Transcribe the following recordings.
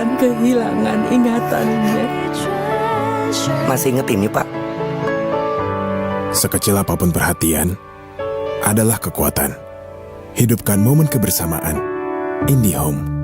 akan kehilangan ingatannya. Masih inget ini, Pak? Sekecil apapun perhatian adalah kekuatan. Hidupkan momen kebersamaan. IndiHome.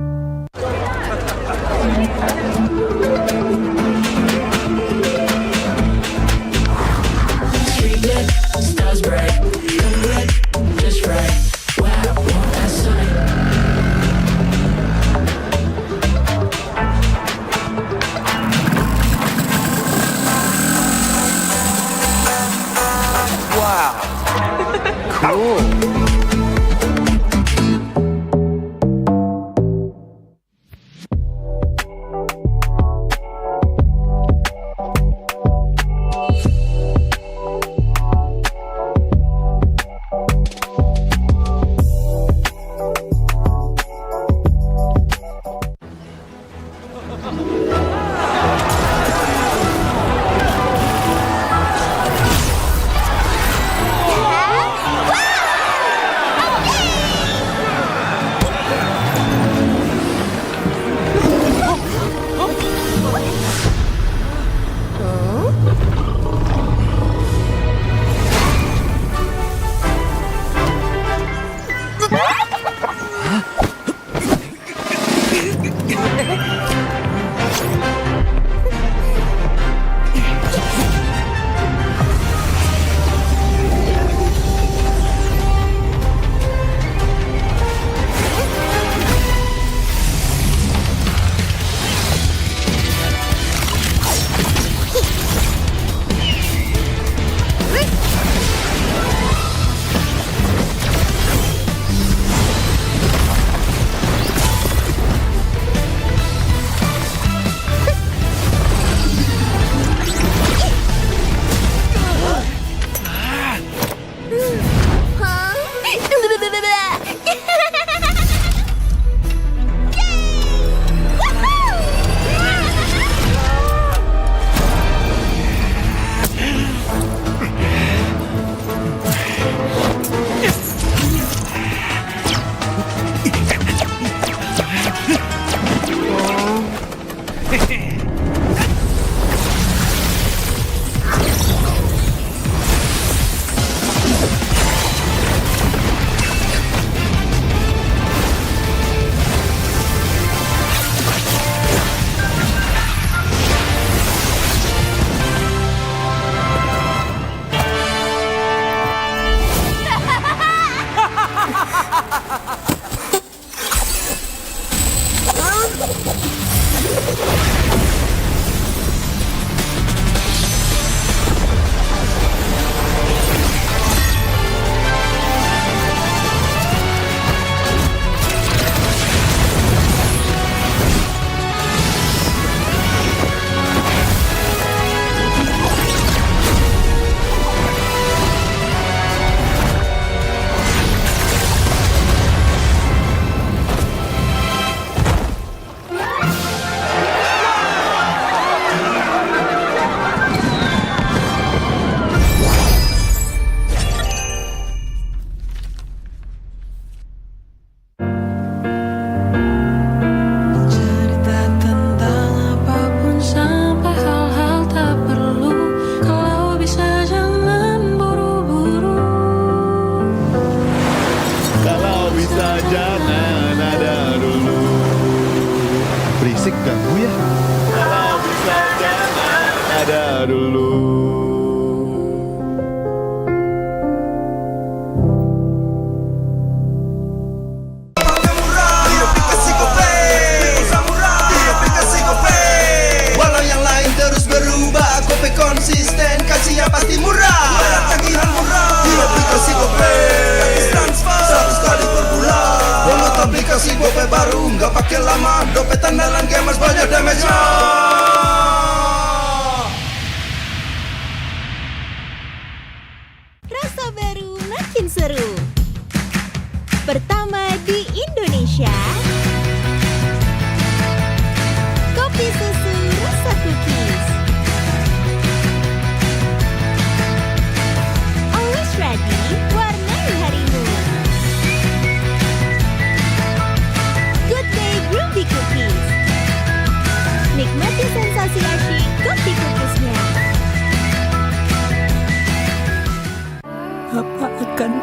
Konsisten, kasih yang pasti murah. Bayar tagihan murah di aplikasi GoPay. Gratis transfer 100 kali per bulan. Download aplikasi GoPay baru, nggak pakai lama. Dompet andalan gamers banyak damage-nya. Rasa baru makin seru. Pertama di Indonesia. Kopi susu rasa cookies. Always ready, warnai harimu. Good day Groovy Cookies.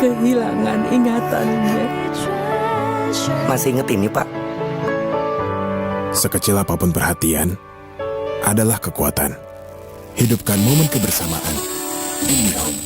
kehilangan ingatannya. Masih inget ini, Pak? Sekecil apapun perhatian adalah kekuatan. Hidupkan momen kebersamaan. Indie Home.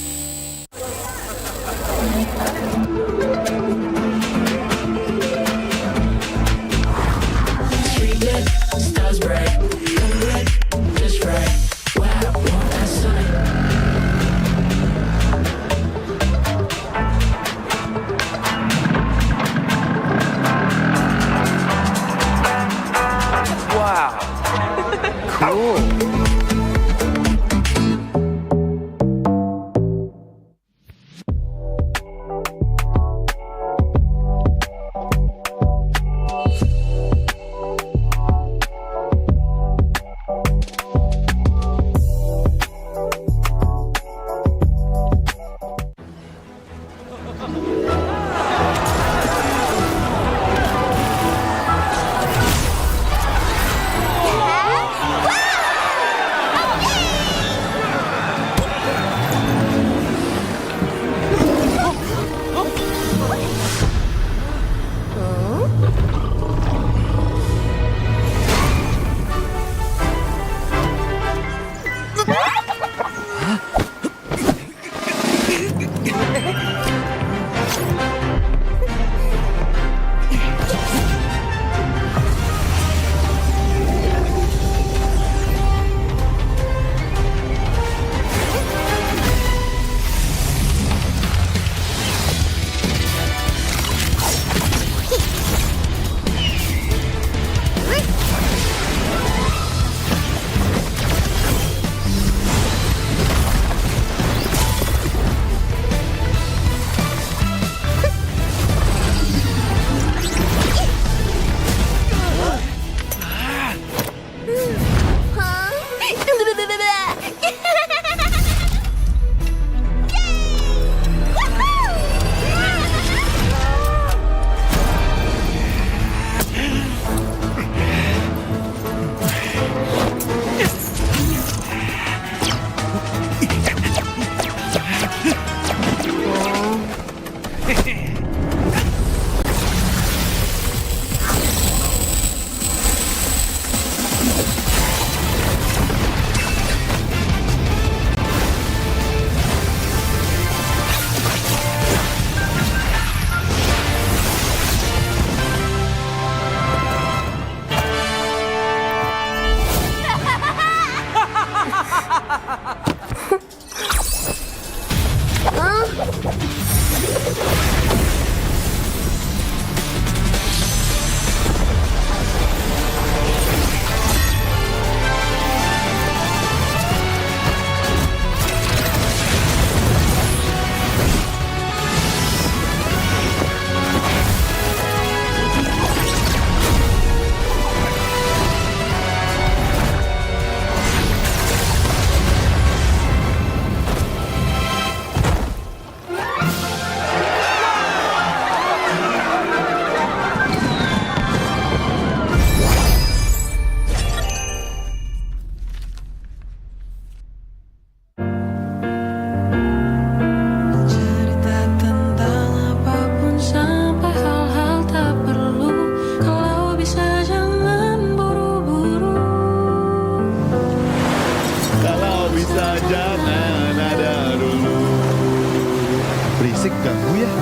Berisik ganggu ya.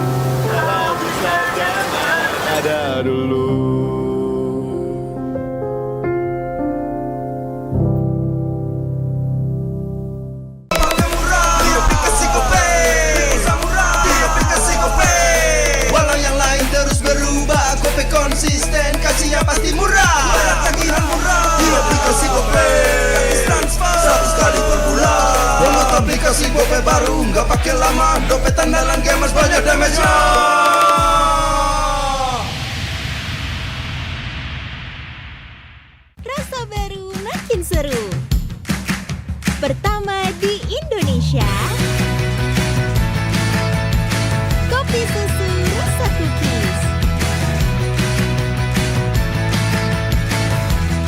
Kalau bisa jangan ada dulu. Walau yang lain terus berubah, Gope konsisten, kasihnya pasti murah. Bayar tagihan murah di aplikasi Gope, gratis transfer 100 kali per bulan. Download aplikasi Gope baru, nggak pakai lama. Dompet andalan gamers banyak damage-nya. Rasa baru makin seru. Pertama di Indonesia, kopi susu rasa cookies.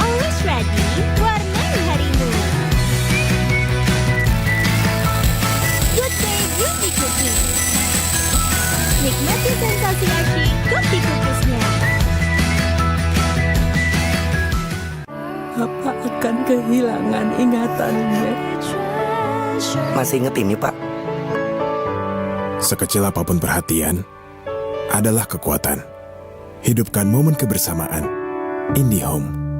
Always ready, warnai harimu. Good day beauty cookies. Bapak akan kehilangan ingatannya. Masih inget ini, Pak? Sekecil apapun perhatian adalah kekuatan. Hidupkan momen kebersamaan. IndiHome.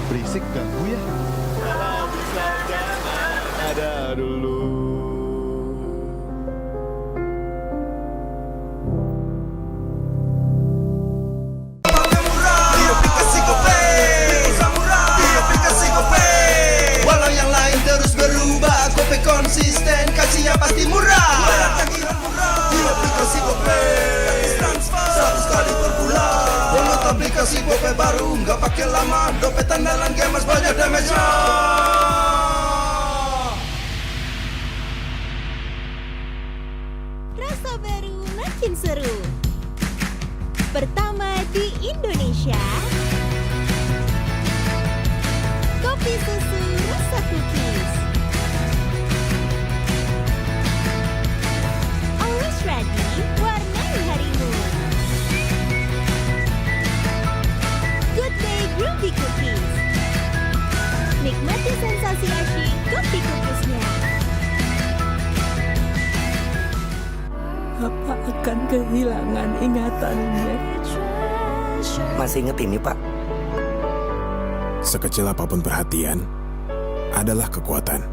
Berisik ganggu ya. Kalau bisa jangan ada dulu. Di aplikasi GoPay Samurai Di aplikasi GoPay Walau yang lain terus berubah GoPay konsisten, kasih yang pasti murah. Bayar tagihan murah Di aplikasi GoPay, gratis transfer 100 kali per bulan. Download aplikasi GoPay baru, nggak pakai lama. Dompet andalan gamers banyak damage-nya. Rasa baru makin seru. Pertama di Indonesia. Kopi susu rasa cookies. Always ready, warnai harimu. Good day groovy cookies. kehilangan ingatannya. Masih inget ini, Pak? Sekecil apapun perhatian adalah kekuatan.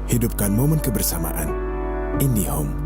Hidupkan momen kebersamaan. IndiHome.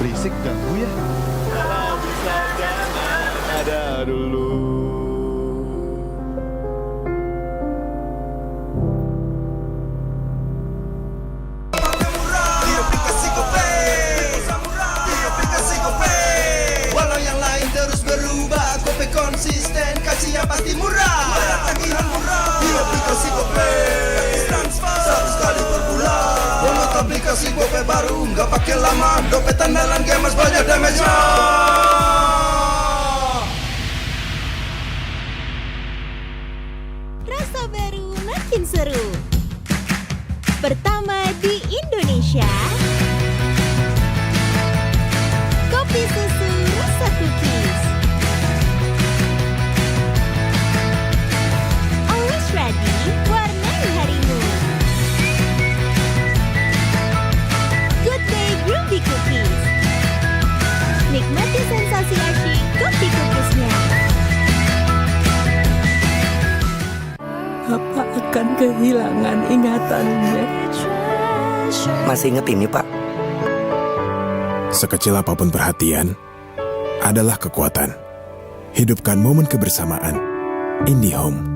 Berisik ganggu ya. Kalau bisa jangan ada dulu. Di aplikasi GoPay, di aplikasi GoPay. Walau yang lain terus berubah, GoPay konsisten, kasih yang pasti murah. Bayar tagihan murah di aplikasi GoPay. Transfer 100 kali per bulan. Download aplikasi GoPay baru, nggak pakai lama. Dompet andalan gamers banyak damage-nya. Rasa baru makin seru. Pertama di Indonesia, kopi susu rasa cookies. Always ready, warnai harimu. Good day groovy cookies. Bapak akan kehilangan ingatannya. Masih inget ini, Pak? Sekecil apapun perhatian adalah kekuatan. Hidupkan momen kebersamaan. IndiHome.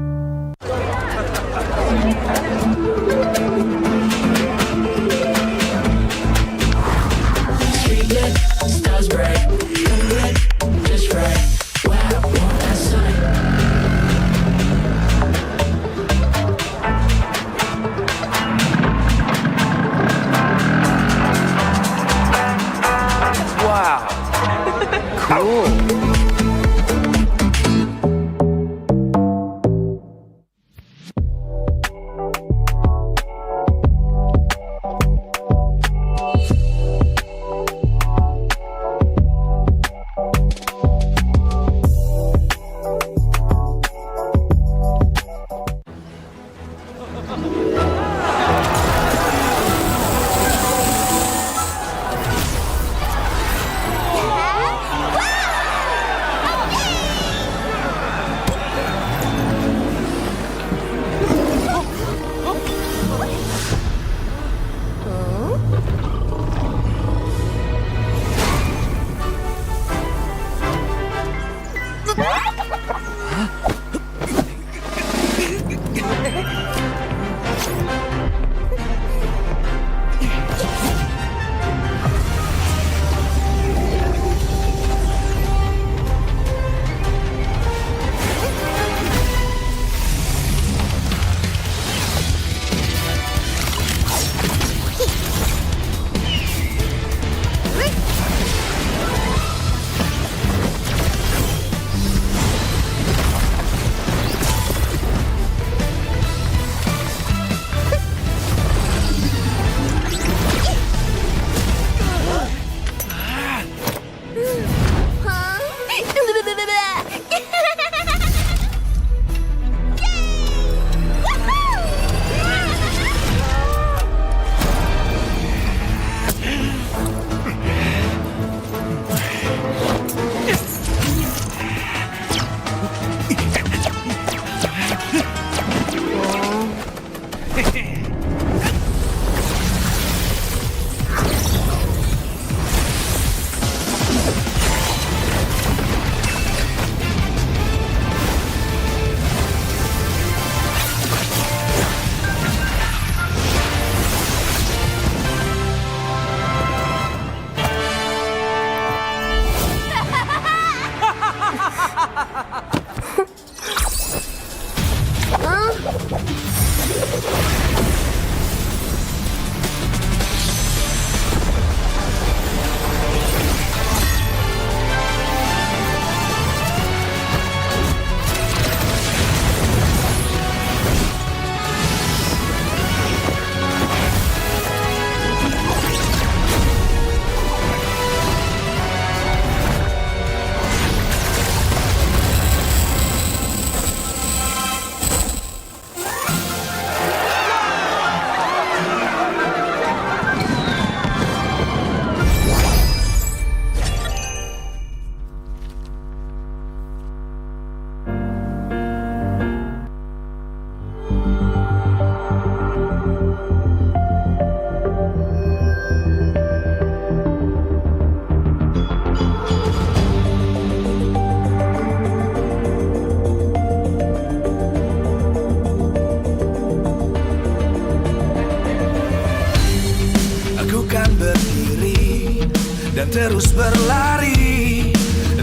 dan terus berlari,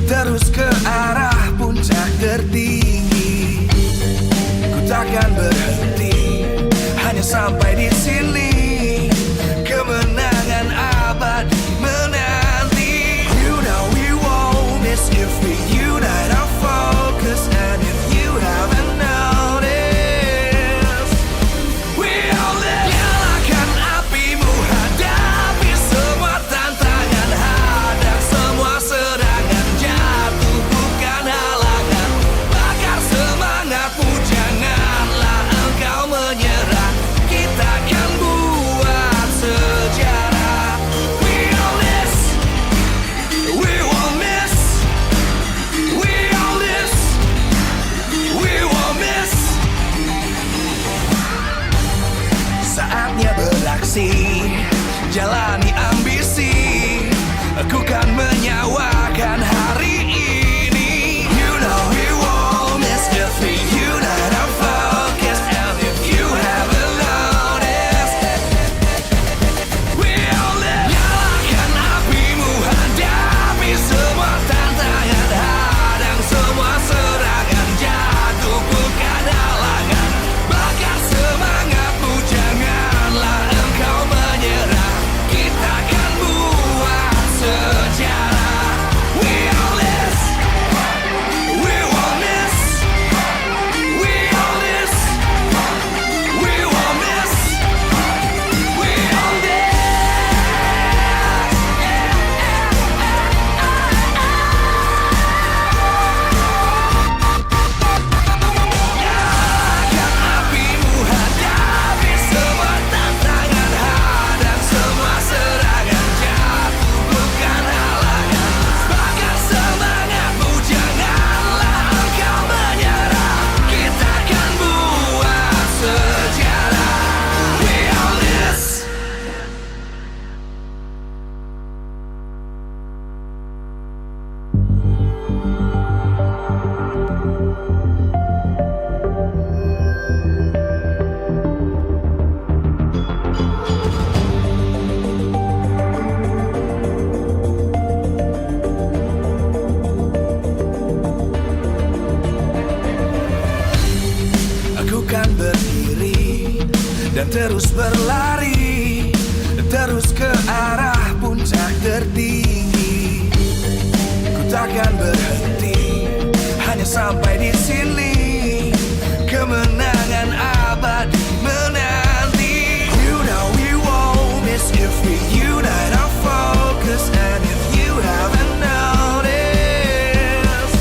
terus ke arah puncak tertinggi. Ku takkan berhenti, hanya sampai di sini. Kemenangan abadi menanti. You know we won't miss if we unite our focus. And if you haven't noticed, we'll nyalakan apimu, hadapi semua tantangan, hadang semua serangan, jatuh bukan halangan. Bakar semangatmu, janganlah engkau menyerah. Kita akan beraksi, jalani ambisi. Aku kan menyawakan hari ini. You know we won't miss if we unite our focus. And if you haven't noticed, we'll live. Nyalakan apimu, hadapi semua tantangan, hadang semua serangan, jatuh bukan halangan. Bakar semangatmu, janganlah engkau menyerah. Kita akan buat sejarah. We all this, we won't miss. We all this, we won't miss. We all this. Nyalakan apimu, hadapi semua tantangan, hadang semua serangan, jatuh bukan halangan. Bakar semangatmu, janganlah engkau menyerah. Kita akan buat sejarah. We all this. Aku kan berdiri dan terus berlari, terus ke arah puncak tertinggi. Ku takkan berhenti, hanya sampai di sini. Kemenangan abadi menanti. You know we won't miss if we unite our focus. And if you haven't noticed,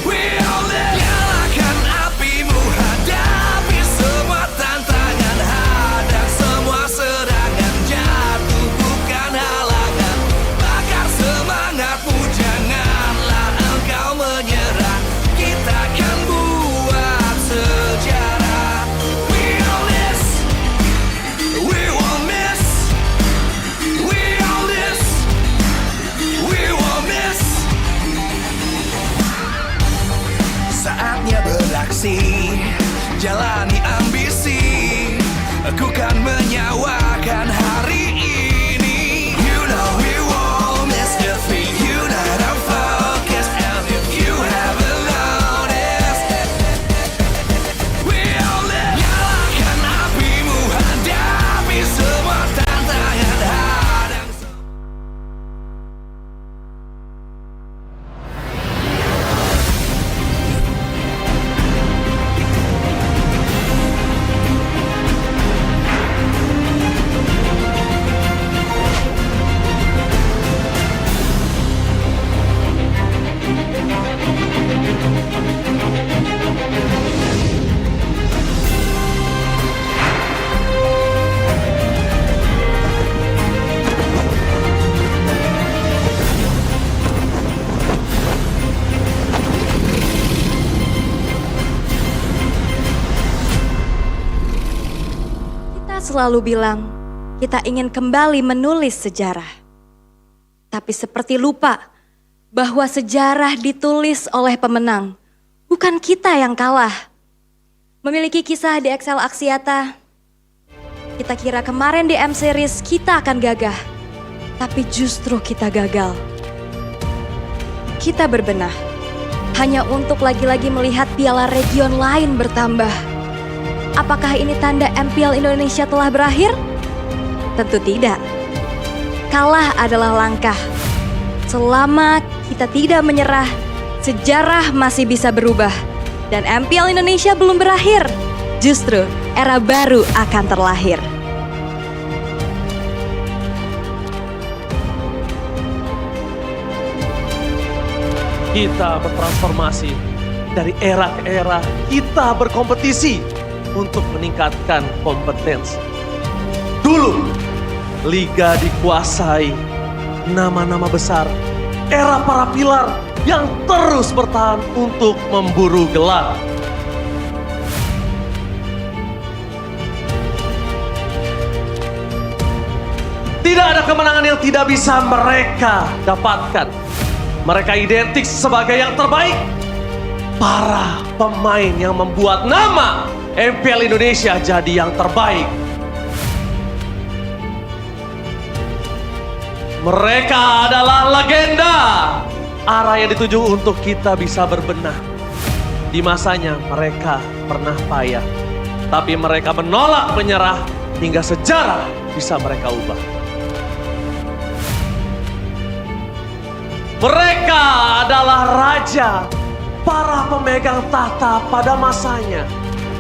we all live. Nyalakan apimu, hadapi semua tantangan, hadang semua serangan, jatuh bukan halangan. Bakar semangatmu, janganlah engkau menyerah. Kita akan buat sejarah. We all this, we won't miss. We all this, we won't miss. Saatnya beraksi, jalani ambisi. Aku kan menyawakan hari ini. You know we won't miss if we unite our focus. And if you haven't noticed, we all live. Nyalakan apimu, hadapi semua tantangan, hadang selalu bilang kita ingin kembali menulis sejarah. Tapi seperti lupa bahwa sejarah ditulis oleh pemenang, bukan kita yang kalah. Memiliki kisah di Excel Aksiata, kita kira kemarin di M-Series kita akan gagah, tapi justru kita gagal. Kita berbenah hanya untuk lagi-lagi melihat piala region lain bertambah. Apakah ini tanda MPL Indonesia telah berakhir? Tentu tidak. Kalah adalah langkah. Selama kita tidak menyerah, sejarah masih bisa berubah. Dan MPL Indonesia belum berakhir. Justru era baru akan terlahir. Kita bertransformasi dari era ke era. Kita berkompetisi untuk meningkatkan kompetensi. Dulu, liga dikuasai nama-nama besar, era para pilar yang terus bertahan untuk memburu gelar. Tidak ada kemenangan yang tidak bisa mereka dapatkan. Mereka identik sebagai yang terbaik. Para pemain yang membuat nama MPL Indonesia jadi yang terbaik. Mereka adalah legenda. Arah yang dituju untuk kita bisa berbenah. Di masanya mereka pernah payah. Tapi mereka menolak menyerah hingga sejarah bisa mereka ubah. Mereka adalah raja, para pemegang tahta pada masanya.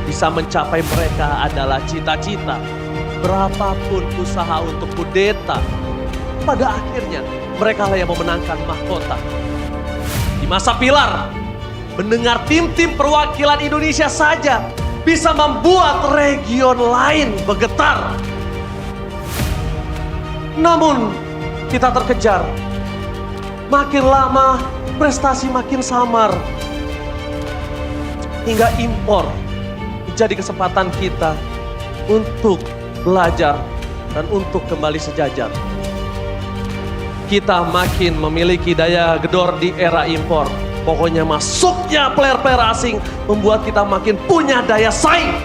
Bisa mencapai mereka adalah cita-cita. Berapapun usaha untuk kudeta, pada akhirnya mereka lah yang memenangkan mahkota. Di masa pilar, mendengar tim-tim perwakilan Indonesia saja bisa membuat region lain bergetar. Namun kita terkejar. Makin lama prestasi makin samar. Hingga impor menjadi kesempatan kita untuk belajar dan untuk kembali sejajar. Kita makin memiliki daya gedor di era impor. Pokoknya masuknya player-player asing membuat kita makin punya daya saing.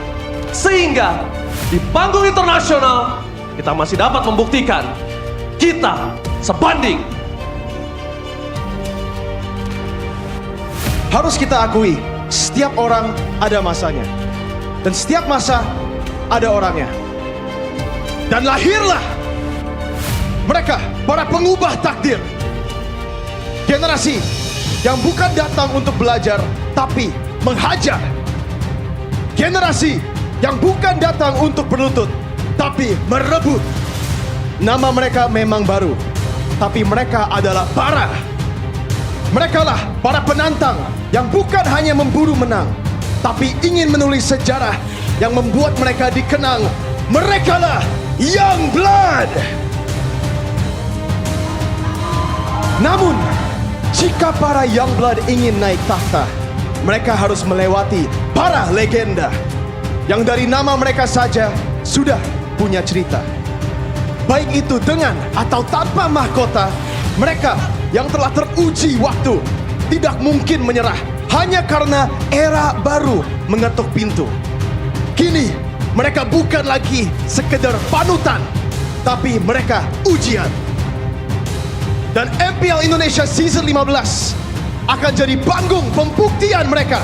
Sehingga di panggung internasional kita masih dapat membuktikan kita sebanding. Harus kita akui, setiap orang ada masanya. Dan setiap masa ada orangnya. Dan lahirlah mereka, para pengubah takdir. Generasi yang bukan datang untuk belajar, tapi menghajar. Generasi yang bukan datang untuk berlutut, tapi merebut. Nama mereka memang baru, tapi mereka adalah para. Merekalah para penantang yang bukan hanya memburu menang, tapi ingin menulis sejarah yang membuat mereka dikenang. Merekalah Young Blood. Namun, jika para Young Blood ingin naik tahta, mereka harus melewati para legenda yang dari nama mereka saja sudah punya cerita. Baik itu dengan atau tanpa mahkota, mereka yang telah teruji waktu tidak mungkin menyerah hanya karena era baru mengetuk pintu. Kini mereka bukan lagi sekedar panutan, tapi mereka ujian. Dan MPL Indonesia Season 15 akan jadi panggung pembuktian mereka.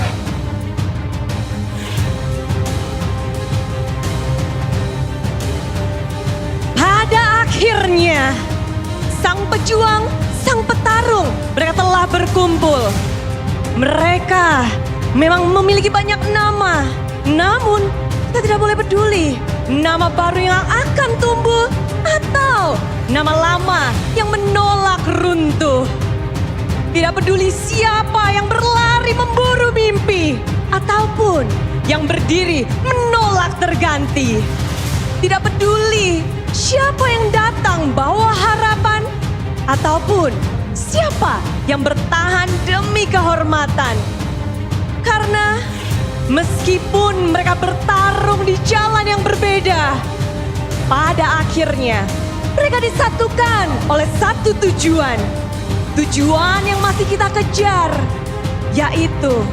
Pada akhirnya, sang pejuang, sang petarung, mereka telah berkumpul. Mereka memang memiliki banyak nama, namun kita tidak boleh peduli nama baru yang akan tumbuh atau nama lama yang menolak runtuh. Tidak peduli siapa yang berlari memburu mimpi ataupun yang berdiri menolak terganti. Tidak peduli siapa yang datang bawa harapan ataupun siapa yang bertahan demi kehormatan. Karena meskipun mereka bertarung di jalan yang berbeda, pada akhirnya mereka disatukan oleh satu tujuan. Tujuan yang masih kita kejar, yaitu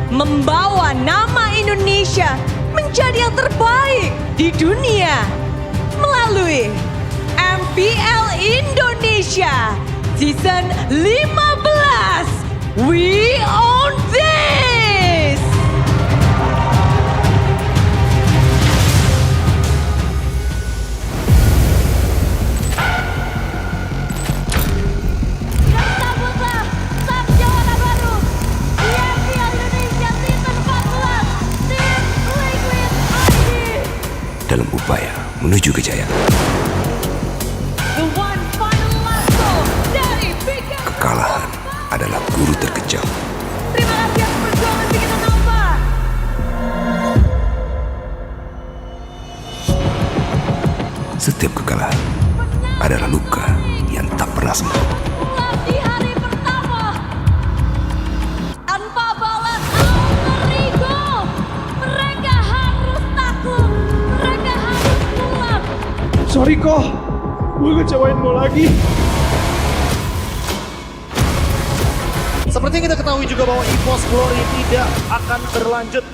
membawa nama Indonesia menjadi yang terbaik di dunia melalui MPL Indonesia Season 15. We own this! Sambutlah sang juara baru di MPL Indonesia Season 14, Tim Liquid ID. Dalam upaya menuju kejayaan, The one final lasso dari Bika. kekalahan adalah guru terkejam. Terima kasih atas perjuangan Bika Nova. Setiap kekalahan adalah luka yang tak pernah sembuh. Di hari pertama, tanpa balas alter ego, mereka harus takut, mereka harus pulang. Sorry kok, Gue ngecewain lo lagi. Seperti yang kita ketahui juga bahwa EVOS Glory tidak akan berlanjut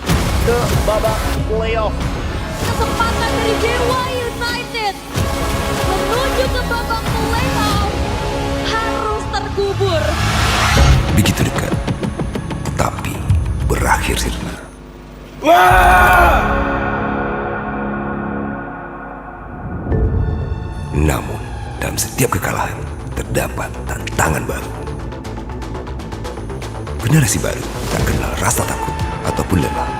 ke babak playoff. Kesempatan dari Dewa United menuju ke babak playoff harus terkubur. Begitu dekat, tapi berakhir sirna. Namun, dalam setiap kekalahan terdapat tantangan baru. Generasi baru tak kenal rasa takut ataupun lelah.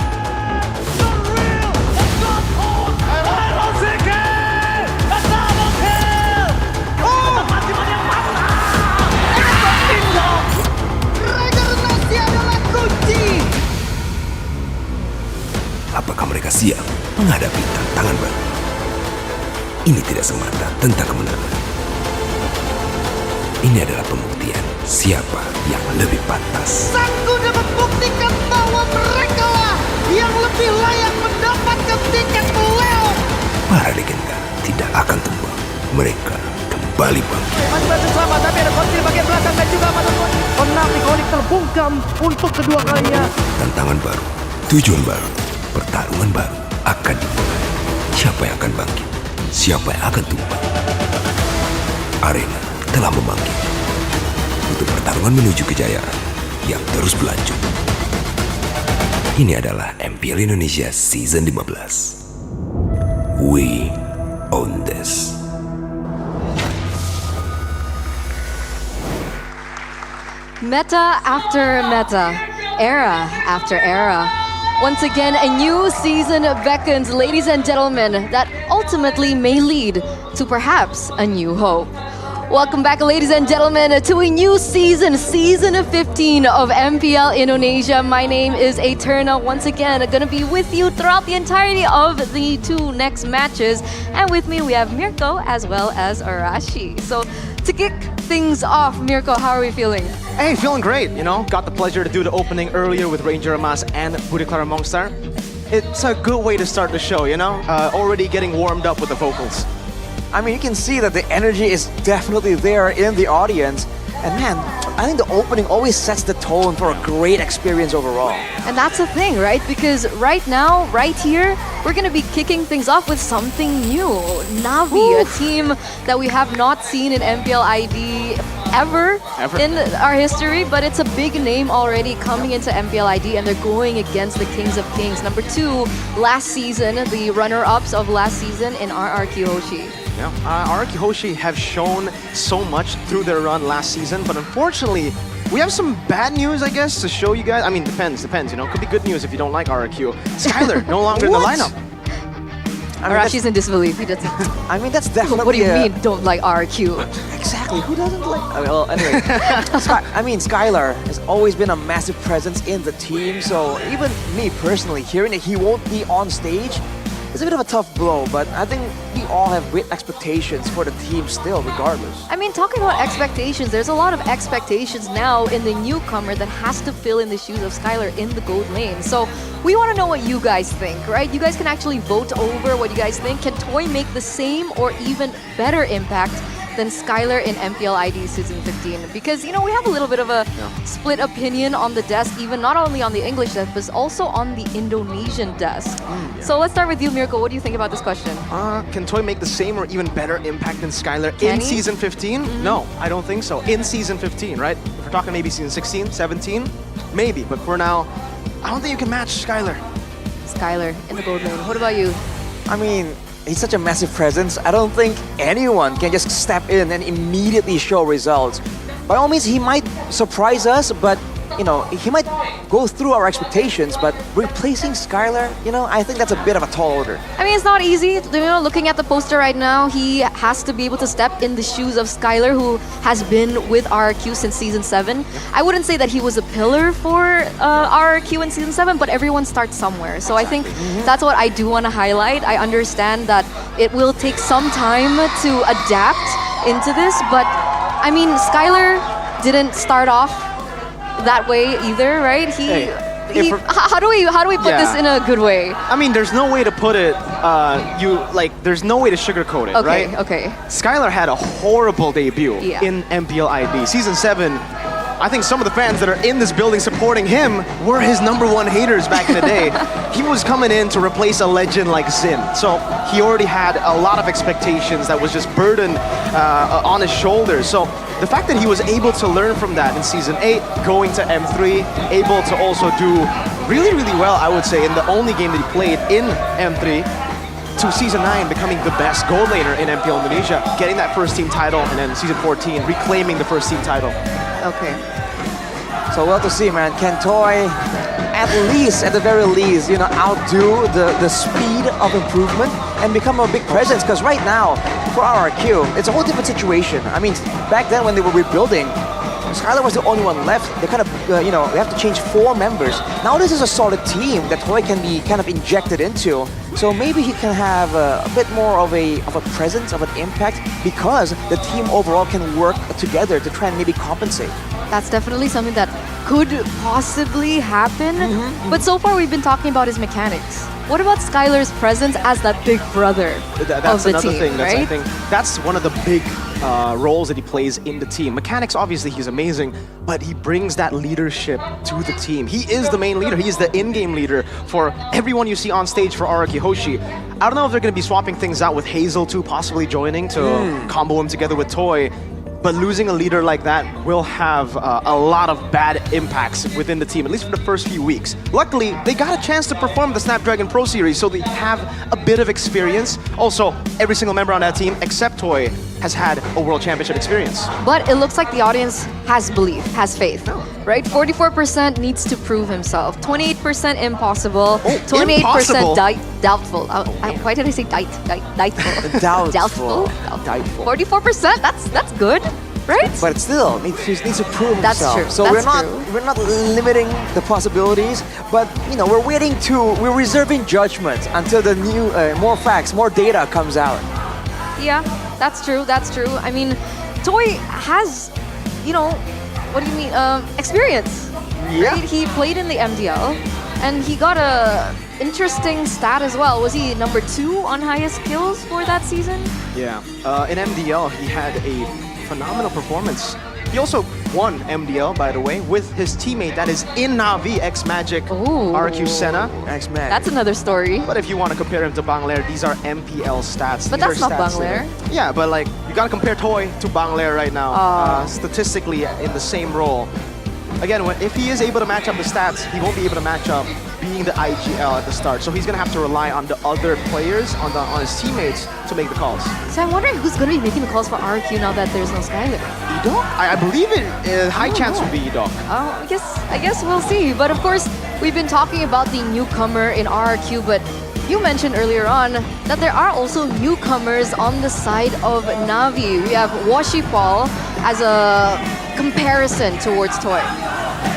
Apakah mereka siap menghadapi tantangan baru? Ini tidak semata tentang kemenangan. Ini adalah pembuktian siapa yang lebih pantas. Sang kuda membuktikan bahwa mereka lah yang lebih layak mendapatkan tiket playoff. Para legenda tidak akan tumbang. Mereka kembali bangkit. Masih berhasil selamat, tapi ada konflik bagian belakang dan juga penang ikonik terbungkam untuk kedua kalinya. Tantangan baru, tujuan baru, pertarungan baru akan dimulai. Siapa yang akan bangkit? Siapa yang akan tumbang? Arena telah memanggil untuk pertarungan menuju kejayaan yang terus berlanjut. Ini adalah MPL Indonesia Season 15. We own this. Meta after meta, era after era. Once again, a new season beckons, ladies and gentlemen, that ultimately may lead to perhaps a new hope. Welcome back, ladies and gentlemen, to a new season, season 15 of MPL Indonesia. My name is Eterna, once again, gonna be with you throughout the entirety of the two next matches. And with me, we have Mirko as well as Arashi. So, to kick things off, Mirko, how are we feeling? Hey, feeling great, you know. Got the pleasure to do the opening earlier with Ranger Amas and Budi Clara Mongstar. It's a good way to start the show, you know. Already getting warmed up with the vocals. I mean, you can see that the energy is definitely there in the audience. And man, I think the opening always sets the tone for a great experience overall. And that's the thing, right? Because right now, right here, we're going to be kicking things off with something new. Navi, a team that we have not seen in MPL ID ever in our history, but it's a big name already coming into MPL ID, and they're going against the Kings of Kings. Number 2, last season, the runner-ups of last season in RRQ Hoshi. Yeah, RRQ Hoshi have shown so much through their run last season, but unfortunately, we have some bad news, I guess, to show you guys. I mean, depends, you know. Could be good news if you don't like RRQ. Skylar, no longer in the lineup. I mean, Arashi's in disbelief. He doesn't. I mean, that's definitely. What do you mean, don't like RRQ? Exactly. Who doesn't like? Well, anyway, Skylar has always been a massive presence in the team. So even me personally, hearing that he won't be on stage is a bit of a tough blow. But I think we all have great expectations for the team still, regardless. I mean, talking about expectations, there's a lot of expectations now in the newcomer that has to fill in the shoes of Skylar in the gold lane. So we want to know what you guys think, right? You guys can actually vote over what you guys think. Can Toy make the same or even better impact than Skylar in MPL ID Season 15? Because, you know, we have a little bit of a split opinion on the desk, even not only on the English desk, but also on the Indonesian desk. So let's start with you, Mirko. What do you think about this question? Can Toy make the same or even better impact than Skylar in Season 15? No, I don't think so. In Season 15, right? If we're talking maybe Season 16, 17, maybe. But for now, I don't think you can match Skylar. Skylar in the gold lane. What about you? I mean, he's such a massive presence. I don't think anyone can just step in and immediately show results. By all means, he might surprise us, but you know, he might go through our expectations, but replacing Skylar, you know, I think that's a bit of a tall order. I mean, it's not easy. You know, looking at the poster right now, he has to be able to step in the shoes of Skylar, who has been with RRQ since Season 7. I wouldn't say that he was a pillar for RRQ in Season 7, but everyone starts somewhere. So I think that's what I do want to highlight. I understand that it will take some time to adapt into this, but I mean, Skylar didn't start off that way either, right? how do we put this in a good way? I mean, there's no way to put it. There's no way to sugarcoat it, Okay, right? okay. Skylar had a horrible debut Yeah. in MPL ID. Season 7, I think some of the fans that are in this building supporting him were his #1 haters back in the day. He was coming in to replace a legend like Zin. So he already had a lot of expectations that was just burdened on his shoulders. So the fact that he was able to learn from that in Season 8, going to M3, able to also do really, really well, I would say, in the only game that he played in M3, to Season 9 becoming the best gold laner in MPL Indonesia, getting that first team title, and then Season 14 reclaiming the first team title. Okay. So well to see, man. Can Toy, at the very least, outdo the speed of improvement and become a big presence? Because right now, for RRQ, it's a whole different situation. I mean, back then when they were rebuilding, Skylar was the only one left. They kind of, they have to change 4 members. Now this is a solid team that Toy can be kind of injected into. So maybe he can have a bit more of a presence, of an impact, because the team overall can work together to try and maybe compensate. That's definitely something that could possibly happen. But so far we've been talking about his mechanics. What about Skylar's presence as that big brother That's of the another team, thing. right? I think that's one of the big roles that he plays in the team. Mechanics, obviously, he's amazing, but he brings that leadership to the team. He is the main leader. He is the in-game leader for everyone you see on stage for RRQ Hoshi. I don't know if they're going to be swapping things out with Hazel too, possibly joining to combo him together with Toy. But losing a leader like that will have a lot of bad impacts within the team, at least for the first few weeks. Luckily, they got a chance to perform the Snapdragon Pro Series, so they have a bit of experience. Also, every single member on that team, except Toy, has had a World Championship experience. But it looks like the audience has belief, has faith, right? 44% needs to prove himself. 28% impossible. 28% impossible? doubtful. Why did I say doubtful? Doubtful. 44%. That's good, right? But still, he needs to prove That's himself. true. So That's we're not limiting the possibilities, but we're reserving judgment until the new more facts, more data comes out. Yeah, that's true. That's true. I mean, Toy has, what do you mean? Experience. Yeah. Right? He played in the MDL, and he got a interesting stat as well. Was he #2 on highest kills for that season? Yeah. In MDL, he had a phenomenal performance. He also won MDL, by the way, with his teammate that is in Navi, X-Magic, RQ Senna. X-Magic. That's another story. But if you want to compare him to Banglair, these are MPL stats. But These that's are not stats Banglair. Yeah, but like, you gotta compare Toy to Banglair right now. Statistically, in the same role. Again, if he is able to match up the stats, he won't be able to match up being the IGL at the start. So he's gonna have to rely on the other players, on his teammates, to make the calls. So I'm wondering who's going to be making the calls for RQ now that there's no Skylar. Edok? I believe it. High chance would be Edok. I guess we'll see. But of course, we've been talking about the newcomer in RRQ, but you mentioned earlier on that there are also newcomers on the side of Navi. We have Washipal as a comparison towards Toy.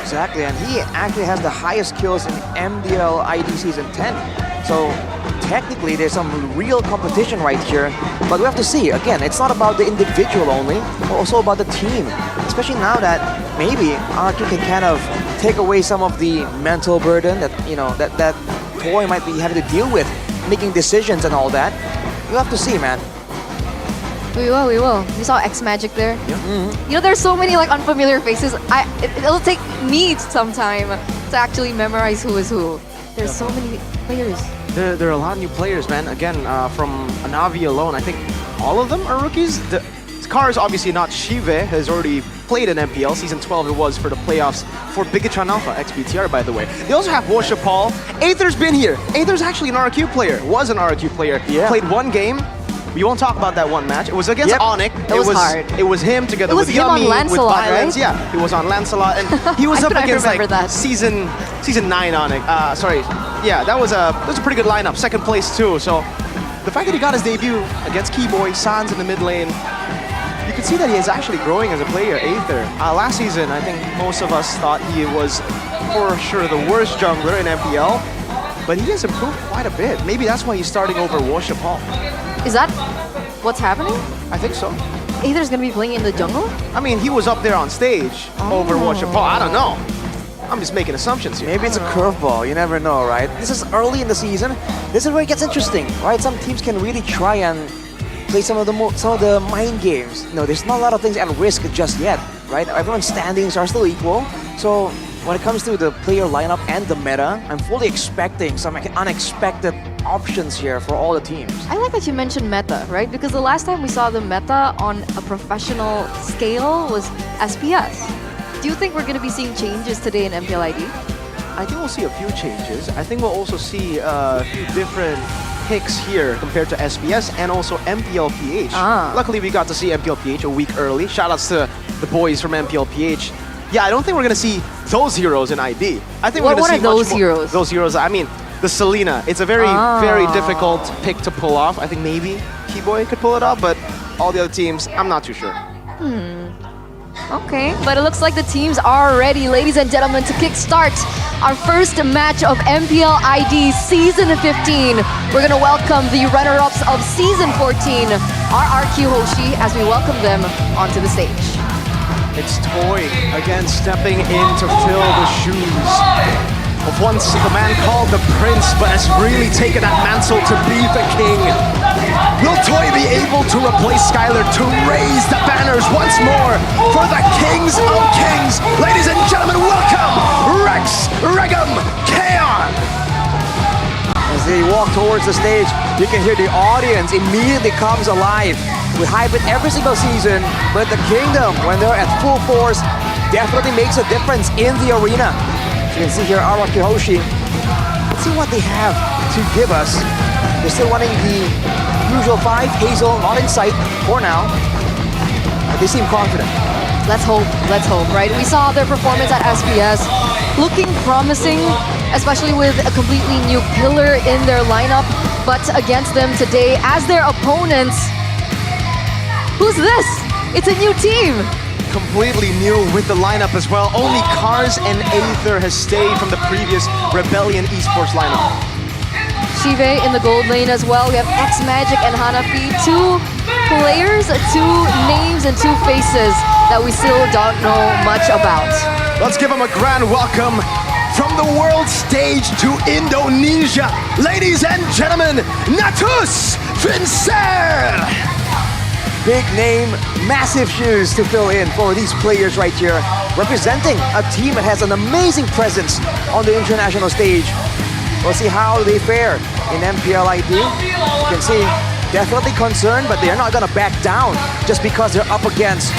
Exactly, and he actually has the highest kills in MPL ID Season 10. So technically, there's some real competition right here. But we have to see. Again, it's not about the individual only, but also about the team. Especially now that maybe RQ can kind of take away some of the mental burden that that Toy might be having to deal with, making decisions and all that. We'll have to see, man. We will. You saw X-Magic there? Yeah. There's so many like unfamiliar faces. It'll take me some time to actually memorize who is who. There's so many players. There are a lot of new players, man. Again, from Navi alone, I think all of them are rookies. The car is obviously not Shive, has already played in MPL. Season 12 it was for the playoffs for Bigatron Alpha, XBTR, by the way. They also have Washipal. Aether's been here. Aether's actually an RQ player. Was an RQ player. Yeah. Played one game. We won't talk about that one match. It was against Onyx. It was hard. It was him together with him on Yummy, with Lancelot, Violence. right? Yeah, he was on Lancelot, and he was up against like that. season 9 Onyx. Sorry, yeah, that was a pretty good lineup. Second place too. So the fact that he got his debut against Keyboy, Sans in the mid lane, you can see that he is actually growing as a player. Aether. Last season, I think most of us thought he was for sure the worst jungler in MPL, but he has improved quite a bit. Maybe that's why he's starting over Washipal. Is that what's happening? I think so. Aether's gonna be playing in the jungle? I mean, he was up there on stage over Washipal. I don't know. I'm just making assumptions here. Maybe it's a curveball, you never know, right? This is early in the season. This is where it gets interesting, right? Some teams can really try and play some of the mind games. You know, there's not a lot of things at risk just yet, right? Everyone's standings are still equal. So when it comes to the player lineup and the meta, I'm fully expecting some unexpected options here for all the teams. I like that you mentioned meta, right? Because the last time we saw the meta on a professional scale was SPS. Do you think we're going to be seeing changes today in MPL ID? I think we'll see a few changes. I think we'll also see a few different picks here compared to SPS and also MPL PH. Luckily, we got to see MPL PH a week early. Shoutouts to the boys from MPL PH. Yeah, I don't think we're going to see those heroes in ID. I think we're going to see those heroes? Those heroes, I mean, the Selena. It's a very, very difficult pick to pull off. I think maybe Keyboy could pull it off, but all the other teams, I'm not too sure. Okay, but it looks like the teams are ready, ladies and gentlemen, to kickstart our first match of MPL ID Season 15. We're going to welcome the runner-ups of Season 14, RRQ Hoshi, as we welcome them onto the stage. It's Toy again stepping in to fill the shoes of once the man called the Prince, but has really taken that mantle to be the king. Will Toy be able to replace Skylar to raise the banners once more for the Kings of Kings? Ladies and gentlemen, welcome Rex Regum Kaon. As they walk towards the stage, you can hear the audience immediately comes alive. We hype it every single season, but the Kingdom, when they're at full force, definitely makes a difference in the arena. You can see here RRQ Hoshi. Let's see what they have to give us. They're still running the usual 5. Hazel not in sight for now, but they seem confident. Let's hope, right? We saw their performance at SPS looking promising, especially with a completely new pillar in their lineup. But against them today, as their opponents, who's this? It's a new team. Completely new with the lineup as well. Only Cars and Aether has stayed from the previous Rebellion Esports lineup. Shive in the gold lane as well. We have X Magic and Hanafi. 2 players, 2 names, and 2 faces that we still don't know much about. Let's give them a grand welcome from the world stage to Indonesia. Ladies and gentlemen, Natus Fincer! Big name, massive shoes to fill in for these players right here, representing a team that has an amazing presence on the international stage. We'll see how they fare in MPL ID. You can see, definitely concerned, but they're not gonna back down just because they're up against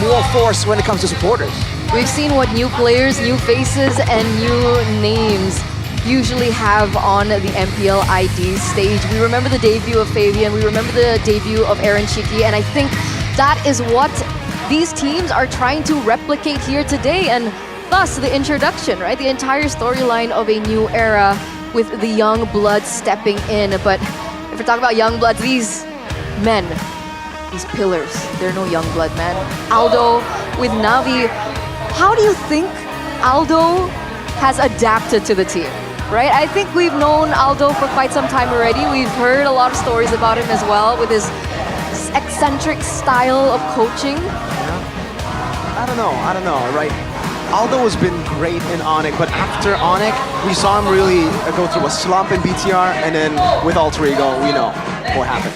more force when it comes to supporters. We've seen what new players, new faces, and new names usually have on the MPL ID stage. We remember the debut of Fabian, we remember the debut of Aaron Chiki, and I think that is what these teams are trying to replicate here today, and thus the introduction, right? The entire storyline of a new era with the young blood stepping in. But if we're talking about young bloods, these men, these pillars, they're no young blood, man. Aldo with Navi. How do you think Aldo has adapted to the team? Right? I think we've known Aldo for quite some time already. We've heard a lot of stories about him as well with his eccentric style of coaching. I don't know, right? Aldo has been great in Onyx, but after Onyx, we saw him really go through a slump in BTR, and then with Alter Ego, we know what happened.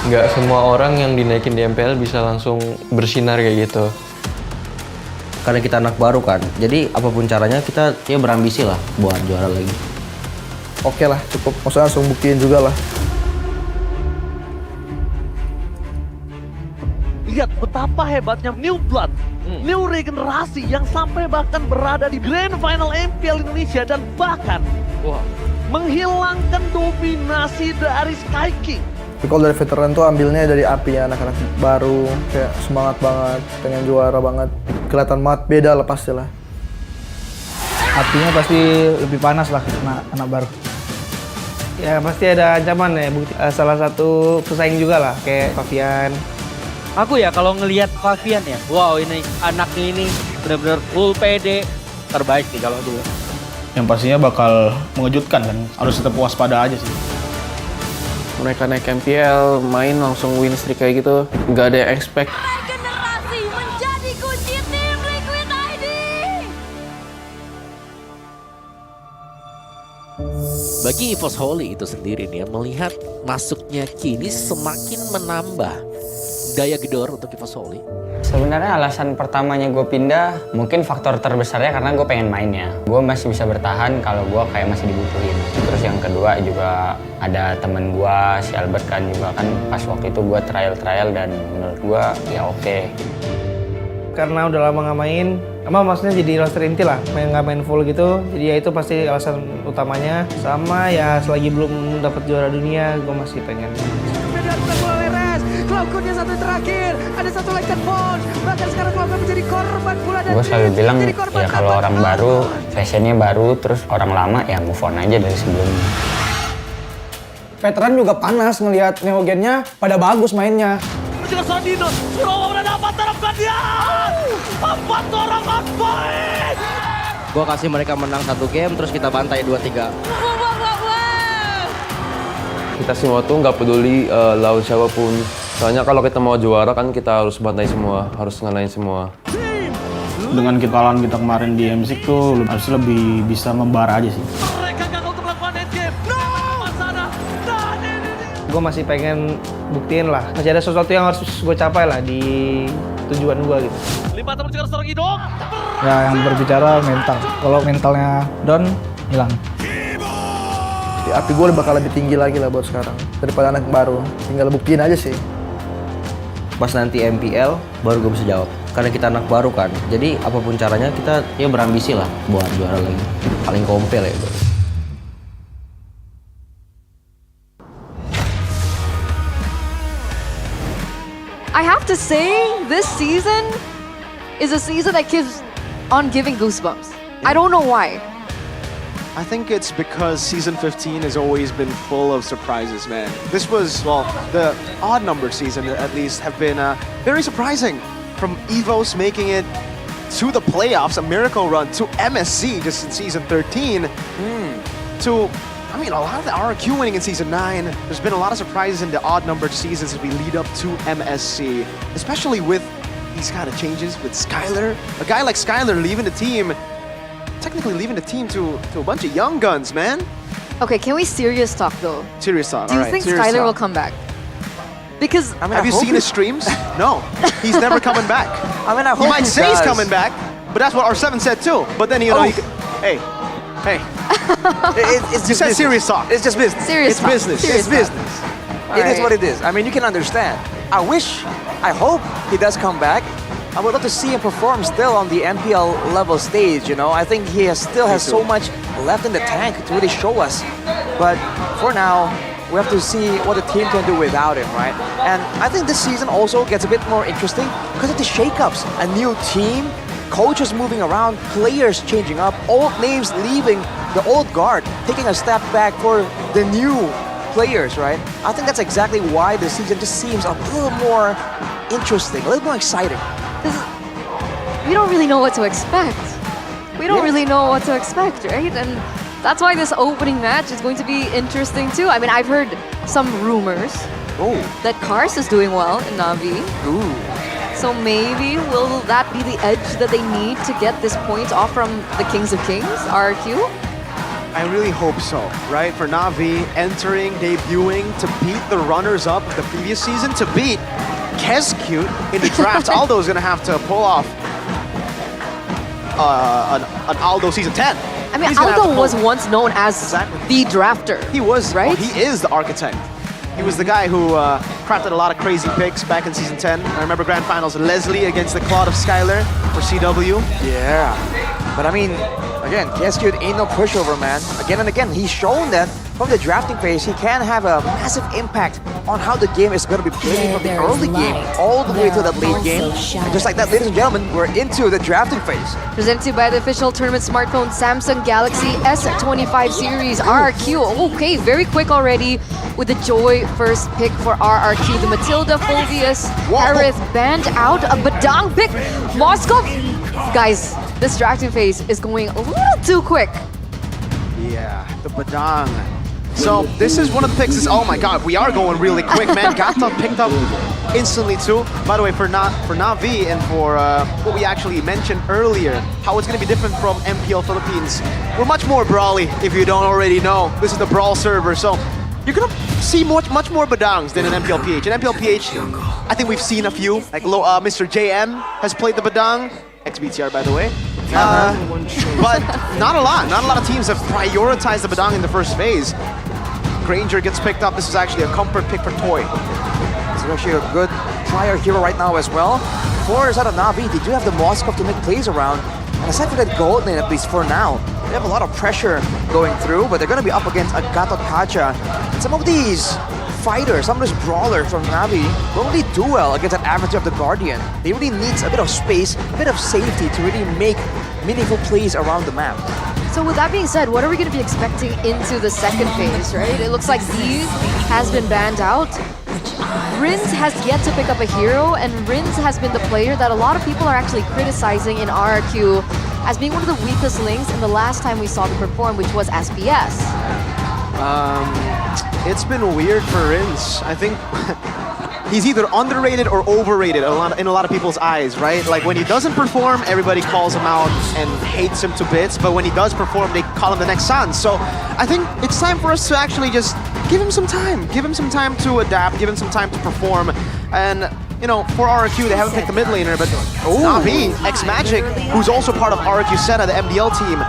Nggak semua orang yang dinaikin di MPL bisa langsung bersinar kayak gitu. Karena kita anak baru kan, jadi apapun caranya kita ya berambisi lah buat juara lagi. Oke lah, cukup. Maksudnya langsung buktiin juga lah. Lihat betapa hebatnya New Blood, New Regenerasi yang sampai bahkan berada di Grand Final MPL Indonesia dan bahkan menghilangkan dominasi dari Sky King. Tapi kalau dari veteran tuh ambilnya dari apinya anak-anak baru, kayak semangat banget, pengen juara banget. Kelihatan banget beda lah pasti lah. Apinya pasti lebih panas lah anak baru. Ya pasti ada ancaman ya, bukti. Salah satu pesaing juga lah, kayak Fabian. Aku ya kalau ngelihat Fabian ya, wow ini anaknya ini benar-benar full PD, terbaik nih kalau dulu. Yang pastinya bakal mengejutkan kan, harus tetap waspada aja sih. Mereka naik MPL, main langsung win streak kayak gitu, nggak ada yang expect. Regenerasi menjadi kunci tim Liquid ID. Bagi EVOS Holy itu sendiri nih ya, melihat masuknya Kini semakin menambah daya gedor untuk EVOS Holy. Sebenarnya alasan pertamanya gue pindah, mungkin faktor terbesarnya karena gue pengen mainnya. Gue masih bisa bertahan kalau gue kayak masih dibutuhin. Terus yang kedua juga ada temen gue, si Albert kan juga kan pas waktu itu gue trial dan menurut gue ya oke. Karena udah lama nggak main, maksudnya jadi roster inti lah, nggak main full gitu. Jadi ya itu pasti alasan utamanya. Sama ya selagi belum dapat juara dunia, gue masih pengen. Cloud-nya satu terakhir, ada satu lagi phone. Bahkan sekarang Cloud menjadi korban pula dan gue selalu bilang ya kalau orang baru, fashionnya baru, terus orang lama ya move on aja dari sebelumnya. Veteran juga panas ngelihat neogennya pada bagus mainnya. Menjelaskan Sandino, Surawa dapat terapkan dia. 4 orang on point. Gue kasih mereka menang 1 game, terus kita bantai 2-3. Kita semua tuh nggak peduli lawan siapapun. Soalnya kalau kita mau juara kan kita harus bantai semua, harus ngalahin semua. Dengan kekalahan kita kemarin di MC tuh harus lebih bisa membara aja sih. Mereka gagal untuk melakukan endgame. Gue masih pengen buktiin lah, masih ada sesuatu yang harus gue capai lah di tujuan gue gitu. Lipatan mencegah seorang hidung. Ya yang berbicara mental, kalau mentalnya down, hilang. Api gue bakal lebih tinggi lagi lah buat sekarang daripada anak baru. Tinggal buktiin aja sih. Pas nanti MPL baru gue bisa jawab. Karena kita anak baru kan. Jadi apapun caranya kita ya berambisi lah buat juara lagi. Paling kompel ya bro. I have to say, this season is a season that keeps on giving goosebumps. I don't know why. I think it's because season 15 has always been full of surprises, man. This was, well, the odd number season at least have been very surprising. From EVOS making it to the playoffs, a miracle run, to MSC just in season 13, to, I mean, a lot of the RRQ winning in season 9. There's been a lot of surprises in the odd numbered seasons as we lead up to MSC, especially with these kind of changes with Skylar. A guy like Skylar leaving the team, technically leaving the team to a bunch of young guns, man. Okay, can we serious talk though? Serious talk, Do you all right, think serious Skylar talk. will come back? Because Have you seen his streams? No, he's never coming back. I mean, I He hope might he say he's does. coming back, but that's what R7 said too. But then, you know, hey. It's You just said business. serious talk. It's just business. Serious It's talk. business. Serious It's talk. business. It is what it is. I mean, you can understand. I hope he does come back. I would love to see him perform still on the MPL level stage, you know. I think he still has so much left in the tank to really show us. But for now, we have to see what the team can do without him, right? And I think this season also gets a bit more interesting because of the shakeups. A new team, coaches moving around, players changing up, old names leaving the old guard, taking a step back for the new players, right? I think that's exactly why the season just seems a little more interesting, a little more exciting. we don't really know what to expect. We don't really know what to expect, right? And that's why this opening match is going to be interesting too. I mean, I've heard some rumors that Kars is doing well in Navi. So maybe will that be the edge that they need to get this point off from the Kings of Kings, RRQ? I really hope so, right? For Navi entering, debuting to beat the runners-up of the previous season, to beat Kescute in the draft. Aldo's gonna have to pull off an Aldo season 10. I mean, He's gonna have to Aldo pull- was once known as the drafter. He was, right? well, he is the architect. He was the guy who crafted a lot of crazy picks back in season 10. I remember grand finals, Leslie against the Claude of Skylar for CW. Yeah, but I mean, again, Kescute ain't no pushover, man. Again and again, he's shown that from the drafting phase, he can have a massive impact on how the game is going to be played from the early game all the way to the late game. And just like that, ladies and gentlemen, we're into the drafting phase. Presented by the official tournament smartphone Samsung Galaxy S25 series RRQ. Okay, very quick already with the Joy first pick for RRQ. The Matilda Fulvius Harith banned out. A Badang pick. Moskov. Guys, this drafting phase is going a little too quick. Yeah, the Badang. So this is one of the picks. Oh my god, we are going really quick, man. Gata picked up instantly too. By the way, for Na'Vi and for what we actually mentioned earlier, how it's going to be different from MPL Philippines. We're much more brawly, if you don't already know. This is the brawl server, so you're going to see much more Badangs than in MPL PH. In MPL PH, I think we've seen a few, like Mr. JM has played the Badang, ex-BTR by the way. But not a lot. Not a lot of teams have prioritized the Badang in the first phase. Granger gets picked up. This is actually a comfort pick for Toy. This is actually a good flyer hero right now as well. For out of Na'Vi, they do have the Moskov to make plays around. And aside from that gold lane, at least for now, they have a lot of pressure going through, but they're going to be up against a Gatot Kacha. And some of these fighters, some of these brawlers from Na'Vi don't really do well against that Avatar of the Guardian. They really need a bit of space, a bit of safety to really make meaningful plays around the map. So with that being said, what are we going to be expecting into the second phase, right? It looks like Z has been banned out. Rins has yet to pick up a hero, and Rins has been the player that a lot of people are actually criticizing in RRQ as being one of the weakest links in the last time we saw them perform, which was SPS. It's been weird for Rins. I think he's either underrated or overrated in a lot of people's eyes, right? Like when he doesn't perform, everybody calls him out and hates him to bits, but when he does perform, they call him the next Sans. So I think it's time for us to actually just give him some time. Give him some time to adapt, give him some time to perform. And, you know, for RRQ, they haven't picked the mid laner, but Na'Vi, X-Magic, who's also part of RRQ Senna, the MDL team,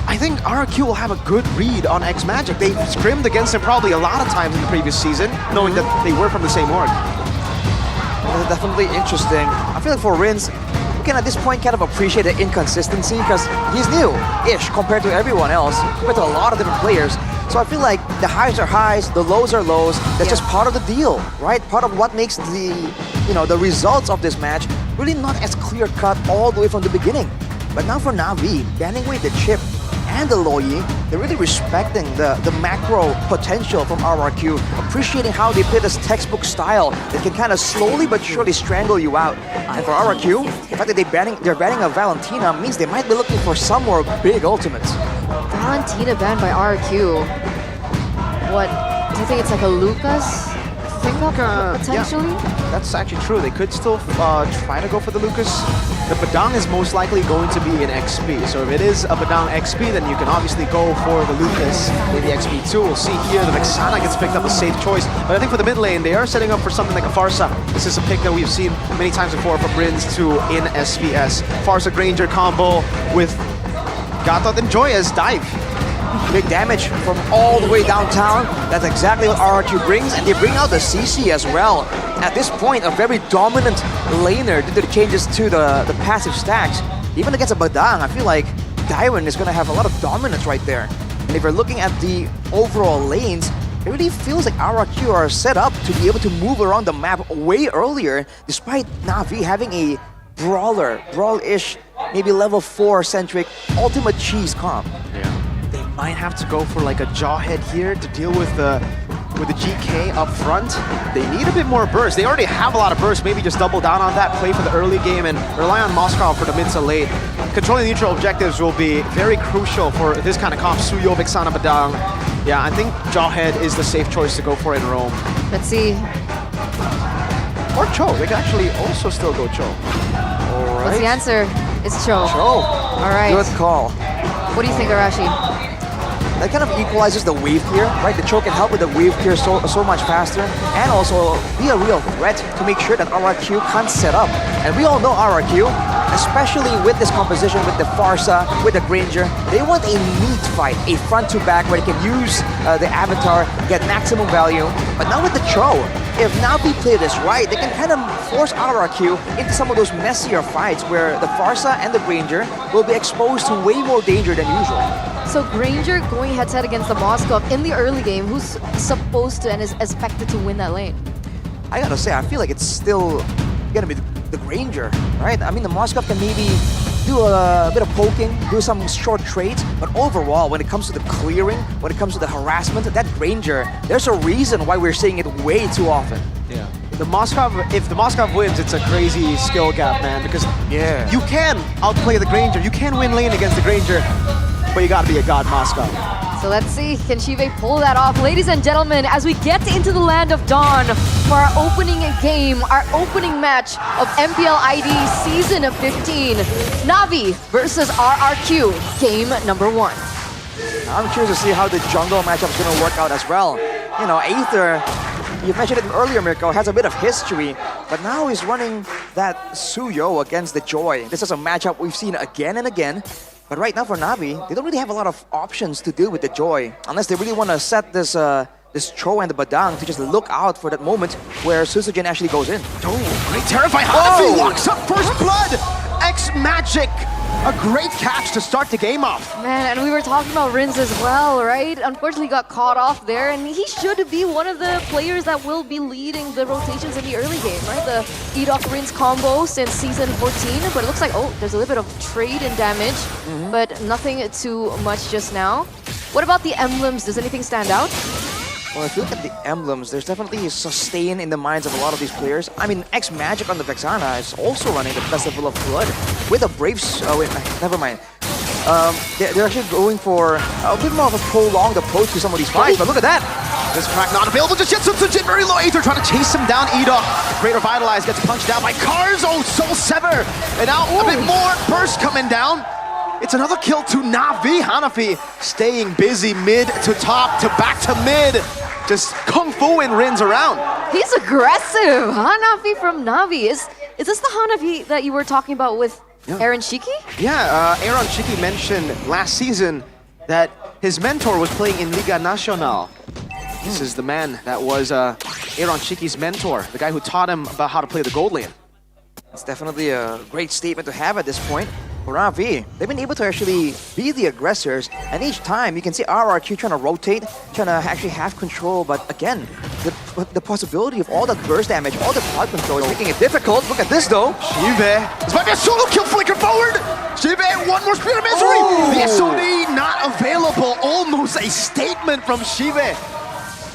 I think RRQ will have a good read on X-Magic. They've scrimmed against him probably a lot of times in the previous season, knowing that they were from the same org. That's definitely interesting. I feel like for Rins, we can at this point kind of appreciate the inconsistency because he's new-ish compared to everyone else, compared to a lot of different players. So I feel like the highs are highs, the lows are lows. That's just part of the deal, right? Part of what makes the results of this match really not as clear-cut all the way from the beginning. But now for Na'Vi, banning away the chip and the Loyi, they're really respecting the macro potential from RRQ, appreciating how they play this textbook style that can kind of slowly but surely strangle you out. And for RRQ, the fact that they're banning a Valentina means they might be looking for some more big ultimates. Valentina banned by RRQ. What, do you think it's like a Lucas pickup potentially? Yeah, that's actually true. They could still try to go for the Lucas. The Badang is most likely going to be an XP. So if it is a Badang XP, then you can obviously go for the Lucas, maybe XP too. We'll see here the Vexana gets picked up, a safe choice. But I think for the mid lane, they are setting up for something like a Farsa. This is a pick that we've seen many times before from Rins to in SPS. Farsa Granger combo with Gatot and Joya's dive. Big damage from all the way downtown. That's exactly what RRQ brings, and they bring out the CC as well. At this point, a very dominant laner due to the changes to the passive stacks. Even against a Badang, I feel like Dairon is going to have a lot of dominance right there. And if you're looking at the overall lanes, it really feels like RRQ are set up to be able to move around the map way earlier, despite Na'Vi having a brawl-ish, maybe level 4-centric ultimate cheese comp. Yeah. They might have to go for like a Jawhead here to deal with the GK up front. They need a bit more burst. They already have a lot of burst. Maybe just double down on that, play for the early game, and rely on Moscow for the mid to late. Controlling neutral objectives will be very crucial for this kind of comp. Suyo, Vexana, Badang. Yeah, I think Jawhead is the safe choice to go for in Rome. Let's see. Or Cho. They can actually also still go Cho. All right. What's the answer? It's Cho. Cho. All right. Good call. What do you think, Arashi? That kind of equalizes the wave clear, right? The Cho can help with the wave clear so much faster, and also be a real threat to make sure that RRQ can't set up. And we all know RRQ, especially with this composition, with the Farsa, with the Granger, they want a neat fight, a front-to-back where they can use the Avatar, get maximum value. But now with the Cho, if Na'Vi play this right, they can kind of force RRQ into some of those messier fights where the Farsa and the Granger will be exposed to way more danger than usual. So Granger going head-to-head against the Moskov in the early game, who's supposed to and is expected to win that lane? I gotta say, I feel like it's still gonna be the Granger, right? I mean, the Moskov can maybe do a bit of poking, do some short trades, but overall, when it comes to the clearing, when it comes to the harassment, that Granger, there's a reason why we're seeing it way too often. Yeah. If the Moskov wins, it's a crazy skill gap, man, because you can outplay the Granger, you can win lane against the Granger, but you gotta be a god Moskov. So let's see, can Shive pull that off? Ladies and gentlemen, as we get into the land of Dawn for our opening game, our opening match of MPL ID Season 15, Navi versus RRQ, game number 1. I'm curious to see how the jungle matchup is going to work out as well. You know, Aether, you mentioned it earlier, Mirko, has a bit of history, but now he's running that Suyo against the Joy. This is a matchup we've seen again and again. But right now for Navi, they don't really have a lot of options to deal with the Joy, unless they really want to set this this Cho and the Badang to just look out for that moment where Susujin actually goes in. Oh, great terrify. Hanafi walks up first blood. X Magic, a great catch to start the game off. Man, and we were talking about Rins as well, right? Unfortunately got caught off there, and he should be one of the players that will be leading the rotations in the early game, right? The Edok Rins combo since Season 14, but it looks like, oh, there's a little bit of trade in damage, but nothing too much just now. What about the emblems? Does anything stand out? Well, if you look at the emblems, there's definitely a sustain in the minds of a lot of these players. I mean, X Magic on the Vexana is also running the Festival of Blood with a Braves. Oh, wait, never mind. They're actually going for a bit more of a prolonged approach to some of these fights, but look at that! This crack not available just yet. Susujin very low. Aether trying to chase him down. Edok, great Revitalize, gets punched down by Cars. Oh, Soul Sever! And now a bit more burst coming down. It's another kill to Navi. Hanafi staying busy mid to top to back to mid. Just kung fu and Rins around. He's aggressive. Hanafi from Navi. Is this the Hanafi that you were talking about with Aaron Shiki? Yeah, Aaron Shiki mentioned last season that his mentor was playing in Liga Nacional. This is the man that was Aaron Shiki's mentor, the guy who taught him about how to play the gold lane. It's definitely a great statement to have at this point. For Navi, they've been able to actually be the aggressors, and each time you can see RRQ trying to rotate, trying to actually have control, but again, the possibility of all the burst damage, all the crowd control is making it difficult. Look at this though. Shive, this might be a solo kill, flicker forward! Shive, one more Spirit of Misery! The SOD not available, almost a statement from Shive.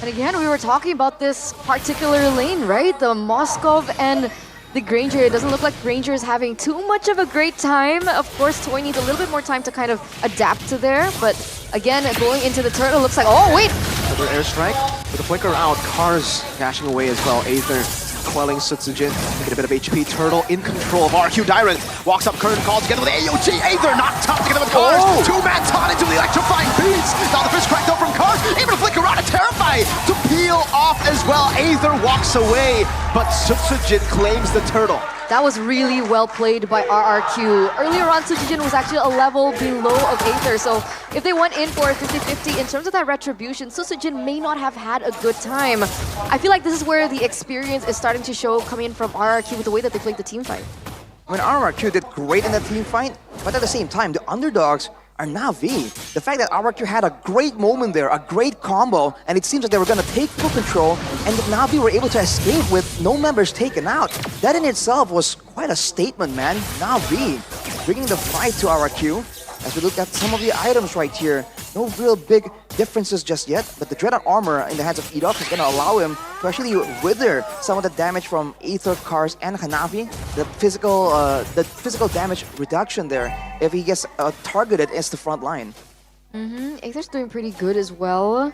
And again, we were talking about this particular lane, right? The Moskov and the Granger. It doesn't look like Granger is having too much of a great time. Of course, Toy needs a little bit more time to kind of adapt to there. But again, going into the turtle looks like, oh wait! Another airstrike with the flicker out. Cars dashing away as well. Aether quelling Susujin, get a bit of HP. Turtle in control of RQ. Dyrant walks up current call together with AOG. Aether knocked top together with Cars. Two-man taunt into the electrifying beats. Now the fist cracked up from Cars. Able to flicker out. Terrified to peel off as well. Aether walks away, but Susujin claims the turtle. That was really well played by RRQ. Earlier on, Susujin was actually a level below of Aether, so if they went in for a 50-50 in terms of that retribution, Susujin may not have had a good time. I feel like this is where the experience is starting to show coming in from RRQ with the way that they played the team fight. When RRQ did great in that team fight, but at the same time, the underdogs are Navi. The fact that RRQ had a great moment there, a great combo, and it seems like they were going to take full control, and that Navi were able to escape with no members taken out. That in itself was quite a statement, man. Navi bringing the fight to RRQ. As we look at some of the items right here, no real big differences just yet, but the Dreaded Armor in the hands of Edok is going to allow him to actually wither some of the damage from Aether, Cars, and Hanafi. The physical damage reduction there if he gets targeted as the front line. Aether's doing pretty good as well,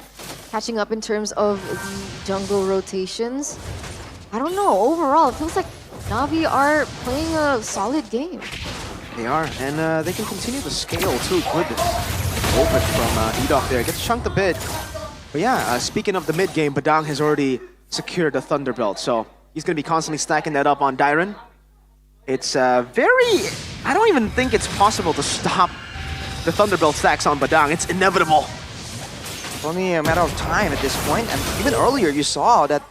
catching up in terms of the jungle rotations. I don't know, overall, it feels like Navi are playing a solid game. They are, and they can continue to scale too. Good open from Edok there. Gets chunked a bit. But yeah, speaking of the mid game, Badang has already secured the Thunderbelt, so he's going to be constantly stacking that up on Dyrant. It's very... I don't even think it's possible to stop the Thunderbelt stacks on Badang. It's inevitable. It's only a matter of time at this point, and even earlier you saw that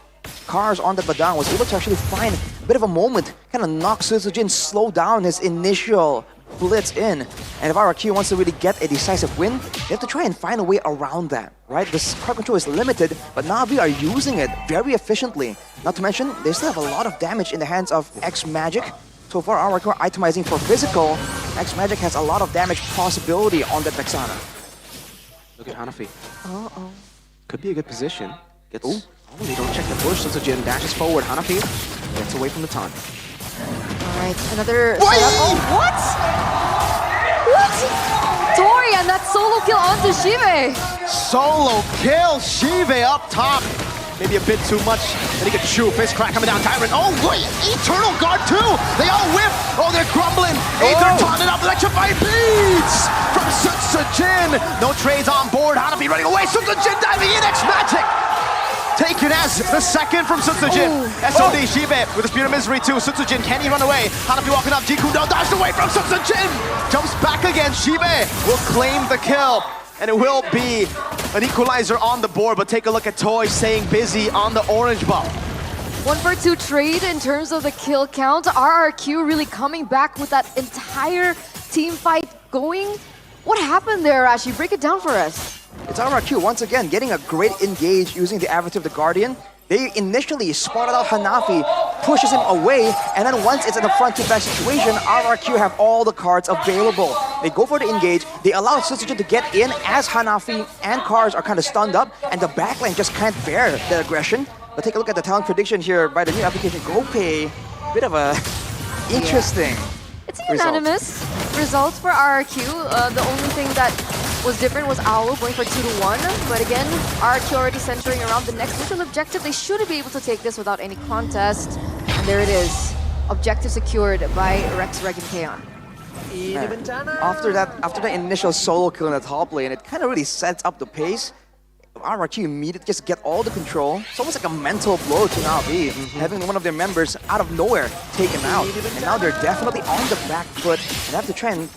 Cars on the Badang was able to actually find a bit of a moment, kind of knock Susujin, slow down his initial blitz in. And if RRQ wants to really get a decisive win, they have to try and find a way around that, right? This crowd control is limited, but Navi are using it very efficiently. Not to mention, they still have a lot of damage in the hands of X Magic. So far, RRQ are itemizing for physical. X Magic has a lot of damage possibility on that Vexana. Look at Hanafi. Uh-oh. Could be a good position. Gets... Oh, they don't check the push. Susujin dashes forward. Hanafi gets away from the taunt. Alright, another setup. Oh, what? What? Tori Story, and that solo kill onto Shive. Solo kill, Shive up top. Maybe a bit too much. Then he gets Shu, fist crack coming down. Tyrant, oh wait, Eternal Guard too. They all whip. Oh, they're grumbling. Aether taunted up, electrified beats from Sutsujin. No trades on board. Hanabi running away. Sutsujin diving in. X Magic. Taken as the second from Sutsujin. SOD Shibe with the Spear of Misery too. Sutsujin, can he run away? Hanabi walking up. Jikudo dodged away from Sutsujin. Jumps back again. Shibe will claim the kill. And it will be an equalizer on the board, but take a look at Toy staying busy on the orange buff. 1-for-2 trade in terms of the kill count. RRQ really coming back with that entire team fight going. What happened there, Rashi? Break it down for us. It's RRQ once again getting a great engage using the Avatar of the Guardian. They initially spotted out Hanafi, pushes him away, and then once it's in a front-to-back situation, RRQ have all the cards available. They go for the engage, they allow Sutsujin to get in as Hanafi and Cars are kind of stunned up, and the backline just can't bear the aggression. But take a look at the talent prediction here by the new application, GoPay. Bit of a interesting It's unanimous results for RRQ. The only thing that was different was Owl going for 2-1, but again, RRQ already centering around the next neutral objective. They should be able to take this without any contest. And there it is. Objective secured by Rex, Reg, and Kaon. After that initial solo kill in the top lane, it kind of really sets up the pace. RRQ immediately just get all the control. It's almost like a mental blow to Navi, having one of their members out of nowhere taken out. And now they're definitely on the back foot and have to try and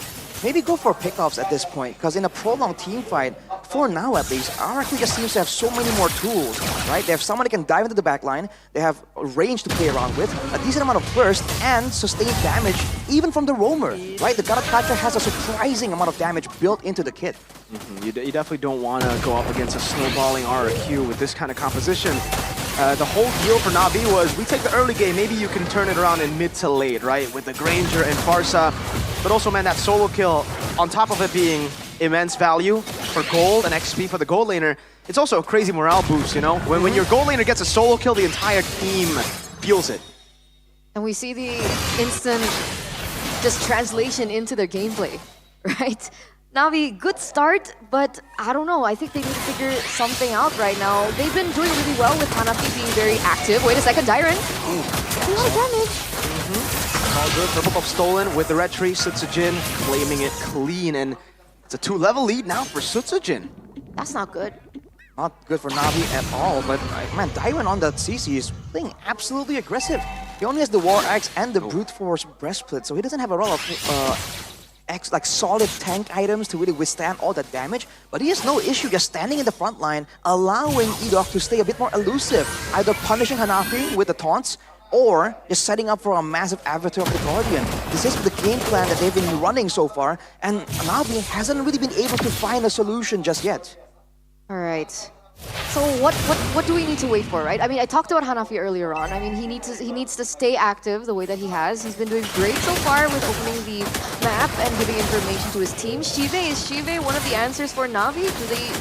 maybe go for pickoffs at this point, because in a prolonged team fight, for now at least, RRQ just seems to have so many more tools, right? They have someone that can dive into the backline, they have a range to play around with, a decent amount of burst, and sustained damage even from the roamer, right? The God of Catcher has a surprising amount of damage built into the kit. You definitely don't want to go up against a snowballing RRQ with this kind of composition. The whole deal for Na'Vi was, we take the early game, maybe you can turn it around in mid to late, right? With the Granger and Farsa. But also, man, that solo kill, on top of it being immense value for gold and XP for the gold laner, it's also a crazy morale boost, you know? When your gold laner gets a solo kill, the entire team feels it. And we see the instant just translation into their gameplay, right? Na'Vi, good start, but I don't know. I think they need to figure something out right now. They've been doing really well with Hanafi being very active. Wait a second, Dyron. A lot of damage. All good, purple buff stolen with the red tree. Sutsujin claiming it clean, and it's a 2-level lead now for Sutsujin. That's not good. Not good for Na'Vi at all, but man, Dyron on that CC is playing absolutely aggressive. He only has the War Axe and the Brute Force Breastplate, so he doesn't have a lot of like solid tank items to really withstand all that damage, but he has no issue just standing in the front line, allowing Edok to stay a bit more elusive, either punishing Hanafi with the taunts, or just setting up for a massive Avatar of the Guardian. This is the game plan that they've been running so far, and Na'Vi hasn't really been able to find a solution just yet. All right. So what do we need to wait for, right? I mean, I talked about Hanafi earlier on. I mean, he needs to stay active the way that he has. He's been doing great so far with opening the map and giving information to his team. Is Shive one of the answers for Na'Vi?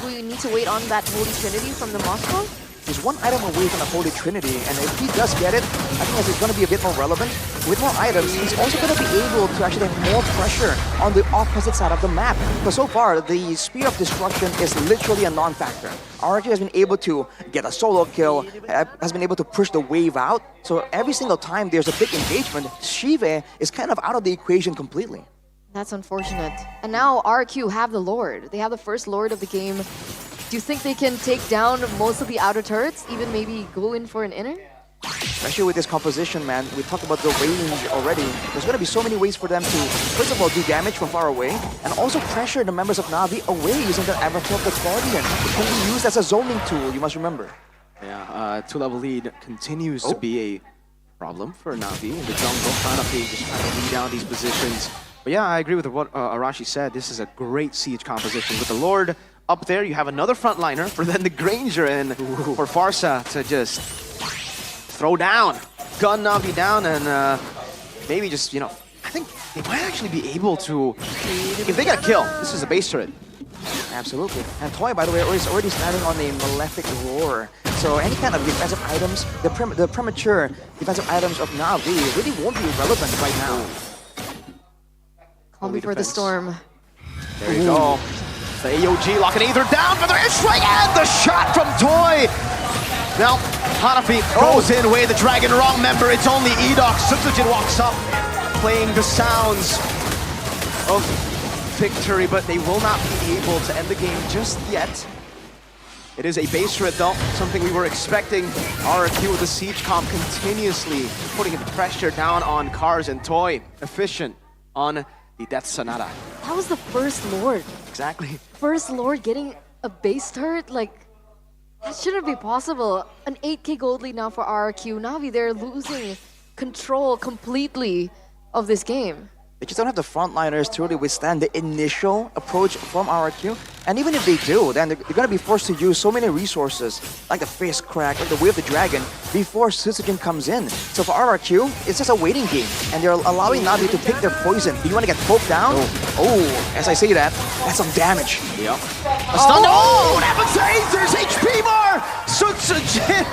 Do we need to wait on that Holy Trinity from the Moscow? He's one item away from the Holy Trinity, and if he does get it, I think it's going to be a bit more relevant. With more items, he's also going to be able to actually have more pressure on the opposite side of the map. Because so far, the Spear of Destruction is literally a non-factor. RRQ has been able to get a solo kill, has been able to push the wave out. So every single time there's a big engagement, Shive is kind of out of the equation completely. That's unfortunate. And now RRQ have the Lord. They have the first Lord of the game. Do you think they can take down most of the outer turrets, even maybe go in for an inner? Especially with this composition, man. We talked about the range already. There's going to be so many ways for them to, first of all, do damage from far away, and also pressure the members of Na'Vi away using their Avatar of the Guardian. It can be used as a zoning tool, you must remember. Yeah, 2-level lead continues to be a problem for Na'Vi in the jungle. Hanafi just trying to lead down these positions. But yeah, I agree with what Arashi said. This is a great siege composition. With the Lord up there, you have another frontliner for then the Granger and for Farsa to just throw down, gun Na'Vi down, and maybe just, you know, I think they might actually be able to, if they get a kill, this is a base turret. Absolutely. And Toy, by the way, is already standing on a Malefic Roar. So any kind of defensive items, the premature defensive items of Na'Vi really won't be relevant right now. Calm before the storm. There you go. The AOG locking either down, but there is strike and the shot from Toy. Now, Hanafi goes in way the Dragon Wrong member. It's only Edok. Sutsujin walks up, playing the sounds of victory, but they will not be able to end the game just yet. It is a base turret though, something we were expecting. RRQ with the siege comp continuously putting pressure down on Cars and Toy. Efficient on the Death Sonata. That was the first Lord. Exactly. First Lord getting a base turret? Like, that shouldn't be possible. An 8k gold lead now for RRQ. Na'Vi, they're losing control completely of this game. They just don't have the frontliners to really withstand the initial approach from RRQ. And even if they do, then they're going to be forced to use so many resources, like the Face Crack, like the Way of the Dragon, before Sutsujin comes in. So for RRQ, it's just a waiting game. And they're allowing Na'Vi to pick their poison. Do you want to get poked down? Oh, as I say that, that's some damage. Yep. A stun. Oh, what happens? There's HP bar! Sutsujin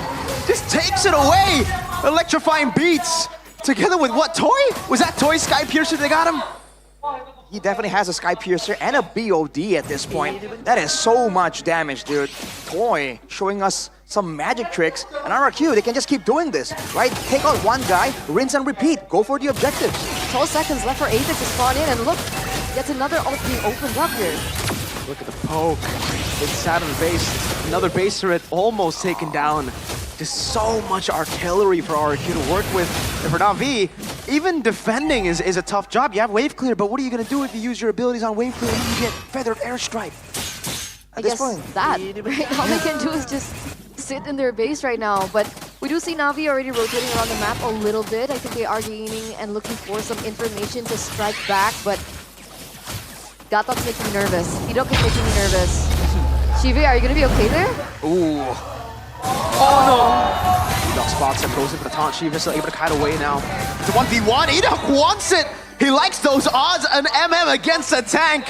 just takes it away. Electrifying beats. Together with what, Toy? Was that Toy Sky Piercer they got him? He definitely has a Sky Piercer and a BOD at this point. That is so much damage, dude. Toy showing us some magic tricks. And RRQ, they can just keep doing this, right? Take out one guy, rinse and repeat. Go for the objectives. 12 seconds left for Apex to spawn in, and look, gets another ult being opened up here. Look at the poke inside of the base. Another base turret almost taken down. Just so much artillery for RRQ to work with. And for Na'Vi, even defending is a tough job. You have wave clear, but what are you going to do if you use your abilities on wave clear and you get feathered airstrike? I guess that, right? All they can do is just sit in their base right now. But we do see Na'Vi already rotating around the map a little bit. I think they are gaining and looking for some information to strike back, but Gatok's making me nervous. Edok is making me nervous. Shive, are you going to be okay there? Ooh. Oh no! Edok spots him, goes in for the taunt. Shiva's still able to kite away now. It's a 1v1. Edok wants it! He likes those odds, an MM against a tank.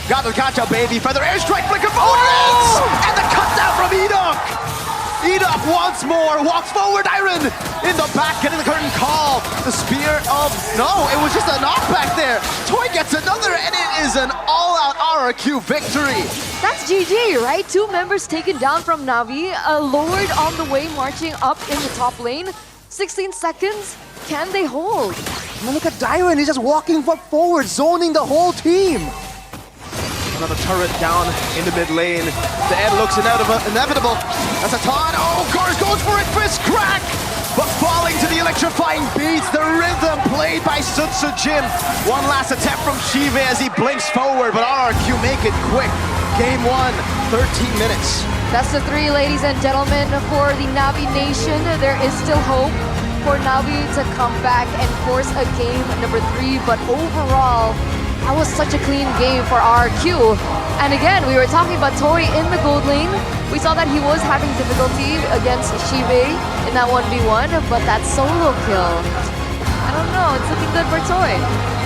Got the catch up, baby. Feather airstrike, flicker bonus! And the cut down from Edok! Edok once more walks forward. Iron in the back, getting the curtain call. The spear of... No, it was just a knockback there. Toy gets another, and it is an all-out RRQ victory. That's GG, right? 2 members taken down from Na'Vi. A Lord on the way, marching up in the top lane. 16 seconds. Can they hold? And look at Dyron. He's just walking forward, zoning the whole team. Another turret down in the mid lane. The end looks inevitable. That's a taunt. Oh, Gars goes for it. Fist crack. But falling to the electrifying beats. The rhythm played by Sutsujin. One last attempt from Shive as he blinks forward. But RRQ make it quick. Game 1, 13 minutes. Best of 3, ladies and gentlemen, for the Na'Vi Nation. There is still hope for Na'Vi to come back and force a game number 3. But overall, that was such a clean game for RRQ. And again, we were talking about Toy in the gold lane. We saw that he was having difficulty against Shive in that 1v1, but that solo kill, I don't know, it's looking good for Toy.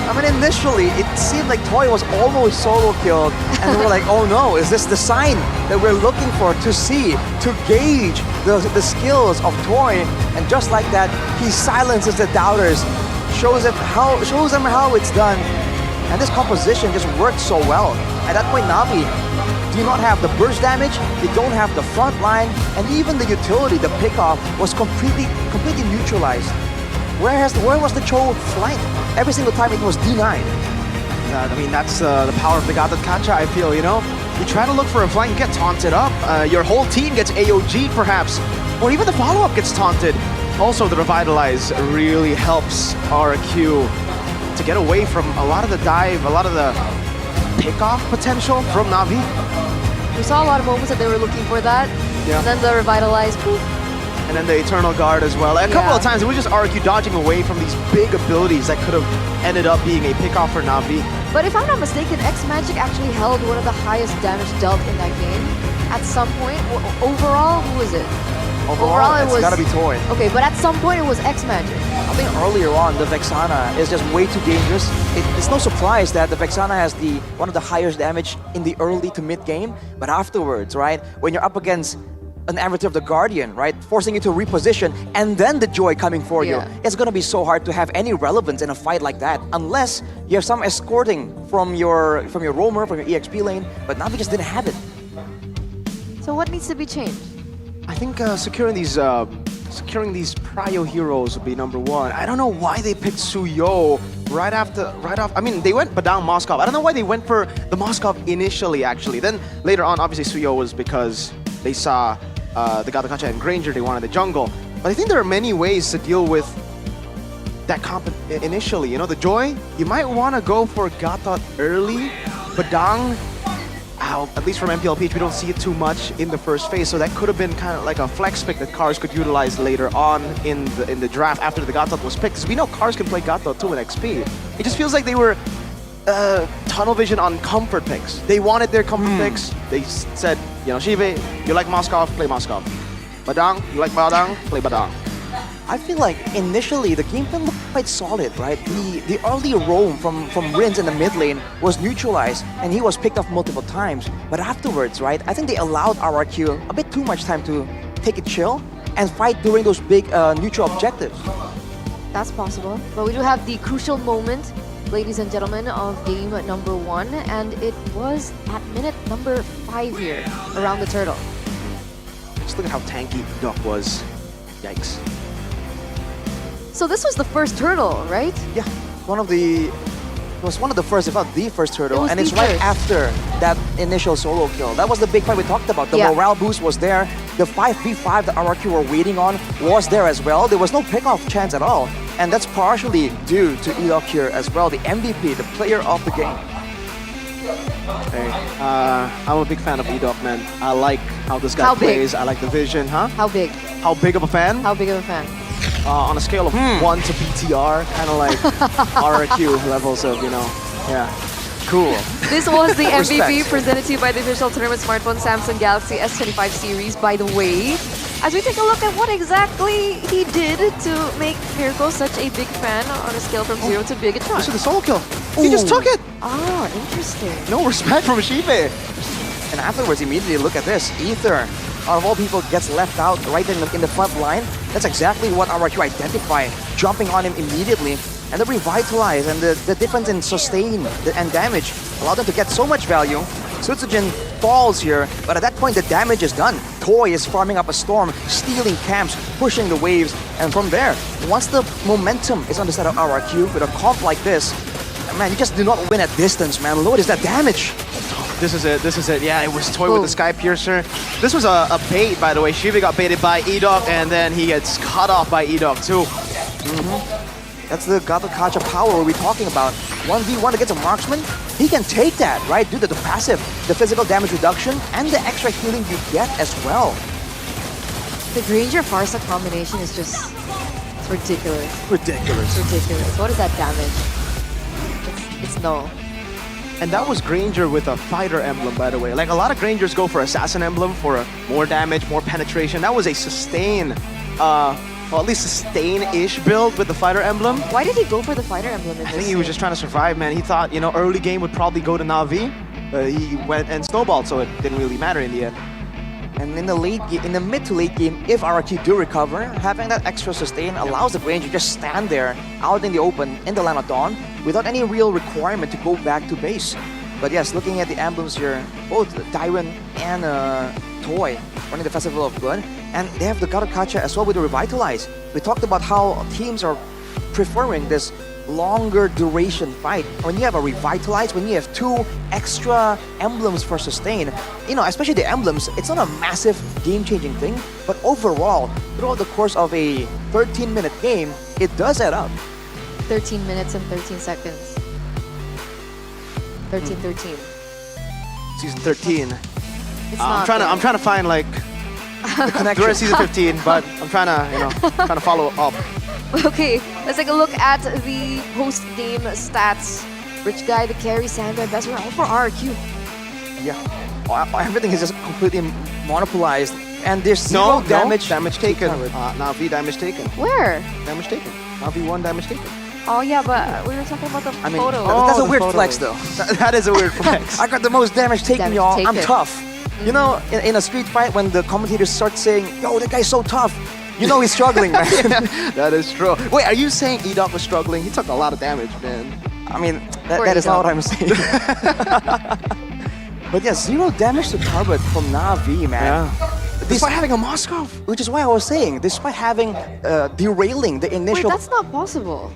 I mean, initially, it seemed like Toy was almost solo killed, and we were like, oh no, is this the sign that we're looking for to see, to gauge the skills of Toy? And just like that, he silences the doubters, shows them how it's done. And this composition just worked so well. At that point, Na'Vi do not have the burst damage, they don't have the front line, and even the utility, the pickoff, was completely neutralized. Where was the Cho flank? Every single time it was denied. I mean, that's the power of the Gatot Kacha, I feel, you know? You try to look for a flank, you get taunted up. Your whole team gets AOG'd perhaps, or even the follow-up gets taunted. Also, the Revitalize really helps RRQ to get away from a lot of the dive, a lot of the pickoff potential from Na'Vi. We saw a lot of moments that they were looking for that. Yeah. And then the Revitalize, poof. And then the Eternal Guard as well. A couple of times it was just RRQ dodging away from these big abilities that could have ended up being a pickoff for Na'Vi. But if I'm not mistaken, X-Magic actually held one of the highest damage dealt in that game. At some point, overall, who was it? Overall it was gotta be Toy. Okay, but at some point it was X-Magic. I think earlier on, the Vexana is just way too dangerous. It's no surprise that the Vexana has one of the highest damage in the early to mid game, but afterwards, right, when you're up against an avatar of the Guardian, right? Forcing you to reposition and then the Joy coming for you. It's gonna be so hard to have any relevance in a fight like that unless you have some escorting from your roamer, from your EXP lane, but Na'Vi just didn't have it. So what needs to be changed? I think securing these prio heroes would be number one. I don't know why they picked Suyo right off. I mean, they went Badang Moskov. I don't know why they went for the Moskov initially, actually. Then later on, obviously Suyo was because they saw the Gatakacha and Granger, they wanted the jungle. But I think there are many ways to deal with that comp initially. You know, the Joy, you might want to go for Gatot early. Badang, at least from MPL Peach, we don't see it too much in the first phase, so that could have been kind of like a flex pick that Cars could utilize later on in the draft after the Gatot was picked. Because we know Cars can play Gatot too in XP. It just feels like they were tunnel vision on comfort picks. They wanted their comfort picks. They said, you know, Shive, you like Moskov, play Moskov. Badang, you like Badang, play Badang. I feel like initially the game plan looked quite solid, right? The early roam from Rins in the mid lane was neutralized and he was picked off multiple times. But afterwards, right, I think they allowed RRQ a bit too much time to take it chill and fight during those big neutral objectives. That's possible. But we do have the crucial moment, ladies and gentlemen, of game number 1, and it was at minute number 5 here, around the turtle. Just look at how tanky Doc was. Yikes. So this was the first turtle, right? Yeah, it was one of the first, if not the first turtle, and it's right first. after that initial solo kill. That was the big fight we talked about. The morale boost was there. The 5v5 that RRQ were waiting on was there as well. There was no pick-off chance at all. And that's partially due to Edok here as well, the MVP, the player of the game. Hey, I'm a big fan of Edok, man. I like how this guy plays. I like the vision, huh? How big? How big of a fan? How big of a fan? On a scale of 1 to BTR, kind of like RRQ levels of, you know, yeah. Cool. This was the MVP Respect. presented to you by the official tournament smartphone Samsung Galaxy S25 series, by the way. As we take a look at what exactly he did to make Miracle such a big fan on a scale from 0 to Bigatron. This is the solo kill. He just took it. Ah, interesting. No respect from Shive. And afterwards, immediately look at this. Ether, out of all people, gets left out right in the front line. That's exactly what RRQ identified, jumping on him immediately. And the revitalize and the difference in sustain and damage allowed them to get so much value. Sutsujin falls here, but at that point the damage is done. Toy is farming up a storm, stealing camps, pushing the waves, and from there, once the momentum is on the side of RRQ with a comp like this, man, you just do not win at distance, man. Lord, is that damage? This is it. Yeah, it was Toy with the Sky Piercer. This was a bait, by the way. Shiva got baited by Edok, and then he gets cut off by Edok too. That's the Gatakacha power we're talking about. 1v1 against a marksman, he can take that, right? Due to the passive, the physical damage reduction, and the extra healing you get as well. The Granger Farsa combination is just, it's ridiculous. Ridiculous. It's ridiculous. What is that damage? It's no. And that was Granger with a fighter emblem, by the way. Like, a lot of Grangers go for assassin emblem for more damage, more penetration. That was a sustain, well, at least sustain-ish build with the fighter emblem. Why did he go for the fighter emblem in I this? think he was just trying to survive, man. He thought, you know, early game would probably go to Na'Vi. He went and snowballed, so it didn't really matter in the end. And in the mid to late game, if RRQ do recover, having that extra sustain allows the Granger to just stand there out in the open in the Land of Dawn without any real requirement to go back to base. But yes, looking at the emblems here, both Tyron and Toy running the Festival of Blood, and they have the Gatakacha as well with the Revitalize. We talked about how teams are preferring this longer duration fight. When you have a Revitalize, when you have 2 extra emblems for sustain, you know, especially the emblems, it's not a massive game-changing thing, but overall, throughout the course of a 13-minute game, it does add up. 13 minutes and 13 seconds. 13-13. Season 13. It's I'm not trying to find like the connection. We're in season 15, but I'm trying to, you know, trying to follow up. Okay, let's take a look at the post-game stats. Rich Guy, the carry, Sandra, best all for RRQ. Yeah, everything is just completely monopolized, and there's zero damage taken. Na'Vi damage taken. Where? Damage taken. Na'Vi 1 damage taken. Oh yeah, but we were talking about the photo. That's a weird flex though. That is a weird flex. I got the most damage taken, y'all. I'm tough. You know, in a street fight, when the commentators start saying, "Yo, that guy's so tough," you know he's struggling, man. That is true. Wait, are you saying E-Dog was struggling? He took a lot of damage, man. I mean, that is not what I'm saying. But yeah, 0 damage to Tarbot from Na'Vi, man. Despite having a Moskov. Which is why I was saying, despite having derailing the initial. Wait, that's not possible.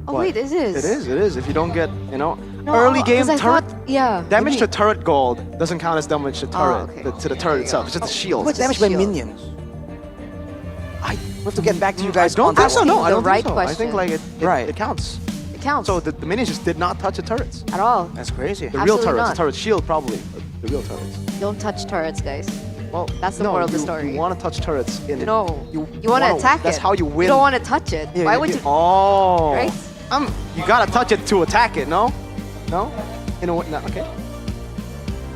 Oh What? wait, it is. It is. If you don't get, No, early game 'cause I turret. thought- yeah. Damage to turret gold doesn't count as damage to turret, okay. to the turret itself. It's just the shield. What's damage by minions? We have to get back to you guys. I don't think so. asking No, I the don't right think so. I think question. like it counts. It counts. So the minions just did not touch the turrets. At all. That's crazy. The real Absolutely turrets, not. the turret shield probably. The real turrets. Don't touch turrets, guys. Well, That's the no, moral of the you- story. You want to touch turrets in it. No. You want to wanna- attack it. That's how you win. You don't want to touch it. Why would you? Oh. Right? You gotta touch it to attack it. No. No. No. Okay.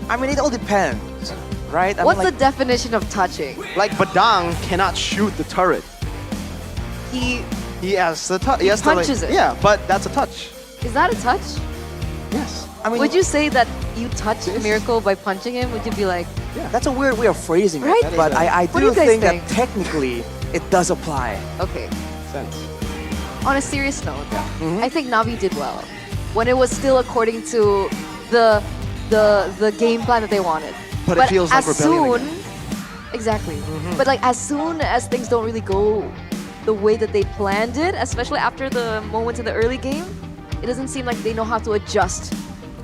I mean, it all depends, right? I What's mean, the definition of touching? Like Badang cannot shoot the turret. He has the touch. He punches it. Yeah, but that's a touch. Is that a touch? Yes. I mean, Would you say that you touched Miracle by punching him? Would you be like, Yeah, that's a weird way of phrasing Right? it. But I What do do you guys think think? that technically it does apply. okay? Sense. On a serious note, I think Navi did well when it was still according to the game plan that they wanted. But it feels like as rebellion soon, exactly. But like as soon as things don't really go the way that they planned it, especially after the moments in the early game, it doesn't seem like they know how to adjust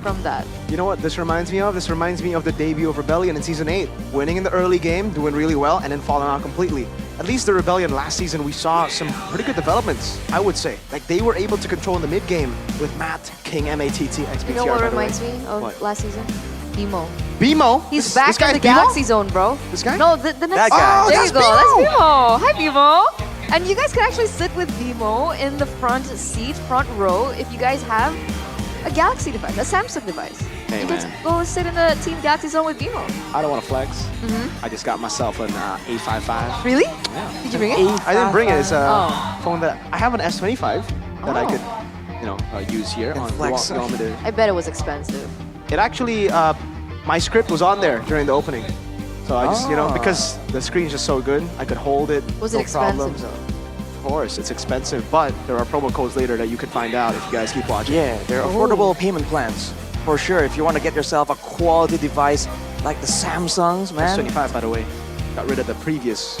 from that. You know what this reminds me of? This reminds me of the debut of Rebellion in Season 8. Winning in the early game, doing really well, and then falling out completely. At least the Rebellion last season, we saw some pretty good developments, I would say. Like, they were able to control in the mid-game with Matt, King, MATT, XPTR, You know what by the way. reminds me of What? last season? Bimo. Bimo? He's This- back this guy's in the Bimo? Galaxy Zone, bro. This guy? No, the next That guy. Oh, there that's you go. Bimo! That's Bimo. Hi, Bimo. And you guys can actually sit with Bimo in the front seat, front row, if you guys have a Galaxy device, a Samsung device. Hey, you man. can go sit in the Team Galaxy Zone with Bimo. I don't want to flex. I just got myself an A55. Really? Did you bring it? I didn't bring it. It's a Oh. phone that I have an S25 that I Oh. could, use here on flex. kilometer. I bet it was expensive. It actually, my script was on there during the opening. So I just, because the screen's just so good, I could hold it. Was no it expensive problems. though? Of course, it's expensive, but there are promo codes later that you can find out if you guys keep watching. Yeah, there are affordable payment plans. For sure, if you want to get yourself a quality device like the Samsungs, man. S25, by the way, got rid of the previous.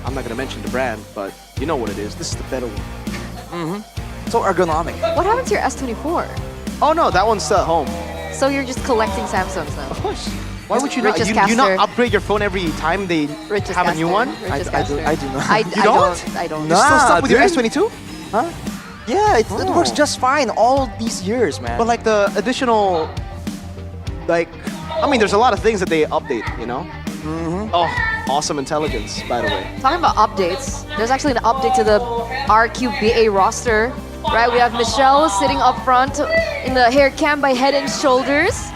I'm not gonna mention the brand, but you know what it is. This is the better one. So ergonomic. What happened to your S24? Oh no, that one's still at home. So you're just collecting Samsungs now? Of course. Why would you not? Richest You caster. not upgrade your phone every time they Richest have a new caster. one? Richest I caster. do not. I You don't? I don't. You're still stuck with your dude. S22? Huh? Yeah, it works just fine all these years, man. But like the additional, there's a lot of things that they update, you know? Oh, awesome intelligence, by the way. Talking about updates, there's actually an update to the RQBA roster, right? We have Michelle sitting up front in the hair cam by Head and Shoulders.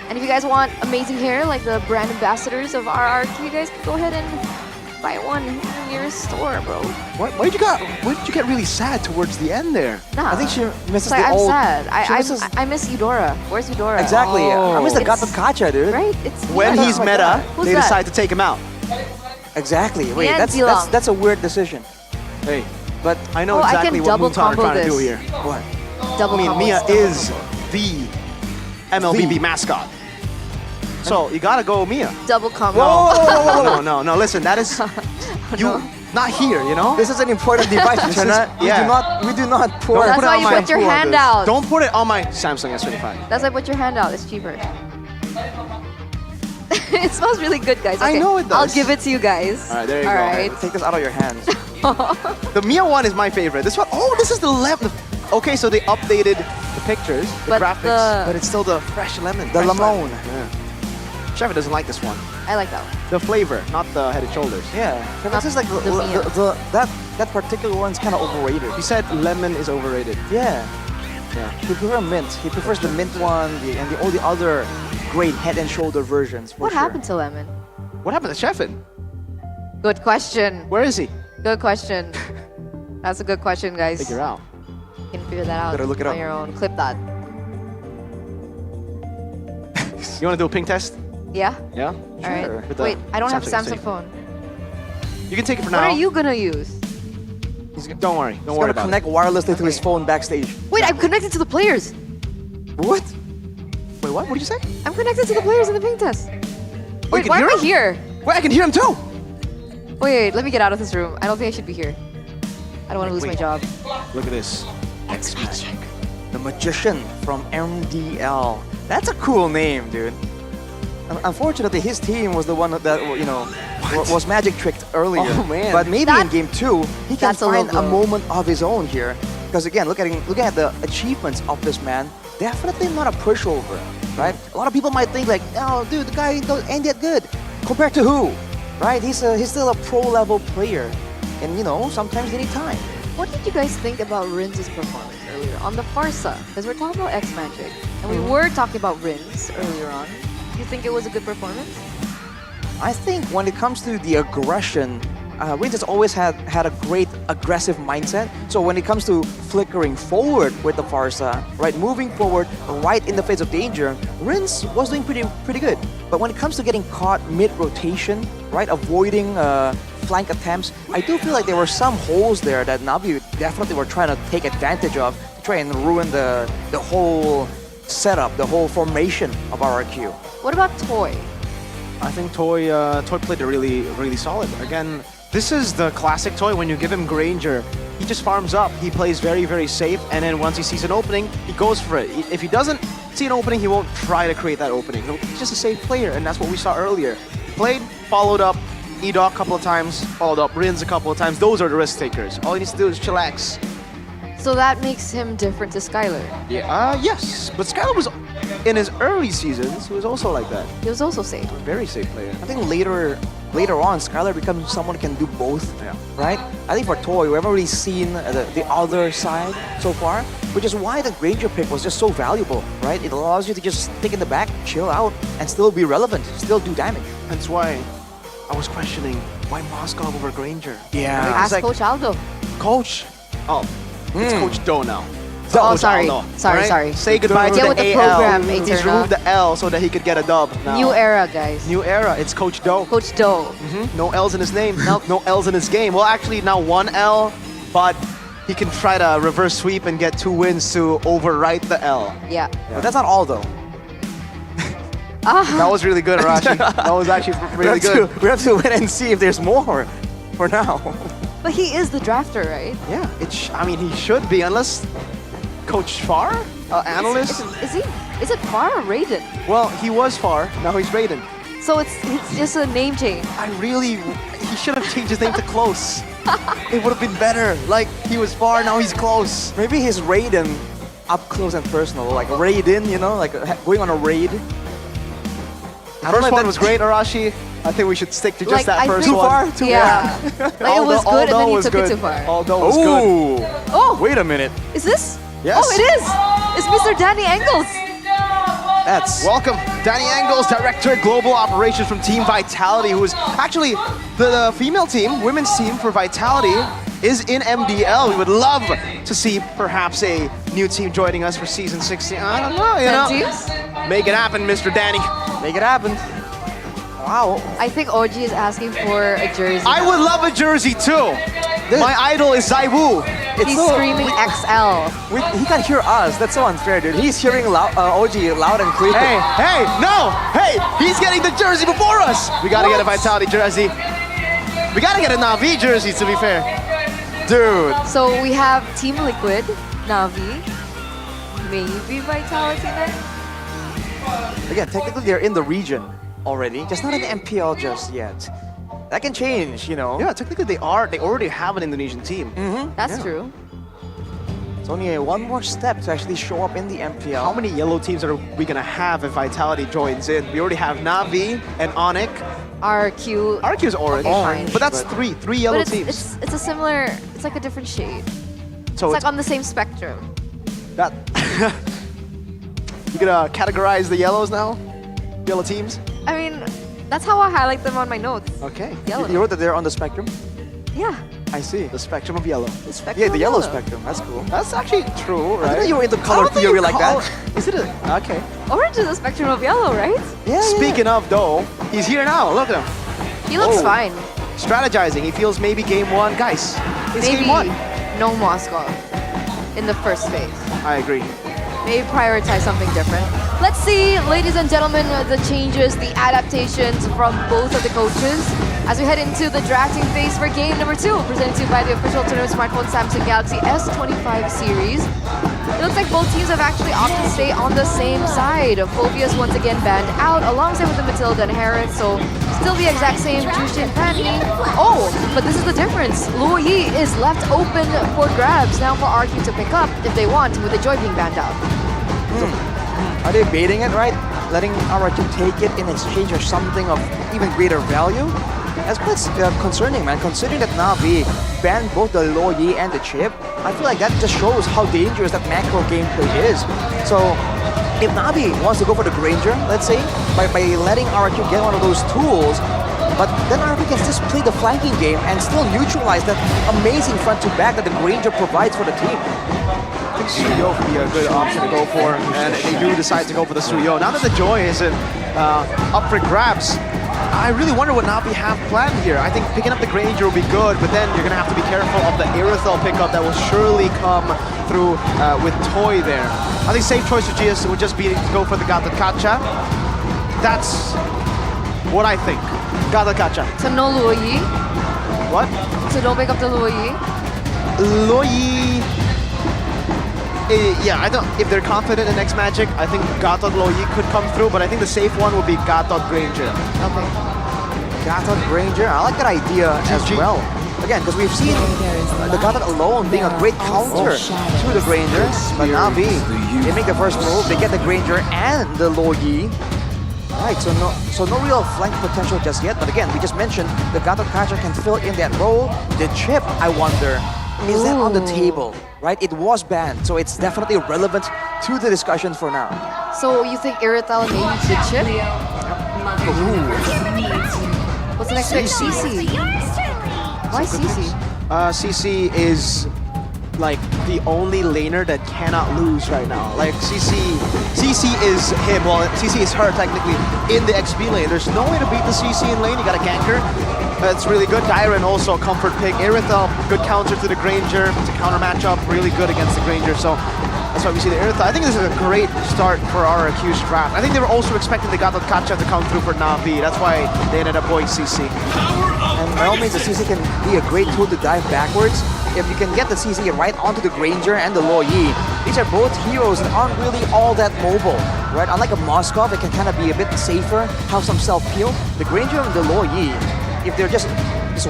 And if you guys want amazing hair, like the brand ambassadors of RRQ, you guys can go ahead and buy one in your nearest store, bro. Why did you get really sad towards the end there? Nah. I think she misses It's like, the I'm old. sad. she misses- I miss Eudora. Where's Eudora? Exactly. I miss the It's- Gatakacha, dude. Right? It's When yeah, he's that's- meta, Who's they that? decide to take him out. Exactly. Wait, and that's Zilong. that's a weird decision. Hey, But I know Oh, I exactly can what double Moontar are combo trying to do this. here. what? Double I mean, combo Mia stuff. is the MLBB mascot. So you gotta go Mia. Double combo. No, listen, that is you not here, you know? This is an important device, This is- Chana. yeah. We do not pour. That's put it why on you my put your pool on hand this. out. Don't put it on my Samsung S25. That's why I put your hand out. It's cheaper. It smells really good, guys. I Okay, know it does. I'll give it to you guys. All right, there you All go. right. Take this out of your hands. The Mia one is my favorite. This one, this is the lemon. Okay, so they updated the pictures, the But graphics, but it's still the fresh lemon. The fresh lemon. Yeah. Chef doesn't like this one. I like that one. The flavor, not the Head and Shoulders. Yeah. This is like the Mia. that particular one's kind of overrated. He said lemon is overrated. Yeah. Yeah. He prefers mint. He prefers the mint one and all the other great Head and Shoulder versions. For What sure. happened to Lemon? What happened to Chefin? Good question. Where is he? Good question. That's a good question, guys. Figure out. You can figure that out Better look it on up. your own. Clip that. You want to do a ping test? Yeah? Yeah? All right. With the Wait, I don't have Samsung Samsung phone. You can take it for What now. are you gonna use? Don't worry. Don't He's worry gonna about connect wirelessly to his phone backstage. Wait, I'm connected to the players. What? Wait, what? What did you say? I'm connected to the players in the ping test. Wait, can why hear am I him? here? Wait, I can hear him too. Wait, let me get out of this room. I don't think I should be here. I don't want to lose my job. Look at this. X Magic. The magician from MDL. That's a cool name, dude. Unfortunately, his team was the one that, you know, was magic tricked earlier. Oh, man. But maybe in game 2, he can That's a low find a blow. moment of his own here. Because again, looking at the achievements of this man, definitely not a pushover, right? A lot of people might think like, oh, dude, the guy ain't that good. Compared to who, right? He's still a pro-level player. And, you know, sometimes they need time. What did you guys think about Rin's performance earlier on the Farsa? Because we're talking about X Magic, and we were talking about Rin's earlier on. Do you think it was a good performance? I think when it comes to the aggression, Rins has always had a great aggressive mindset. So when it comes to flickering forward with the Farsa, right, moving forward right in the face of danger, Rins was doing pretty good. But when it comes to getting caught mid-rotation, right, avoiding flank attempts, I do feel like there were some holes there that Navi definitely were trying to take advantage of to try and ruin the whole setup, the whole formation of RRQ. What about Toy? I think Toy played it really solid. Again, this is the classic Toy. When you give him Granger, he just farms up. He plays very safe, and then once he sees an opening, he goes for it. If he doesn't see an opening, he won't try to create that opening. He's just a safe player, and that's what we saw earlier. He played, followed up, Edok a couple of times, followed up Rins a couple of times. Those are the risk takers. All he needs to do is chillax. So that makes him different to Skylar. Yeah. Yes, but Skylar was in his early seasons. He was also like that. He was also safe. Very safe player. I think later on, Skylar becomes someone who can do both, right? I think for Toy, we haven't really seen the other side so far, which is why the Granger pick was just so valuable, right? It allows you to just stick in the back, chill out, and still be relevant, still do damage. That's why I was questioning why Moskov over Granger. Yeah. Right? Ask It's like, Coach Aldo. Coach. Oh, it's Coach Do now. Oh, Coach sorry. Aldo, Sorry, right? sorry. Say goodbye to Get the with the AL. program, He's Eterna. removed the L so that he could get a dub now. New era, guys. New era. It's Coach Do. Coach Do. No L's in his name. No L's in his game. Well, actually, now one L, but he can try to reverse sweep and get 2 wins to overwrite the L. Yeah. But that's not all, though. That was really good, Arashi. That was actually really good. We have to wait and see if there's more for now. But he is the drafter, right? Yeah, I mean, he should be, unless Coach Far, analyst. Is it Far or Raiden? Well, he was Far, now he's Raiden. So it's just a name change. He should have changed his name to Close. It would have been better. Like, he was Far, now he's Close. Maybe his Raiden up close and personal, like raid-in, you know, like going on a raid. The first one was great, Arashi. I think we should stick to just Like, that I first think- one. Too far? Yeah. Like, it was good, and then you took it too far. Although was good. Oh! Wait a minute. Is this? Yes. Oh, it is! It's Mr. Danny Engels! That's welcome, Danny Engels, Director of Global Operations from Team Vitality, who is actually the female team, women's team for Vitality, is in MDL. We would love to see perhaps a new team joining us for season 16. I don't know, you know. Teams? Make it happen, Mr. Danny. Make it happen. Wow. I think OG is asking for a jersey. I would love a jersey too. My idol is Zaiwu. He's screaming XL. He can hear us. That's so unfair, dude. He's hearing OG loud and clear. Hey, no! Hey, he's getting the jersey before us! We gotta get a Vitality jersey. We gotta get a Na'Vi jersey, to be fair. Dude. So we have Team Liquid, Na'Vi, maybe Vitality next. Again, technically they're in the region already, just not in the MPL just yet. That can change, you know. Yeah, technically they already have an Indonesian team. That's true. It's only one more step to actually show up in the MPL. How many yellow teams are we gonna have if Vitality joins in? We already have Na'Vi and Onyx. RQ. RQ is orange, fine. but that's three yellow But teams. it's a similar, it's like a different shade. So it's like on the same spectrum. That you gonna categorize the yellows now? Yellow teams? I mean, that's how I highlight them on my notes. Okay. Yellow. You wrote that they're on the spectrum? Yeah. I see, the spectrum of yellow. Yeah, of the yellow spectrum. That's cool. That's actually true, I right? didn't know you were into I color don't think theory you like call- that. Is it okay. Orange is a spectrum of yellow, right? Yeah. Speaking of though, he's here now. Look at him. He looks Oh. fine. Strategizing. He feels maybe game one. Guys, it's Maybe game one. no Moskov in the first phase. I agree. Maybe prioritize something different. Let's see, ladies and gentlemen, the changes, the adaptations from both of the coaches as we head into the drafting phase for game number 2, presented to you by the official tournament smartphone Samsung Galaxy S25 series. It looks like both teams have actually opted to stay on the same side. Phobia's once again banned out alongside with the Matilda and Harris, so still the exact same Jushin Fanny. Oh, but this is the difference. Luo Yi is left open for grabs now for RQ to pick up if they want, with the Joy being banned out. Are they baiting it, right? Letting RQ take it in exchange for something of even greater value? That's quite concerning, man. Considering that Na'Vi banned both the Luo Yi and the chip, I feel like that just shows how dangerous that macro gameplay is. So, if Na'Vi wants to go for the Granger, let's say, by letting RQ get one of those tools, but then RQ can just play the flanking game and still neutralize that amazing front to back that the Granger provides for the team. I think Suyo would be a good option to go for, and they do decide to go for the Suyo. Now that the Joy isn't up for grabs, I really wonder what Na'Vi have planned here. I think picking up the Granger will be good, but then you're going to have to be careful of the Aerothel pickup that will surely come through with Toy there. I think safe choice for GS would just be to go for the Gata Kacha. That's what I think. Gata Kacha. So no Luo Yi? What? So don't pick up the Luo Yi? Luo Yi... yeah, I don't. If they're confident in X Magic, I think Gatot Luo Yi could come through, but I think the safe one would be Gatot Granger. Okay. Gatot Granger, I like that idea as well. Again, because we've seen the Gatot alone being a great counter to the Granger, but Na'Vi, they make the first move, they get the Granger and the Luo Yi. Right, so no real flank potential just yet, but again, we just mentioned the Gatot Kacha can fill in that role. The chip, I wonder, is that on the table? Right, it was banned, so it's definitely relevant to the discussion for now. So you think Irithel maybe the chip? What's the next pick? CC. Why CC? CC is like the only laner that cannot lose right now. Like CC is him. Well, CC is her technically in the XP lane. There's no way to beat the CC in lane. You got a ganker. It's really good. Dyron also a comfort pick. Irithel, good counter to the Granger. It's a counter matchup, really good against the Granger. So that's why we see the Irithel. I think this is a great start for RQ's draft. I think they were also expecting the Gatot Kacha to come through for Na'Vi. That's why they ended up going CC. And by all means, the CC can be a great tool to dive backwards. If you can get the CC right onto the Granger and the Luo Yi, these are both heroes that aren't really all that mobile, right? Unlike a Moskov, it can kind of be a bit safer, have some self-peel. The Granger and the Luo Yi, if they're just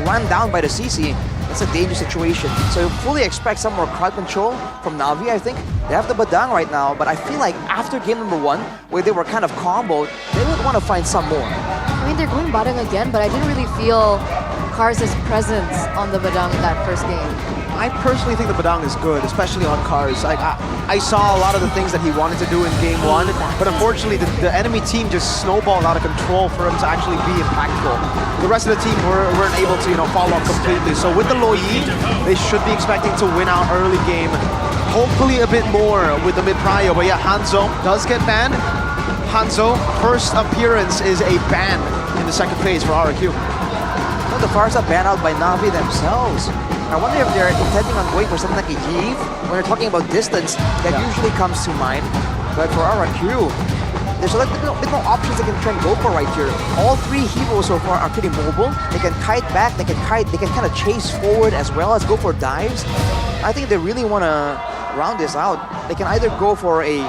run down by the CC, it's a dangerous situation. So you fully expect some more crowd control from Na'Vi, I think. They have the Badang right now, but I feel like after game number 1, where they were kind of comboed, they would want to find some more. I mean, they're going Badang again, but I didn't really feel Kars' presence on the Badang in that first game. I personally think the Badang is good, especially on Kars. I saw a lot of the things that he wanted to do in game 1, but unfortunately the enemy team just snowballed out of control for him to actually be impactful. The rest of the team weren't able to follow up completely. So with the Luo Yi, they should be expecting to win out early game. Hopefully a bit more with the mid-prio, but yeah, Hanzo does get banned. Hanzo, first appearance is a ban in the second phase for RQ. Well, the Farsa banned out by Na'Vi themselves. I wonder if they're intending on going for something like a Yeve. When they're talking about distance, that usually comes to mind. But for RQ, there's a bit more options they can try and go for right here. All 3 heroes so far are pretty mobile. They can kite back, they can kind of chase forward as well as go for dives. I think they really want to round this out. They can either go for a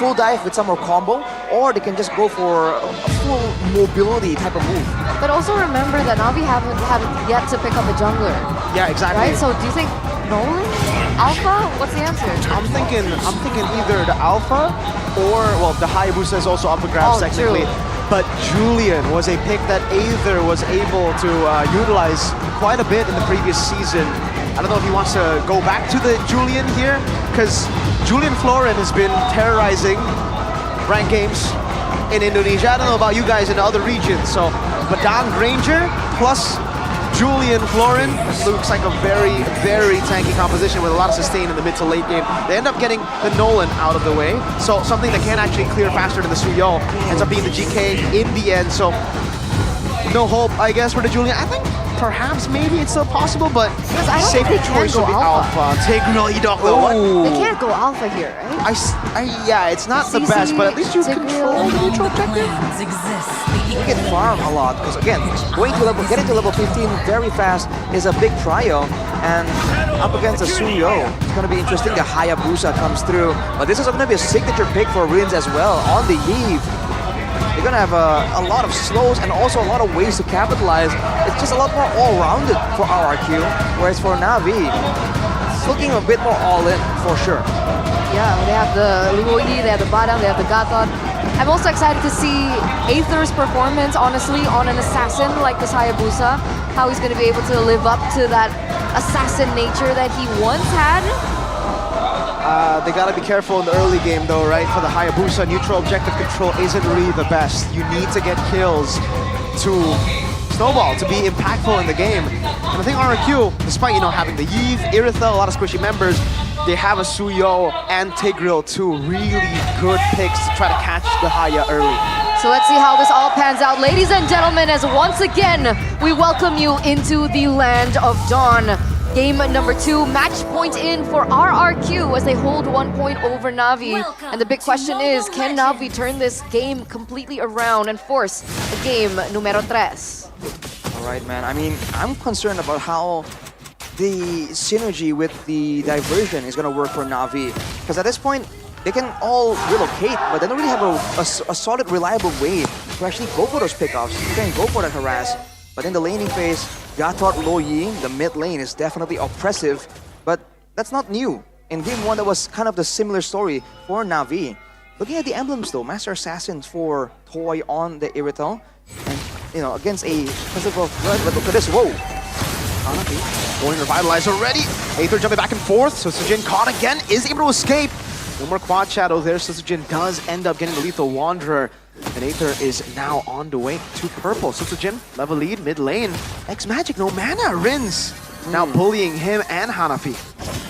full dive with some more combo, or they can just go for a full mobility type of move. But also remember that Na'Vi haven't yet to pick up a jungler. Yeah, exactly. Right? So do you think Nolan? Alpha? What's the answer? I'm thinking either the Alpha or, well, the Hayabusa is also up for grabs technically. True. But Julian was a pick that Aether was able to utilize quite a bit in the previous season. I don't know if he wants to go back to the Julian here, because Julian Florin has been terrorizing ranked games in Indonesia. I don't know about you guys in other regions. So Badang Granger plus Julian, Florin. Looks like a very, very tanky composition with a lot of sustain in the mid to late game. They end up getting the Nolan out of the way. So something that can actually clear faster than the Suyo ends up being the GK in the end. So no hope, I guess, for the Julian. I think perhaps maybe it's still possible, but safer choice would be Alpha. Tigreal, Edok though. They can't go Alpha here, right? Yeah, it's not the best, but at least you control the neutral objective. You can farm a lot, because again, getting to level 15 very fast is a big trio, and up against a Suyo, it's going to be interesting. The Hayabusa comes through, but this is going to be a signature pick for Rins as well on the Eve. They're going to have a lot of slows and also a lot of ways to capitalize. It's just a lot more all-rounded for RRQ, whereas for Na'Vi, it's looking a bit more all-in for sure. Yeah, they have the Luoi, they have the Badang, they have the Gatot. I'm also excited to see Aether's performance, honestly, on an assassin like this Hayabusa. How he's going to be able to live up to that assassin nature that he once had. They gotta be careful in the early game though, right? For the Hayabusa, neutral objective control isn't really the best. You need to get kills to snowball, to be impactful in the game. And I think RRQ, despite, having the Eve, Iritha, a lot of squishy members, they have a Suyo and Tigreal, two really good picks to try to catch the Haya early. So let's see how this all pans out. Ladies and gentlemen, as once again, we welcome you into the land of Dawn. Game number 2, match point in for RRQ as they hold 1 point over Na'Vi. And the big question is, can Na'Vi turn this game completely around and force the game numero 3? All right, man. I mean, I'm concerned about how the synergy with the diversion is going to work for Na'Vi. Because at this point, they can all relocate, but they don't really have a solid, reliable way to actually go for those pickoffs. You can go for that harass. But in the laning phase, Gatot Loyi, the mid lane, is definitely oppressive, but that's not new. In game 1, that was kind of the similar story for Na'Vi. Looking at the emblems though, Master Assassins for Toy on the Irital, and against a Festival of Blood, but look at this, whoa! Hanafi going revitalized already. Aether jumping back and forth, so Sujin caught again, is able to escape. No more quad shadow there, so Sujin does end up getting the Lethal Wanderer. And Aether is now on the way to purple. Sutsujin, level lead, mid lane. X-Magic, no mana, Rins. Now bullying him and Hanafi.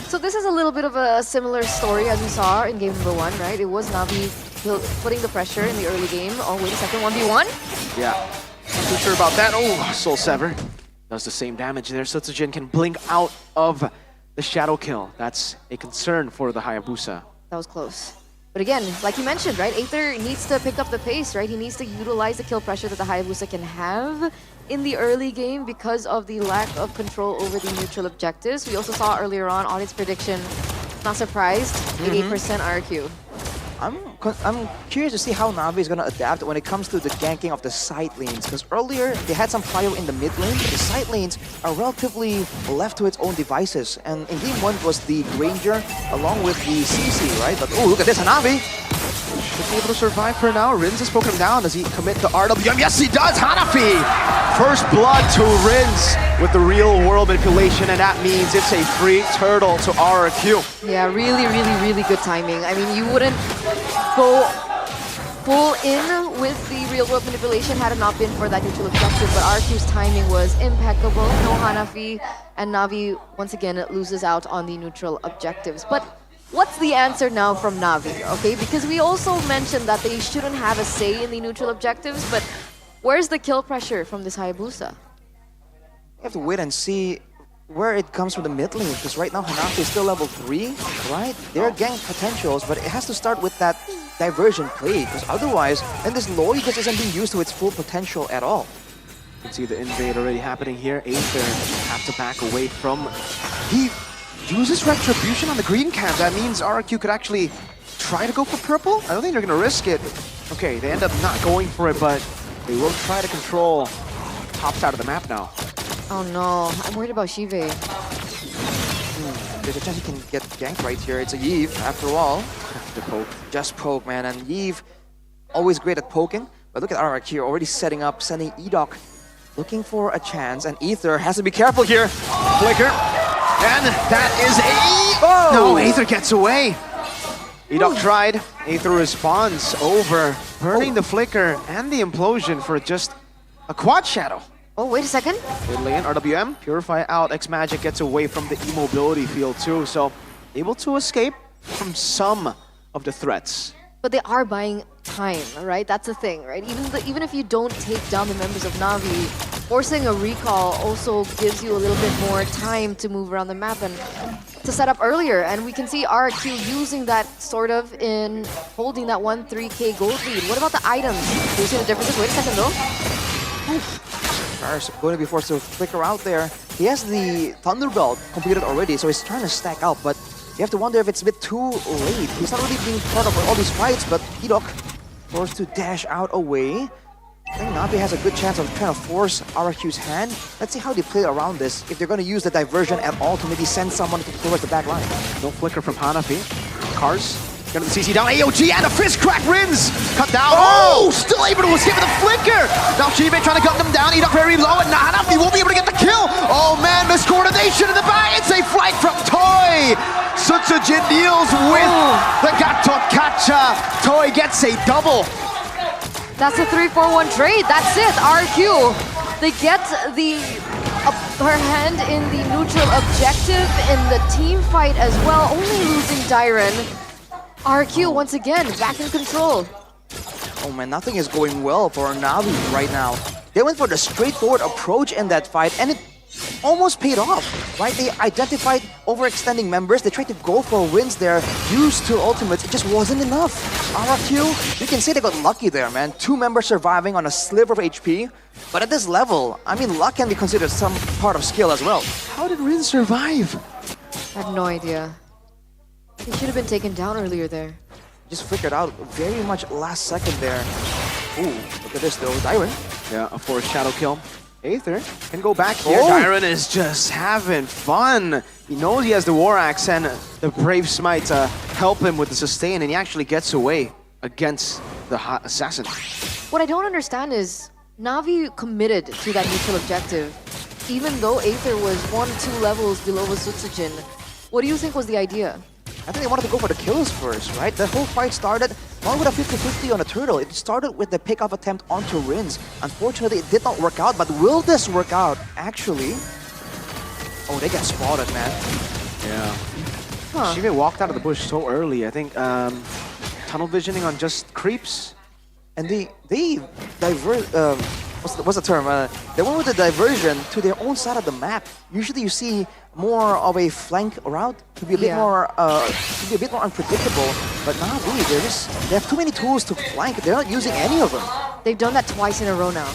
So this is a little bit of a similar story as we saw in game number 1, right? It was Na'Vi putting the pressure in the early game. Oh, wait a second, 1v1? Yeah, not too sure about that. Oh, Soul Sever does the same damage there. Sutsujin can blink out of the Shadow Kill. That's a concern for the Hayabusa. That was close. But again, like you mentioned, right? Aether needs to pick up the pace, right? He needs to utilize the kill pressure that the Hayabusa can have in the early game because of the lack of control over the neutral objectives. We also saw earlier on, audience prediction, not surprised, 88% RQ. I'm curious to see how Na'Vi is going to adapt when it comes to the ganking of the side lanes, because earlier they had some prio in the mid lane, but the side lanes are relatively left to its own devices. And in game 1 was the Granger along with the CC, right? But oh, look at this, Na'Vi should be able to survive for now. Rins has spoken him down. Does he commit the RWM? Yes, he does! Hanafi! First blood to Rins with the real world manipulation, and that means it's a free turtle to RRQ. Yeah, really, really, really good timing. I mean, you wouldn't go full in with the real world manipulation had it not been for that neutral objective, but RQ's timing was impeccable. No Hanafi, and Na'Vi once again loses out on the neutral objectives. But what's the answer now from Na'Vi, okay? Because we also mentioned that they shouldn't have a say in the neutral objectives, but where's the kill pressure from this Hayabusa? You have to wait and see where it comes from the mid lane, because right now Hanafi is still level 3, right? There are gank potentials, but it has to start with that diversion play, because otherwise, then this Loi just isn't being used to its full potential at all. You can see the invade already happening here. Aether have to back away from... He uses Retribution on the green camp. That means RRQ could actually try to go for purple? I don't think they're going to risk it. Okay, they end up not going for it, but they will try to control top side of the map now. Oh no, I'm worried about Shive. There's a chance he can get ganked right here. It's a Yve, after all. Just poke, man. And Yve, always great at poking. But look at RRQ here, already setting up, sending Edok, looking for a chance. And Aether has to be careful here. Flicker. And that is a... Oh! No, Aether gets away. Edok tried. Aether responds over, burning the flicker and the implosion for just a quad shadow. Oh, wait a second. Mid lane, RWM, Purify out, X-Magic gets away from the immobility field too, so able to escape from some of the threats. But they are buying time, right? That's the thing, right? Even if you don't take down the members of Na'Vi, forcing a recall also gives you a little bit more time to move around the map and to set up earlier. And we can see RRQ using that sort of in holding that 1-3K gold lead. What about the items? Do you see the differences? Wait a second though. Stars going to be forced to flicker out there. He has the Thunderbelt completed already, so he's trying to stack up, but you have to wonder if it's a bit too late. He's not really being part of all these fights, but Edok forced to dash out away. I think Na'Vi has a good chance of trying to force RRQ's hand. Let's see how they play around this. If they're going to use the diversion at all to maybe send someone towards the back line. No flicker from Hanafi. Cars, gonna the CC down. AOG and a fist crack Rins! Cut down. Oh! Still able to escape with a flicker! Now Shibe trying to cut them down. Edok very low, and Hanafi won't be able to get the kill! Oh man, miscoordination in the back! It's a flight from Toy! Sutsujin deals with the Gatot Kacha. Toy gets a double. That's a 3-4-1 trade. That's it. RQ. They get her hand in the neutral objective in the team fight as well. Only losing Dyron. RQ once again back in control. Oh man, nothing is going well for Na'Vi right now. They went for the straightforward approach in that fight, and it almost paid off, right? They identified overextending members. They tried to go for wins there, used two ultimates. It just wasn't enough. RRQ, you can say they got lucky there, man. 2 members surviving on a sliver of HP. But at this level, I mean, luck can be considered some part of skill as well. How did Rin survive? I have no idea. He should have been taken down earlier there. Just figured out very much last second there. Ooh, look at this though, Dyron. Yeah, a forced shadow kill. Aether can go back here. Oh. Dyron is just having fun. He knows he has the War Axe, and the Brave Smite help him with the sustain, and he actually gets away against the hot assassin. What I don't understand is Na'Vi committed to that neutral objective, even though Aether was 1-2 levels below Sutsujin. What do you think was the idea? I think they wanted to go for the kills first, right? The whole fight started not with a 50-50 on a turtle. It started with the pick-off attempt onto Rins. Unfortunately, it did not work out, but will this work out? Actually... Oh, they get spotted, man. Yeah. Shibe walked out of the bush so early. I think tunnel visioning on just creeps. And they divert... what's the term? They went with the diversion to their own side of the map. Usually you see more of a flank route to be a bit more unpredictable. But now they have too many tools to flank. They're not using any of them. They've done that twice in a row now.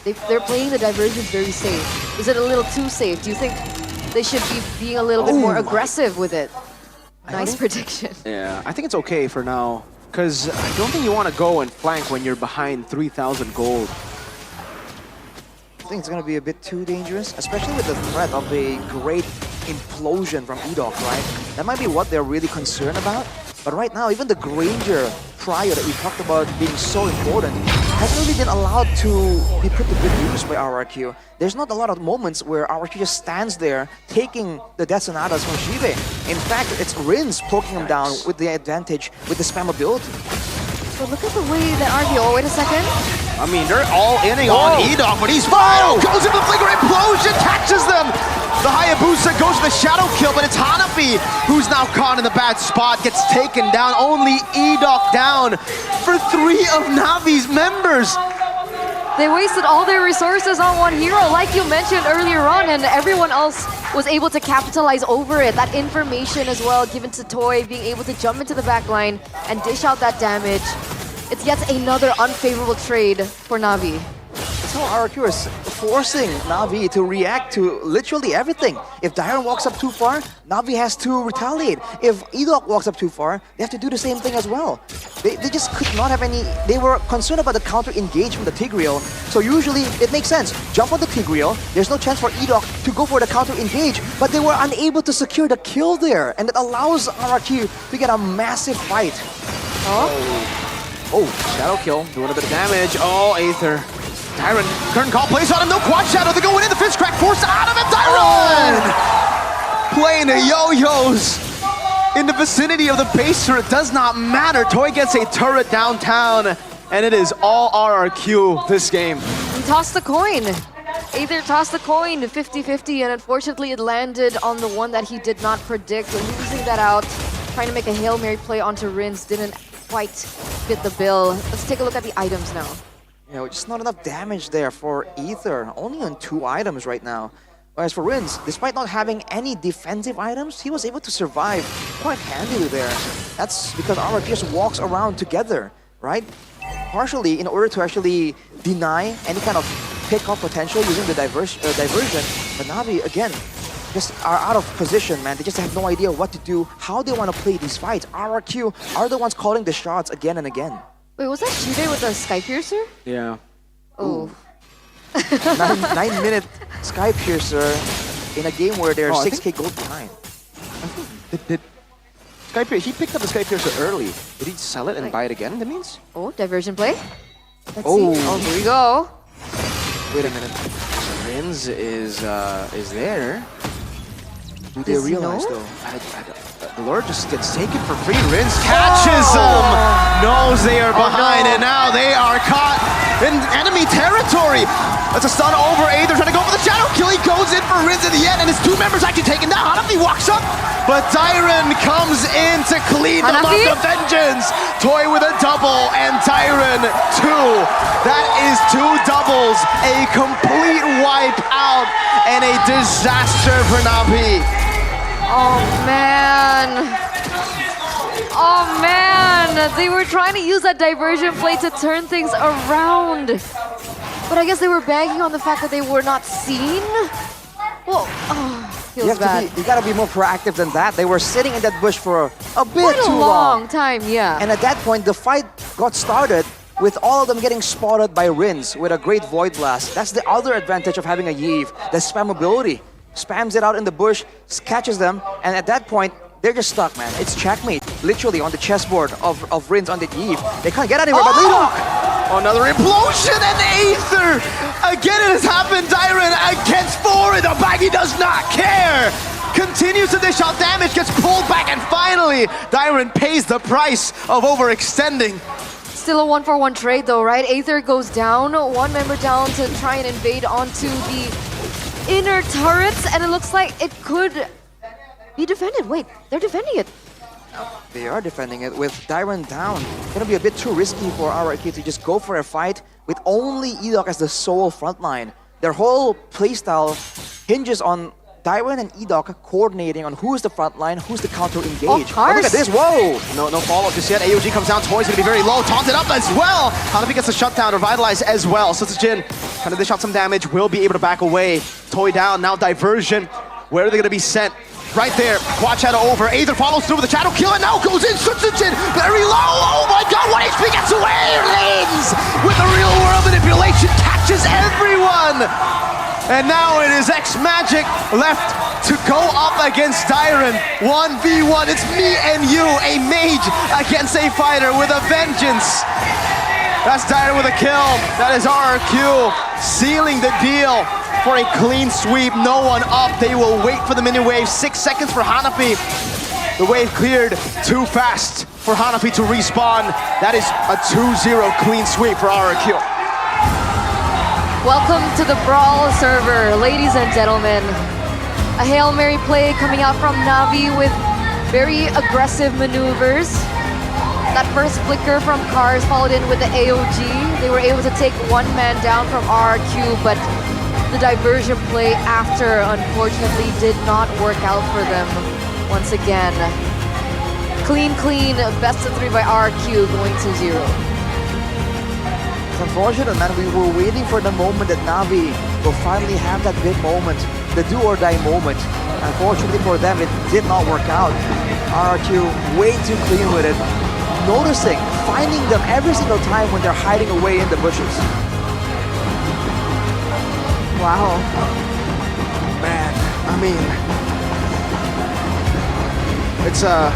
They're playing the diversions very safe. Is it a little too safe? Do you think they should be being a little bit more aggressive with it? Nice prediction. Yeah, I think it's okay for now. Because I don't think you want to go and flank when you're behind 3,000 gold. I think it's going to be a bit too dangerous, especially with the threat of a great implosion from Edok, right? That might be what they're really concerned about. But right now, even the Granger prior that we talked about being so important hasn't really been allowed to be put to good use by RRQ. There's not a lot of moments where RRQ just stands there taking the Death Sonatas from Shibe. In fact, it's Rins poking him down with the advantage with the spam ability. But look at the way that RRQ... Oh, wait a second. I mean, they're all inning on Edok, but he's fine! Goes into the flicker, implosion, catches them! The Hayabusa goes to the shadow kill, but it's Hanafi who's now caught in the bad spot, gets taken down. Only Edok down for 3 of Na'Vi's members. They wasted all their resources on one hero, like you mentioned earlier on, and everyone else was able to capitalize over it. That information as well given to Toy, being able to jump into the back line and dish out that damage. It's yet another unfavorable trade for Na'Vi. That's how RRQ is forcing Na'Vi to react to literally everything. If Dyron walks up too far, Na'Vi has to retaliate. If Edok walks up too far, they have to do the same thing as well. They just could not have any... They were concerned about the counter-engage from the Tigreal, so usually it makes sense. Jump on the Tigreal, there's no chance for Edok to go for the counter-engage, but they were unable to secure the kill there, and it allows RRQ to get a massive fight. Oh, shadow kill, doing a bit of damage. Oh, Aether. Dyron, curtain call, plays on him, no quad shadow, they're going in, the fist crack, forced out of it, Dyron! Playing the yo-yos in the vicinity of the base turret, does not matter. Toy gets a turret downtown, and it is all RRQ this game. He tossed the coin. Aether tossed the coin 50-50, and unfortunately it landed on the one that he did not predict. Losing that out, trying to make a Hail Mary play onto Rins didn't quite fit the bill. Let's take a look at the items now. Yeah, just not enough damage there for Aether. Only on 2 items right now. Whereas for Rins, despite not having any defensive items, he was able to survive quite handily there. That's because RRQ just walks around together, right? Partially in order to actually deny any kind of pick-up potential using the diversion. But Na'Vi, again, just are out of position, man. They just have no idea what to do, how they want to play these fights. RRQ are the ones calling the shots again and again. Wait, was that Chide with the Sky Piercer? Yeah. Oh. 9-minute Sky Piercer in a game where they're I 6k gold behind. Did Sky Piercer, he picked up the Sky Piercer early. Did he sell it and buy it again, that means? Oh, diversion play. Let's Oh. see. Oh, here we go. Wait a minute. Rins is there. Do they Does he realize know? though? The Lord just gets taken for free. Rins catches them, knows they are behind, and now they are caught in enemy territory. That's a stun over Aether, trying to go for the shadow kill. He goes in for Rins in the end, and his 2 members actually taken down. Hanafi walks up, but Dyron comes in to clean them up. Hanafi? The vengeance. Toy with a double, and Dyron 2. That is 2 doubles, a complete wipe out, and a disaster for Na'Vi. Oh man! Oh man! They were trying to use that diversion play to turn things around. But I guess they were banking on the fact that they were not seen. Well, feels bad. You gotta be more proactive than that. They were sitting in that bush for a bit Quite a too long time, yeah. And at that point, the fight got started with all of them getting spotted by Rins with a great Void Blast. That's the other advantage of having a Yeve, the spammability. Spams it out in the bush, catches them, and at that point, they're just stuck, man. It's checkmate, literally on the chessboard of Rins on the Yeve. They can't get anywhere, but Lidok! Another implosion, and Aether! Again it has happened, Dyron against 4, and the baggy does not care! Continues to dish out damage, gets pulled back, and finally, Dyron pays the price of overextending. Still a 1-for-1 trade though, right? Aether goes down, 1 member down to try and invade onto the inner turrets, and it looks like it could be defended. Wait, they're defending it. They are defending it with Dyron down. Gonna be a bit too risky for RRQ to just go for a fight with only Edok as the sole frontline. Their whole playstyle hinges on Dyron and Edok coordinating on who's the frontline, who's the counter engage. Of course. Look at this, whoa! No follow-up just yet. AOG comes down, Toy's gonna be very low, taunted up as well. Hanafi gets a shutdown, revitalized as well. Jin trying to dish out some damage, will be able to back away. Toy down, now diversion. Where are they gonna be sent? Right there, quad shadow over. Aether follows through with the shadow kill and now goes in. Jin very low. Oh my god, 1 HP gets away. Lanes with the real world manipulation catches everyone. And now it is X-Magic left to go up against Dyron. 1v1, it's me and you, a mage against a fighter with a vengeance. That's Dyron with a kill. That is RRQ sealing the deal for a clean sweep. No one up. They will wait for the mini wave. 6 seconds for Hanafi. The wave cleared too fast for Hanafi to respawn. That is a 2-0 clean sweep for RRQ. Welcome to the Brawl server, ladies and gentlemen. A Hail Mary play coming out from Na'Vi with very aggressive maneuvers. That first flicker from Cars followed in with the AOG. They were able to take 1 man down from RRQ, but the diversion play after, unfortunately, did not work out for them once again. Clean, best of 3 by RRQ going to 0. It's unfortunate, man. We were waiting for the moment that Na'Vi will finally have that big moment, the do or die moment. Unfortunately for them, it did not work out. RRQ way too clean with it. Noticing, finding them every single time when they're hiding away in the bushes. Wow. Man, I mean, it's a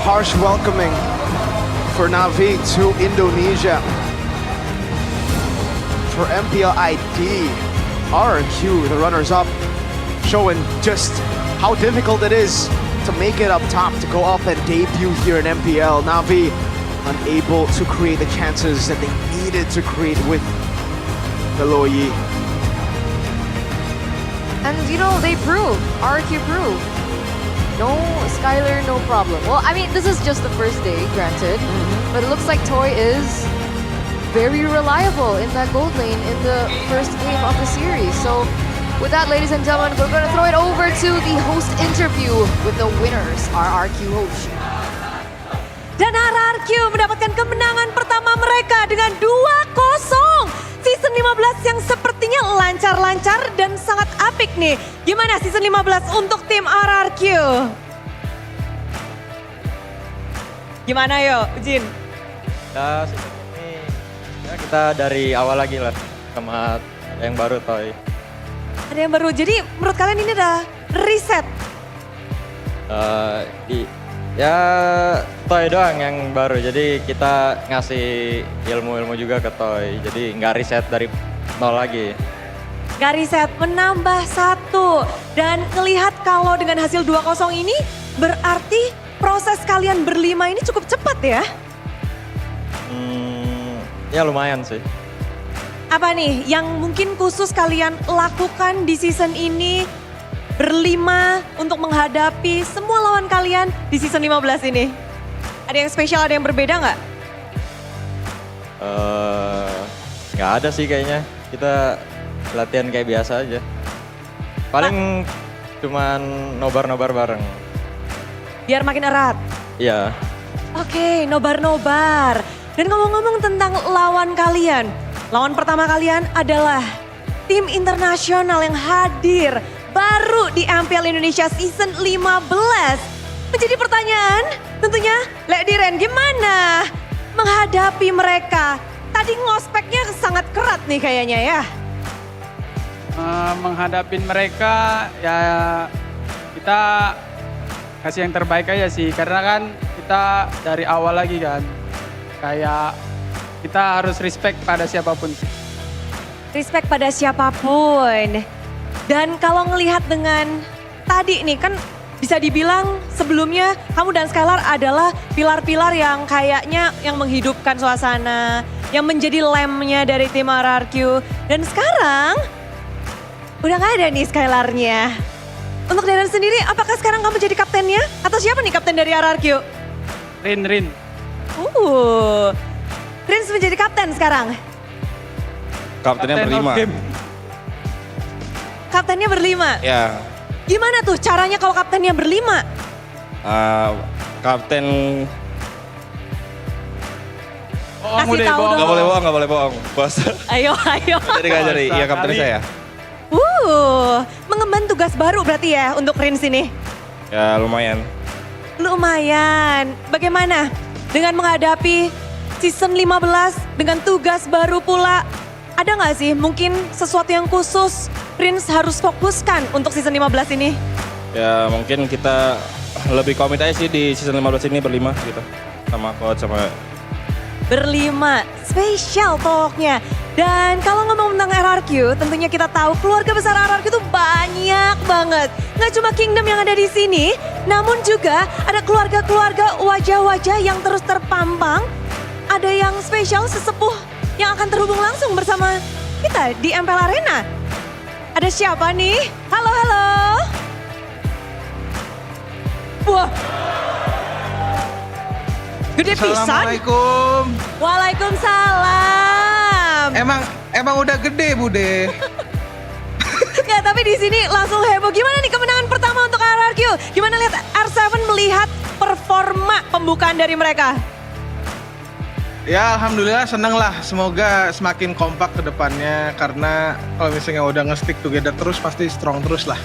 harsh welcoming for Na'Vi to Indonesia. For MPL ID, RRQ, the runners-up, showing just how difficult it is to make it up top, to go up and debut here in MPL. Na'Vi unable to create the chances that they needed to create with ke Loyi. And you know, they prove, RQ prove. No Skylar, no problem. Well, I mean, this is just the first day, granted. But it looks like Toy is very reliable in that gold lane in the first game of the series. So with that, ladies and gentlemen, we're going to throw it over to the host interview with the winners, RRQ host. Dan RRQ mendapatkan kemenangan pertama mereka dengan 2-0. Season 15 yang sepertinya lancar-lancar dan sangat apik nih. Gimana season 15 untuk tim RRQ? Gimana yo, Jin? Ya, season ini ya kita dari awal lagi lah sama ada yang baru Toy. Ada yang baru, jadi menurut kalian ini udah reset? Ya Toy doang yang baru, jadi kita ngasih ilmu-ilmu juga ke Toy, jadi nggak riset dari nol lagi. Gak riset, menambah 1. Dan ngelihat kalau dengan hasil 2-0 ini berarti proses kalian berlima ini cukup cepat ya? Ya lumayan sih. Apa nih yang mungkin khusus kalian lakukan di season ini berlima untuk menghadapi semua lawan kalian di season 15 ini? Ada yang spesial, ada yang berbeda nggak? Nggak ada sih kayaknya. Kita latihan kayak biasa aja. Paling cuman nobar-nobar bareng. Biar makin erat? Iya. Oke, nobar-nobar. Dan ngomong-ngomong tentang lawan kalian. Lawan pertama kalian adalah tim internasional yang hadir baru di MPL Indonesia season 15. Menjadi pertanyaan tentunya, Lek Diren gimana menghadapi mereka? Tadi ngospeknya sangat kerat nih kayaknya ya. Menghadapi mereka ya kita kasih yang terbaik aja sih. Karena kan kita dari awal lagi kan. Kayak kita harus respect pada siapapun. Respect pada siapapun. Dan kalau ngelihat dengan tadi nih kan bisa dibilang sebelumnya kamu dan Skylar adalah pilar-pilar yang kayaknya yang menghidupkan suasana, yang menjadi lemnya dari tim RRQ. Dan sekarang udah gak ada nih Skylarnya. Untuk Darren sendiri, apakah sekarang kamu jadi kaptennya? Atau siapa nih kapten dari RRQ? Rin. Rins menjadi kapten sekarang? Kaptennya berlima. Kaptennya berlima? Ya. Gimana tuh caranya kalau kaptennya berlima? Kapten... Kasih tahu dong. Gak boleh bohong, bos. Ayo. Jadi, iya kapten saya. Mengemban tugas baru berarti ya untuk Rins ini? Ya lumayan. Lumayan. Bagaimana dengan menghadapi season 15 dengan tugas baru pula? Ada nggak sih mungkin sesuatu yang khusus Rins harus fokuskan untuk season 15 ini? Ya mungkin kita lebih komit aja sih di season 15 ini berlima gitu. Sama coach sama... Berlima, spesial talknya. Dan kalau ngomong tentang RRQ, tentunya kita tahu keluarga besar RRQ itu banyak banget. Nggak cuma Kingdom yang ada di sini, namun juga ada keluarga-keluarga wajah-wajah yang terus terpampang. Ada yang spesial sesepuh yang akan terhubung langsung bersama kita di MPL Arena. Ada siapa nih? Halo. Wah. Gede pisan. Assalamualaikum. Waalaikumsalam. Emang udah gede, Bude. Ya, tapi di sini langsung heboh. Gimana nih kemenangan pertama untuk RRQ? Gimana lihat R7 melihat performa pembukaan dari mereka? Ya alhamdulillah seneng lah. Semoga semakin kompak ke depannya. Karena kalau misalnya udah nge-stick together terus pasti strong terus lah.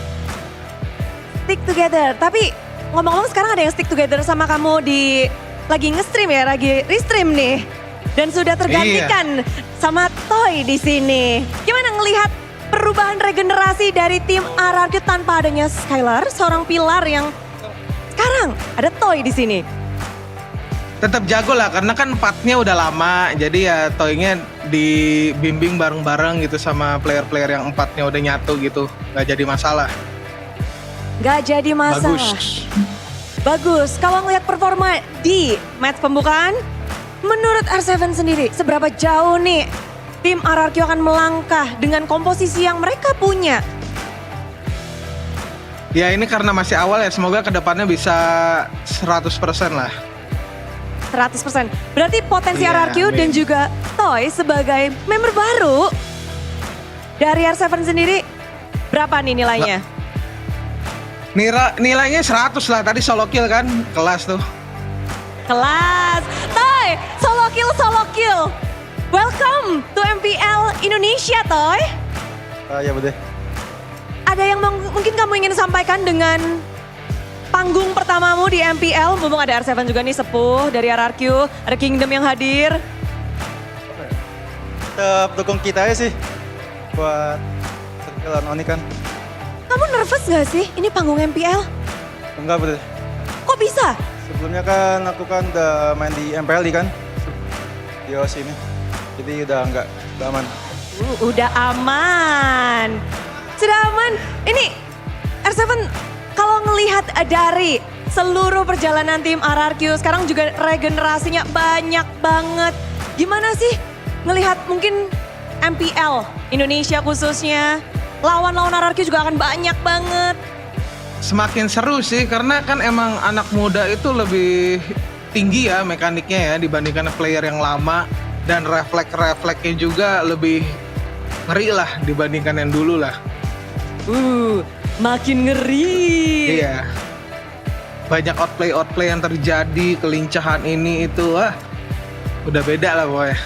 Stick together. Tapi ngomong-ngomong sekarang ada yang stick together sama kamu di lagi nge-stream ya, lagi restream nih. Dan sudah tergantikan sama Toy di sini. Gimana ngelihat perubahan regenerasi dari tim RRQ tanpa adanya Skylar, seorang pilar yang sekarang ada Toy di sini? Tetap jago lah karena kan partnya udah lama. Jadi ya Toy-nya dibimbing bareng-bareng gitu sama player-player yang empatnya udah nyatu gitu. Gak jadi masalah. Gak jadi masalah. Bagus. Kalau ngelihat performa di match pembukaan, menurut R7 sendiri seberapa jauh nih tim RRQ akan melangkah dengan komposisi yang mereka punya? Ya ini karena masih awal ya, semoga kedepannya bisa 100% lah. 100%. Berarti potensi Iya, RRQ dan amin. juga Toy sebagai member baru dari R7 sendiri berapa nih nilainya? Nilainya 100 lah, tadi solo kill kan, kelas tuh. Kelas. Toy, solo kill. Welcome to MPL Indonesia, Toy. Ya betul. Ada yang mungkin kamu ingin sampaikan dengan panggung pertamamu di MPL? Mumpung ada R7 juga nih, sepuh dari RRQ, ada Kingdom yang hadir. Tetap dukung kita aja sih buat lawan Oni kan. Kamu nervous gak sih? Ini panggung MPL. Enggak betul. Kok bisa? Sebelumnya kan aku kan udah main di MPL kan di OS ini. Jadi udah aman. Udah aman. Sudah aman. Ini R7 kalau ngelihat dari seluruh perjalanan tim RRQ sekarang juga regenerasinya banyak banget. Gimana sih ngelihat mungkin MPL Indonesia khususnya lawan-lawan RRQ juga akan banyak banget. Semakin seru sih karena kan emang anak muda itu lebih tinggi ya mekaniknya ya dibandingkan player yang lama, dan refleksnya juga lebih ngeri lah dibandingkan yang dulu lah. Makin ngeri. Iya. Banyak outplay yang terjadi, kelincahan ini itu udah beda lah pokoknya.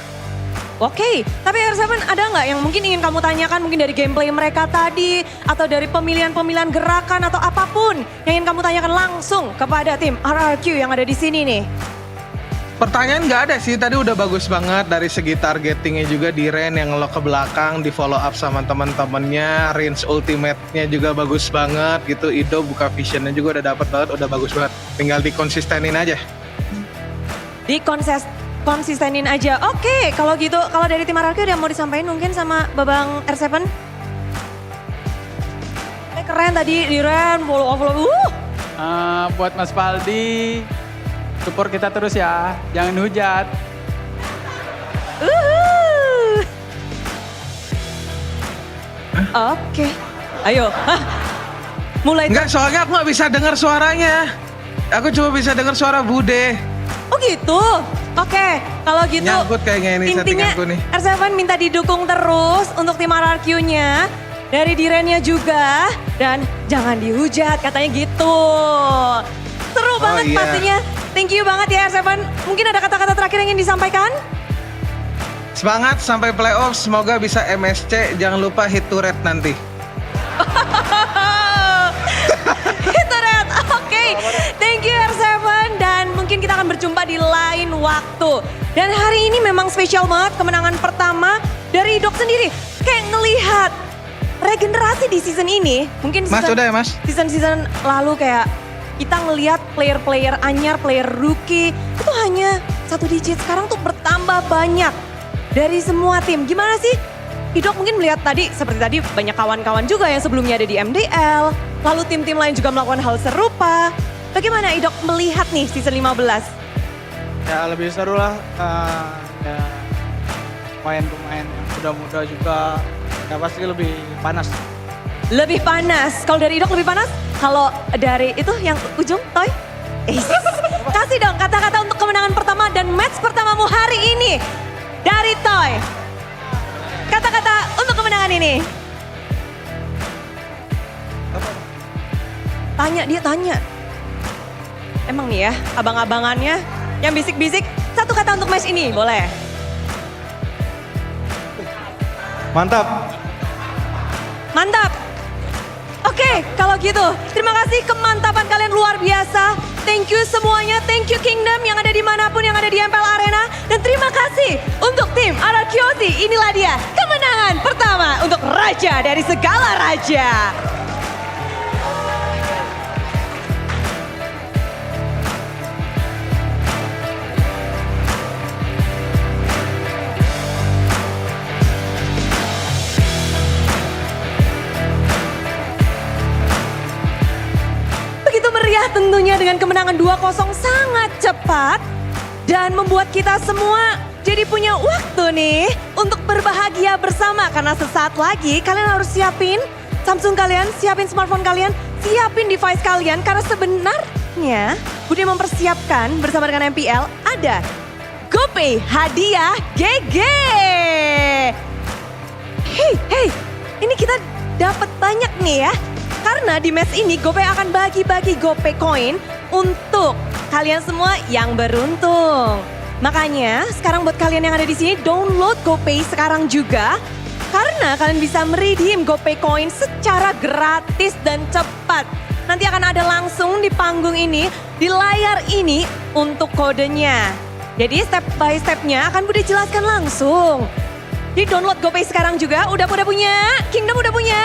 Oke, tapi R7 ada nggak yang mungkin ingin kamu tanyakan mungkin dari gameplay mereka tadi atau dari pemilihan gerakan atau apapun yang ingin kamu tanyakan langsung kepada tim RRQ yang ada di sini nih? Pertanyaan nggak ada sih, tadi udah bagus banget dari segi targetingnya juga di Ren yang ngelok ke belakang, di follow up sama teman-temannya, range ultimate-nya juga bagus banget gitu, Ido buka visionnya juga udah dapat banget, udah bagus banget. Tinggal dikonsistenin aja. Konsistenin aja. Oke, kalau gitu, kalau dari tim RRQ ada mau disampaikan mungkin sama Babang R7? Keren tadi di Ren, follow up. Buat Mas Paldi, support kita terus ya, jangan hujat. Oke, ayo. Mulai. Enggak, soalnya aku nggak bisa dengar suaranya. Aku cuma bisa dengar suara Bude. Oh gitu? Oke, kalau gitu Nyangkut kayaknya ini intinya settinganku nih. R7 minta didukung terus untuk tim RRQ-nya. Dari Dirennya juga. Dan jangan dihujat, katanya gitu. Seru banget iya. pastinya. Thank you banget ya R7. Mungkin ada kata-kata terakhir yang ingin disampaikan? Semangat sampai playoff, semoga bisa MSC, jangan lupa hit to red nanti. Itu Red, oke. Thank you R7 dan mungkin kita akan berjumpa di lain waktu. Dan hari ini memang spesial banget kemenangan pertama dari Dok sendiri. Kayak ngelihat regenerasi di season ini. Mungkin Mas udah ya Mas? Season lalu kayak kita ngelihat player-player anyar, player rookie itu hanya 1 digit. Sekarang tuh bertambah banyak dari semua tim. Gimana sih? Idok mungkin melihat tadi, seperti tadi banyak kawan-kawan juga yang sebelumnya ada di MDL. Lalu tim-tim lain juga melakukan hal serupa. Bagaimana Idok melihat nih season 15? Ya lebih seru lah, ya pemain-pemain yang muda-muda juga, ya pasti lebih panas. Lebih panas, kalau dari Idok lebih panas? Kalau dari itu yang ujung, Toy? Kasih dong kata-kata untuk kemenangan pertama dan match pertamamu hari ini. Dari Toy. Kata-kata untuk kemenangan ini. Dia tanya. Emang nih ya, abang-abangannya yang bisik-bisik, satu kata untuk match ini, boleh? Mantap. Mantap. Oke, kalau gitu, terima kasih kemantapan kalian luar biasa. Thank you semuanya, thank you Kingdom yang ada dimanapun yang ada di MPL Arena. Dan terima kasih untuk tim RRQ. Inilah dia kemenangan pertama untuk Raja dari segala Raja. Tentunya dengan kemenangan 2-0 sangat cepat dan membuat kita semua jadi punya waktu nih untuk berbahagia bersama. Karena sesaat lagi kalian harus siapin Samsung kalian, siapin smartphone kalian, siapin device kalian. Karena sebenarnya Bude mempersiapkan bersama dengan MPL ada GoPay hadiah GG. Hey, ini kita dapat banyak nih ya. Karena di match ini GoPay akan bagi-bagi GoPay coin untuk kalian semua yang beruntung. Makanya sekarang buat kalian yang ada di sini download GoPay sekarang juga. Karena kalian bisa meredeem GoPay coin secara gratis dan cepat. Nanti akan ada langsung di panggung ini, di layar ini untuk kodenya. Jadi step by stepnya akan Bude jelaskan langsung. Di download GoPay sekarang juga, udah punya, Kingdom udah punya.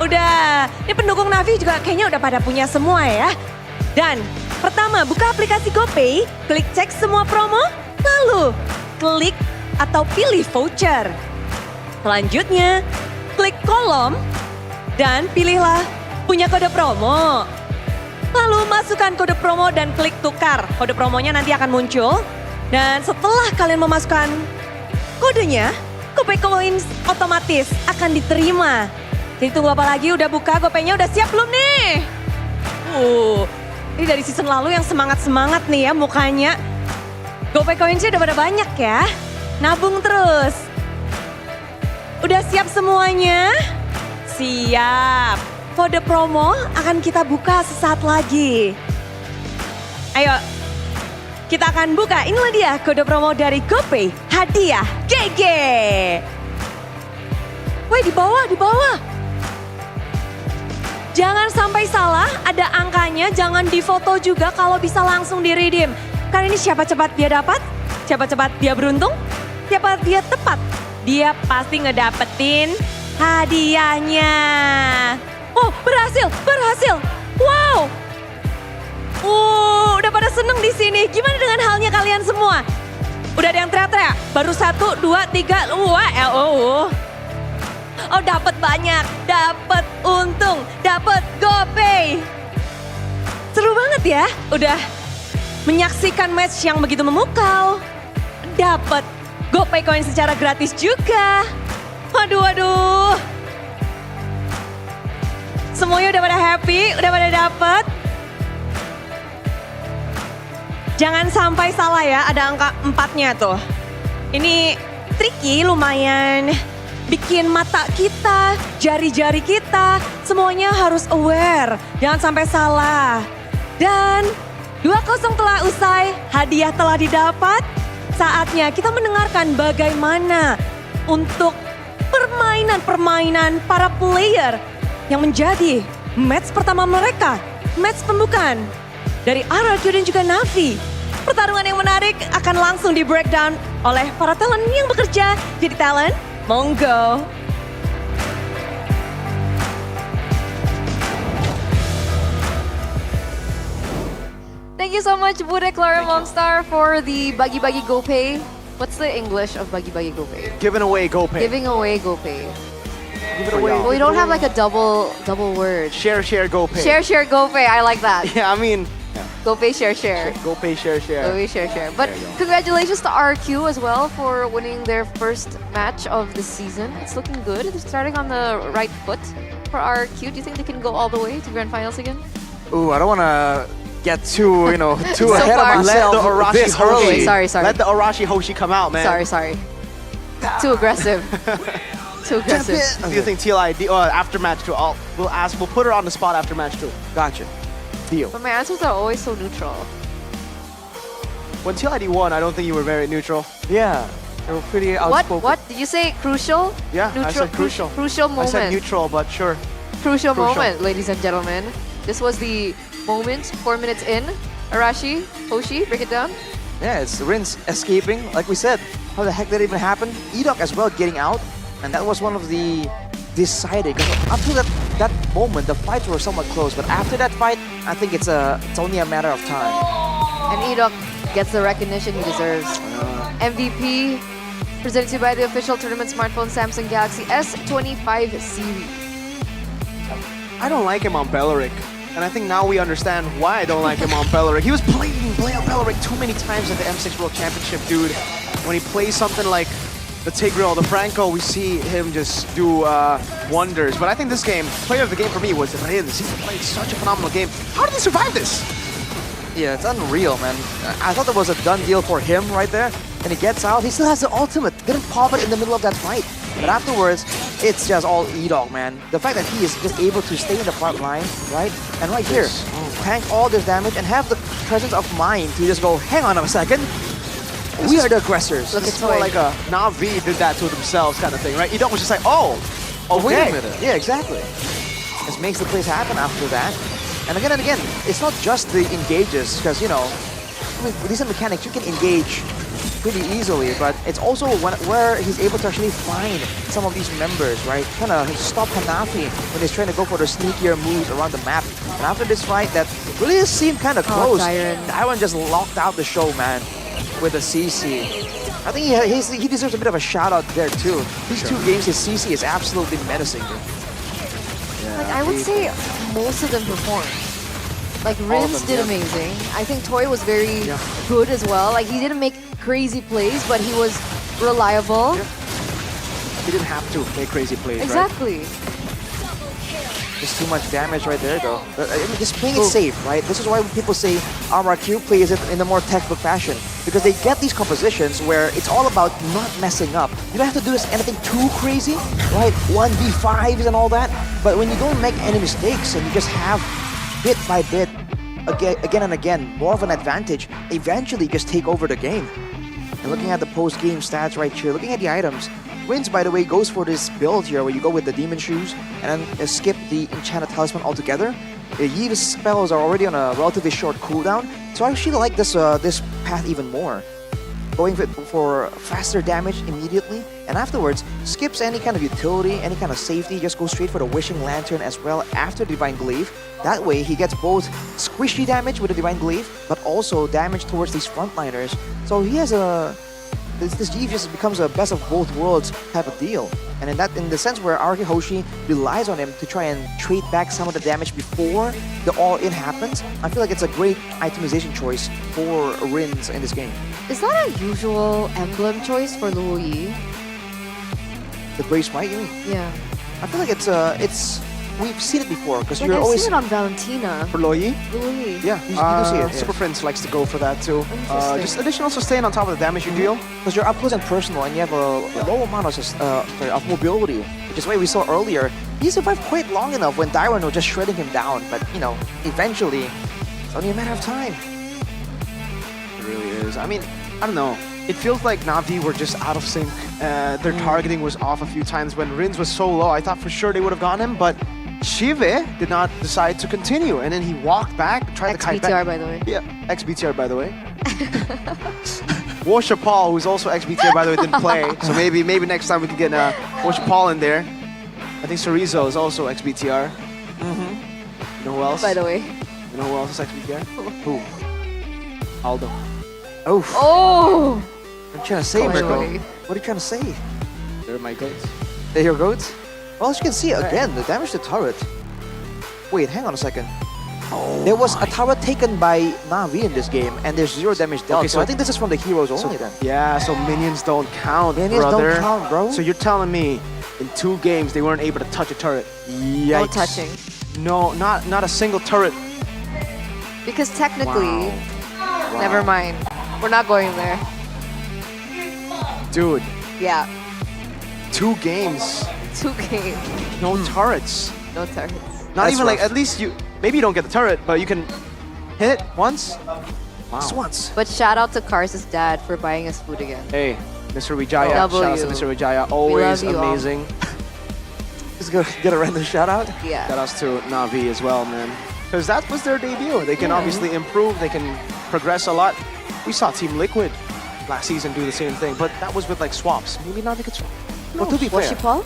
Udah, ini pendukung Navi juga kayaknya udah pada punya semua ya. Dan pertama, buka aplikasi GoPay, klik cek semua promo, lalu klik atau pilih voucher. Selanjutnya, klik kolom dan pilihlah punya kode promo. Lalu masukkan kode promo dan klik tukar. Kode promonya nanti akan muncul. Dan setelah kalian memasukkan kodenya, GoPay Coins otomatis akan diterima. Jadi tunggu apa lagi, udah buka GoPay-nya, udah siap belum nih? Ini dari season lalu yang semangat-semangat nih ya mukanya. GoPay Coins-nya udah pada banyak ya. Nabung terus. Udah siap semuanya? Siap. Kode promo akan kita buka sesaat lagi. Ayo, kita akan buka. Inilah dia kode promo dari GoPay. Hadiah GG. Woi, di bawah. Jangan sampai salah, ada angkanya. Jangan difoto juga, kalau bisa langsung di-redeem. Karena ini siapa cepat dia dapat, siapa cepat dia beruntung, siapa dia tepat, dia pasti ngedapetin hadiahnya. Oh, berhasil. Wow. Udah pada seneng di sini. Gimana dengan halnya kalian semua? Udah ada yang teriak-teriak? Baru 1, 2, 3, Oh, dapat banyak, dapat untung, dapat GoPay. Seru banget ya, udah menyaksikan match yang begitu memukau. Dapat GoPay coin secara gratis juga. Waduh. Semuanya udah pada happy, udah pada dapat. Jangan sampai salah ya, ada angka 4-nya tuh. Ini tricky lumayan. Bikin mata kita, jari-jari kita, semuanya harus aware. Jangan sampai salah. Dan 2-0 telah usai, hadiah telah didapat. Saatnya kita mendengarkan bagaimana untuk permainan para player yang menjadi match pertama mereka. Match pembukaan dari RRQ dan juga Navi. Pertarungan yang menarik akan langsung di breakdown oleh para talent yang bekerja jadi talent. Monggo. Thank you so much, Bude, Clara, Momstar, for the bagi-bagi GoPay. What's the English of bagi-bagi GoPay? Giving away GoPay. Giving away GoPay. Give it away. Well, we don't have like a double word. Share GoPay. Share GoPay. I like that. Yeah, I mean. GoPay share. GoPay share. GoPay share. But congratulations to RQ as well for winning their first match of the season. It's looking good. They're starting on the right foot for RQ. Do you think they can go all the way to grand finals again? Ooh, I don't want to get too, too So ahead far. of myself. Let the Arashi This early. Hoshi. Sorry. Let the Arashi Hoshi come out, man. Sorry. Too aggressive. Too aggressive. Do you think TLID after match 2? We'll put her on the spot after match 2. Gotcha. Deal. But my answers are always so neutral. When TLID won, I don't think you were very neutral. Yeah, you were pretty outspoken. What? Did you say crucial? Yeah, neutral, I said crucial. Crucial moment. I said neutral, but sure. Crucial moment, ladies and gentlemen. This was the moment, 4 minutes in. Arashi, Hoshi, break it down. Yeah, it's Rin's escaping. Like we said, how the heck did it even happen? Edok as well getting out, and that was one of the deciding. Up to that moment, the fights were somewhat close, but after that fight, I think it's only a matter of time. And Edok gets the recognition he deserves. MVP presented to you by the official tournament smartphone Samsung Galaxy S25 series. I don't like him on Beleric, and I think now we understand why I don't like him on Beleric. He was playing on Beleric too many times at the M6 World Championship, dude. when he plays something like the Tigreal, the Franco, we see him just do wonders. But I think this game, player of the game for me was Rins. He played such a phenomenal game. How did he survive this? Yeah, it's unreal, man. I thought that was a done deal for him right there. And he gets out. He still has the ultimate. Didn't pop it in the middle of that fight. But afterwards, it's just all E-Dog, man. The fact that he is just able to stay in the front line, right? And right here, tank all this damage and have the presence of mind to just go, hang on a second. We are the aggressors. Look, it's more like a Na'Vi did that to themselves kind of thing, right? E-Dog was just like, oh, okay. Wait a minute. Yeah, exactly. Just makes the plays happen after that. And again, it's not just the engages, because, you know, with these mechanics, you can engage pretty easily, but it's also where he's able to actually find some of these members, right? Kind of stop Hanafi when he's trying to go for the sneakier moves around the map. And after this fight, that really seemed kind of close. Dairon just locked out the show, man, with a CC. I think he deserves a bit of a shout out there too. These two games, his CC is absolutely menacing. Like, I would say most of them performed. Like, Rins did amazing. I think Toy was very good as well. Like, he didn't make crazy plays, but he was reliable. He didn't have to make crazy plays, Exactly. right? Just too much damage right there, though. I mean, just playing it safe, right? This is why people say RRQ plays it in a more textbook fashion. Because they get these compositions where it's all about not messing up. You don't have to do anything too crazy, right? 1v5s and all that. But when you don't make any mistakes and you just have bit by bit, again and again, more of an advantage, eventually just take over the game. And looking at the post-game stats right here, looking at the items, Rins, by the way, goes for this build here where you go with the Demon Shoes and then skip the Enchanted Talisman altogether. Yi's spells are already on a relatively short cooldown, so I actually like this this path even more. Going for faster damage immediately, and afterwards skips any kind of utility, any kind of safety, just go straight for the Wishing Lantern as well after Divine Glaive. That way he gets both squishy damage with the Divine Glaive, but also damage towards these frontliners. So he has this Eve just becomes a best of both worlds type of deal. And in the sense where Araki Hoshi relies on him to try and trade back some of the damage before the all-in happens, I feel like it's a great itemization choice for Rins in this game. Is that a usual emblem choice for Luo Yi? The Brave Smite, you mean? Yeah. I feel like it's we've seen it before because Like, you're I've always seen it on Valentina. For Luo Yi? Luo Yi. Yeah, you do see it. Super Prince likes to go for that too. Interesting. Just additional sustain on top of the damage you deal. Because you're up close and personal and you have a low amount of mobility, which is why we saw earlier. He survived quite long enough when Dairon was just shredding him down, but you know, eventually, it's only a matter of time. It really is. I mean, I don't know. It feels like Na'Vi were just out of sync. Their targeting was off a few times. When Rins was so low, I thought for sure they would have gotten him, but Shive did not decide to continue, and then he walked back, tried to kite back. XBTR, by the way. Yeah, ex-BTR, by the way. Washer Paul, who's also ex-BTR, by the way, didn't play, so maybe next time we can get Washer Paul in there. I think Chorizo is also ex-BTR. You know who else? By the way. You know who else is ex-BTR? Who? Aldo. Oh! What are you trying to say, Come Mirko? away. What are you trying to say? They're my goats. They're your goats? Well, as you can see, again, the damage to turret. Wait, hang on a second. There was a turret taken by Na'Vi in this game, and there's 0 damage dealt. Okay, so I think this is from the heroes only then. Yeah, so minions don't count, Minions brother. don't count, bro. So you're telling me in 2 games they weren't able to touch a turret? Yikes. No touching. No, not a single turret. Because technically, never mind. We're not going there. Dude, Yeah. 2 games, 2 games. no turrets. No turrets. Not That's even like, rough. at least maybe you don't get the turret, but you can hit it once. Just once. But shout out to Kars' dad for buying us food again. Hey, Mr. Wijaya, W. shout out to Mr. Wijaya, always love you all. amazing. Just get a random shout out. Yeah. Shout outs to Na'Vi as well, man. Because that was their debut. They can obviously improve, they can progress a lot. We saw Team Liquid last season do the same thing, but that was with like swaps. Maybe Na'Vi could swap. But to be fair, Paul?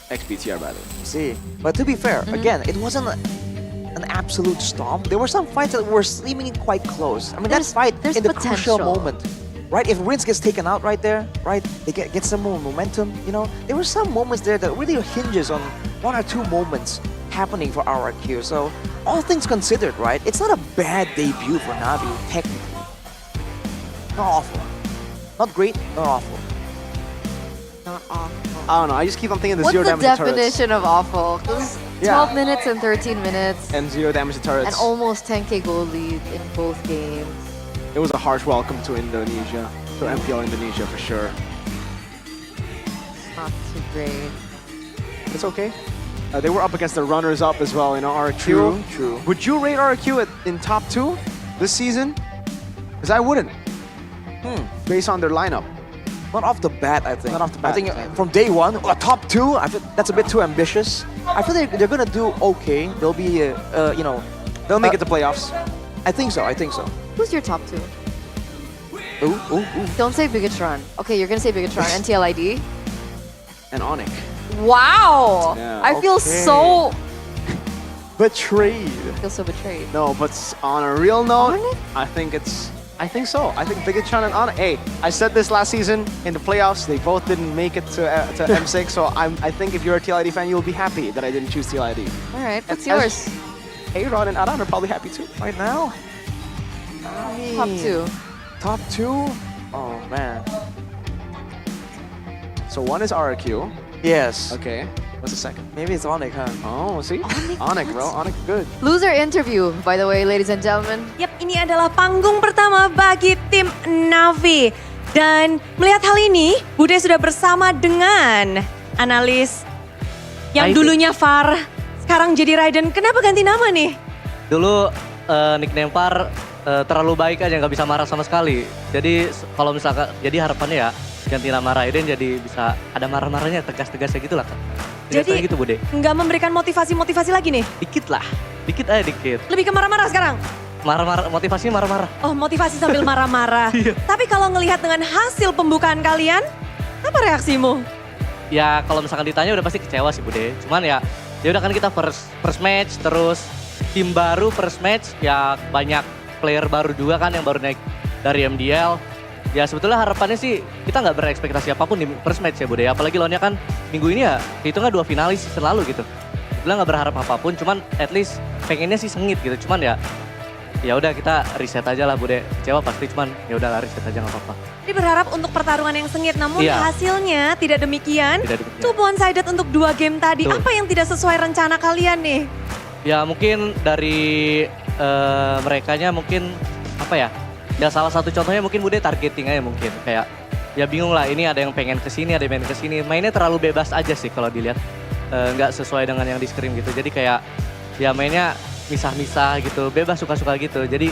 Ex-BTR, by the way. See, but to be fair, again, it wasn't an absolute stomp. There were some fights that were seemingly quite close. I mean, that fight in the crucial moment, right? If Rins gets taken out right there, right, they get some more momentum, you know? There were some moments there that really hinges on 1 or 2 moments happening for RRQ. So, all things considered, right, it's not a bad debut for Na'Vi, technically. Not awful. Not great, not awful. Not awful. I don't know. I just keep on thinking the What's zero the damage to turrets. definition of awful? Because 12 minutes and 13 minutes. And 0 damage to turrets. And almost 10k goal lead in both games. It was a harsh welcome to Indonesia. To MPL Indonesia for sure. Not too great. It's okay. They were up against the runners-up as well, RQ. True. Would you rate RQ in top 2 this season? Because I wouldn't. Based on their lineup. Not off the bat, I think. Not off the bat. I think from day one, top 2, I feel that's a bit too ambitious. I feel they're gonna do okay. They'll be, They'll make it to playoffs. I think so. Who's your top 2? Ooh. Don't say Bigatron. Okay, you're gonna say Bigatron. MPL ID. And Onyx. Wow! Yeah, I feel okay. so... Betrayed. I feel so betrayed. No, but on a real note, Onyx? I think so. I think Bigatron and Onyx. Hey, I said this last season in the playoffs. They both didn't make it to M6. So I think if you're a TLID fan, you'll be happy that I didn't choose TLID. All right, what's yours? A-Rod and Aran are probably happy too right now. Top 2. Top 2? Oh man. So one is RQ. Yes. Okay. What's the second? Maybe it's Onyx, huh? Oh, see? Onyx, bro. Onyx good. Loser interview, by the way, ladies and gentlemen. Yap, ini adalah panggung pertama bagi tim Navi. Dan melihat hal ini, Bude sudah bersama dengan analis yang dulunya Far, sekarang jadi Raiden. Kenapa ganti nama nih? Dulu nickname Par terlalu baik aja, nggak bisa marah sama sekali. Jadi kalau misalkan, jadi harapannya ya ganti nama Raiden jadi bisa ada marah-marahnya, tegas-tegasnya gitu lah. Jadi gitu Bude. nggak memberikan motivasi-motivasi lagi nih? Dikit lah, dikit aja dikit. Lebih ke marah-marah sekarang? Marah-marah, motivasinya marah-marah. Oh, motivasi sambil marah-marah. Tapi kalau ngelihat dengan hasil pembukaan kalian, apa reaksimu? Ya kalau misalkan ditanya udah pasti kecewa sih Bude. Cuman ya udah kan kita first match, terus tim baru first match, ya banyak player baru juga kan yang baru naik dari MDL. Ya sebetulnya harapannya sih kita nggak berekspektasi apapun di first match ya Bude. Apalagi lawannya kan minggu ini ya hitungnya 2 finalis season lalu gitu. Sebetulnya nggak berharap apapun, cuman at least pengennya sih sengit gitu. Cuman ya udah kita reset aja lah Bude. Kecewa pasti, cuman ya udah lah reset aja nggak apa-apa. Jadi berharap untuk pertarungan yang sengit, namun hasilnya tidak demikian. Tidak demikian. Two one-sided untuk 2 game tadi. Betul. Apa yang tidak sesuai rencana kalian nih? Ya mungkin dari merekanya mungkin apa ya? Ya salah satu contohnya mungkin Bude targeting aja mungkin. Kayak ya bingung lah, ini ada yang pengen kesini, ada yang pengen kesini. Mainnya terlalu bebas aja sih kalau dilihat. Nggak sesuai dengan yang di scrim gitu. Jadi kayak ya mainnya misah-misah gitu, bebas suka-suka gitu. Jadi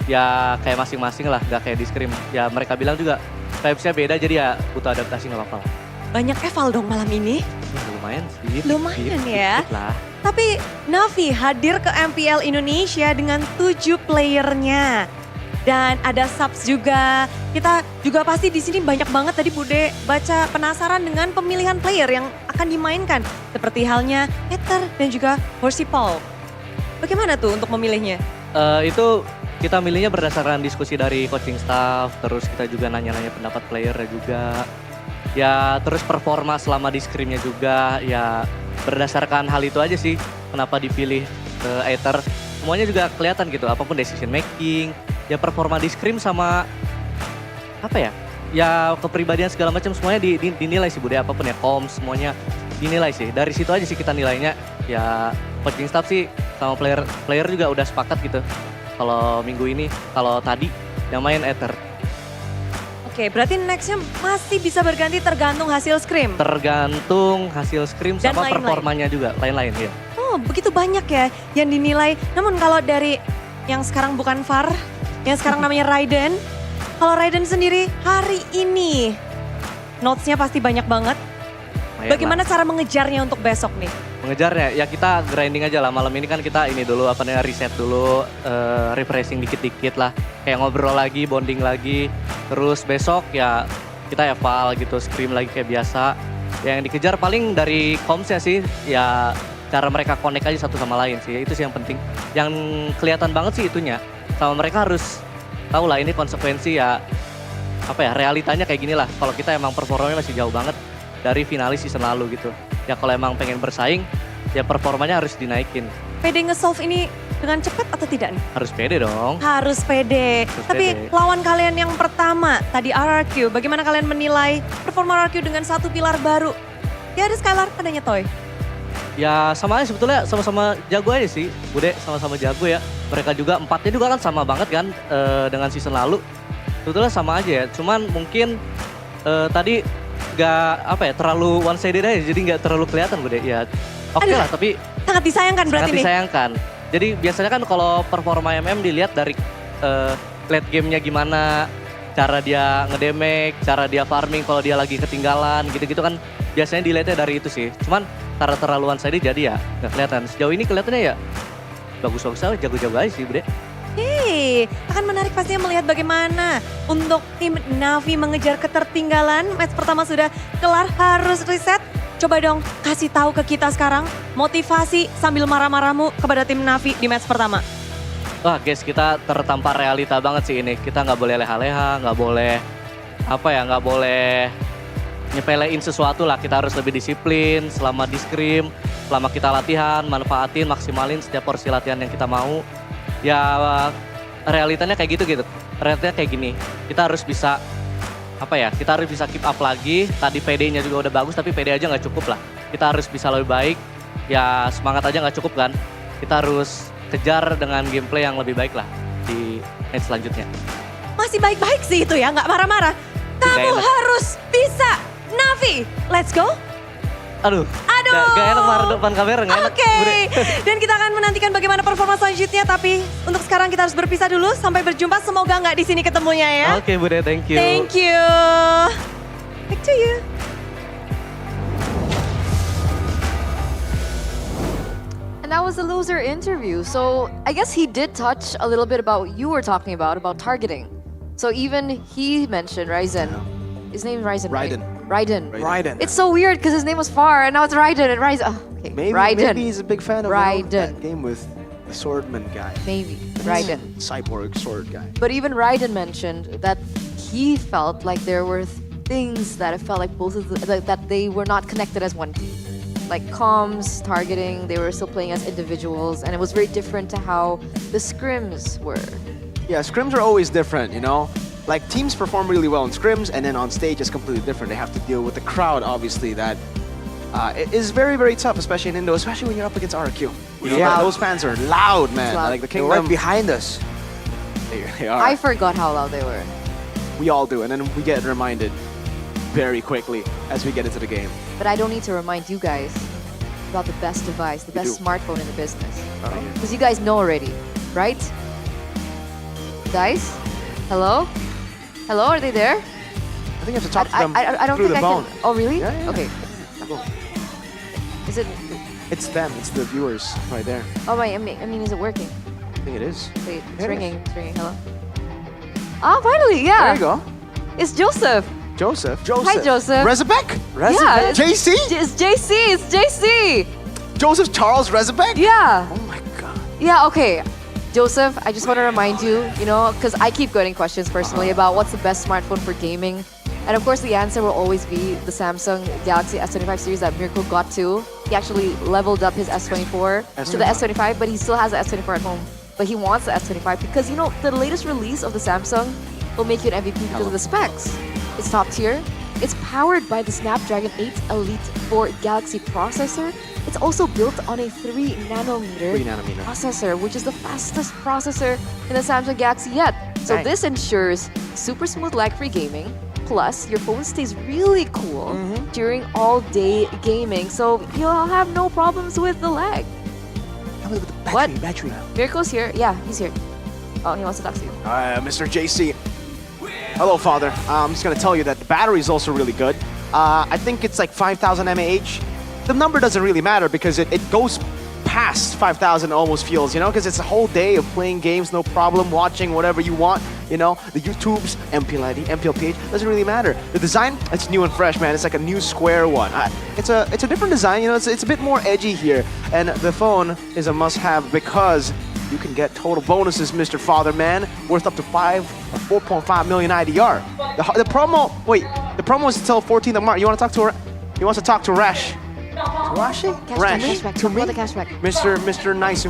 ya kayak masing-masing lah, nggak kayak di scrim. Ya mereka bilang juga vibes-nya beda, jadi ya butuh adaptasi nggak apa-apa lah. Banyak eval dong malam ini. Ya, lumayan sih. Lumayan ya. Dikit lah. Tapi Navi hadir ke MPL Indonesia dengan 7 playernya. Dan ada subs juga. Kita juga pasti di sini banyak banget tadi Bude baca penasaran dengan pemilihan player yang akan dimainkan. Seperti halnya Ether dan juga Horsey Paul. Bagaimana tuh untuk memilihnya? Itu kita milihnya berdasarkan diskusi dari coaching staff, terus kita juga nanya-nanya pendapat player juga. Ya terus performa selama di scrimnya juga, ya berdasarkan hal itu aja sih kenapa dipilih Ether. Semuanya juga kelihatan gitu, apapun decision making, ya performa di scrim sama apa ya kepribadian segala macam semuanya dinilai sih Bude, apapun ya comms semuanya dinilai sih. Dari situ aja sih kita nilainya. Ya coaching staff sih sama player juga udah sepakat gitu. Kalau minggu ini, kalau tadi yang main Ether. Oke, berarti nextnya masih bisa berganti tergantung hasil scrim? Tergantung hasil scrim dan sama lain-lain. performanya juga, lain-lain ya. Oh, begitu banyak ya yang dinilai. Namun kalau dari yang sekarang bukan Far, yang sekarang namanya Raiden. Kalau Raiden sendiri hari ini, notes-nya pasti banyak banget. Bagaimana cara mengejarnya untuk besok nih? Mengejarnya, ya kita grinding aja lah. Malam ini kan kita ini dulu, reset dulu, refreshing dikit-dikit lah. Kayak ngobrol lagi, bonding lagi. Terus besok ya kita eval gitu, scrim lagi kayak biasa. Yang dikejar paling dari comms-nya sih, ya cara mereka connect aja satu sama lain sih. Itu sih yang penting. Yang kelihatan banget sih itunya. Sama mereka harus tahu lah ini konsekuensi ya, realitanya kayak gini lah. Kalau kita emang performanya masih jauh banget dari finalis season lalu gitu. Ya kalau emang pengen bersaing, ya performanya harus dinaikin. PD nge-solve ini dengan cepat atau tidak nih? Harus pede dong. Harus pede. Tapi pede. lawan kalian yang pertama, tadi RRQ, bagaimana kalian menilai performa RRQ dengan satu pilar baru? Ya ada Skylar, adanya Toy. Ya sama aja sebetulnya sama-sama jago aja sih. Bude sama-sama jago ya. Mereka juga empatnya juga kan sama banget kan dengan season lalu. Sebetulnya sama aja ya. Cuman mungkin tadi gak terlalu one sided aja. Jadi gak terlalu kelihatan Bude. Ya oke lah tapi sangat disayangkan berarti sangat disayangkan. Jadi biasanya kan kalau performa MM dilihat dari late game-nya gimana, cara dia ngedamage, cara dia farming kalau dia lagi ketinggalan, gitu-gitu kan biasanya dilihatnya dari itu sih. Cuman karena terlalu one-sided jadi ya nggak kelihatan. Sejauh ini kelihatannya ya bagus-bagus aja, jago-jago aja sih Bude. Hei, akan menarik pastinya melihat bagaimana untuk tim Navi mengejar ketertinggalan. Match pertama sudah kelar, harus reset. Coba dong kasih tahu ke kita sekarang motivasi sambil marah-marahmu kepada tim Navi di match pertama. Wah guys, kita tertampar realita banget sih ini. Kita nggak boleh leha-leha, nggak boleh nggak boleh nyepelein sesuatu lah. Kita harus lebih disiplin selama di scrim, selama kita latihan, manfaatin, maksimalin setiap porsi latihan yang kita mau. Ya realitanya kayak gitu. Realitanya kayak gini. Kita harus bisa kita harus bisa keep up lagi. Tadi PD-nya juga udah bagus, tapi PD aja nggak cukup lah. Kita harus bisa lebih baik. Ya semangat aja nggak cukup kan. Kita harus kejar dengan gameplay yang lebih baik lah di match selanjutnya. Masih baik-baik sih itu ya, nggak marah-marah. Kamu harus bisa, Navi. Let's go. Aduh. Gak enak marah depan kamera, gak enak. Oke, dan kita akan menantikan bagaimana performa selanjutnya. Tapi untuk sekarang kita harus berpisah dulu. Sampai berjumpa, semoga nggak di sini ketemunya ya. Oke Bude, thank you. Thank you. Back to you. And that was the loser interview. So I guess he did touch a little bit about what you were talking about targeting. So even he mentioned Ryzen. His name is Ryzen, right? Raiden. It's so weird because his name was Far and now it's Raiden and Ryzen. Oh, okay. Maybe he's a big fan of Raiden. that game with the swordman guy. Maybe, Raiden. Cyborg sword guy. But even Raiden mentioned that he felt like there were things that it felt like both of that they were not connected as one team. Like comms, targeting, they were still playing as individuals and it was very different to how the scrims were. Yeah, scrims are always different, you know? Like teams perform really well in scrims and then on stage it's completely different. They have to deal with the crowd, obviously, that it is very, very tough, especially in Indo, especially when you're up against RQ. You know, those fans are loud, man. Loud. Like the They're Kingdom. right behind us. They are. I forgot how loud they were. We all do, and then we get reminded very quickly as we get into the game. But I don't need to remind you guys about the best device, the best smartphone in the business. Because you guys know already, right? Guys? Hello? Hello, are they there? I think you have to talk to them I don't through think the I phone. can. Oh, really? Yeah. Okay. Is it? It's them. It's the viewers right there. Oh, I mean, is it working? I think it is. Wait, it's It is. ringing. It's ringing. Hello? Ah, finally, yeah. There you go. It's Joseph. Joseph. Hi, Joseph. Rezabek? Yeah. JC? It's JC. It's JC. Joseph Charles Rezabek? Yeah. Oh my god. Yeah, okay. Joseph, I just want to remind you, because I keep getting questions personally about what's the best smartphone for gaming. And of course, the answer will always be the Samsung Galaxy S25 series that Mirko got to. He actually leveled up his S24 to the S25, but he still has the S24 at home. But he wants the S25 because, the latest release of the Samsung will make you an MVP because of the specs. It's top tier. It's powered by the Snapdragon 8 Elite 4 Galaxy processor. It's also built on a 3nm processor, which is the fastest processor in the Samsung Galaxy yet. So this ensures super smooth lag-free gaming. Plus, your phone stays really cool during all-day gaming, so you'll have no problems with the lag. What? Battery. Mirko's here. Yeah, he's here. Oh, he wants to talk to you. Mr. JC. Hello, Father. I'm just gonna tell you that the battery is also really good. I think it's like 5,000 mAh. The number doesn't really matter because it goes past 5,000 almost feels, because it's a whole day of playing games, no problem, watching whatever you want, the YouTubes, MPL ID, MPL page, doesn't really matter. The design, it's new and fresh, man. It's like a new square one. It's a different design, it's a bit more edgy here. And the phone is a must-have because you can get total bonuses, Mr. Father Man, worth up to 4.5 million IDR. The promo is until 14th of March. He wants to talk to Rash. Rashi? Cashback. To me? About the cashback. Mr. Nice.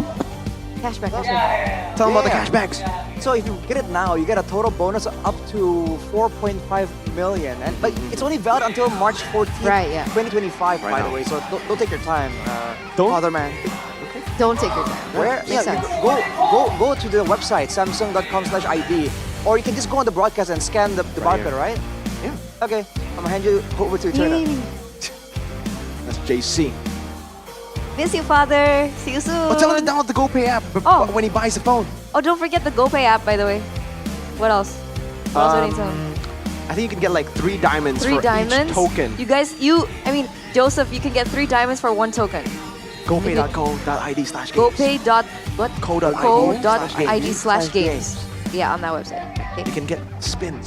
Cashback. Tell them about the cashbacks. So if you get it now, you get a total bonus up to 4.5 million, but it's only valid until March 14th, Right, yeah. 2025, by the way. So don't take your time, Father man. Don't take your time. Where? Makes Yeah, sense. go to the website samsung.com/ID, or you can just go on the broadcast and scan the barcode, right? Yeah. Okay, I'm gonna hand you over to Eternal. That's JC. Miss you, father. See you soon. Oh, tell him to download the GoPay app when he buys the phone. Oh, don't forget the GoPay app, by the way. What else? What else do I need to tell him? I think you can get like 3 diamonds 3 for diamonds? each token. You guys, Joseph, you can get 3 diamonds for 1 token. GoPay.co.id/games. GoPay.co.id/games. Yeah, on that website. Okay. You can get spin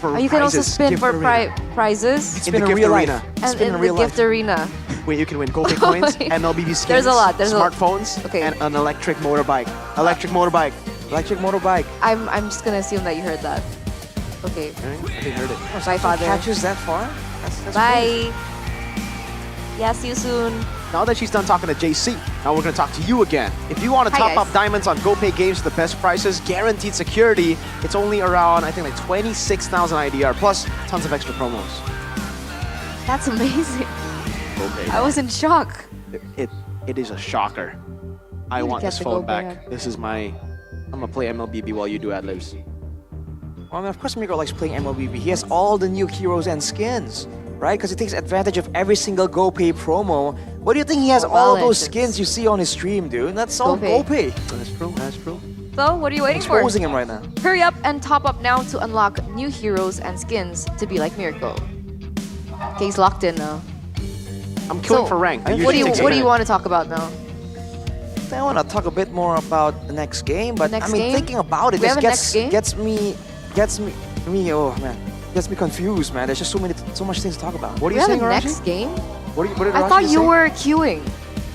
for You can also prizes, spin gift for arena. prizes. In the gift arena. And Spin in in the real gift life. arena. Where you can win GoPay coins, MLBB skins, There's a lot. smartphones, and an electric motorbike. Electric motorbike. I'm just gonna assume that you heard that. Okay. I think I heard it. Bye, father. Catches that far? That's Bye. Yeah, see you soon. Now that she's done talking to JC, now we're going to talk to you again. If you want to Hi, top guys. up diamonds on GoPay games for the best prices, guaranteed security, it's only around, I think, like 26,000 IDR, plus tons of extra promos. That's amazing. GoPay. I was in shock. It is a shocker. I Need to want get this the phone GoPay back. app. This is my... I'm going to play MLBB while you do ad-libs. Well, I mean, of course Miracle likes playing MLBB. He has all the new heroes and skins, right? Because he takes advantage of every single GoPay promo. What do you think he has all of those skins you see on his stream, dude? That's all GoPay. That's true, that's true. So, what are you waiting for? Exposing him right now. Hurry up and top up now to unlock new heroes and skins to be like Miracle. Okay, he's locked in now. I'm queuing for rank. What do you want to talk about now? I want to talk a bit more about the next game, but Next I mean, game? thinking about it We have just a next gets game? gets me confused, man. There's just so much things to talk about. What are We you have saying, a Arashi? next game? What did I Arashi thought you say? were queuing.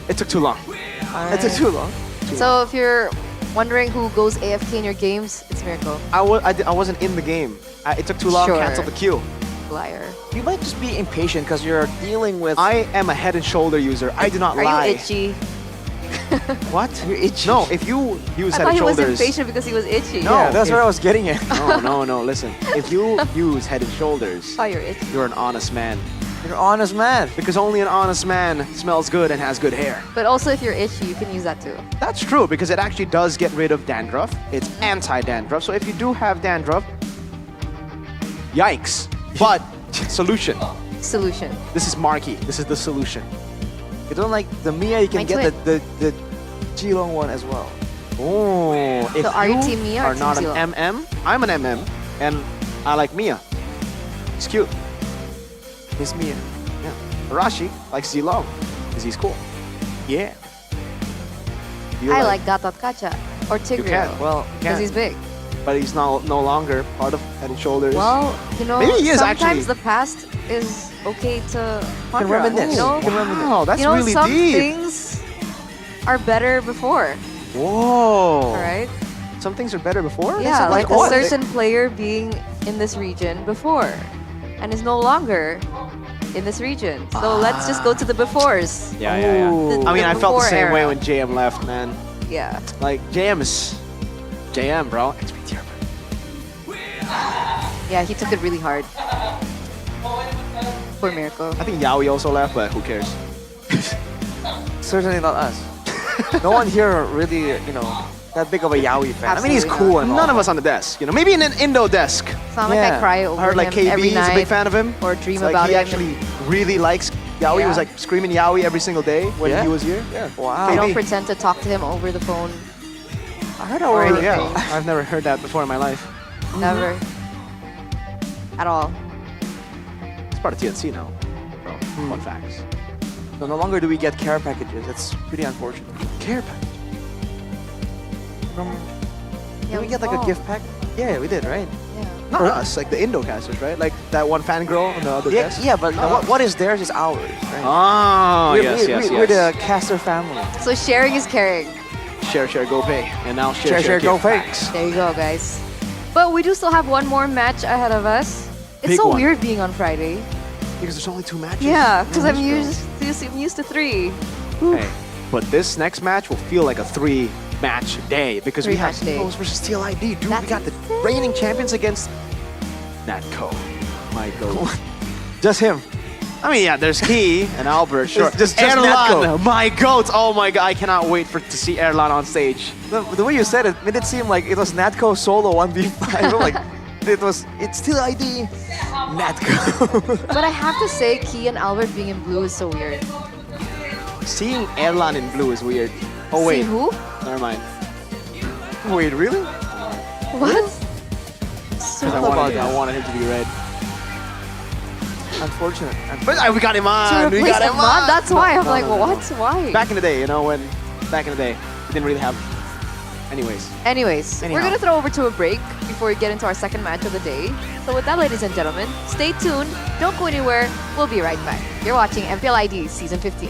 It took too long. It took too long. So if you're wondering who goes AFK in your games, it's Miracle. I wasn't in the game. It took too long. Sure. Cancel the queue. Liar. You might just be impatient because you're dealing with... I am a Head and Shoulder user. I do not Are lie. you itchy? What? You're itchy. No, if you use I Head thought and he was Shoulders... impatient because he was itchy. No, Yeah, that's where I was getting at. No, listen. If you use Head and Shoulders, Oh, you're itchy. you're an honest man. You're an honest man. Because only an honest man smells good and has good hair. But also if you're itchy, you can use that too. That's true, because it actually does get rid of dandruff. It's anti-dandruff. So if you do have dandruff, yikes. But, solution. Solution. This is Marky. This is the solution. You don't like the Mia, you can My get twin. the Geelong one as well. Oh, if So are you you Team Mia or are Team not Zilong? an MM, I'm an MM, and I like Mia. It's cute. Miss Mia. Yeah. Arashi likes Zilong, because he's cool. Yeah. You I like Gatot Kacha or You Tigreal. can. Well, you because can. he's big. But he's no longer part of Head and Shoulders. Well, you know, Maybe he is sometimes actually. the past is okay to ponder on, reminisce. you know? You can reminisce. Wow, that's you know, really some deep. things are better before, Whoa. all right? Some things are better before? Yeah, like a what? certain player being in this region before and is no longer in this region. So let's just go to the befores. Yeah. The- I mean, the I felt the before same way era. when JM left, man. Yeah. Like, JM is JM, bro. XP tier. Yeah, he took it really hard. Poor Miracle. I think Yaoi also left, but who cares? Certainly not us. No one here really, that big of a Yaoi fan. I mean, he's Absolutely cool and all. None of us on the desk, Maybe in an Indo desk. It's not like I cry over I heard like him KB every is night a big fan of him. or dream It's like about he him. actually really likes Yaoi. He was Yeah. like screaming Yaoi every single day when Yeah? he was here. Yeah. Wow. I don't KB. pretend to talk to him over the phone. I heard or already. anything. Yeah. I've never heard that before in my life. Never. At all. It's part of TNC now. Bro, fun facts. So no longer do we get care packages. It's pretty unfortunate. Care package. Did we get like a gift pack? Yeah, we did, right? Not us, like the Indo casters, right? Like that one fangirl on the other Yeah, desk. yeah, but what is theirs is ours, right? Oh, We're the caster family. So sharing is caring. Share, go pay. And now share, Share, give go pay. packs. There you go, guys. But we do still have one more match ahead of us. It's Big so one. weird being on Friday. Because there's only 2 matches. Yeah, because I'm That's true. used to 3. Hey, but this next match will feel like a 3 match day because we have Three-match day. Pros versus TLID. Dude, we got the reigning champions against Natco. My God. Just him. I mean, yeah, there's Key and Albert. Sure. Just Erlan, Natco. my goat. Oh my God, I cannot wait to see Erlan on stage. The way you said it made it seem like it was Natco solo 1v5. I'm like, it's still ID Natco. But I have to say, Key and Albert being in blue is so weird. Seeing Erlan in blue is weird. Oh wait. See who? Never mind. Wait, really? What? Because I wanted him to be red. Unfortunate. But we got him To on. We replace got him Ahmad? on. That's why. I'm No, like, no, no, what? no. Why? Back in the day, back in the day, we didn't really have. Anyways, Anyways, Anyhow. we're going to throw over to a break before we get into our second match of the day. So with that, ladies and gentlemen, stay tuned. Don't go anywhere. We'll be right back. You're watching MPL ID Season 15.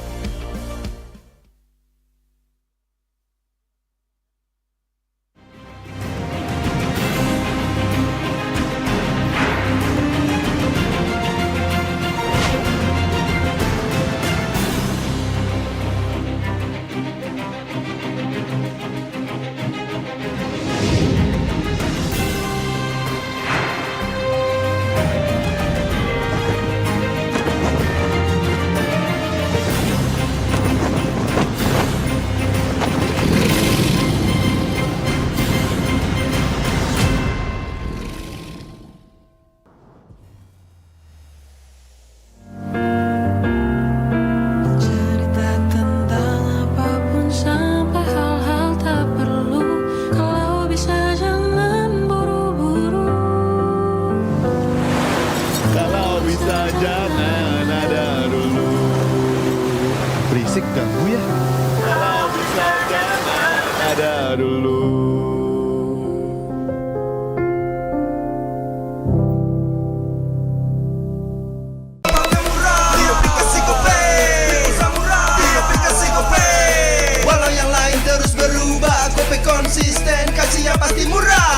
Berisik ganggu ya. Kalau bisa jangan ada dulu. Walau yang lain terus berubah, Gope konsisten, kasih yang pasti murah.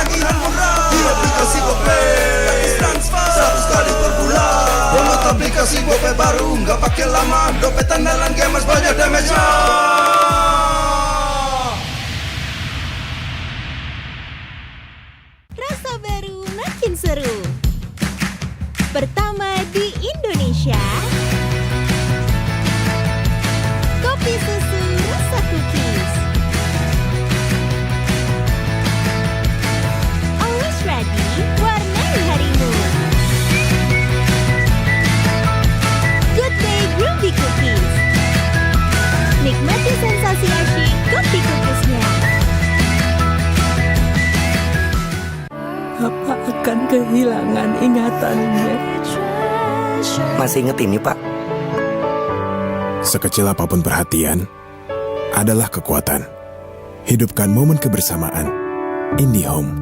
Tagihan murah, di aplikasi Gope, transfer 100 kali per bulan. Download aplikasi Gope baru, nggak pakai lama. Dompet andalan gamers banyak damage-nya. Rasa baru makin seru. Pertama di Indonesia. Kopi susu rasa cookies. Always ready, warnai harimu. Good day groovy cookies. Nikmati sensasi asyik kopi cookiesnya. Apa akan kehilangan ingatannya? Masih inget ini, Pak? Sekecil apapun perhatian adalah kekuatan. Hidupkan momen kebersamaan. IndiHome.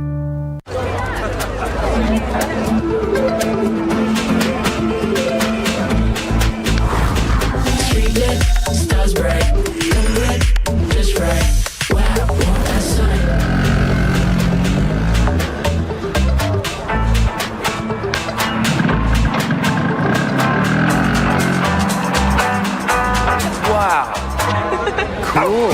Wow. Cool.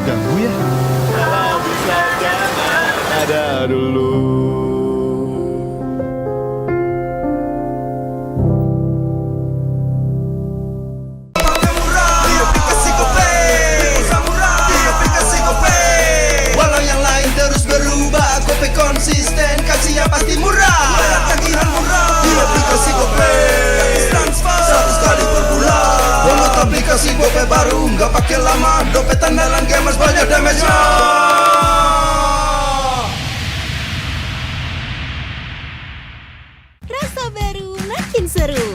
ganggu ya? Kalau bisa jangan ada dulu. Walau yang lain terus berubah, Gope konsisten, kasih yang pasti murah. Bayar tagihan murah di aplikasi Gope, gratis transfer 100 kali per bulan. Download aplikasi Gope baru, nggak pakai lama. Dompet andalan gamers banyak damage-nya. Rasa baru makin seru.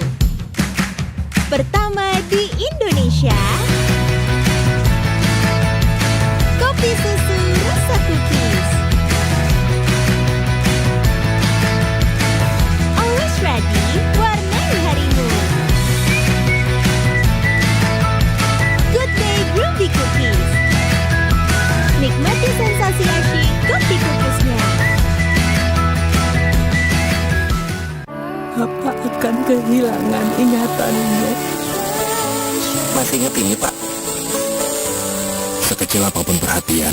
Pertama di Indonesia. Kopi susu rasa cookies. Always ready, warnai harimu. Good day Groovy Cookies. Nikmati sensasi asyik kopi cookiesnya. Apa akan kehilangan ingatannya? Masih ingat ini, Pak? Sekecil apapun perhatian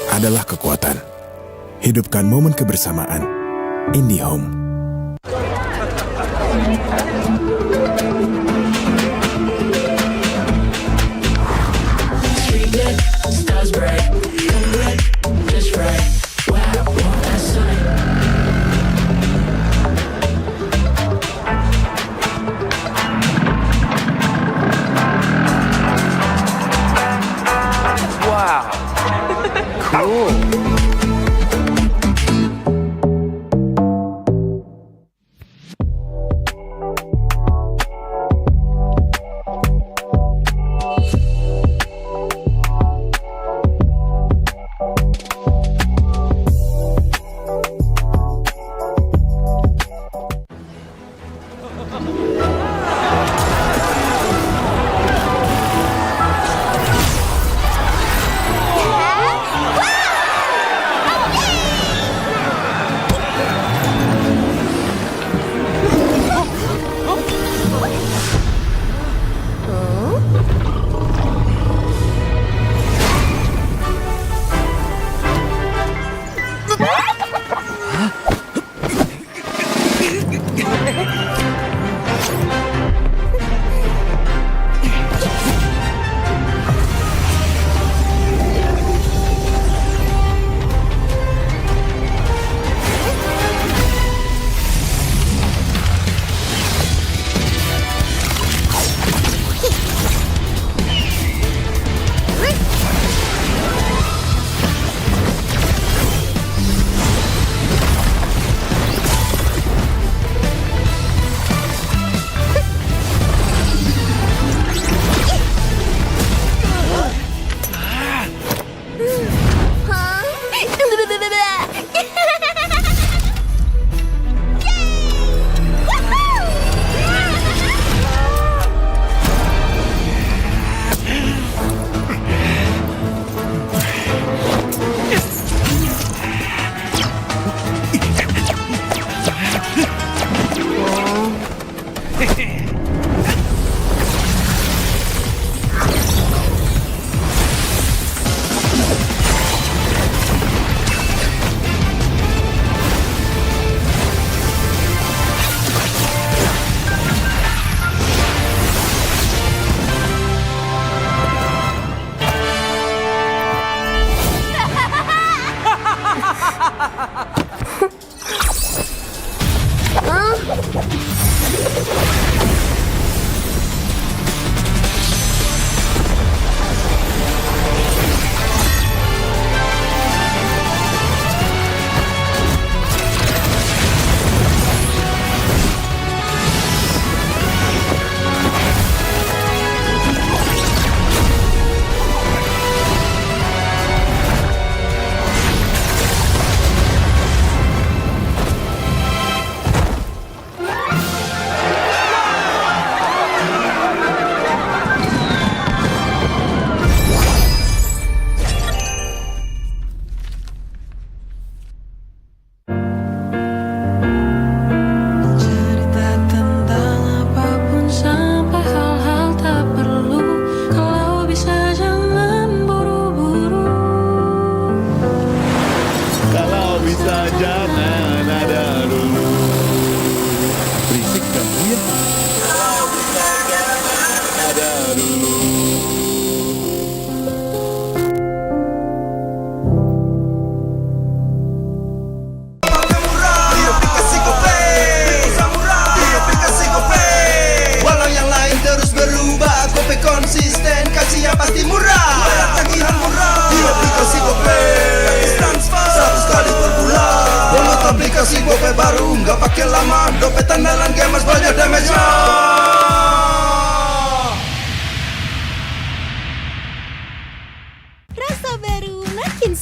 adalah kekuatan. Hidupkan momen kebersamaan. IndiHome. Wow. Cool.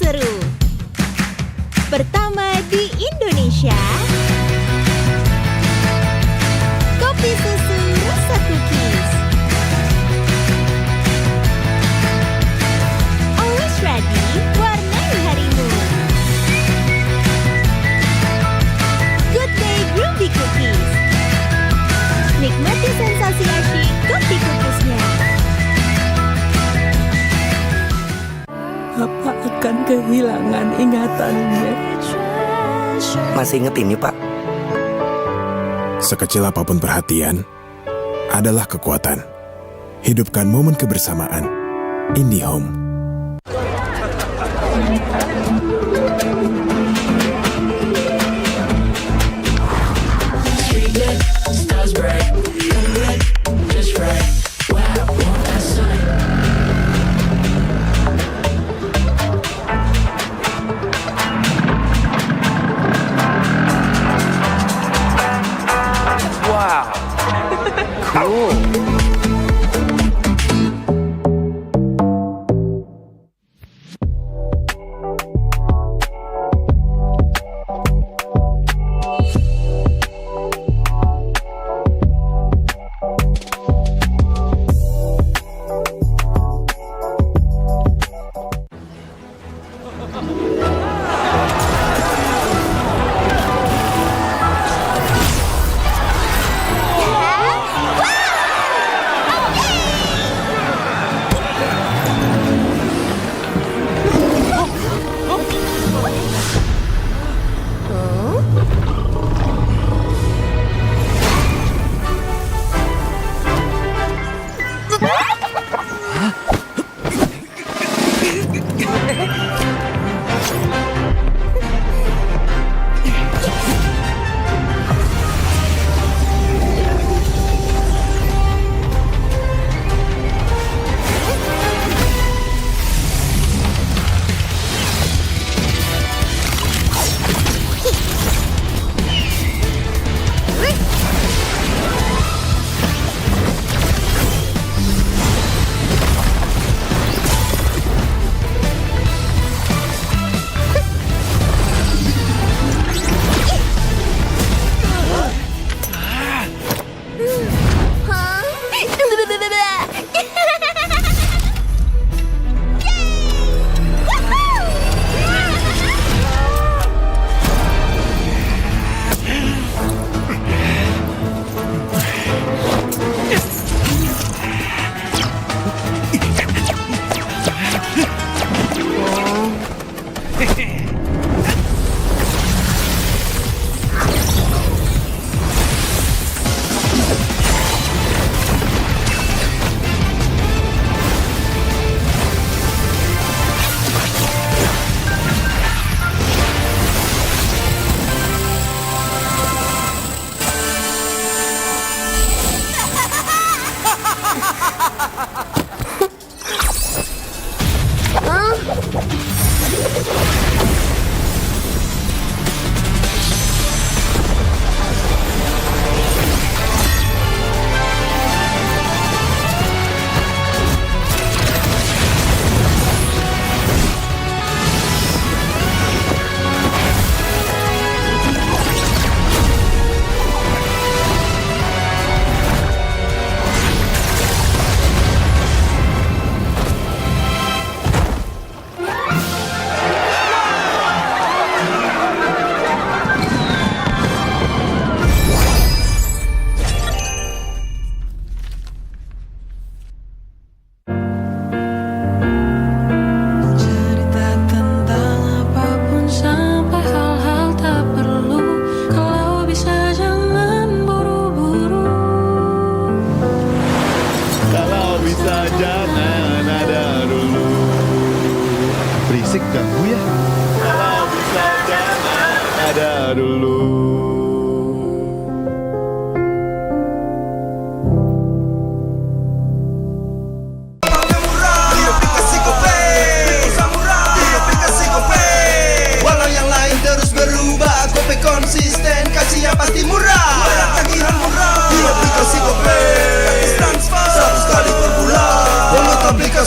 seru. Pertama di Indonesia, kopi susu rasa cookies. Always ready, warnai harimu. Good Day Groovy Cookies. Nikmati sensasi asyik kopi cookiesnya. Apa akan kehilangan ingatannya? Masih inget ini, Pak? Sekecil apapun perhatian adalah kekuatan. Hidupkan momen kebersamaan. IndiHome. Wow. Cool.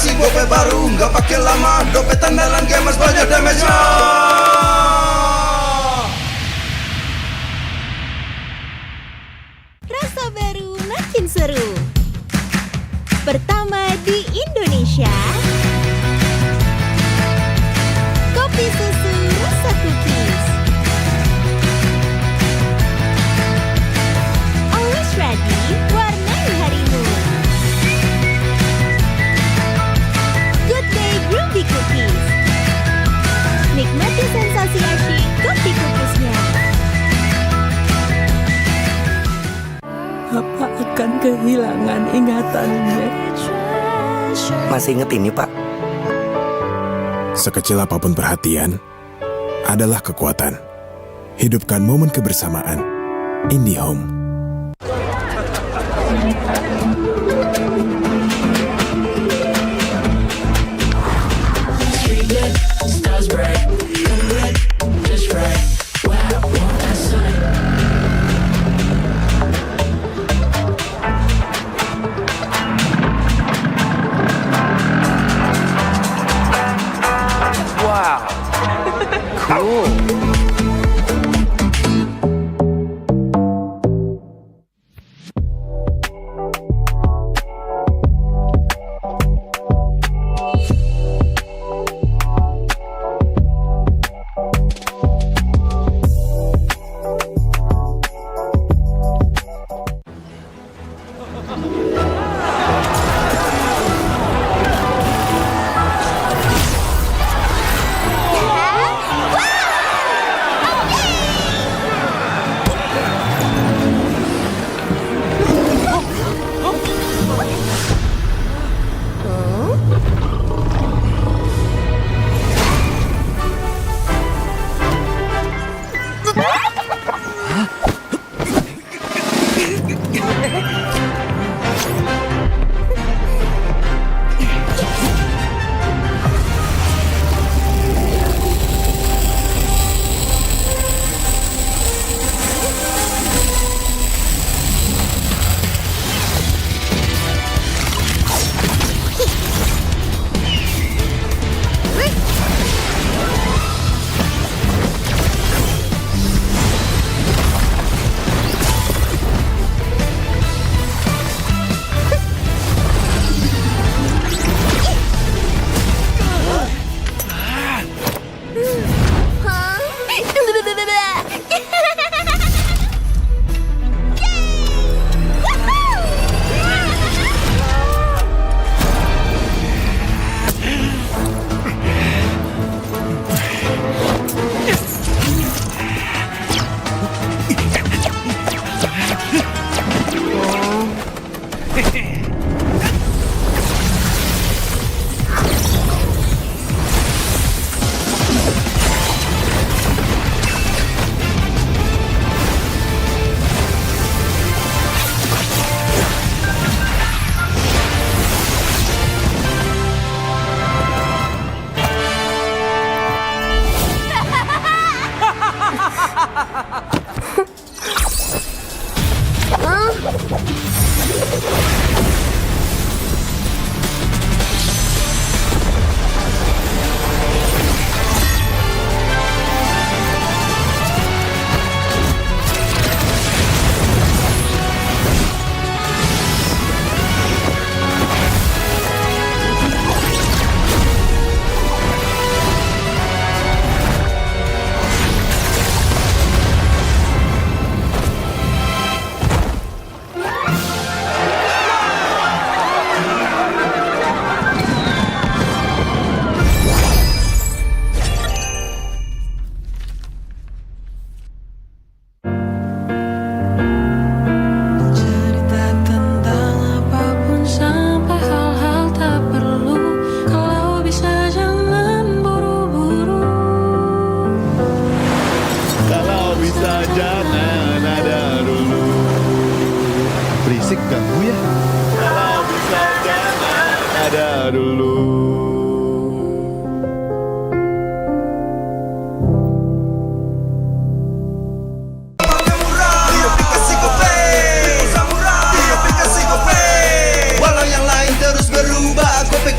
kasih gope baru, nggak pakai lama. Dompet andalan gamers banyak damage-nya. Rasa baru makin seru. Pertama di Indonesia, kopi susu rasa cookies. Always ready, warnai harimu. Good day groovy cookies. Nikmati sensasi asyik kopi cookiesnya. Apa akan kehilangan ingatannya? Masih inget ini, Pak? Sekecil apapun perhatian adalah kekuatan. Hidupkan momen kebersamaan. IndiHome. Wow. Cool.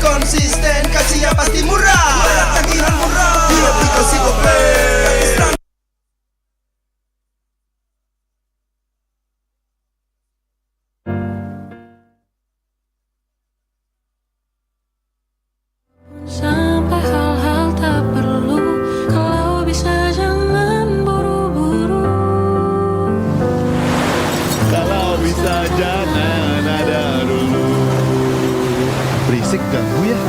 konsisten, kasih yang pasti murah. Bayar tagihan murah, di aplikasi GoPay. Sampai hal-hal tak perlu, kalau bisa jangan buru-buru. Kalau bisa jangan ada dulu. Berisik ganggu ya.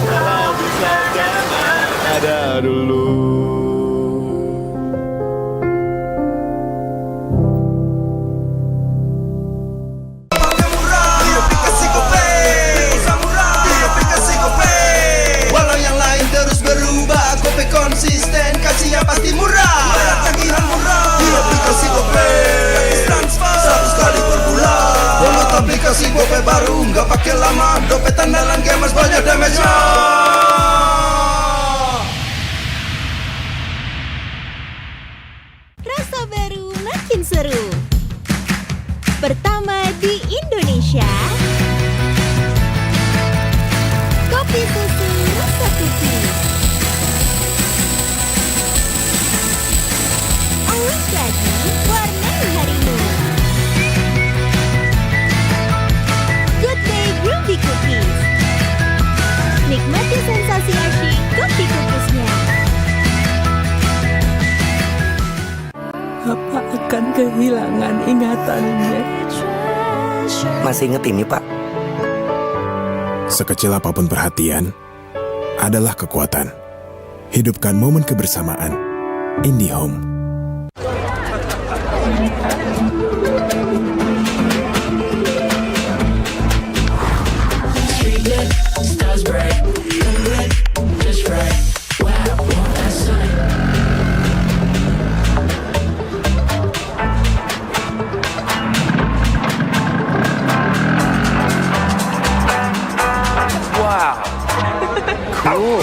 Kalau bisa jangan ada dulu. Di aplikasi GoPay, di aplikasi GoPay. Walau yang lain terus berubah, GoPay konsisten, kasih yang pasti murah. Bayar tagihan murah, di aplikasi GoPay. Gratis transfer 100 kali per bulan. Download aplikasi GoPay baru, nggak pakai lama. Dompet andalan gamers banyak damage-nya. Rasa baru makin seru. Pertama di Indonesia. Kopi susu rasa cookies. Always ready, warnai harimu. Good day Groovy Cookies. Nikmati sensasi asyik kopi cookiesnya. Apa akan kehilangan ingatannya? Masih inget ini, Pak? Sekecil apapun perhatian adalah kekuatan. Hidupkan momen kebersamaan. IndiHome. Wow. Cool.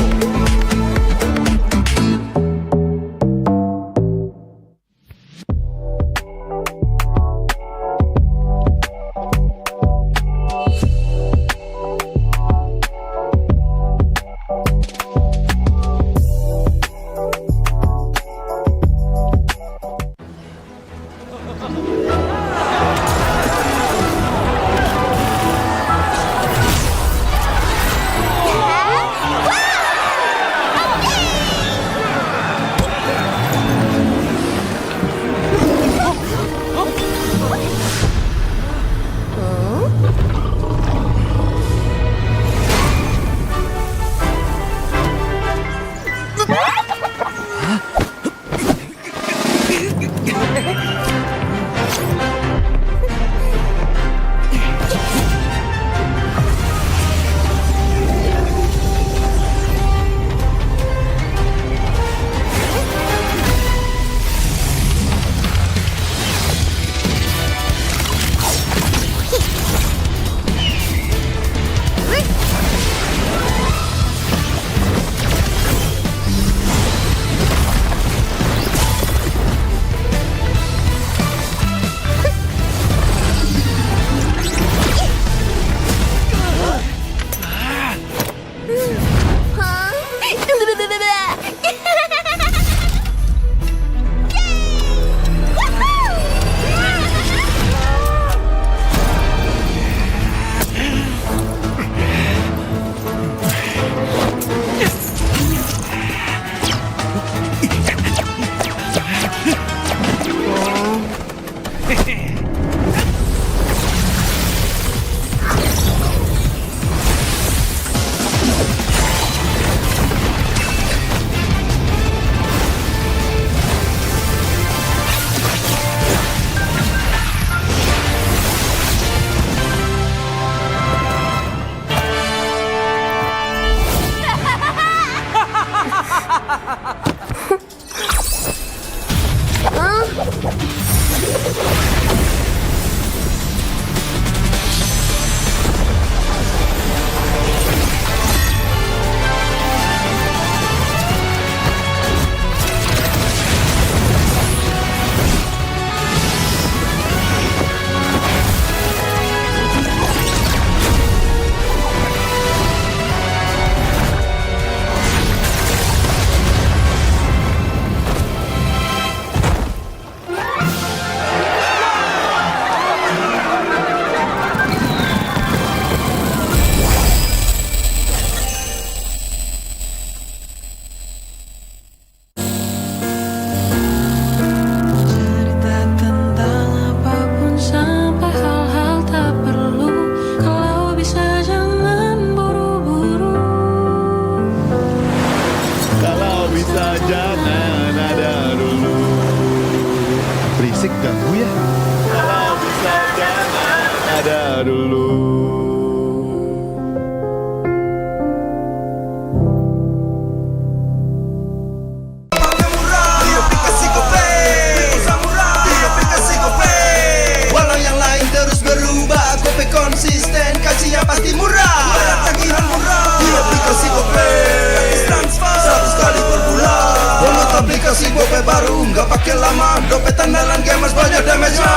aplikasi gope baru, nggak pakai lama. Dompet andalan gamers banyak damage-nya.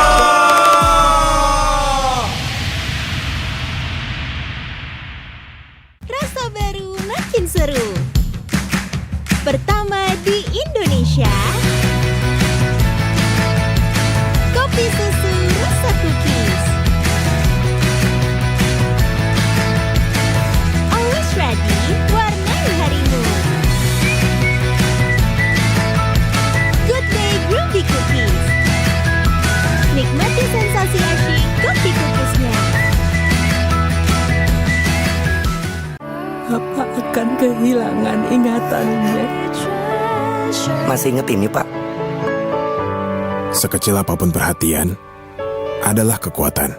Rasa baru makin seru. Pertama di Indonesia, kopi susu rasa cookies. Always ready, warnai harimu. Good day groovy cookies. Nikmati sensasi asyik kopi cookiesnya. Apa akan kehilangan ingatannya? Masih inget ini, Pak? Sekecil apapun perhatian adalah kekuatan.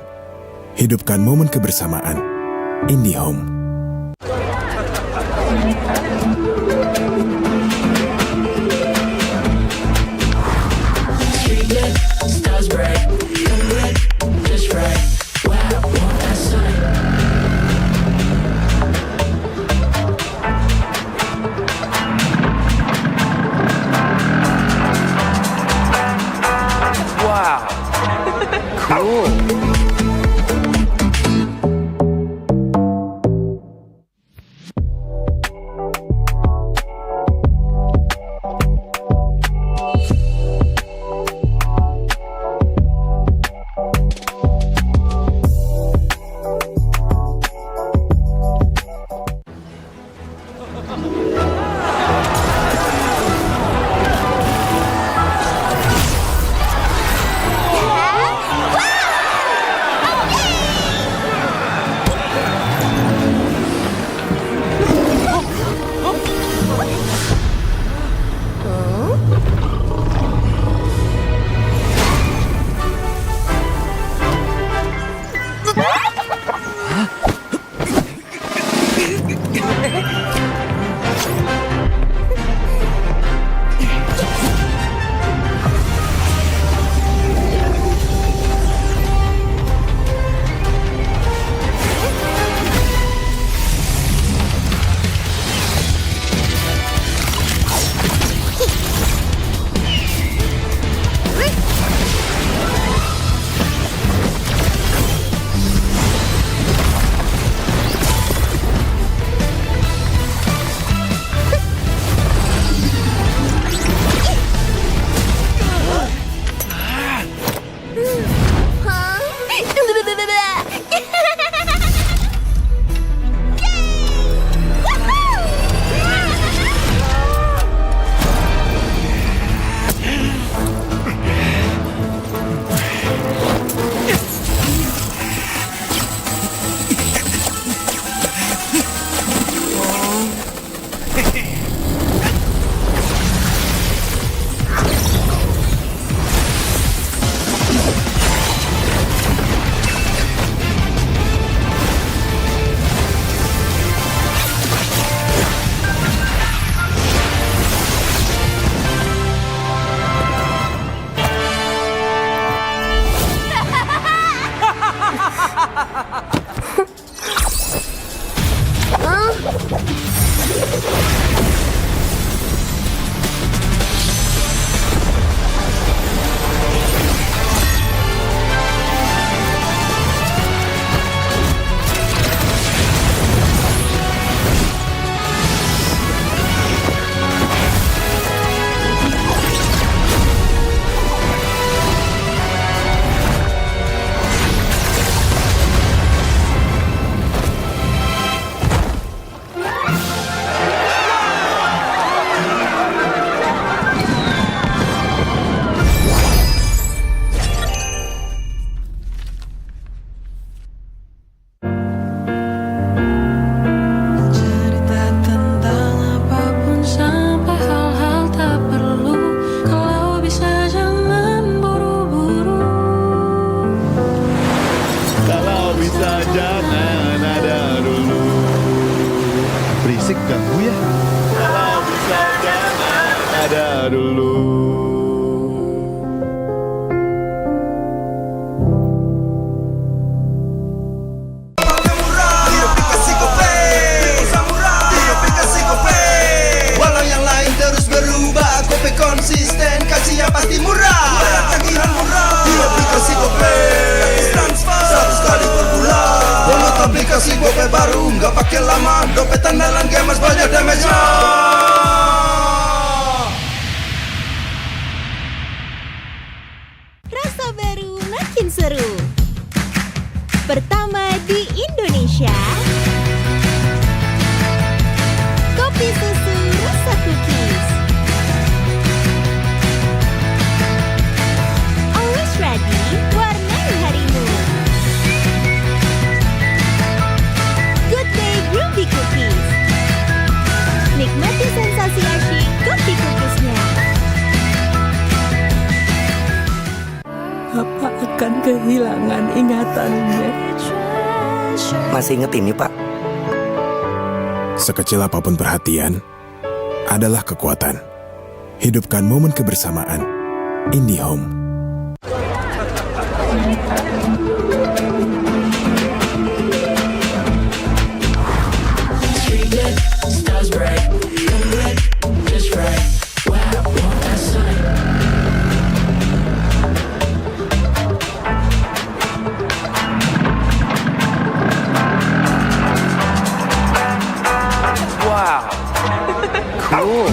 Hidupkan momen kebersamaan. IndiHome. Wow. Cool. semakin lama dompet andalan gamers banyak damage-nya. Rasa baru makin seru. Pertama di Indonesia, kopi susu rasa cookies. Always ready, warnai harimu. Good day Groovy Cookies. Nikmati sensasi asyik kopi cookiesnya. Apa akan kehilangan ingatannya? Masih inget ini, Pak? Sekecil apapun perhatian adalah kekuatan. Hidupkan momen kebersamaan. IndiHome. Wow. Cool.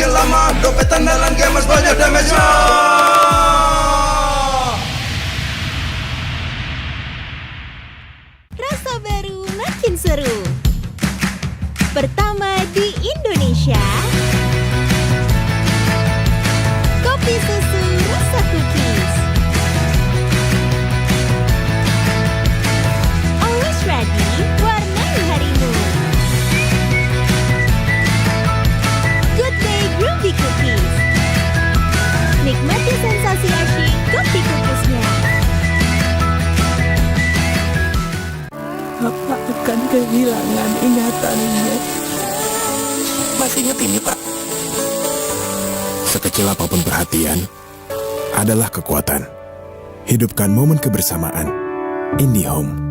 skill lama, dompet andalan gamers banyak damage-nya. Rasa baru makin seru. Pertama di Indonesia, kopi susu rasa cookies. Always ready, warnai harimu. Good day Groovy Cookies. Nikmati sensasi asyik kopi cookiesnya. Bapak akan kehilangan ingatannya. Masih ingat ini, Pak? Sekecil apapun perhatian adalah kekuatan. Hidupkan momen kebersamaan. IndiHome.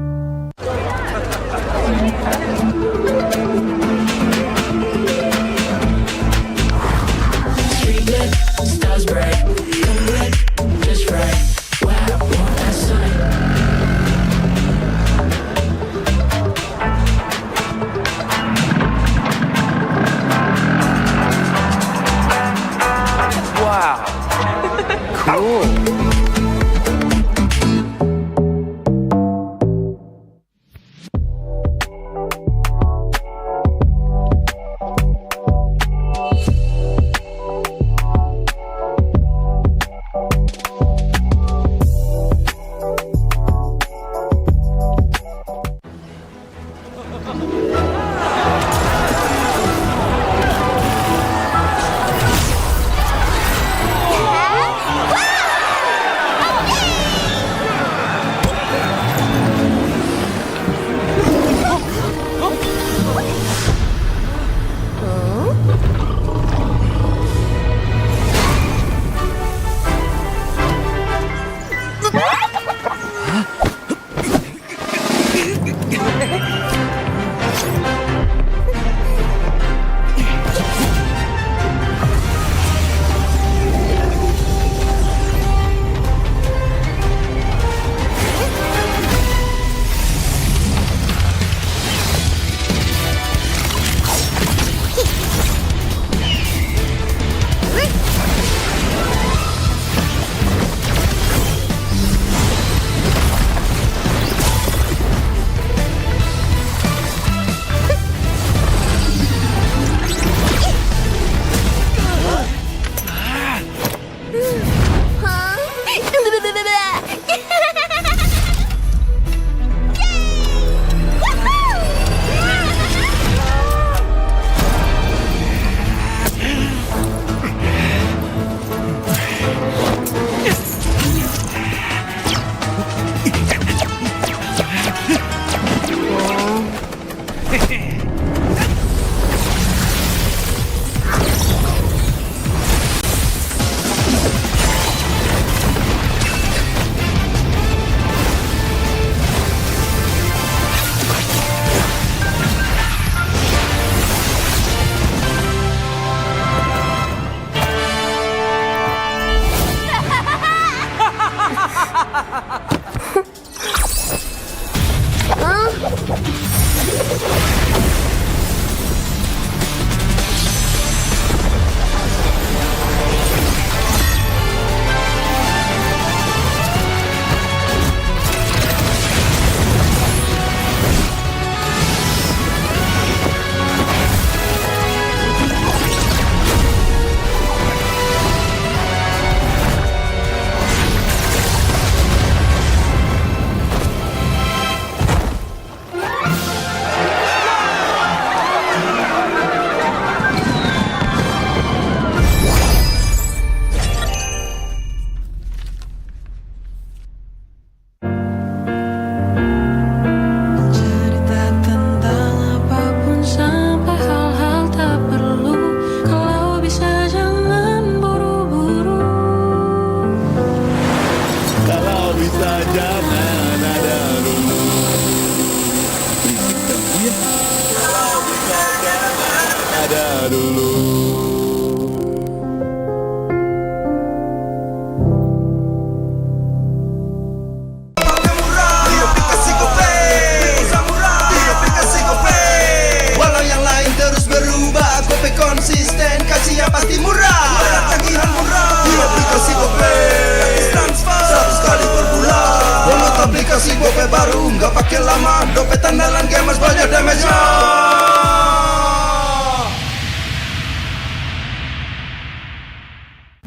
semakin lama dompet andalan gamers banyak damage-nya.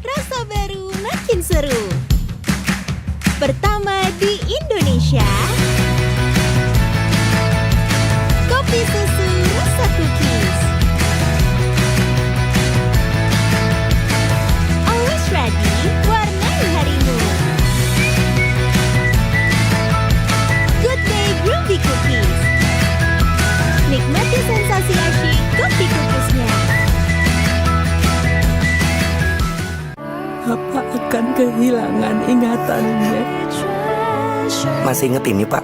Rasa baru makin seru. Pertama di Indonesia, kopi susu rasa cookies. Always ready, warnai harimu. Good day groovy cookies. Nikmati sensasi asyik kopi cookiesnya. Apa akan kehilangan ingatannya? Masih inget ini, Pak?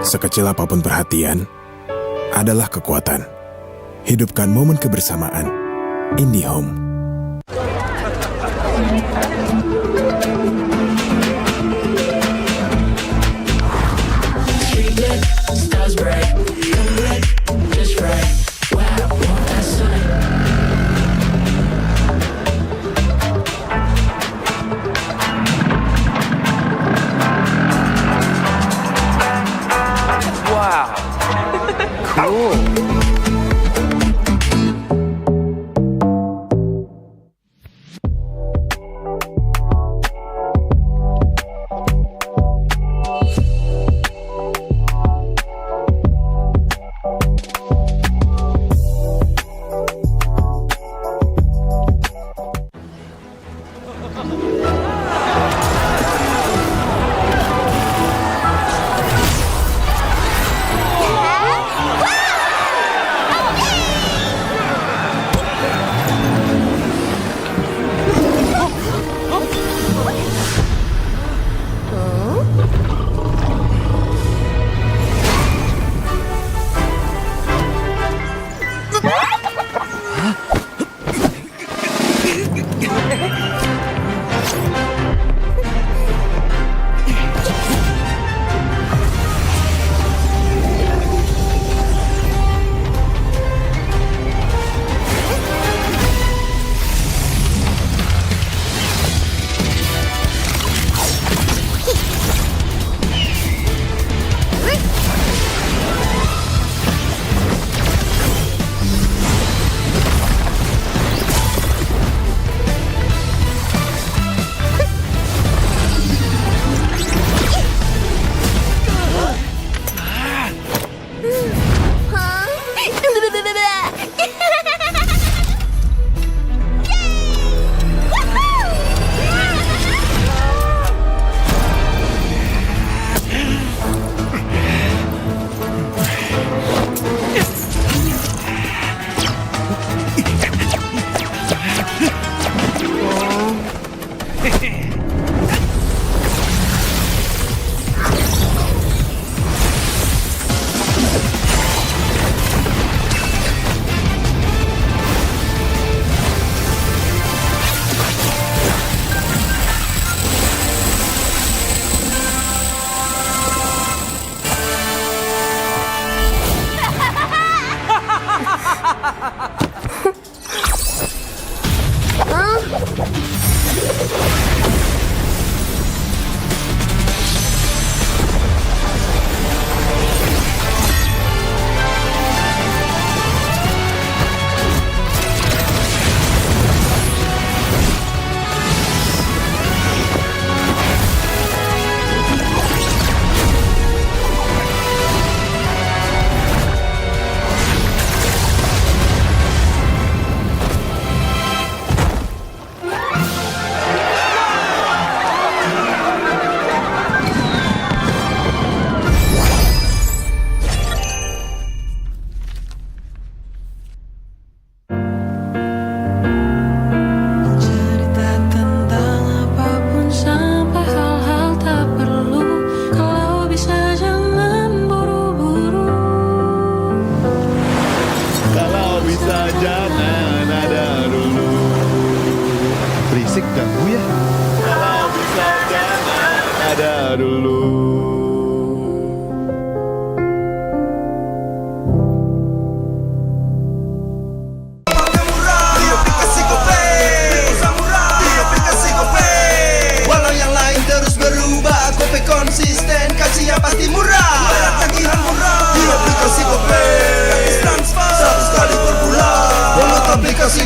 Sekecil apapun perhatian adalah kekuatan. Hidupkan momen kebersamaan. IndiHome. Wow. Cool.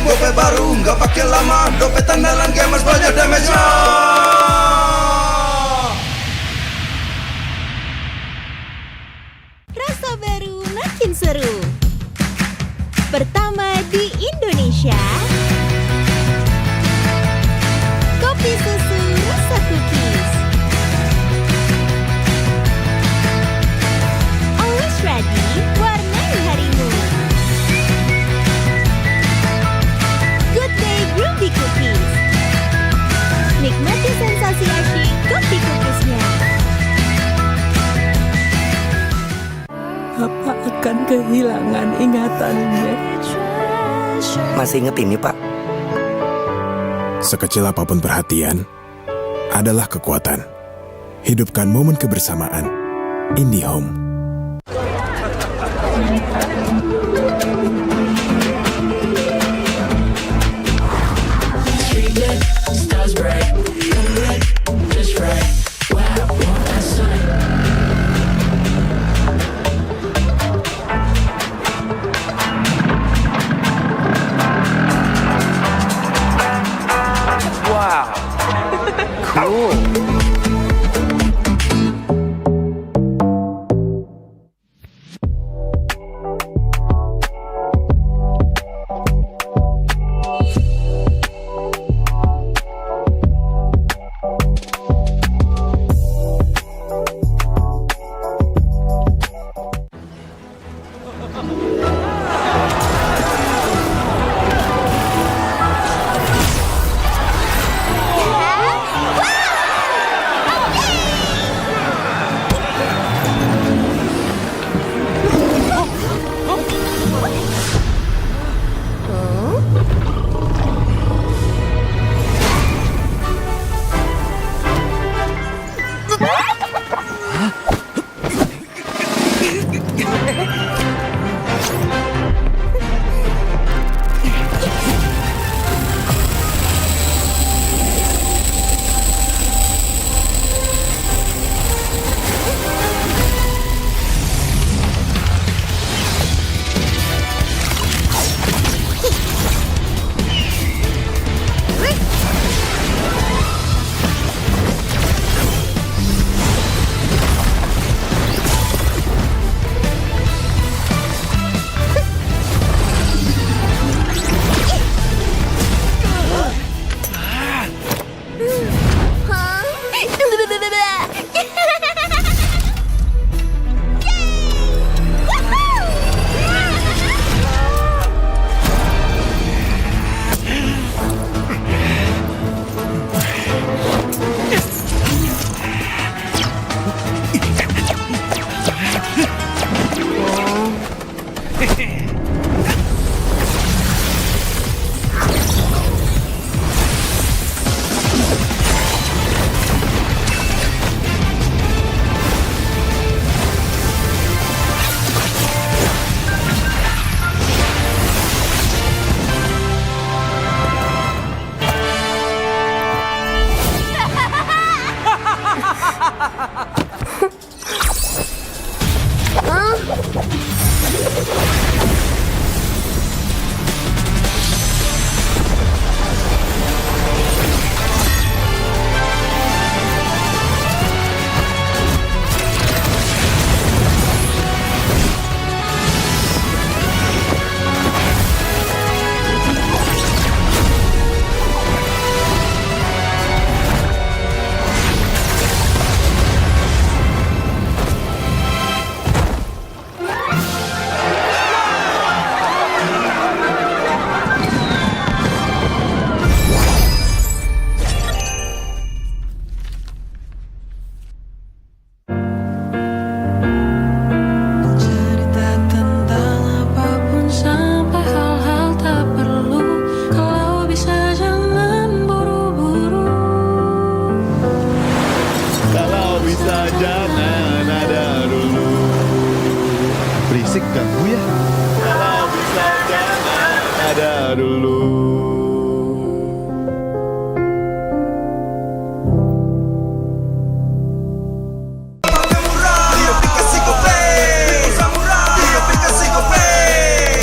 gope baru, nggak pakai lama. Dompet andalan gamers banyak damage-nya. Rasa baru makin seru. Pertama di Indonesia, kopi susu rasa cookies. Always ready, warnai harimu. Good day groovy cookies. Nikmati sensasi asyik kopi cookiesnya. Apa akan kehilangan ingatannya? Masih inget ini, Pak? Sekecil apapun perhatian adalah kekuatan. Hidupkan momen kebersamaan. IndiHome. Wow. Cool.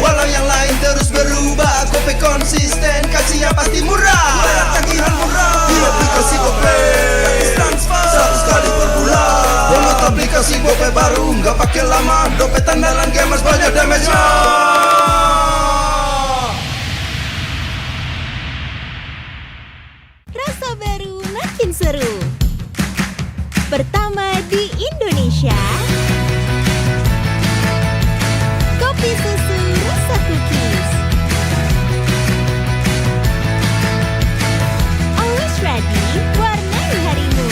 Walau yang lain terus berubah, kopi konsisten. baru, nggak pakai lama. Dompet andalan gamers banyak damage-nya. Rasa baru makin seru. Pertama di Indonesia, kopi susu rasa cookies. Always ready, warnai harimu.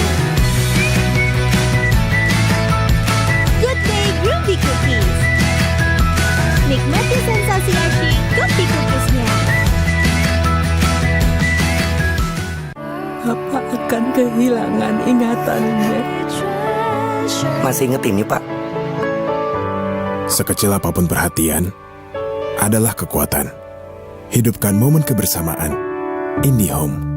Good day Groovy Cookies. Nikmati sensasi asyik kopi cookiesnya. Apa akan kehilangan ingatannya? Masih inget ini, Pak? Sekecil apapun perhatian adalah kekuatan. Hidupkan momen kebersamaan. IndiHome.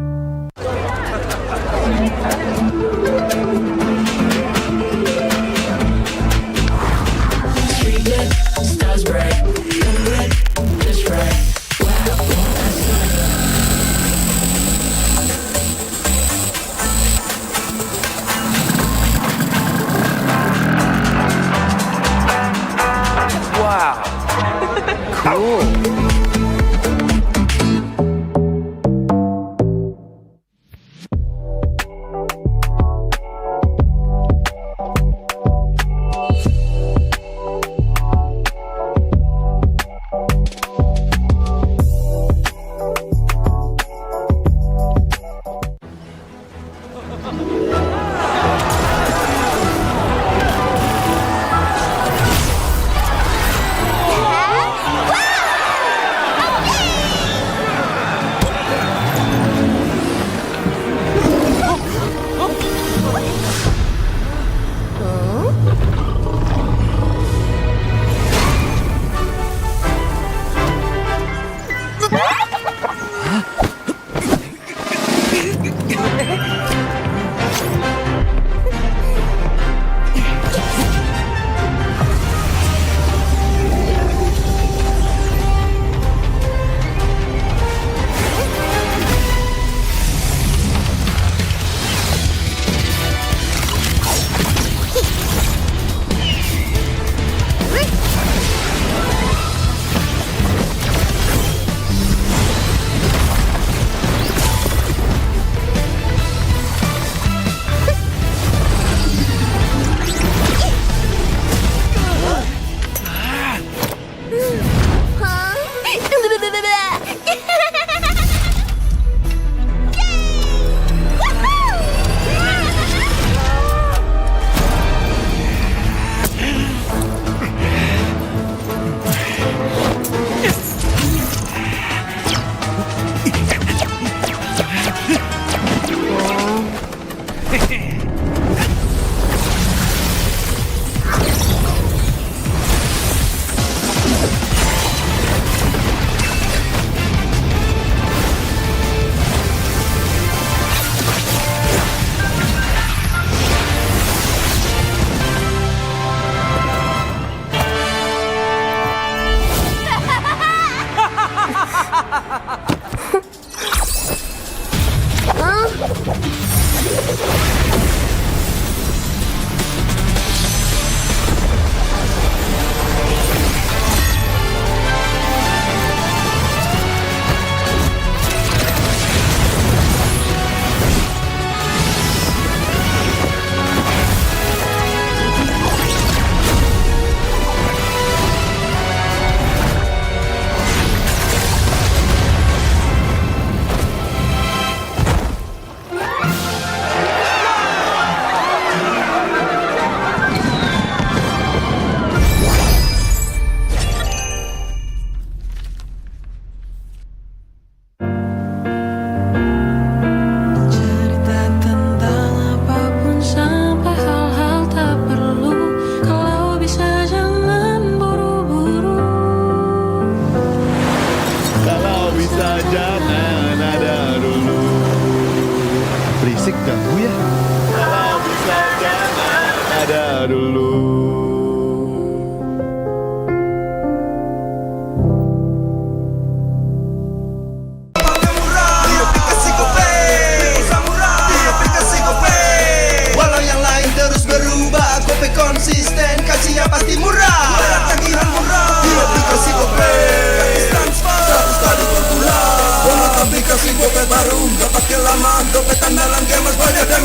Konsisten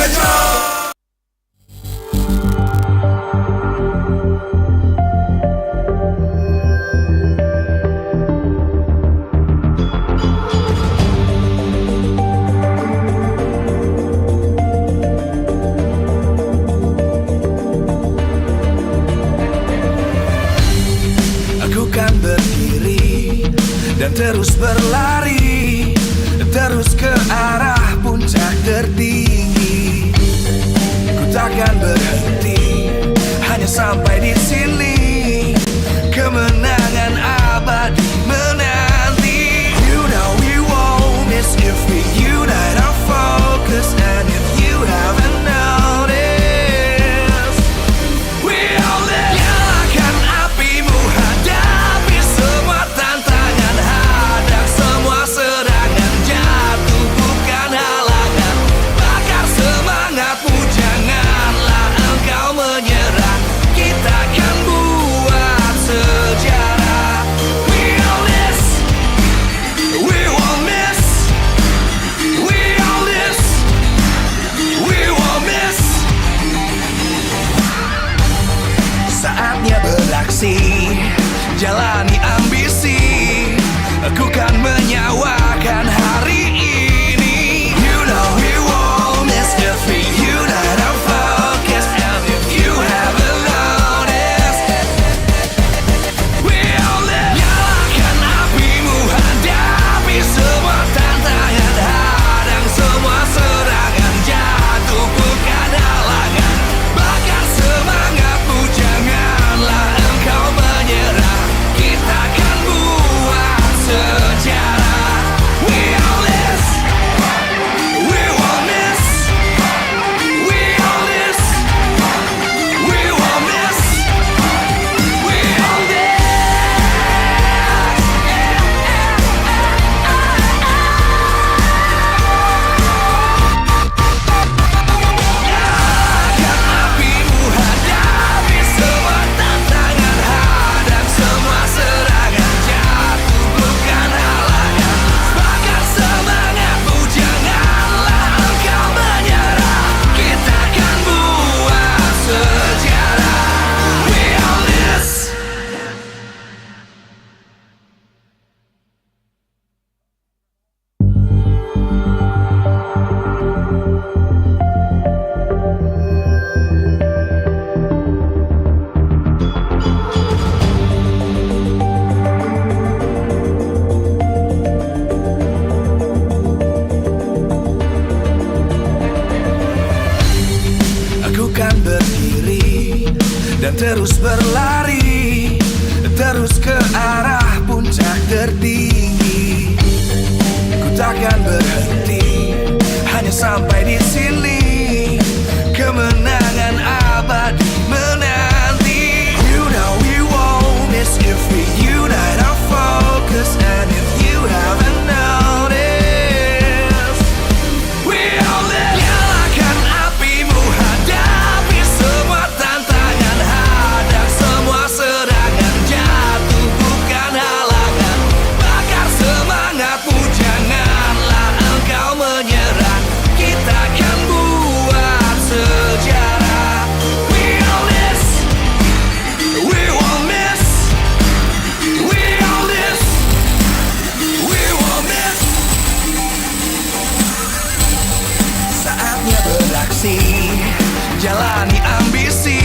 gacor. Aku kan berdiri dan terus berlari, terus ke arah puncak tertinggi. Ku takkan berhenti, hanya sampai di sini. Kemenangan abadi menanti. You know we won't miss if we unite our focus. And if you haven't noticed, we all live. Nyalakan apimu, hadapi semua tantangan, hadang semua serangan, jatuh bukan halangan. Bakar semangatmu, janganlah engkau menyerah. Kita akan buat sejarah. We all this, we won't miss. We all this, we won't miss. Saatnya beraksi, jalani ambisi. Aku kan menyawakan hari ini. You know we won't miss if we unite our focus. And if you haven't noticed, we all live. Nyalakan apimu, hadapi semua tantangan, hadang semua serangan, jatuh bukan halangan. Bakar semangatmu, janganlah engkau menyerah. Kita akan buat sejarah. We all this, we won't miss. We all this, we won't miss. We all Nyalakan apimu, hadapi semua tantangan, hadang semua serangan, jatuh bukan halangan. Bakar semangatmu, janganlah engkau menyerah. Kita akan buat sejarah. We all this. Aku kan berdiri dan terus berlari, terus ke arah puncak tertinggi. Ku takkan berhenti, hanya sampai di sini. Kemenangan abadi menanti. You know we won't miss if we unite our focus. And if you haven't noticed, we all live. Nyalakan apimu, hadapi semua tantangan, hadang semua serangan, jatuh bukan halangan. Bakar semangatmu, janganlah engkau menyerah. Kita akan buat sejarah. We all this, we won't miss. We all this, we won't miss. Saatnya beraksi, jalani ambisi.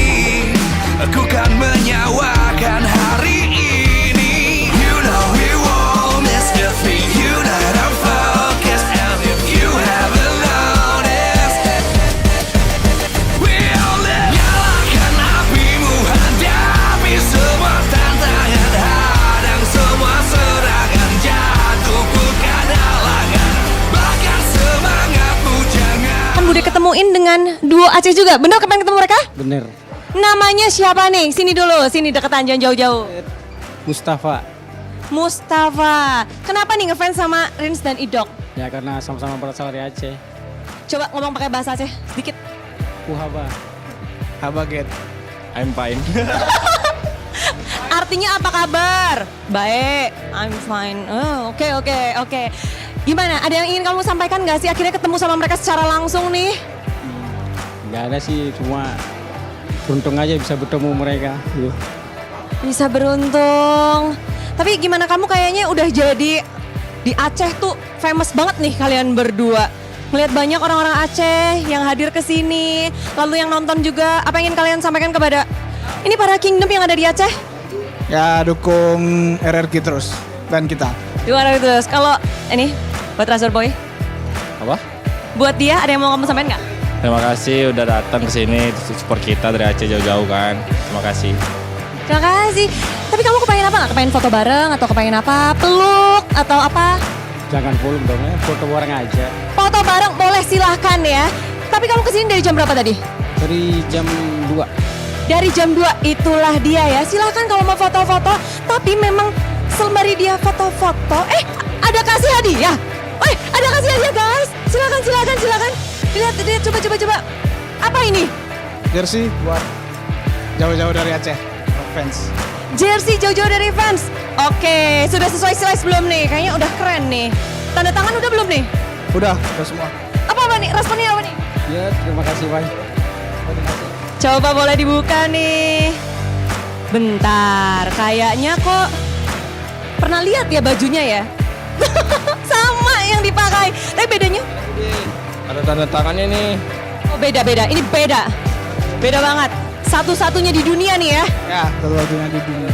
Aku kan menyawakan hari ini. You know we won't miss if we unite our focus. And if you haven't noticed, we all live. Nyalakan apimu, hadapi semua tantangan, hadang semua serangan, jatuh bukan halangan. Bakar semangatmu, jangan. Kan Bude ketemuin dengan duo Aceh juga. Bener pengen ketemu mereka? Bener. Namanya siapa nih? Sini dulu, sini deketan, jangan jauh-jauh. Mustafa. Mustafa. Kenapa nih ngefans sama Rins dan Idok? Ya karena sama-sama berasal dari Aceh. Coba ngomong pakai bahasa Aceh sedikit. Kuhaba. Habaget. I'm fine. Artinya apa kabar? Baik, I'm fine. Oh, oke. Gimana? Ada yang ingin kamu sampaikan nggak sih? Akhirnya ketemu sama mereka secara langsung nih. Nggak ada sih, cuma beruntung aja bisa bertemu mereka. Gitu. Bisa beruntung. Tapi gimana kamu kayaknya udah jadi di Aceh tuh famous banget nih kalian berdua. Melihat banyak orang-orang Aceh yang hadir ke sini, lalu yang nonton juga. Apa yang ingin kalian sampaikan kepada ini para Kingdom yang ada di Aceh? Ya dukung RRQ terus dan kita. Gimana terus? Kalau ini buat Razor Boy, Apa? buat dia ada yang mau kamu sampaikan nggak? Terima kasih udah datang ke sini support kita dari Aceh jauh-jauh kan. Terima kasih. Terima kasih. Tapi kamu kepengen apa nggak? Kepengen foto bareng atau kepengen apa? Peluk atau apa? Jangan peluk dong ya, foto bareng aja. Foto bareng boleh silahkan ya. Tapi kamu kesini dari jam berapa tadi? Dari jam 2. Dari jam 2 itulah dia ya. Silahkan kalau mau foto-foto. Tapi memang sembari dia foto-foto. Ada kasih hadiah. Ada kasih hadiah guys. Silakan. Lihat, coba. Apa ini? Jersey buat jauh-jauh dari Aceh fans. Jersey jauh-jauh dari fans. Oke, sudah sesuai size belum nih? Kayaknya udah keren nih. Tanda tangan udah belum nih? Udah semua. Apa nih? Responnya apa nih? Ya, terima kasih Pak. Coba boleh dibuka nih. Bentar, kayaknya kok pernah lihat ya bajunya ya? Sama yang dipakai. Tapi bedanya? Ada tanda tangannya nih. Oh beda. Ini beda. Beda banget. Satu-satunya di dunia nih ya? Ya, satu-satunya di dunia.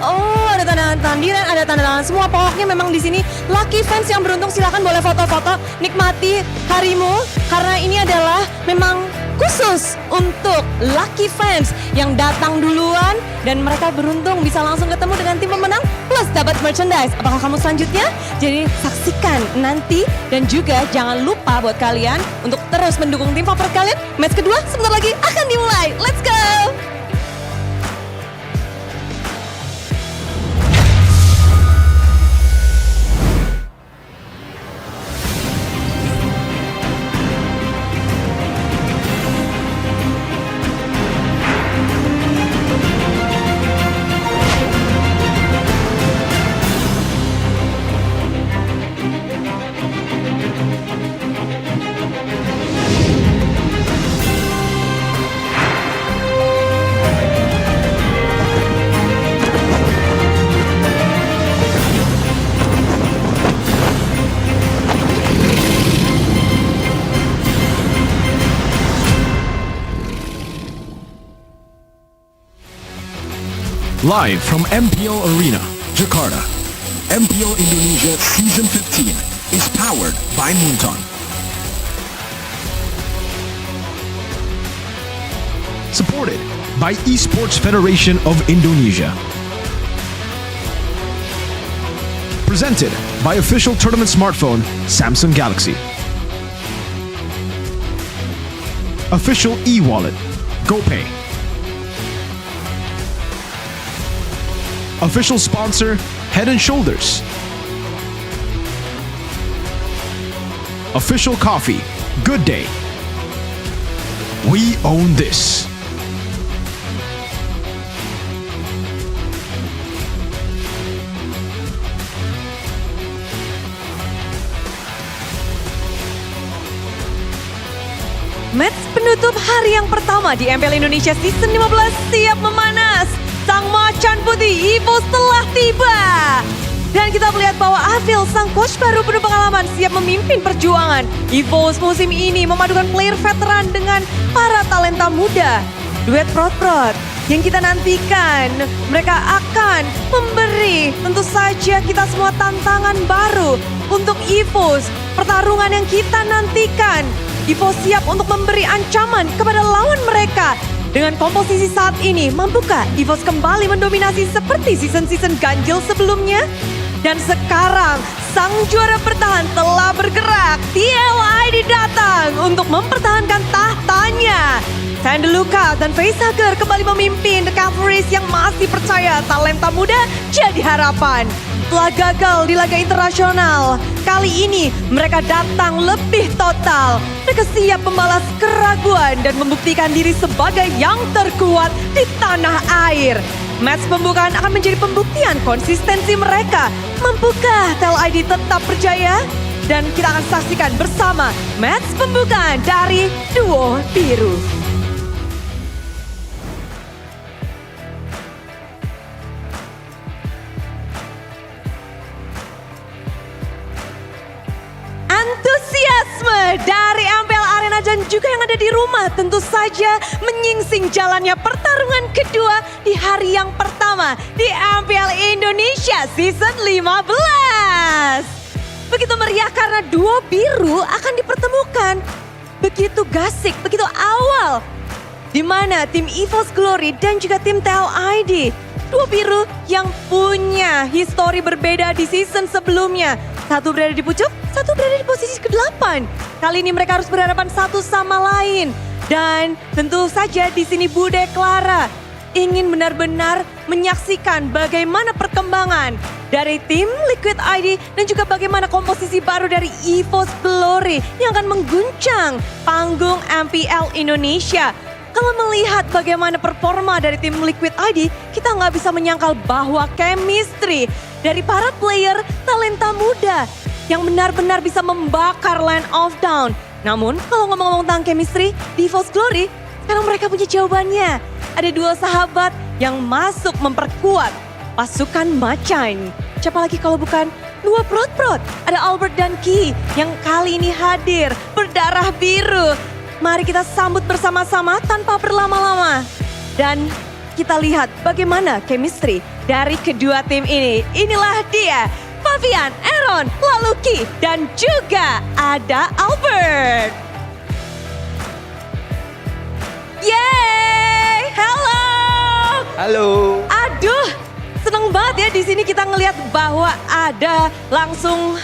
Oh, ada tanda tangan, ada tanda tangan semua. Pokoknya memang di sini lucky fans yang beruntung silakan boleh foto-foto, nikmati harimu karena ini adalah memang khusus untuk lucky fans yang datang duluan dan mereka beruntung bisa langsung ketemu dengan tim pemenang plus dapat merchandise. Apakah kamu selanjutnya? Jadi saksikan nanti dan juga jangan lupa buat kalian untuk terus mendukung tim favorit kalian. Match kedua sebentar lagi akan dimulai. Let's go! Live from MPL Arena, Jakarta, MPL Indonesia Season 15 is powered by Moonton. Supported by Esports Federation of Indonesia. Presented by official tournament smartphone Samsung Galaxy. Official e-wallet, GoPay. Official sponsor, Head & Shoulders. Official coffee, Good Day. We own this. Match penutup hari yang pertama di MPL Indonesia Season 15 siap memanas. Sang macan putih EVOS telah tiba. Dan kita melihat bahwa Afil, sang coach baru penuh pengalaman, siap memimpin perjuangan. EVOS musim ini memadukan player veteran dengan para talenta muda. Duet prot-prot yang kita nantikan. Mereka akan memberi tentu saja kita semua tantangan baru untuk EVOS. Pertarungan yang kita nantikan. EVOS siap untuk memberi ancaman kepada lawan mereka. Dengan komposisi saat ini, mampukah EVOS kembali mendominasi seperti season-season ganjil sebelumnya? Dan sekarang, sang juara bertahan telah bergerak. MPL ID datang untuk mempertahankan tahtanya. Sandeluka dan Facehugger kembali memimpin The Cavalries yang masih percaya talenta muda jadi harapan. Setelah gagal di laga internasional, kali ini mereka datang lebih total. Mereka siap membalas keraguan dan membuktikan diri sebagai yang terkuat di tanah air. Match pembukaan akan menjadi pembuktian konsistensi mereka. Mampukah TEL ID tetap berjaya? Dan kita akan saksikan bersama match pembukaan dari duo biru. Antusiasme dari MPL Arena dan juga yang ada di rumah tentu saja menyingsing jalannya pertarungan kedua di hari yang pertama di MPL Indonesia Season 15. Begitu meriah karena duo biru akan dipertemukan. Begitu gasik, begitu awal. Di mana tim EVOS Glory dan juga tim MPL ID. Duo biru yang punya histori berbeda di season sebelumnya. Satu berada di pucuk, satu berada di posisi ke-8. Kali ini mereka harus berhadapan satu sama lain. Dan tentu saja di sini Bude Clara ingin benar-benar menyaksikan bagaimana perkembangan dari tim Liquid ID dan juga bagaimana komposisi baru dari EVOS Glory yang akan mengguncang panggung MPL Indonesia. Kalau melihat bagaimana performa dari tim Liquid ID, kita nggak bisa menyangkal bahwa chemistry dari para player talenta muda yang benar-benar bisa membakar line of down. Namun kalau ngomong-ngomong tentang chemistry di EVOS Glory, sekarang mereka punya jawabannya. Ada dua sahabat yang masuk memperkuat pasukan Macan. Siapa lagi kalau bukan dua prot-prot. Ada Albert dan Ki yang kali ini hadir berdarah biru. Mari kita sambut bersama-sama tanpa berlama-lama. Dan kita lihat bagaimana chemistry dari kedua tim ini. Inilah dia, Fabian, Aaron, lalu Ki, dan juga ada Albert. Yeay, halo. Halo. Aduh, seneng banget ya di sini kita ngelihat bahwa ada langsung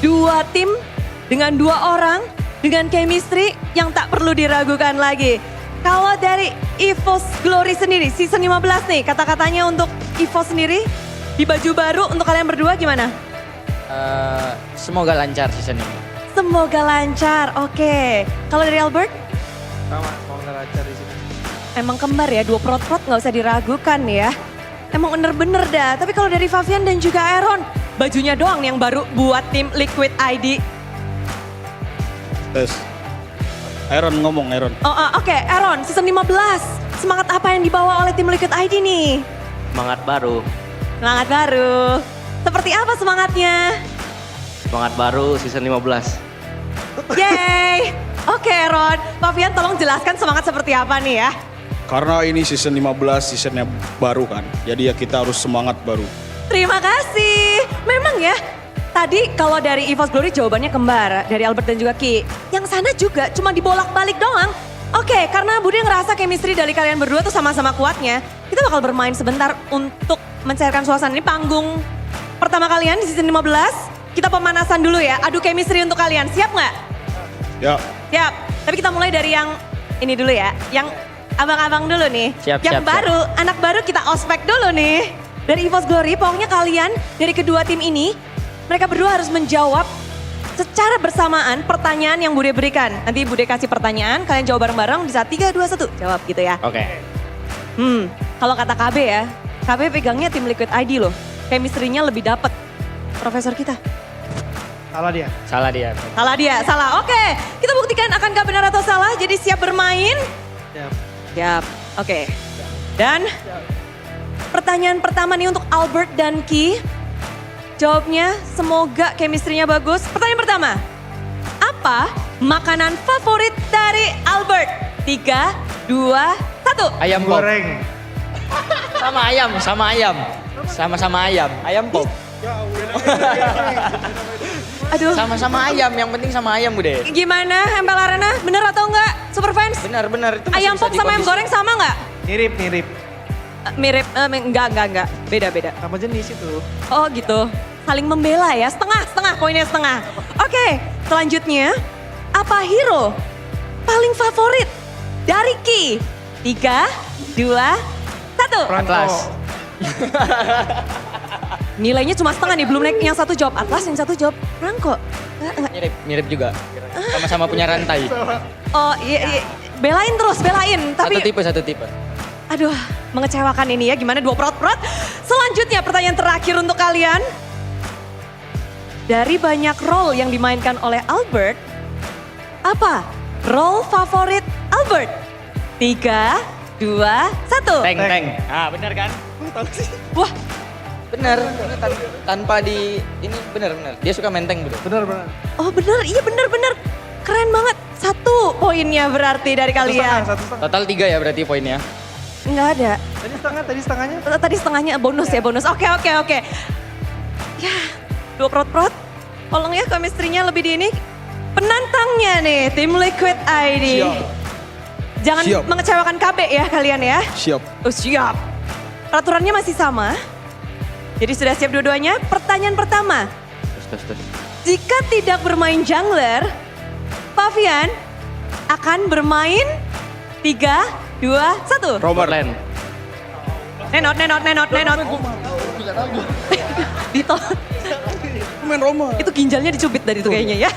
dua tim dengan dua orang dengan chemistry yang tak perlu diragukan lagi. Kalau dari EVOS Glory sendiri, season 15 nih, kata-katanya untuk EVOS sendiri, di baju baru untuk kalian berdua gimana? Semoga lancar season ini. Semoga lancar, oke. Kalau dari Albert? Sama, semoga lancar di sini. Emang kembar ya, dua prot-prot gak usah diragukan ya. Emang bener-bener dah, tapi kalau dari Fabian dan juga Aaron, bajunya doang yang baru buat tim Liquid ID. Tes. Aaron ngomong, Aaron. Oke, Aaron, season 15. Semangat apa yang dibawa oleh tim Liquid ID nih? Semangat baru. Semangat baru. Seperti apa semangatnya? Semangat baru season 15. Yeay. Oke, Aaron. Fabian tolong jelaskan semangat seperti apa nih ya? Karena ini season 15, seasonnya baru kan. Jadi ya kita harus semangat baru. Terima kasih. Memang ya, tadi kalau dari EVOS Glory jawabannya kembar. Dari Albert dan juga Ki. Yang sana juga cuma dibolak-balik doang. Oke, karena Bude ngerasa chemistry dari kalian berdua tuh sama-sama kuatnya. Kita bakal bermain sebentar untuk mencairkan suasana. Ini panggung pertama kalian di season 15. Kita pemanasan dulu ya, adu chemistry untuk kalian. Siap nggak? Ya. Siap. Tapi kita mulai dari yang ini dulu ya. Yang abang-abang dulu nih. Yang baru, anak baru kita ospek dulu nih. Dari EVOS Glory, pokoknya kalian dari kedua tim ini, mereka berdua harus menjawab secara bersamaan pertanyaan yang Bude berikan. Nanti Bude kasih pertanyaan, kalian jawab bareng-bareng, bisa 3, 2, 1, jawab gitu ya. Oke. Kalau kata KB ya, KB pegangnya tim Liquid ID loh. Chemistry-nya lebih dapet. Profesor kita. Salah dia. Salah dia. Salah dia, salah. Oke, kita buktikan akankah benar atau salah. Jadi siap bermain? Siap. Oke. Dan pertanyaan pertama nih untuk Albert dan Ki. Jawabnya semoga chemistry-nya bagus. Pertanyaan pertama. Apa makanan favorit dari Albert? 3, 2, 1. Ayam pop. Goreng. Sama ayam, sama ayam. Sama-sama ayam. Ayam pop. Aduh. Sama-sama ayam, yang penting sama ayam Bude. Gimana MPL Arena? Bener atau enggak? Super fans? Benar-benar itu masih Ayam bisa pop sama ayam dikondisi. goreng sama enggak? Mirip. Mirip, enggak. Beda. Sama jenis itu. Oh gitu. Saling membela ya, setengah, poinnya setengah. Oke, selanjutnya. Apa hero paling favorit dari Ki? 3, 2, 1. Atlas. Nilainya cuma setengah nih, belum naik yang satu jawab Atlas, yang satu jawab Franco. Mirip juga. Sama-sama punya rantai. Oh iya. Belain terus, belain. Tapi Satu tipe. aduh, mengecewakan ini ya. Gimana dua prot-prot. Selanjutnya pertanyaan terakhir untuk kalian. dari banyak role yang dimainkan oleh Albert, apa role favorit Albert? 3, 2, 1. Tank. Ah, benar kan? Wah, Benar. Tanpa di ini benar. Dia suka main tank, benar. oh bener, iya bener. Keren banget. 1 poinnya berarti dari kalian. Total 3 ya berarti poinnya. Enggak ada. Tadi setengahnya. Tadi setengahnya bonus ya bonus. Oke. Ya, 2 prot. Tolong ya chemistry-nya lebih di ini. Penantangnya nih, tim Liquid ID. Jangan Siap. mengecewakan KB ya kalian ya. Siap. Oh, siap. Peraturannya masih sama. Jadi sudah siap dua-duanya. Pertanyaan pertama. Terus. Jika tidak bermain jungler, Pavian akan bermain 3, 2, 1. Robert. Nenot. Dito. Main Roma. Itu ginjalnya dicubit dari itu kayaknya ya.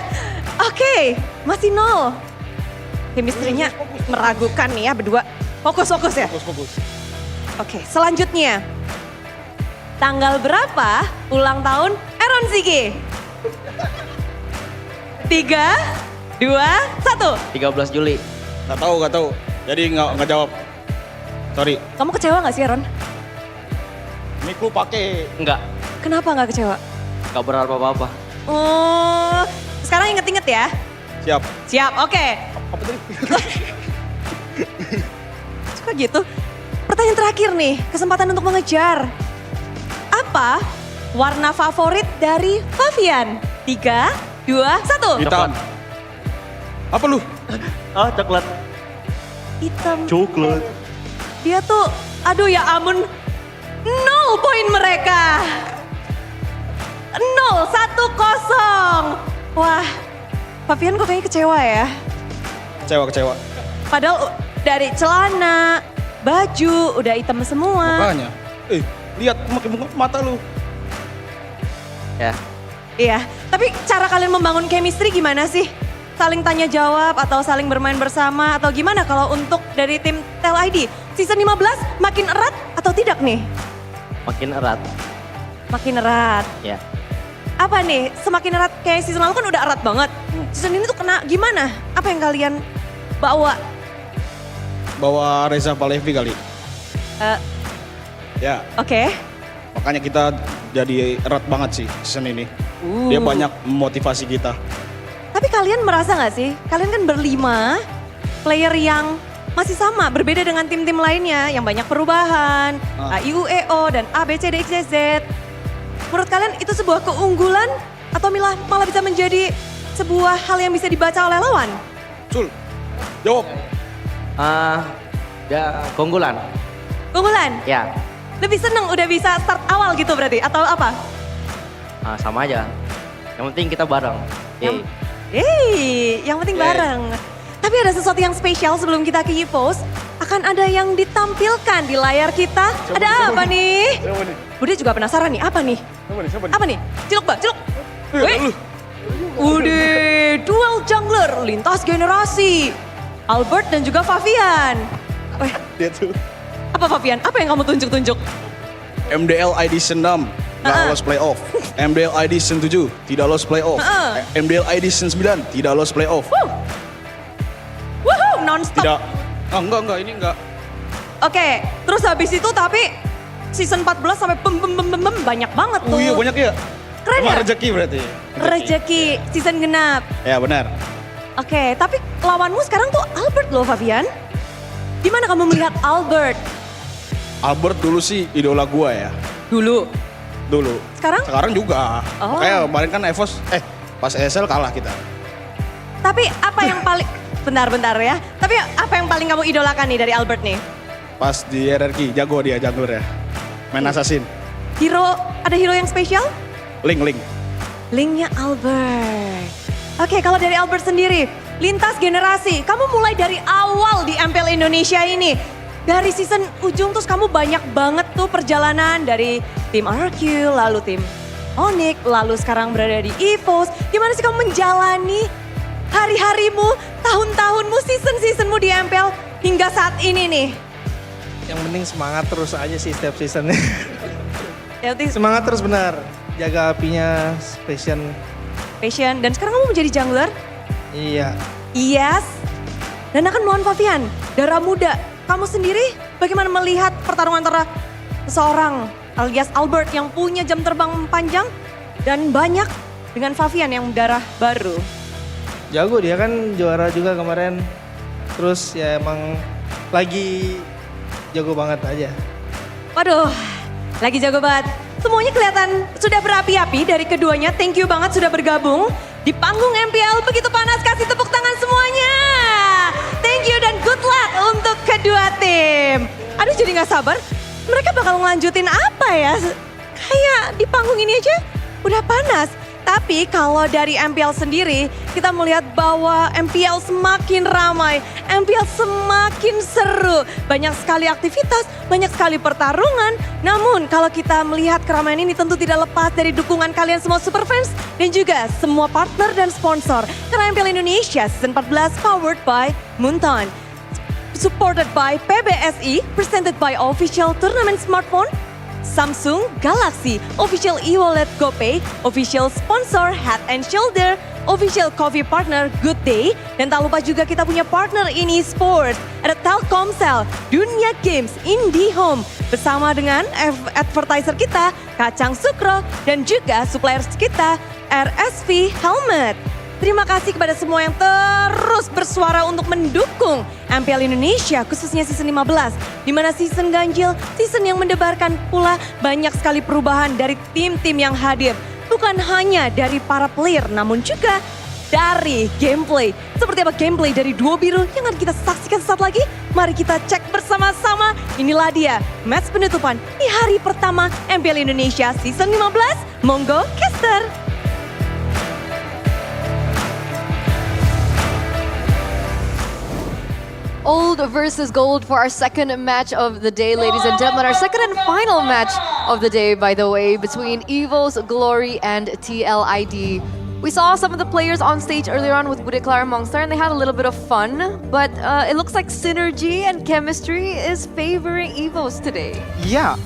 Oke, masih 0. Chemistry-nya meragukan nih ya berdua. Fokus ya? Fokus. Oke, selanjutnya. Tanggal berapa ulang tahun Aaron Ziggy? 3, 2, 1. 13 Juli. Gak tahu. Jadi nggak jawab. Sorry. Kamu kecewa gak sih Aaron? Mic lu pakai. Enggak. Kenapa gak kecewa? Enggak berharap apa-apa. Oh, sekarang inget-inget ya. Siap. Oke. Apa tadi? Suka gitu. Pertanyaan terakhir nih, kesempatan untuk mengejar. Apa warna favorit dari Pavian? 3, 2, 1. Hitam. Apa lu? Coklat. Hitam. Coklat. Dia tuh, aduh ya ampun, 0 poin mereka. 0, 1-0. Wah, Pavian kok kayaknya kecewa ya? Kecewa. Padahal dari celana, baju, udah hitam semua. Makanya. Lihat mata lu. Ya. Iya, tapi cara kalian membangun chemistry gimana sih? Saling tanya jawab atau saling bermain bersama atau gimana kalau untuk dari tim Tel ID? Season 15 makin erat atau tidak nih? Makin erat. Makin erat. Ya. Apa nih, semakin erat kayak season lalu kan udah erat banget. Season ini tuh kena gimana? Apa yang kalian bawa? Bawa Reza Palevi kali. Ya. Oke. Makanya kita jadi erat banget sih season ini. Dia banyak memotivasi kita. Tapi kalian merasa gak sih? Kalian kan berlima, player yang masih sama, berbeda dengan tim-tim lainnya yang banyak perubahan, AIUEO dan ABCDXYZ. Menurut kalian itu sebuah keunggulan atau malah bisa menjadi sebuah hal yang bisa dibaca oleh lawan? Cul, jawab. Ya keunggulan. Keunggulan? Ya. Lebih seneng udah bisa start awal gitu berarti atau apa? Sama aja. Yang penting kita bareng. Yang penting bareng. Tapi ada sesuatu yang spesial sebelum kita ke EVOS. Akan ada yang ditampilkan di layar kita. Ada apa nih? Bude juga penasaran nih, apa nih? Apa nih? Ciluk. Wih. Udah, duel jungler lintas generasi. Albert dan juga Favian. Wih. Dia tuh. Apa Favian? Apa yang kamu tunjuk-tunjuk? MPL ID 6 nggak lolos playoff. MPL ID 7 tidak lolos playoff. MPL ID 9 tidak lolos playoff. Woohoo, non-stop. Tidak. Enggak, ini enggak. Oke, terus habis itu tapi season 14 sampai banyak banget tuh. Oh iya banyak ya. Keren ya? Rezeki berarti. Rezeki season genap. Ya benar. Oke, tapi lawanmu sekarang tuh Albert loh Favian. Gimana kamu melihat Albert? Albert dulu sih idola gua ya. Dulu? Sekarang juga. Oh. Kayak kemarin kan EVOS, pas ESL kalah kita. Tapi apa yang paling, bentar ya. Tapi apa yang paling kamu idolakan nih dari Albert nih? Pas di RRQ, jago dia jungler ya. Main assassin. Ada hero yang spesial? Link. Linknya Albert. Oke, kalau dari Albert sendiri, lintas generasi, kamu mulai dari awal di MPL Indonesia ini. Dari season ujung terus kamu banyak banget tuh perjalanan dari tim RQ, lalu tim Onyx, lalu sekarang berada di EVOS. Gimana sih kamu menjalani hari-harimu, tahun-tahunmu, season-seasonmu di MPL hingga saat ini nih? Yang penting semangat terus aja sih setiap seasonnya. Yang penting semangat terus benar. jaga apinya, passion. Passion. Dan sekarang kamu menjadi jungler? Iya. Yes. Dan akan melawan Favian, darah muda. Kamu sendiri bagaimana melihat pertarungan antara seseorang alias Albert yang punya jam terbang panjang dan banyak dengan Favian yang darah baru? Jago, dia kan juara juga kemarin. Terus ya emang lagi jago banget aja. Waduh, lagi jago banget. Semuanya kelihatan sudah berapi-api dari keduanya. Thank you banget sudah bergabung di panggung MPL begitu panas. Kasih tepuk tangan semuanya. Thank you dan good luck untuk kedua tim. Aduh, jadi gak sabar. Mereka bakal ngelanjutin apa ya? Kayak di panggung ini aja udah panas. Tapi kalau dari MPL sendiri, kita melihat bahwa MPL semakin ramai, MPL semakin seru. Banyak sekali aktivitas, banyak sekali pertarungan. Namun kalau kita melihat keramaian ini tentu tidak lepas dari dukungan kalian semua superfans dan juga semua partner dan sponsor. Karena MPL Indonesia Season 14 powered by Munton. Supported by PBSI, presented by Official Tournament Smartphone, Samsung Galaxy, Official e-wallet GoPay, Official Sponsor Head and Shoulder, Official Coffee Partner Good Day, dan tak lupa juga kita punya partner ini Sports, ada Telkomsel, Dunia Games, IndiHome, bersama dengan advertiser kita Kacang Sukro dan juga suppliers kita RSV Helmet. Terima kasih kepada semua yang terus bersuara untuk mendukung MPL Indonesia, khususnya season 15. Di mana season ganjil, season yang mendebarkan pula banyak sekali perubahan dari tim-tim yang hadir. Bukan hanya dari para player, namun juga dari gameplay. Seperti apa gameplay dari duo biru yang akan kita saksikan sesaat lagi? Mari kita cek bersama-sama. Inilah dia match penutupan di hari pertama MPL Indonesia season 15. Monggo, caster! Old versus gold for our second match of the day, ladies and gentlemen. Our second and final match of the day, by the way, between Evo's Glory and TLID. We saw some of the players on stage earlier on with Budeklar and Mongstar, and they had a little bit of fun, but it looks like synergy and chemistry is favoring Evos today. Yeah,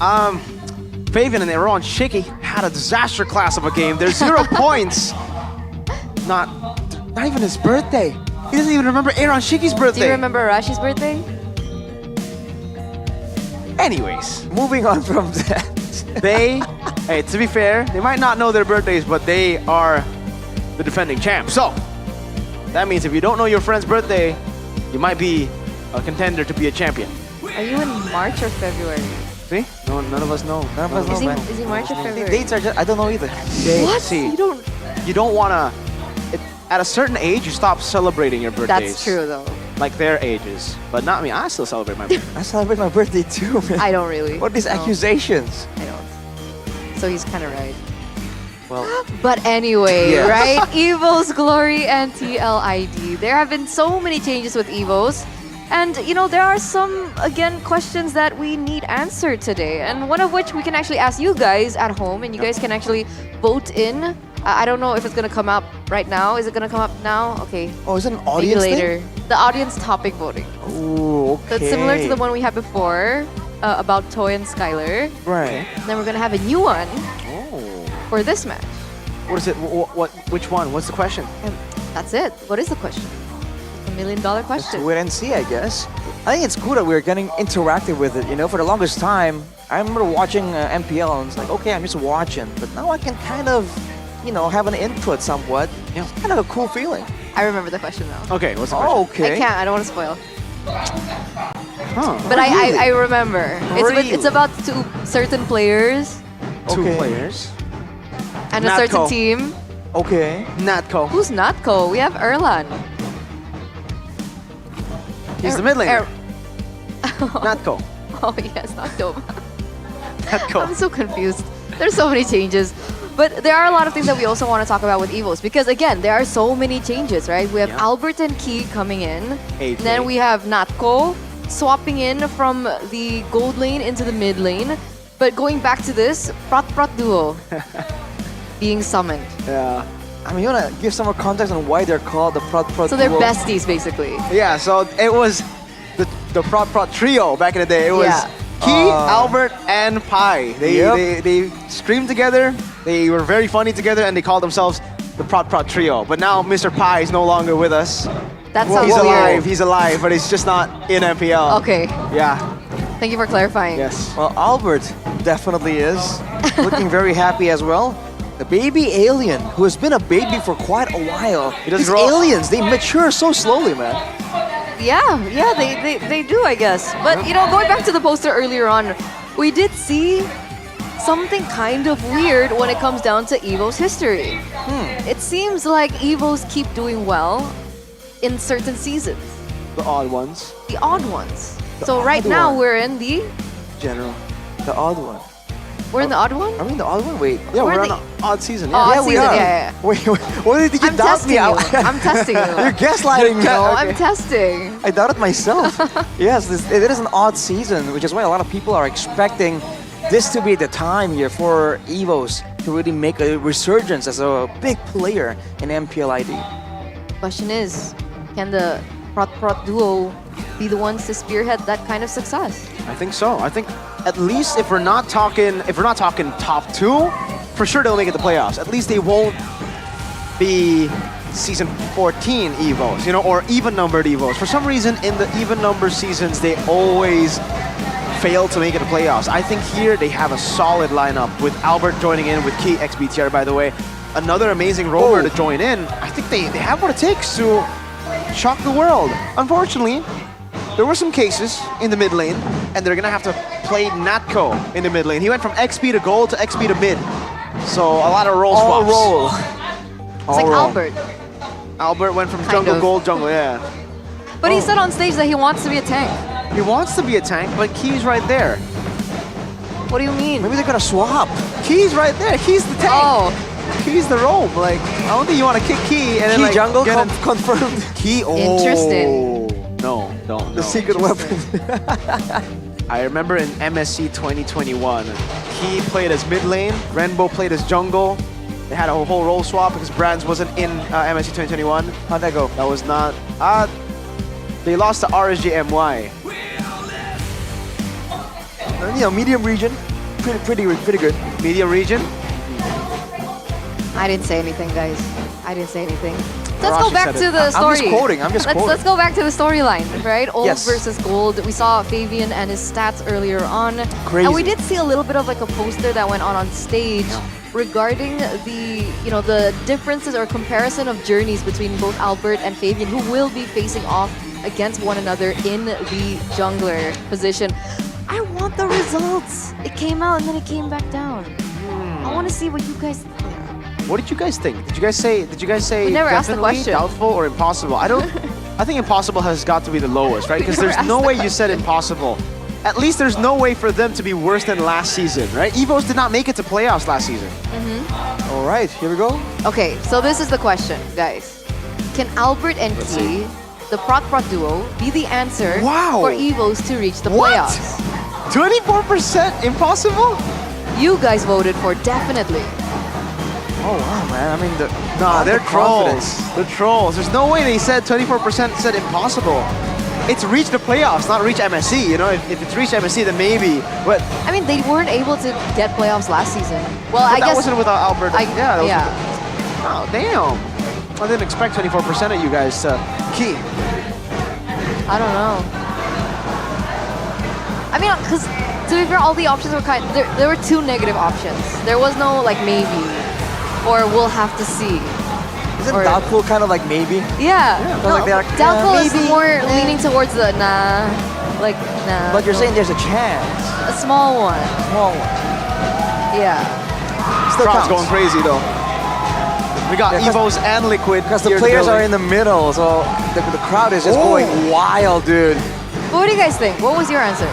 Favian and Aaron Shiki had a disaster class of a game. There's 0 points. Not even his birthday. He doesn't even remember Aaron Shiki's birthday. Do you remember Rashi's birthday? Anyways, moving on from that. Hey, to be fair, they might not know their birthdays, but they are the defending champ. So, that means if you don't know your friend's birthday, you might be a contender to be a champion. Are you in March or February? See? No, none of us know. None of us know, man. Is he March or February? Dates are just, I don't know either. What? See, You don't wanna, at a certain age, you stop celebrating your birthdays. That's true though. Like their ages. But not me, I still celebrate my birthday. I celebrate my birthday too, man. I don't really. What are these No. accusations? I don't. So he's kind of right. Well, But anyway, Yeah. right? Evo's Glory and TLID. There have been so many changes with Evos. And, you know, there are some, again, questions that we need answered today. And one of which we can actually ask you guys at home, and you guys can actually vote in. I don't know if it's going to come up right now. Is it going to come up now? Okay. Oh, is it an Maybe audience later. thing? The audience topic voting. Ooh, okay. So it's similar to the one we had before about Toy and Skylar. Right. Then we're going to have a new one Oh. for this match. What is it? Which one? What's the question? And that's it. What is the question? $1 million Let's question. wait and see, I guess. I think it's cool that we're getting interactive with it. You know, for the longest time, I remember watching MPL and it's like, okay, I'm just watching. But now I can kind of, you know, have an input somewhat. Yeah. It's kind of a cool feeling. I remember the question now. Okay, what's the question? Okay. I can't. I don't want to spoil. Huh. But I remember. Really? It's about two certain players Two Okay. players. and a certain Natco. team. Okay. Natco. Who's Natco? We have Erlan. He's the mid laner. Natco. Oh yes, Natco. Natco. I'm so confused. There's so many changes. But there are a lot of things that we also want to talk about with Evos because again, there are so many changes, right? We have Yeah. Albert and Key coming in. AJ. Then we have Natco swapping in from the gold lane into the mid lane. But going back to this, Prot duo being summoned. Yeah. I mean, you want to give some more context on why they're called the Prod So they're duo? besties basically. Yeah, so it was the Prot trio back in the day. It was Yeah. Key, Albert, and Pi. They screamed together. They were very funny together, and they called themselves the Prot Trio. But now Mr. Pi is no longer with us. That sounds He's weird. alive. He's alive, but he's just not in MPL. Okay. Yeah. Thank you for clarifying. Yes. Well, Albert definitely is. Looking very happy as well. The baby alien, who has been a baby for quite a while. These aliens, they mature so slowly, man. Yeah, they do, I guess. But, you know, going back to the poster earlier on, we did see something kind of weird when it comes down to EVO's history. It seems like EVOs keep doing well in certain seasons. The odd ones. The odd ones. So right now we're in the... General. The odd one. We're in the odd one? Are we in the odd one? Wait. Yeah, We're we're the- on an odd season. Oh, Yeah, odd yeah we season, are. yeah. Wait, what did you I'm doubt testing me? you. I'm testing you. You're gaslighting me. No, Okay. I'm testing. I doubted myself. Yes, it is an odd season, which is why a lot of people are expecting this to be the time here for EVOs to really make a resurgence as a big player in MPL ID. Question is, can the Prot duo be the ones to spearhead that kind of success? I think so. I think at least if we're not talking top 2, for sure they'll make it to playoffs. At least they won't be season 14 EVOs, you know, or even numbered EVOs. For some reason, in the even number seasons, they always fail to make it to playoffs. I think here they have a solid lineup with Albert joining in with Key XBTR, by the way. Another amazing rover to join in. I think they have what it takes to shock the world. Unfortunately, there were some cases in the mid lane, and they're gonna have to play Natco in the mid lane. He went from XP to gold to XP to mid. So a lot of role All swaps. roll. It's like Albert. Albert went from Kind jungle of. gold jungle, yeah. But he said on stage that he wants to be a tank. He wants to be a tank, but Key's right there. What do you mean? Maybe they're gonna swap. Key's right there. He's the tank. Oh. Key's the roam. Like, I don't think you want to kick Key and then Key like jungle get him- confirmed. Key. Oh. Interesting. No, don't. The secret weapon. I remember in MSC 2021, Key played as mid lane, Renbo played as jungle. They had a whole role swap because Brands wasn't in MSC 2021. How'd that go? That was not. They lost to RSGMY. You know, medium region. Pretty good. Medium region. I didn't say anything, guys. I didn't say anything. Let's Arashi go back said to it. the story. I'm just quoting. I'm just quoting. Let's go back to the storyline, right? Old Yes. versus gold. We saw Fabian and his stats earlier on. Crazy. And we did see a little bit of like a poster that went on stage regarding the, you know, the differences or comparison of journeys between both Albert and Fabian, who will be facing off against one another in the jungler position. I want the results. It came out and then it came back down. I want to see what you guys think. What did you guys think? Did you guys say We never asked the definitely, question. doubtful, or impossible? I think impossible has got to be the lowest, right? Because never there's no asked way the you said impossible. At least there's no way for them to be worse than last season, right? EVOs did not make it to playoffs last season. All right, here we go. Okay, so this is the question, guys. Can Albert and Key, the Prot duo, be the answer Wow. for EVOs to reach the What? playoffs? 24% impossible? You guys voted for definitely. Oh wow, man. I mean, They're confidence. trolls. They're trolls. There's no way they said 24% said impossible. It's reach the playoffs, not reach MSC. You know, if it's reach MSC, then maybe. But I mean, they weren't able to get playoffs last season. Well, But I that guess wasn't without Albert. That was yeah. Oh, damn. I didn't expect 24% of you guys to Key. I don't know. I mean, because to be fair, all the options were there were two negative options. There was no like maybe or we'll have to see. Isn't Or- doubtful kind of like maybe? Yeah. Feels like they're doubtful is maybe, more leaning towards the nah, like nah. But you're saying there's a chance. a small one. Small one. Yeah. Still Crowd's counts. going crazy though. We got Yeah, 'cause- Evos and Liquid. Because the here players are building. in the middle, so the crowd is just Oh. going wild, dude. What do you guys think? What was your answer?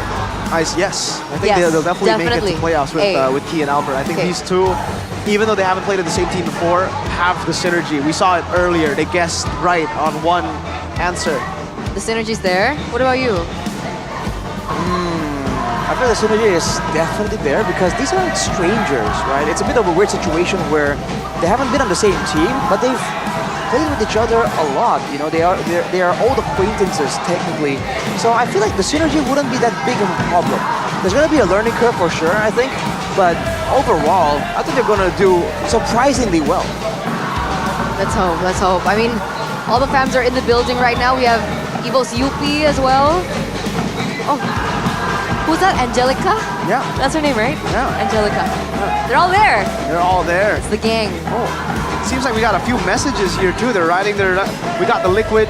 Yes, I think Yes, they'll definitely make it definitely. to playoffs with Key and Albert. I think Okay. these two, even though they haven't played in the same team before, have the synergy. We saw it earlier. They guessed right on one answer. The synergy's there. What about you? I feel the synergy is definitely there because these aren't strangers, right? It's a bit of a weird situation where they haven't been on the same team, but they've played with each other a lot. You know, they are old acquaintances technically. So I feel like the synergy wouldn't be that big of a problem. There's going to be a learning curve for sure, I think. But overall, I think they're going to do surprisingly well. Let's hope, let's hope. I mean, all the fans are in the building right now. We have Evo's Yupi as well. Oh, who's that? Angelica? Yeah. That's her name, right? Yeah. Angelica. They're all there. They're all there. It's the gang. Oh, seems like we got a few messages here too. They're riding their. We got the Liquid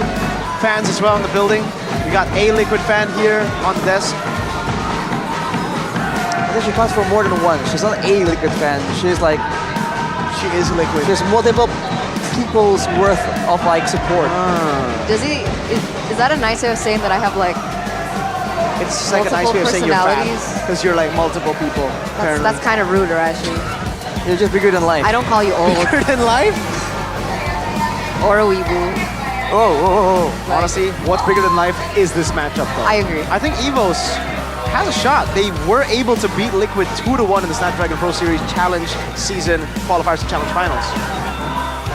fans as well in the building. We got a Liquid fan here on the desk. I think she comes from more than one. She's not a Liquid fan. She's like... She is Liquid. There's multiple people's worth of like support. Does he... Is that a nice way of saying that I have like... It's like a nice way of saying you're fan. Because you're like multiple people. That's kind of rude, actually. You're just bigger than life. I don't call you old. Bigger than life? Or a weeaboo. Oh. Honestly, what's bigger than life is this matchup though. I agree. I think EVOS has a shot. They were able to beat Liquid 2-1 in the Snapdragon Pro Series Challenge Season Qualifiers to Challenge Finals.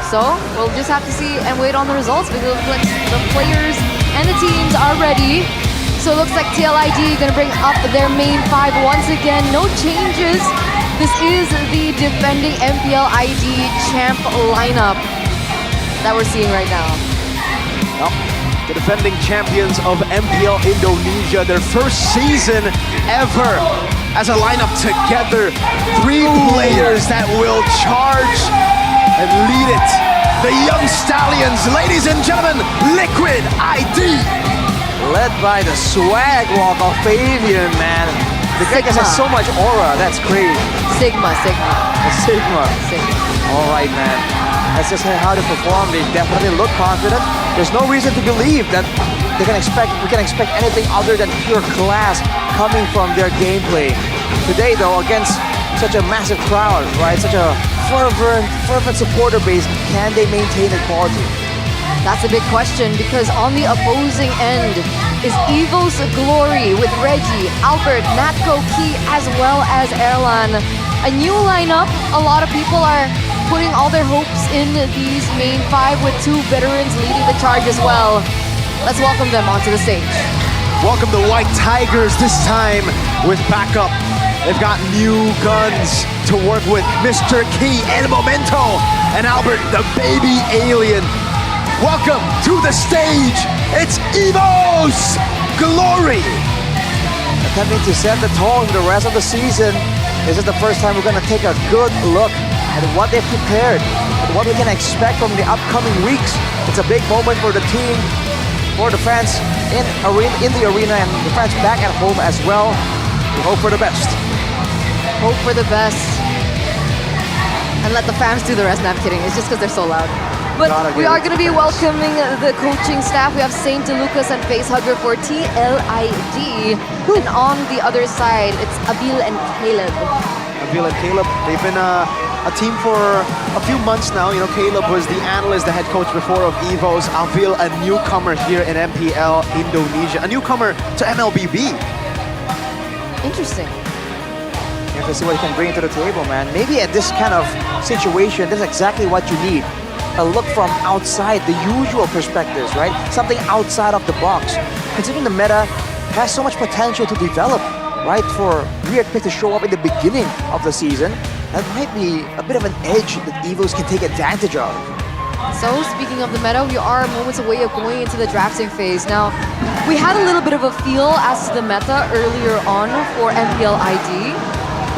So, we'll just have to see and wait on the results because the players and the teams are ready. So it looks like TLID gonna bring up their main 5 once again. No changes. This is the defending MPL ID champ lineup that we're seeing right now. Well, the defending champions of MPL Indonesia, their first season ever as a lineup together. 3 players that will charge and lead it. The young stallions, ladies and gentlemen, Liquid ID. Led by the swag walk of Fabian, man. The guy has so much aura, that's crazy. Sigma. All right, man. That's just how they perform. They definitely look confident. There's no reason to believe that we can expect anything other than pure class coming from their gameplay. Today, though, against such a massive crowd, right? Such a fervent supporter base, can they maintain the quality? That's a big question because on the opposing end is Evo's Glory with Reggie, Albert, Natko, Key, as well as Erlan. A new lineup. A lot of people are putting all their hopes in these main 5 with 2 veterans leading the charge as well. Let's welcome them onto the stage. Welcome the White Tigers, this time with backup. They've got new guns to work with. Mr. Key and Momento and Albert, the baby alien. Welcome to the stage, it's Evo's Glory! Attempting to set the tone for the rest of the season. This is the first time we're going to take a good look at what they've prepared, and what we can expect from the upcoming weeks. It's a big moment for the team, for the fans in the arena, and the fans back at home as well. We hope for the best. Hope for the best. And let the fans do the rest. No, I'm kidding. It's just because they're so loud. But we are going to be welcoming the coaching staff. We have Saint Lucas and Facehugger for TLID. And on the other side, it's Abil and Caleb. Abil and Caleb, they've been a team for a few months now. You know, Caleb was the analyst, the head coach before of EVOS. Abil, a newcomer here in MPL Indonesia. A newcomer to MLBB. Interesting. You have to see what he can bring to the table, man. Maybe at this kind of situation, this is exactly what you need. A look from outside the usual perspectives, right? Something outside of the box. Considering the meta has so much potential to develop, right? For weird pick to show up in the beginning of the season, that might be a bit of an edge that EVOS can take advantage of. So, speaking of the meta, we are moments away of going into the drafting phase. Now, we had a little bit of a feel as to the meta earlier on for MPL ID.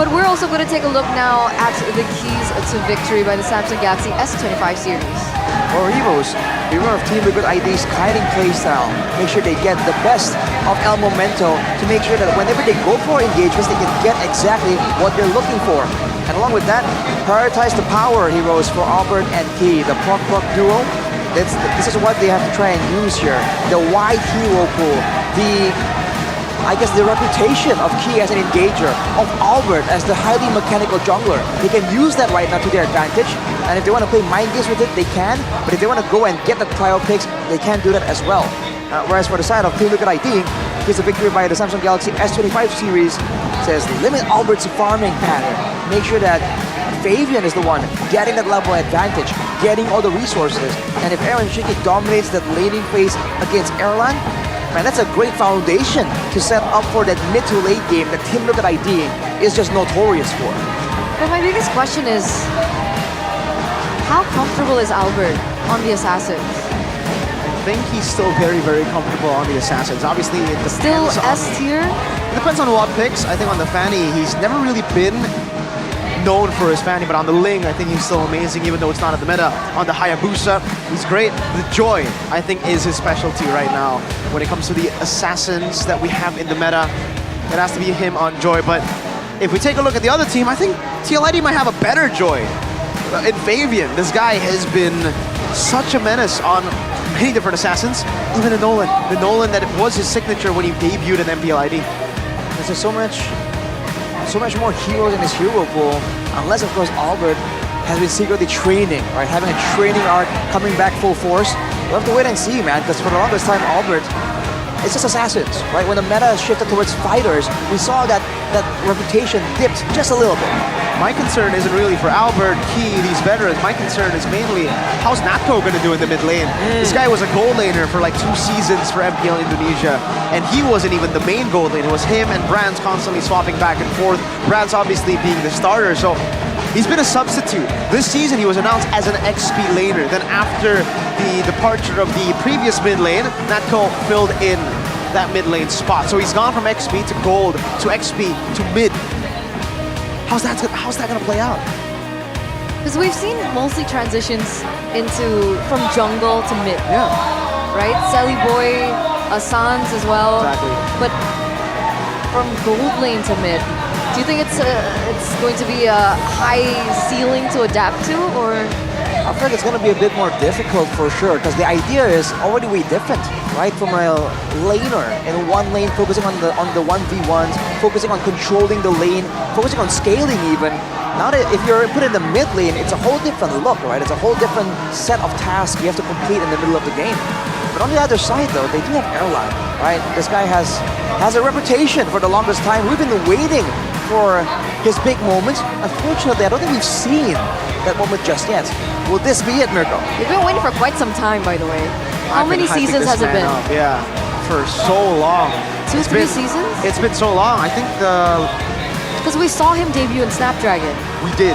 But we're also going to take a look now at the keys to victory by the Samsung Galaxy S25 series. For EVOS, we run of Team Liquid ID's kiting playstyle. Make sure they get the best of El Momento to make sure that whenever they go for engagements, they can get exactly what they're looking for. And along with that, prioritize the power heroes for Albert and Key, the Puck duo. This is what they have to try and use here. The wide hero pool, the reputation of Key as an engager, of Albert as the highly mechanical jungler. They can use that right now to their advantage, and if they want to play mind games with it, they can, but if they want to go and get the trial picks, they can do that as well. Whereas for the side of Team Liquid ID, here's a victory by the Samsung Galaxy S25 series. Says limit Albert's farming pattern. Make sure that Fabian is the one getting that level advantage, getting all the resources, and if Aaron Shiki dominates that laning phase against Erlan, Man, that's a great foundation to set up for that mid to late game that Team Liquid ID is just notorious for. But my biggest question is, how comfortable is Albert on the Assassins? I think he's still very, very comfortable on the Assassins. Obviously, it depends Still S tier? It depends on what picks. I think on the Fanny, he's never really been known for his Fanny, but on the Ling, I think he's still amazing, even though it's not at the meta. On the Hayabusa, he's great. The Joy, I think, is his specialty right now. When it comes to the Assassins that we have in the meta, it has to be him on Joy. But if we take a look at the other team, I think TLID might have a better Joy. In Fabian, this guy has been such a menace on many different Assassins, even the Nolan that it was his signature when he debuted in MPL ID. There's so much more heroes in his hero pool, unless of course Albert has been secretly training, right? Having a training arc, coming back full force. We'll have to wait and see, man, because for the longest time, Albert, it's just Assassins, right? When the meta shifted towards fighters, we saw that reputation dipped just a little bit. My concern isn't really for Albert, Key, these veterans. My concern is mainly, how's Natko going to do in the mid lane? This guy was a gold laner for like 2 seasons for MPL Indonesia, and he wasn't even the main gold lane. It was him and Brands constantly swapping back and forth. Brands obviously being the starter, so he's been a substitute. This season he was announced as an XP laner. Then after the departure of the previous mid lane, Natko filled in that mid lane spot. So he's gone from XP to gold to XP to mid. How's that gonna play out? Because we've seen mostly transitions from jungle to mid. Yeah. Right? Sally Boy, Sans as well. Exactly. But from gold lane to mid, do you think it's going to be a high ceiling to adapt to, or? I feel like it's going to be a bit more difficult for sure, because the idea is already way different, right? From a laner in one lane, focusing on the 1v1s, focusing on controlling the lane, focusing on scaling even. Now that if you're put in the mid lane, it's a whole different look, right? It's a whole different set of tasks you have to complete in the middle of the game. But on the other side though, they do have Airline, right? This guy has a reputation for the longest time. We've been waiting for his big moment. Unfortunately, I don't think we've seen that moment just yet. Will this be it, Mirko? We've been waiting for quite some time, by the way. How many seasons has it been? Yeah, for so long. 2-3 seasons? It's been so long. I think because we saw him debut in Snapdragon. We did.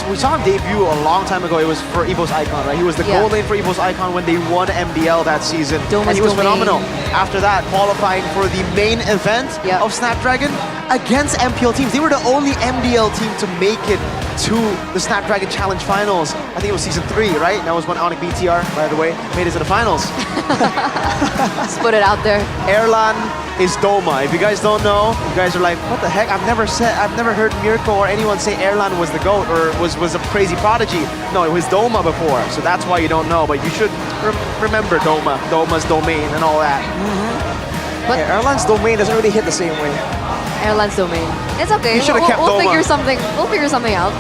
We saw him debut a long time ago. It was for Evo's Icon, right? He was the gold lane for Evo's Icon when they won MDL that season. And he was phenomenal. After that, qualifying for the main event of Snapdragon against MPL teams. They were the only MDL team to make it to the Snapdragon Challenge Finals. I think it was season 3, right? That was when Onyx BTR, by the way, made it to the finals. Just put it out there. Erlan is Doma. If you guys don't know, you guys are like, what the heck? I've never heard Mirko or anyone say Erlan was the GOAT or was a crazy prodigy. No, it was Doma before, so that's why you don't know. But you should remember Doma, Doma's domain and all that. But Erlan's domain doesn't really hit the same way. Erlan's domain. It's okay. You should have kept we'll Doma. figure something. We'll figure something out.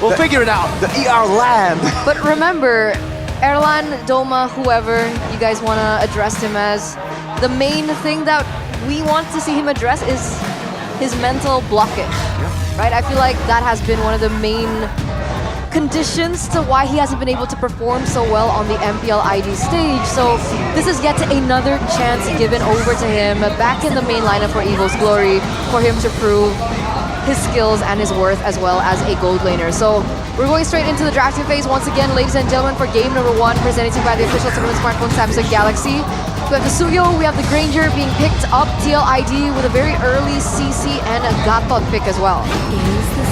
We'll figure it out. The ER land. But remember, Erlan, Doma, whoever you guys want to address him as, the main thing that we want to see him address is his mental blockage. Right? I feel like that has been one of the main conditions to why he hasn't been able to perform so well on the MPL ID stage. So this is yet another chance given over to him back in the main lineup for Evil's Glory for him to prove his skills and his worth as well as a gold laner. So we're going straight into the drafting phase once again, ladies and gentlemen, for game number 1 presented to you by the official tournament smartphone Samsung Galaxy. We have the Suyo, we have the Granger being picked up, TLID with a very early CC and a Gatot pick as well.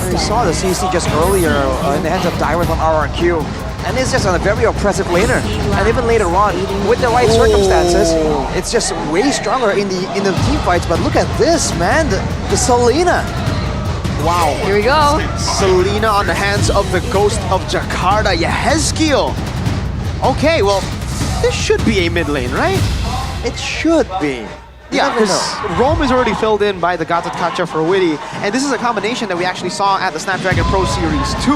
We saw the CC just earlier in the hands of Dyrus on RRQ. And it's just a very oppressive laner. And even later on, with the right circumstances, it's just way stronger in the team fights. But look at this, man, the Selena. Wow. Here we go. Selena on the hands of the Ghost of Jakarta, Yehezkiel. Okay, well, this should be a mid lane, right? It should be. Yeah, because Rome is already filled in by the Gatot Kacha for Witty, and this is a combination that we actually saw at the Snapdragon Pro Series 2.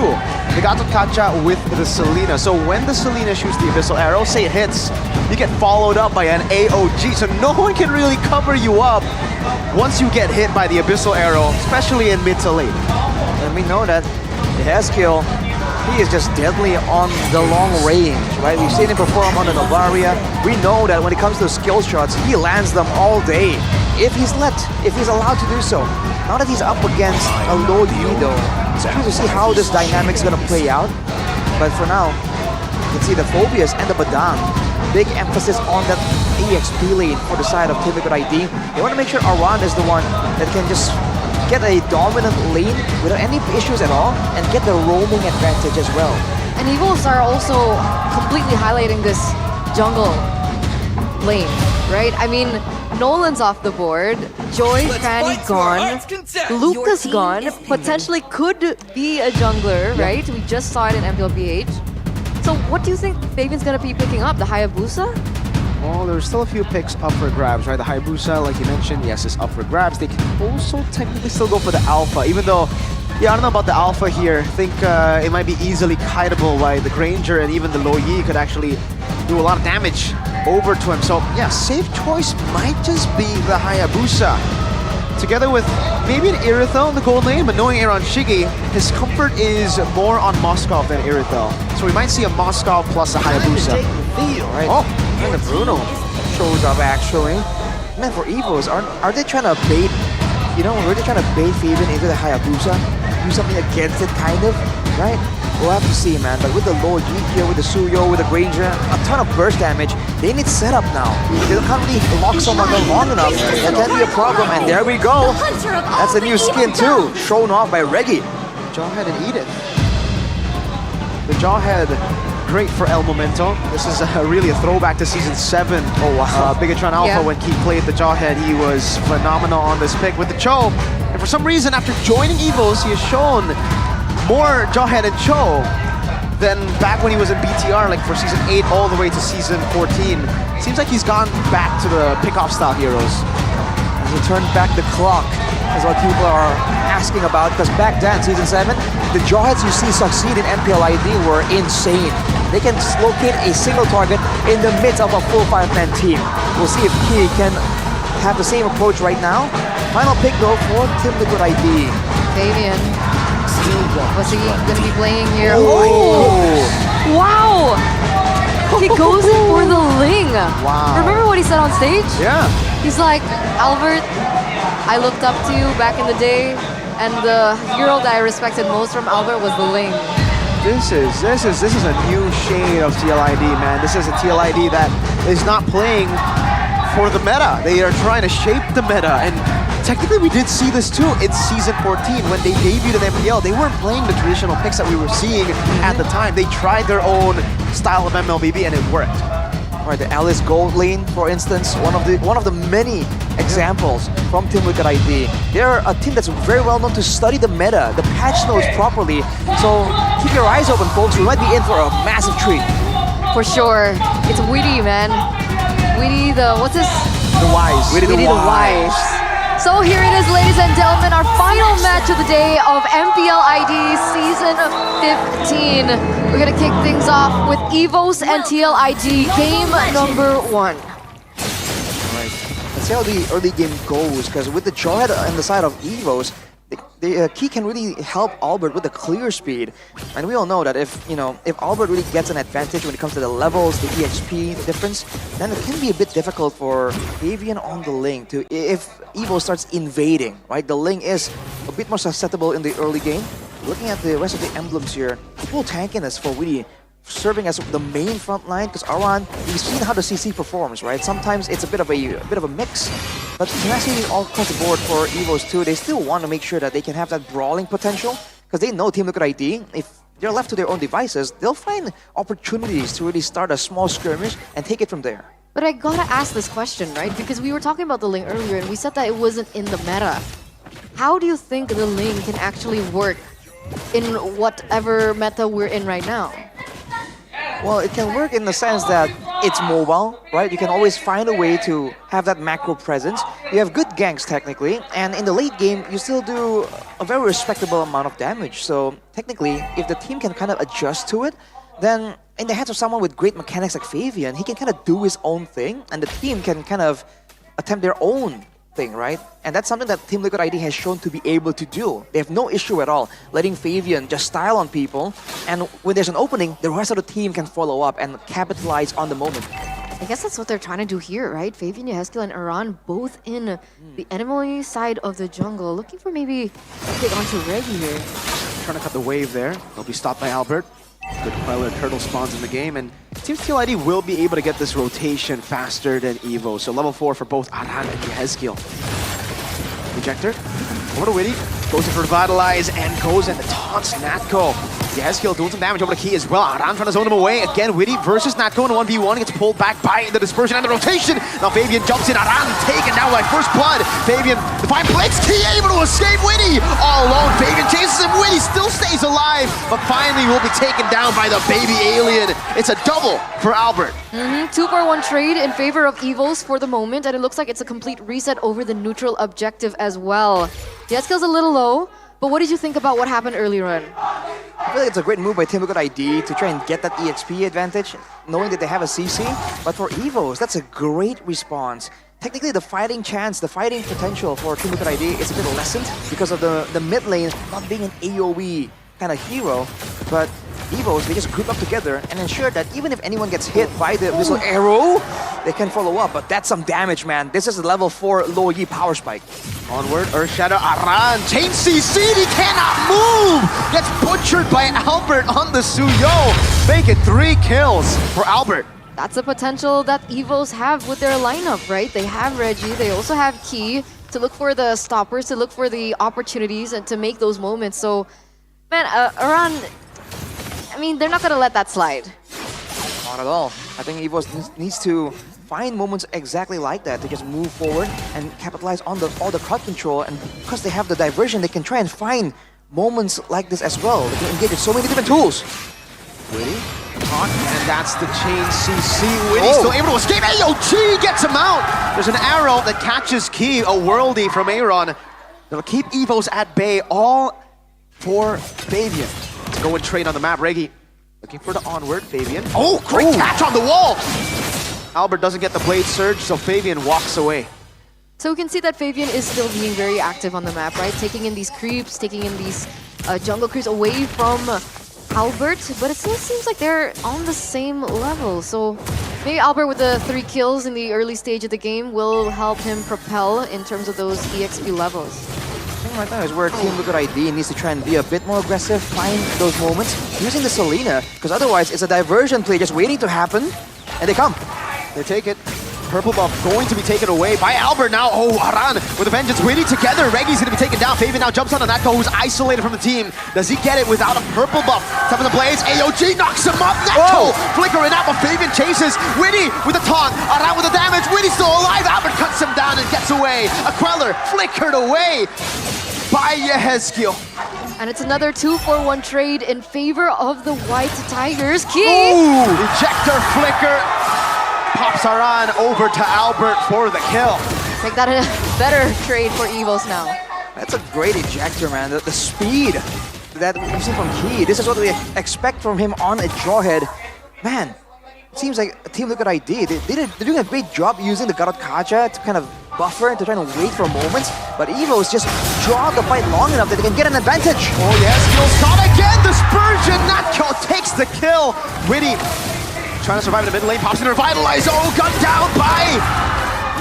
The Gatot Kacha with the Selena. So when the Selena shoots the Abyssal Arrow, say it hits, you get followed up by an AOG, so no one can really cover you up once you get hit by the Abyssal Arrow, especially in mid to late. And we know that Yehezkiel he is just deadly on the long range, right? We've seen him perform on the Novaria. We know that when it comes to skill shots, he lands them all day. If he's allowed to do so. Now that he's up against a low G though, it's curious to see how this dynamic's gonna play out. But for now, you can see the Phobias and the Badang. Big emphasis on that EXP lane for the side of Team Liquid ID. They want to make sure Aran is the one that can just get a dominant lane without any issues at all and get the roaming advantage as well. And Evils are also completely highlighting this jungle lane, right? I mean, Nolan's off the board, Joy, Franny gone, Lucas gone, potentially could be a jungler, right? We just saw it in MPL. So what do you think Fabian's gonna be picking up? The Hayabusa? Well, there's still a few picks up for grabs, right? The Hayabusa, like you mentioned, yes, is up for grabs. They can also technically still go for the Alpha, even though, yeah, I don't know about the Alpha here. I think it might be easily kiteable by the Granger, and even the Lo Yi could actually do a lot of damage over to him. So, yeah, safe choice might just be the Hayabusa. Together with maybe an Irithel in the gold lane, but knowing around Shiggy, his comfort is more on Moskov than Irithel. So we might see a Moskov plus a Hayabusa. Right. Oh, and the Bruno shows up actually. Man, for Evos, are they trying to bait, are they trying to bait Fabian into the Hayabusa? Do something against it, kind of, right? We'll have to see, man. But with the low G here, with the Suyo, with the Granger, a ton of burst damage, they need setup now. They can't really lock someone down long enough. That can be a problem, and there we go. That's a new skin too, shown off by Reggie. Jawhead and Edith. The Jawhead, great for El Momento. This is really a throwback to Season 7. Oh, wow. Bigatron Alpha, when he played the Jawhead, he was phenomenal on this pick with the Cho. And for some reason, after joining Evos, he has shown more Jawhead and Cho than back when he was in BTR, like for Season 8 all the way to Season 14. Seems like he's gone back to the pick-off style heroes. As he turned back the clock, is what people are asking about, because back then, Season 7, the Jawheads you see succeed in MPL ID were insane. They can locate a single target in the midst of a full 5-man team. We'll see if he can have the same approach right now. Final pick though for Team Liquid ID. Fabian. What's he gonna be playing here? Oh! Wow! He goes in for the Ling. Wow. Remember what he said on stage? Yeah. He's like, Albert, I looked up to you back in the day, and the hero that I respected most from Albert was the Ling. This is a new shade of TLID, man. This is a TLID that is not playing for the meta. They are trying to shape the meta, and technically we did see this too in Season 14 when they debuted at MPL. They weren't playing the traditional picks that we were seeing at the time. They tried their own style of MLBB and it worked. Right, the Alice Gold lane, for instance, one of the many examples from Team Liquid ID. They're a team that's very well known to study the meta, the patch notes properly. So keep your eyes open, folks. We might be in for a massive treat. For sure. It's Witty, man. Witty the, what's this? The Wise. Witty the Wise. So here it is, ladies and gentlemen, our final match of the day of MPL ID Season 15. We're gonna kick things off with Evos and TLIG game number 1. Right. Let's see how the early game goes, because with the Jawhead on the side of Evos, the key can really help Albert with the clear speed. And we all know that if Albert really gets an advantage when it comes to the levels, the EXP, the difference, then it can be a bit difficult for Fabian on the Ling to, if Evo starts invading, right? The Ling is a bit more susceptible in the early game. Looking at the rest of the emblems here, full tankiness for Witty, serving as the main front line, because Aran, we've seen how the CC performs, right? Sometimes it's a bit of a mix, but tenacity all across the board for Evos too. They still want to make sure that they can have that brawling potential, because they know Team Liquid ID, if they're left to their own devices, they'll find opportunities to really start a small skirmish and take it from there. But I gotta ask this question, right? Because we were talking about the Ling earlier and we said that it wasn't in the meta. How do you think the Ling can actually work in whatever meta we're in right now? Well, it can work in the sense that it's mobile, right? You can always find a way to have that macro presence. You have good ganks technically, and in the late game, you still do a very respectable amount of damage. So technically, if the team can kind of adjust to it, then in the hands of someone with great mechanics like Fabian, he can kind of do his own thing, and the team can kind of attempt their own thing, right? And that's something that Team Liquid ID has shown to be able to do. They have no issue at all letting Fabian just style on people, and when there's an opening, the rest of the team can follow up and capitalize on the moment. I guess that's what they're trying to do here, right? Fabian, Yehezkiel, and Aran both in the enemy side of the jungle, looking for maybe a pick onto Reggie here. Trying to cut the wave there. They'll be stopped by Albert. Good Queller turtle spawns in the game, and Team Steel ID will be able to get this rotation faster than Evo. So level 4 for both Aran and Yehezkiel. Ejector. Over to Witty. Goes in for Revitalize and goes in to taunts Natko. Yehezkiel doing some damage over the key as well. Aran trying to zone him away. Again, Witty versus Natko in a 1v1. Gets pulled back by the dispersion and the rotation. Now Fabian jumps in. Aran taken down by first blood. Fabian, the fine blitz key able to escape Witty. All alone, Fabian chases him. Witty still stays alive, but finally will be taken down by the baby alien. It's a double for Albert. 2-for-1 trade in favor of Evos for the moment, and it looks like it's a complete reset over the neutral objective as well. Yehezkiel's a little low, but what did you think about what happened earlier on? I feel like it's a great move by Team Liquid ID to try and get that EXP advantage, knowing that they have a CC. But for Evos, that's a great response. Technically, the fighting chance, the fighting potential for Team Liquid ID is a bit lessened because of the mid lane not being an AoE kind of hero. But Evos, they just group up together and ensure that even if anyone gets hit by the missile arrow, they can follow up. But that's some damage, man. This is a level 4 low Yi power spike. Onward, Earth Shadow, Aran, chain CC, he cannot move! Gets butchered by Albert on the Suyo. Make it 3 kills for Albert. That's the potential that Evos have with their lineup, right? They have Reggie, they also have Key to look for the stoppers, to look for the opportunities and to make those moments. So, man, Aran, I mean, they're not gonna let that slide. Not at all. I think Evos needs to find moments exactly like that to just move forward and capitalize on all the crowd control. And because they have the diversion, they can try and find moments like this as well. They can engage with so many different tools. Witty, caught, and that's the chain CC. Witty still able to escape. AOG gets him out. There's an arrow that catches Key, a worldie from Aaron. They'll keep Evos at bay, all for Fabian. Let's go and trade on the map. Reggie looking for the onward. Fabian. Oh, great catch on the wall. Albert doesn't get the blade surge, so Fabian walks away. So we can see that Fabian is still being very active on the map, right? Taking in these creeps, taking in these jungle creeps away from Albert, but it still seems like they're on the same level. So maybe Albert with the 3 kills in the early stage of the game will help him propel in terms of those EXP levels. I think right now is where Team Liquid ID needs to try and be a bit more aggressive, find those moments, using the Selena, because otherwise it's a diversion play just waiting to happen, and they come. They take it. Purple buff going to be taken away by Albert now. Oh, Aran with a vengeance. Witty together. Reggie's going to be taken down. Fabian now jumps on Natko, who's isolated from the team. Does he get it without a purple buff? Top of the blaze. AOG knocks him up. Natko flickering out, but Fabian chases. Witty with a taunt. Aran with the damage. Witty's still alive. Albert cuts him down and gets away. A Queller flickered away by Yehezkiel. And it's another 2-for-1 trade in favor of the White Tigers. Key! Ooh, ejector flicker. Pops Aran over to Albert for the kill. Make that a better trade for Evos now. That's a great ejector, man. The speed that we've seen from Key. This is what we expect from him on a Jawhead. Man, it seems like Team Liquid ID, they're doing a great job using the Garot Kaja to kind of buffer and to try to wait for moments. But Evos just draw the fight long enough that they can get an advantage. Oh yes, skills caught again. Dispersion. Natko takes the kill. Witty trying to survive in the mid lane, pops in Revitalize. Oh, gunned down by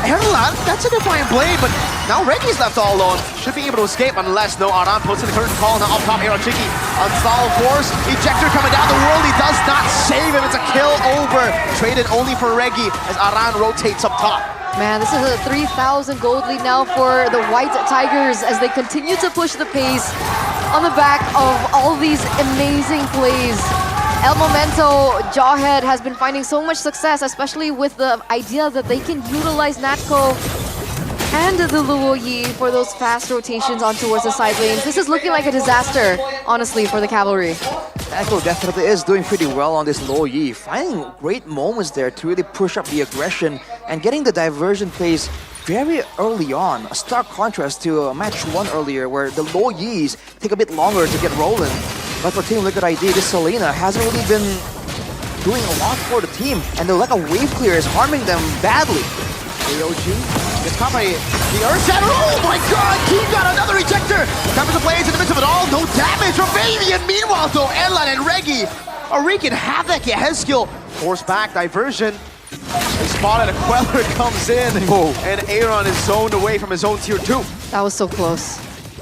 Erlan. That's a defiant blade, but now Reggie's left all alone. Should be able to escape unless Aran puts in the curtain call. Now up top, Aerochiki. Unstall force. Ejector coming down. The Worldly does not save him. It's a kill over. Traded only for Reggie as Aran rotates up top. Man, this is a 3,000 gold lead now for the White Tigers as they continue to push the pace on the back of all these amazing plays. El Momento Jawhead has been finding so much success, especially with the idea that they can utilize Natko and the Luo Yi for those fast rotations on towards the side lanes. This is looking like a disaster, honestly, for the Cavalry. Natko definitely is doing pretty well on this Luo Yi, finding great moments there to really push up the aggression and getting the diversion plays very early on. A stark contrast to match 1 earlier where the Luo Yis take a bit longer to get rolling. But for Team Liquid ID, this Selena hasn't really been doing a lot for the team, and the lack of wave clear is harming them badly. AOG Gets caught by the Earth Shatter. Oh my god, Key got another ejector. Covers the blades in the midst of it all. No damage from Fabian. Meanwhile, though, Erlan and Reggie are wreaking havoc. Hezkiel force back diversion. They spotted a Queller comes in, and Aaron is zoned away from his own tier 2. That was so close.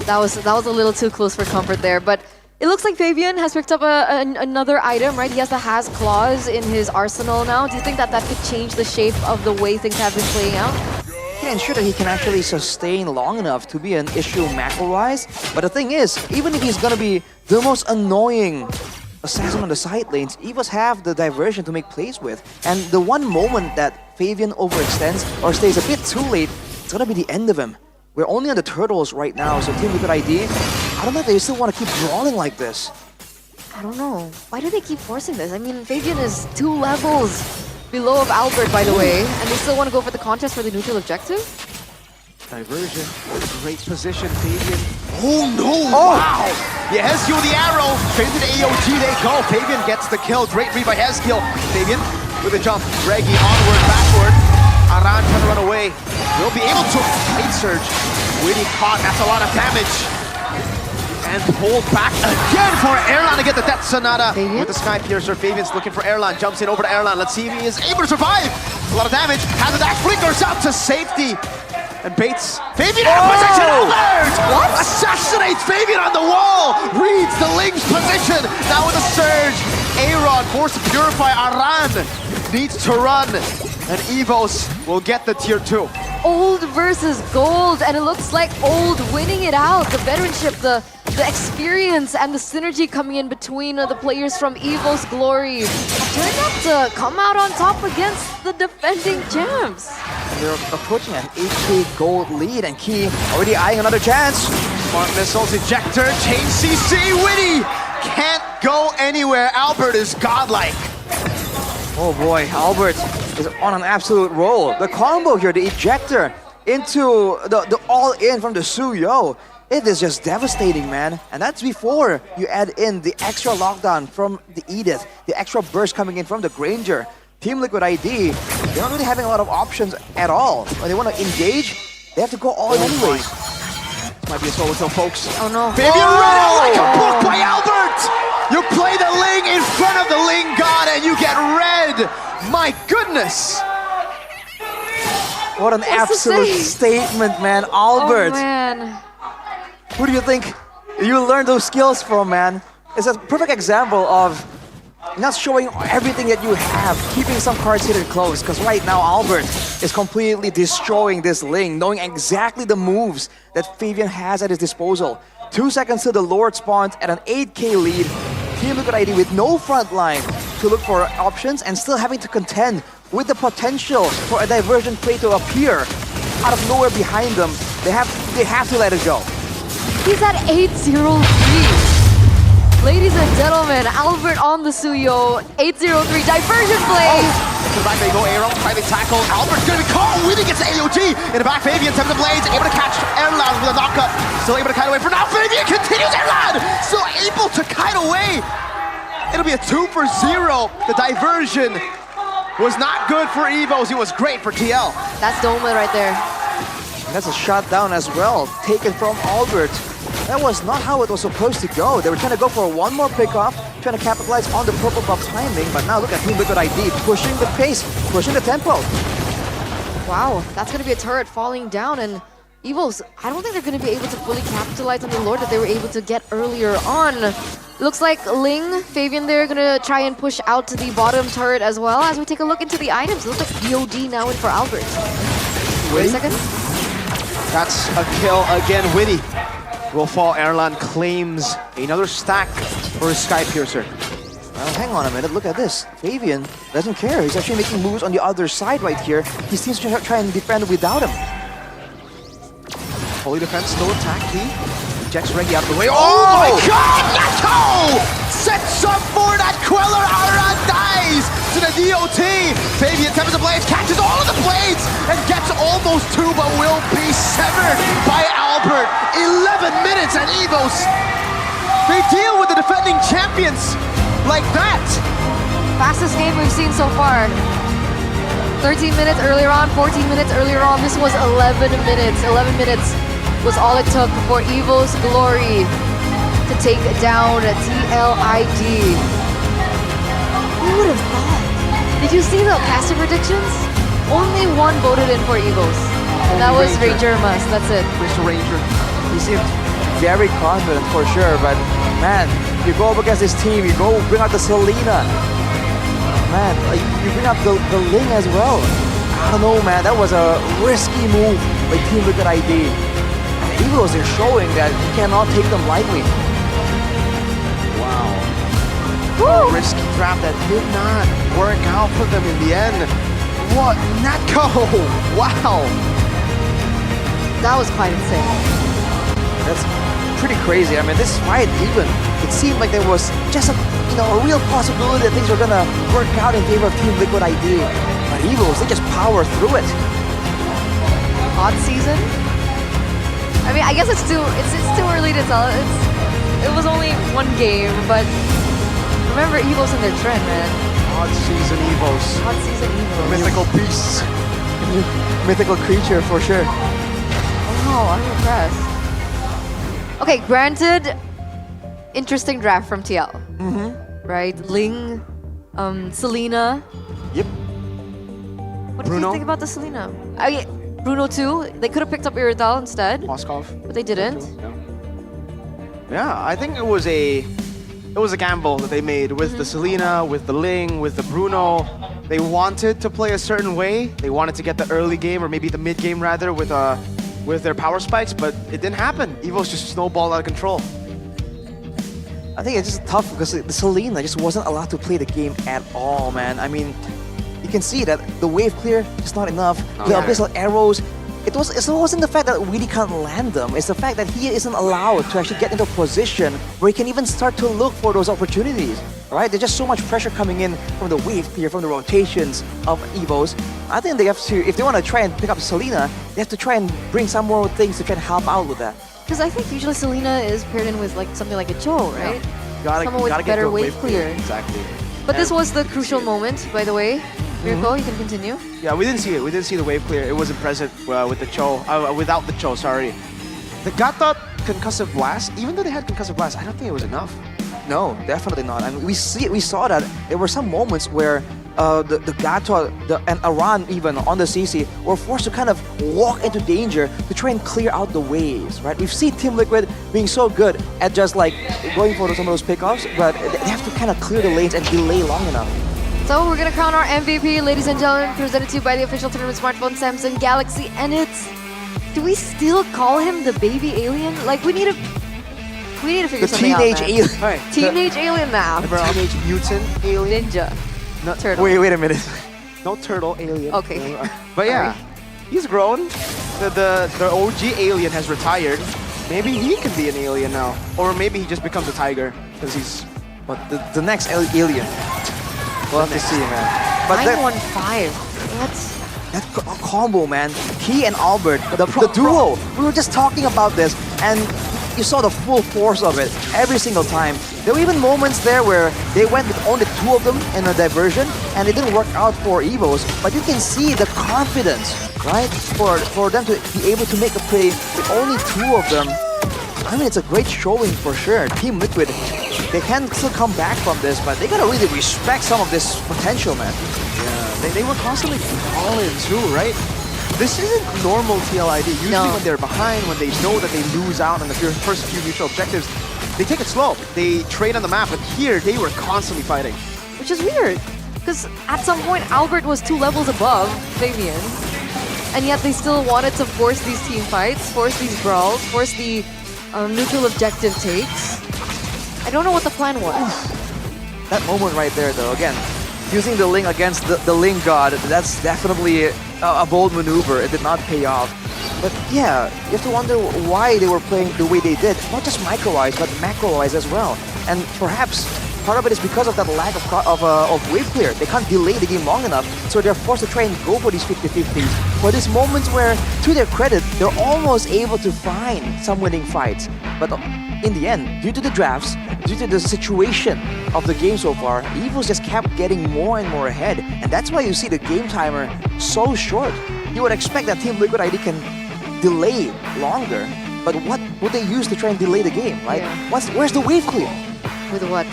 That was a little too close for comfort there, but it looks like Fabian has picked up another item, right? He has the Has Claws in his arsenal now. Do you think that could change the shape of the way things have been playing out? Yeah, ensure that he can actually sustain long enough to be an issue macro-wise. But the thing is, even if he's gonna be the most annoying assassin on the side lanes, Evos have the diversion to make plays with. And the one moment that Fabian overextends or stays a bit too late, it's gonna be the end of him. We're only on the turtles right now, so Team Liquid ID, I don't know if they still want to keep brawling like this. I don't know. Why do they keep forcing this? I mean, Fabian is 2 levels below of Albert, by the way, and they still want to go for the contest for the neutral objective? Diversion, great position, Fabian. Oh no, wow! Yeah, Hezkiel with the arrow, straight into the AOG they go. Fabian gets the kill, great read by Hezkiel. Fabian with a jump, Reggie onward, backward. Aran trying to run away. Will be able to fight surge. Winnie caught, that's a lot of damage. And pulled back again for Erlan to get the Death Sonata. With the Sky Piercer, Fabian's looking for Erlan, jumps in over to Erlan. Let's see if he is able to survive. A lot of damage, has a dash, flickers out to safety. And baits Fabian out of position, Albert! What? Assassinates Fabian on the wall! Reads the Ling's position, now with a surge. Aaron forced to purify, Aran needs to run. And Evos will get the tier 2. Old versus Gold, and it looks like Old winning it out. The veteranship, the experience, and the synergy coming in between the players from Evil's Glory turned out to come out on top against the defending champs. They're approaching an 8k gold lead, and Key already eyeing another chance. Smart missiles, ejector, chain CC, Winnie can't go anywhere. Albert is godlike. Oh boy, Albert is on an absolute roll. The combo here, the ejector into the all-in from the Suyo. It is just devastating, man. And that's before you add in the extra lockdown from the Edith, the extra burst coming in from the Granger. Team Liquid ID, they're not really having a lot of options at all. When they want to engage, they have to go all in anyways. This might be a solo kill, folks. Oh no. Fabian read out like a book by Albert! You play the Ling in front of the Ling God and you get red! My goodness! What an absolute statement, man. Albert. Oh man. Who do you think you learned those skills from, man? It's a perfect example of not showing everything that you have, keeping some cards hidden close, because right now Albert is completely destroying this Ling, knowing exactly the moves that Fabian has at his disposal. 2 seconds till the Lord spawns at an 8k lead. Team Liquid ID with no front line to look for options and still having to contend with the potential for a diversion play to appear out of nowhere behind them. They have to let it go. He's at 803. Ladies and gentlemen, Albert on the Suyo, 803 diversion play. To the back they go, Aaron, private tackle. Albert's gonna be caught. Winnie gets the AOG. In the back, Fabian, 7 blades, able to catch Erlan with a knockup. Still able to kite away for now. Fabian continues, Erlan! Still able to kite away. It'll be a 2 for 0. The diversion was not good for Evos. It was great for TL. That's Doma right there. And that's a shutdown as well, taken from Albert. That was not how it was supposed to go. They were trying to go for one more pickoff, trying to capitalize on the purple buff timing, but now look at Team Liquid ID pushing the pace, pushing the tempo. Wow, that's going to be a turret falling down, and Evos, I don't think they're going to be able to fully capitalize on the Lord that they were able to get earlier on. Looks like Ling, Fabian, they're going to try and push out to the bottom turret as well. As we take a look into the items, it looks like BOD now in for Albert. Wait a second. That's a kill again, Winnie. Will fall. Erlan claims another stack for his Sky Piercer. Well, hang on a minute, look at this. Fabian doesn't care. He's actually making moves on the other side right here. He seems to try and defend without him. Fully defense, no attack. He ejects Reggie out of the way. Oh my god! Yato! Sets up for that Queller. Aran dies to the DOT. Fabian tempers the blades, catches all of the blades, and gets almost 2, but will be severed by Albert. 11 minutes and Evos. They deal with the defending champions like that. Fastest game we've seen so far. 13 minutes earlier on, 14 minutes earlier on. This was 11 minutes. 11 minutes was all it took for Evo's Glory to take down TLID. Who would have thought? Did you see the caster predictions? Only one voted in for Evos. And that was Ranger Mas. That's it. Mr. Ranger. He seemed very confident for sure, but man, you go up against this team, you go bring out the Selena. Man, like, you bring up the Ling as well. I don't know, man, that was a risky move by Team Liquid ID. And Evos are showing that you cannot take them lightly. Wow. A risky draft that did not work out for them in the end. What? Natco! Wow! That was quite insane. That's pretty crazy. I mean, this fight even, it seemed like there was just a real possibility that things were gonna work out in favor of Team Liquid ID. But Evos, they just power through it. Hot season? I mean, I guess it's too early to tell. It was only one game, but remember Evos in their trend, man. Hot season Evos. Hot season Evos. Mythical beast. Mythical creature for sure. Oh, I'm impressed. Okay, granted, interesting draft from TL. Right? Ling, Selena. Yep. What did you think about the Selena? Bruno too. They could have picked up Irital instead. Moskov. But they didn't. Yeah, I think it was a gamble that they made with the Selena, with the Ling, with the Bruno. They wanted to play a certain way. They wanted to get the early game, or maybe the mid game rather, with their power spikes, but it didn't happen. Evo's just snowballed out of control. I think it's just tough because the Selena just wasn't allowed to play the game at all, man. I mean, you can see that the wave clear is not enough. The abyssal arrows, it wasn't the fact that Weedy can't land them. It's the fact that he isn't allowed to actually get into a position where he can even start to look for those opportunities. Right? There's just so much pressure coming in from the wave clear, from the rotations of Evos. I think they have to, if they want to try and pick up Selena, they have to try and bring some more things to try and help out with that. Because I think usually Selena is paired in with like something like a Cho, right? Yeah. Someone with better wave clear. Exactly. But this was the crucial moment, by the way. Mirko, you can continue. Yeah, we didn't see it. We didn't see the wave clear. It wasn't present with the Cho, without the Cho, sorry. They got that concussive blast. Even though they had concussive blast, I don't think it was enough. No, definitely not. I mean, we saw that there were some moments where the Gato and Aran even on the CC were forced to kind of walk into danger to try and clear out the waves, right? We've seen Team Liquid being so good at just like going for some of those pickoffs, but they have to kind of clear the lanes and delay long enough. So we're gonna crown our MVP, ladies and gentlemen, presented to you by the official tournament smartphone Samsung Galaxy, and it's... Do we still call him the baby alien? Like, we need to figure something out, man. Teenage alien. Teenage alien now, bro. Teenage mutant alien. Ninja. Not turtle. Wait a minute. No turtle alien. Okay. But yeah, he's grown. The OG alien has retired. Maybe he can be an alien now. Or maybe he just becomes a tiger. Because he's... But the next alien. We'll have to see, man. But 915. What? That combo, man. He and Albert, the duo. We were just talking about this, and you saw the full force of it every single time. There were even moments there where they went with only two of them in a diversion, and it didn't work out for Evos. But you can see the confidence, right? For them to be able to make a play with only two of them. I mean, it's a great showing for sure. Team Liquid, they can still come back from this, but they gotta really respect some of this potential, man. Yeah, they were constantly falling too, right? This isn't normal TLID. Usually when they're behind, when they know that they lose out on the first few mutual objectives, they take it slow. They trade on the map, but here they were constantly fighting. Which is weird, because at some point Albert was 2 levels above Fabian, and yet they still wanted to force these team fights, force these brawls, force the neutral objective takes. I don't know what the plan was. That moment right there, though, again, using the Ling against the Ling God, that's definitely a bold maneuver. It did not pay off. But yeah, you have to wonder why they were playing the way they did. Not just micro-wise, but macro-wise as well. And perhaps part of it is because of that lack of wave clear. They can't delay the game long enough, so they're forced to try and go for these 50-50s. For these moments where, to their credit, they're almost able to find some winning fights. But in the end, due to the drafts, due to the situation of the game so far, EVO's just kept getting more and more ahead. And that's why you see the game timer so short. You would expect that Team Liquid ID can delay longer, but what would they use to try and delay the game, right? Yeah. Where's the wave clear? With what?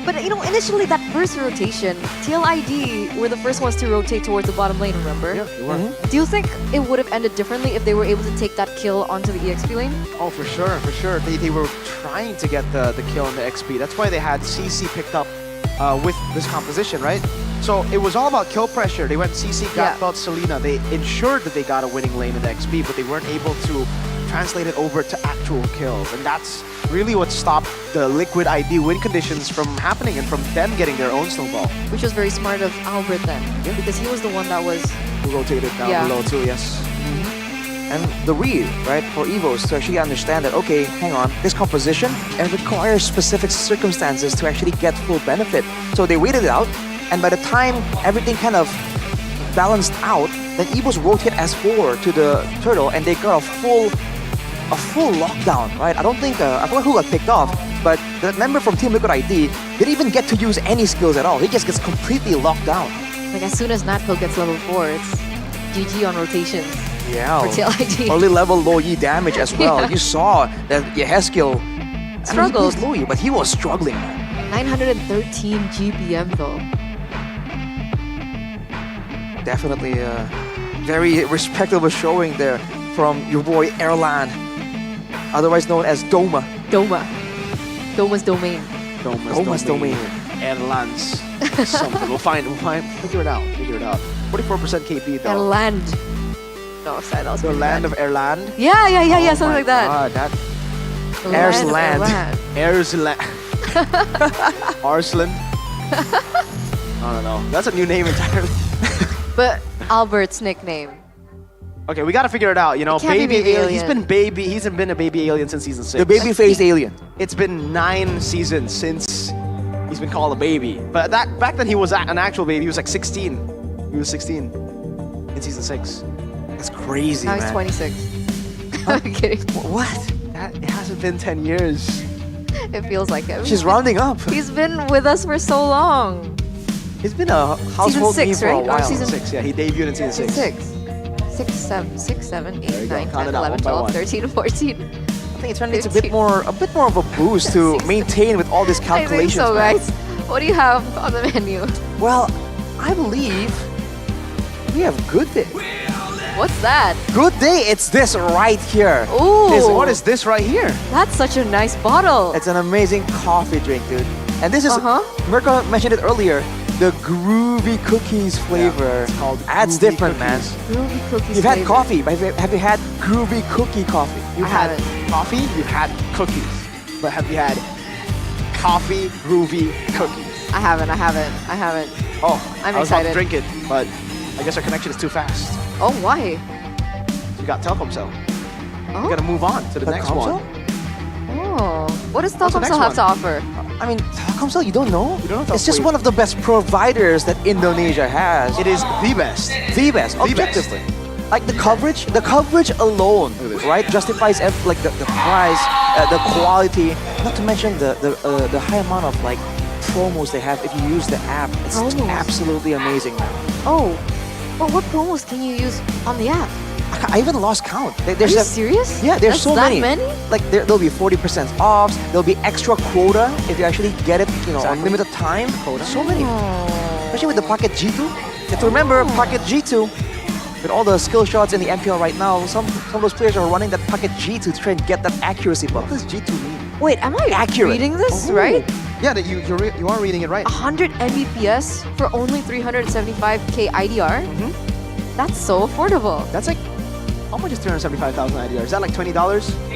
But you know, initially that first rotation, TL ID were the first ones to rotate towards the bottom lane, remember? Yeah, they were. Do you think it would have ended differently if they were able to take that kill onto the EXP lane? Oh, for sure, for sure. They were trying to get the kill on the XP. That's why they had CC picked up with this composition, right? So it was all about kill pressure. They went CC, got belt Selena. They ensured that they got a winning lane in the XP, but they weren't able to translate it over to actual kills. And that's really what stopped the Liquid ID win conditions from happening and from them getting their own snowball. Which was very smart of Albert then, because he was the one that was... Who rotated down below too, yes. And the read, right, for EVOs to actually understand that, okay, hang on, this composition, it requires specific circumstances to actually get full benefit. So they waited it out, and by the time everything kind of balanced out, then EVOs rotate S4 to the turtle, and they got a full lockdown, right? I don't think, I forgot who got picked off, but the member from Team Liquid ID didn't even get to use any skills at all. He just gets completely locked down. Like as soon as Natco gets level 4, it's GG on rotation. Yeah, for TL ID. early level low E damage as well. Yeah. You saw that Yeheskel struggled. Low E, but he was struggling. 913 GPM though. Definitely a very respectable showing there from your boy Erlan, otherwise known as Doma. Doma's domain. Doma's domain. Erlands. Something. We'll figure it out. 44% KP though. Erland. No, sorry, that was the land of Erland? Yeah, something like that. God, that Ersland. Ersland. Arslan. I don't know. That's a new name entirely. But Albert's nickname. Okay, we gotta figure it out. You know, It can't be baby alien. alien. He's been a baby alien since season 6. The baby-faced alien. It's been 9 seasons since he's been called a baby. But back then he was an actual baby. He was like 16. He was 16 in season 6. That's crazy, Now man. he's 26. I'm kidding. What? It hasn't been 10 years. It feels like it. She's rounding up. He's been with us for so long. He's been a household Season name 6, for a right? Or while. season 6, yeah. He debuted in season 6. 6, 7, 8, 9, Count 10, it out 11, one by 12, one. 13, 14. I think it needs a bit more of a boost to maintain with all these I think calculations. so, man. guys. What do you have on the menu? Well, I believe we have Good Day. What's that? Good Day, it's this right here. Ooh. What is this right here? That's such a nice bottle. It's an amazing coffee drink, dude. And this is, Mirko mentioned it earlier, the groovy cookies flavor. It's called That's groovy different, cookies. man. Groovy cookies You've had flavor. coffee, but have you had groovy cookie coffee? You've had coffee, you've had cookies. But have you had coffee groovy cookies? I haven't. Oh, I'm I was about excited. to drink it, but I guess our connection is too fast. Oh, why? You got Telkomsel. Oh? You gotta move on to the next one. Oh. What does What's the Telkomsel next have to one? offer? I mean, Telkomsel, you don't know? You don't know It's just Telkomsel. one of the best providers that Indonesia has. It is the best. The best, objectively. Like the coverage alone, right, justifies like the price, the quality, not to mention the high amount of like promos they have if you use the app. It's absolutely amazing, man. Oh. Well, what promos can you use on the app? I even lost count. Are you serious? Yeah, there's That's so that many. many? Like there'll be 40% offs. There'll be extra quota if you actually get it, unlimited time. So many. Especially with the Pocket G2. You have to remember Pocket G2. With all the skill shots in the MPL right now, some of those players are running that Pocket G2 to try and get that accuracy buff. What does G2 mean? Wait, am I reading this right? Yeah, you are reading it right. 100 Mbps for only 375k IDR? That's so affordable. That's like, how much is 375,000 IDR? Is that like $20?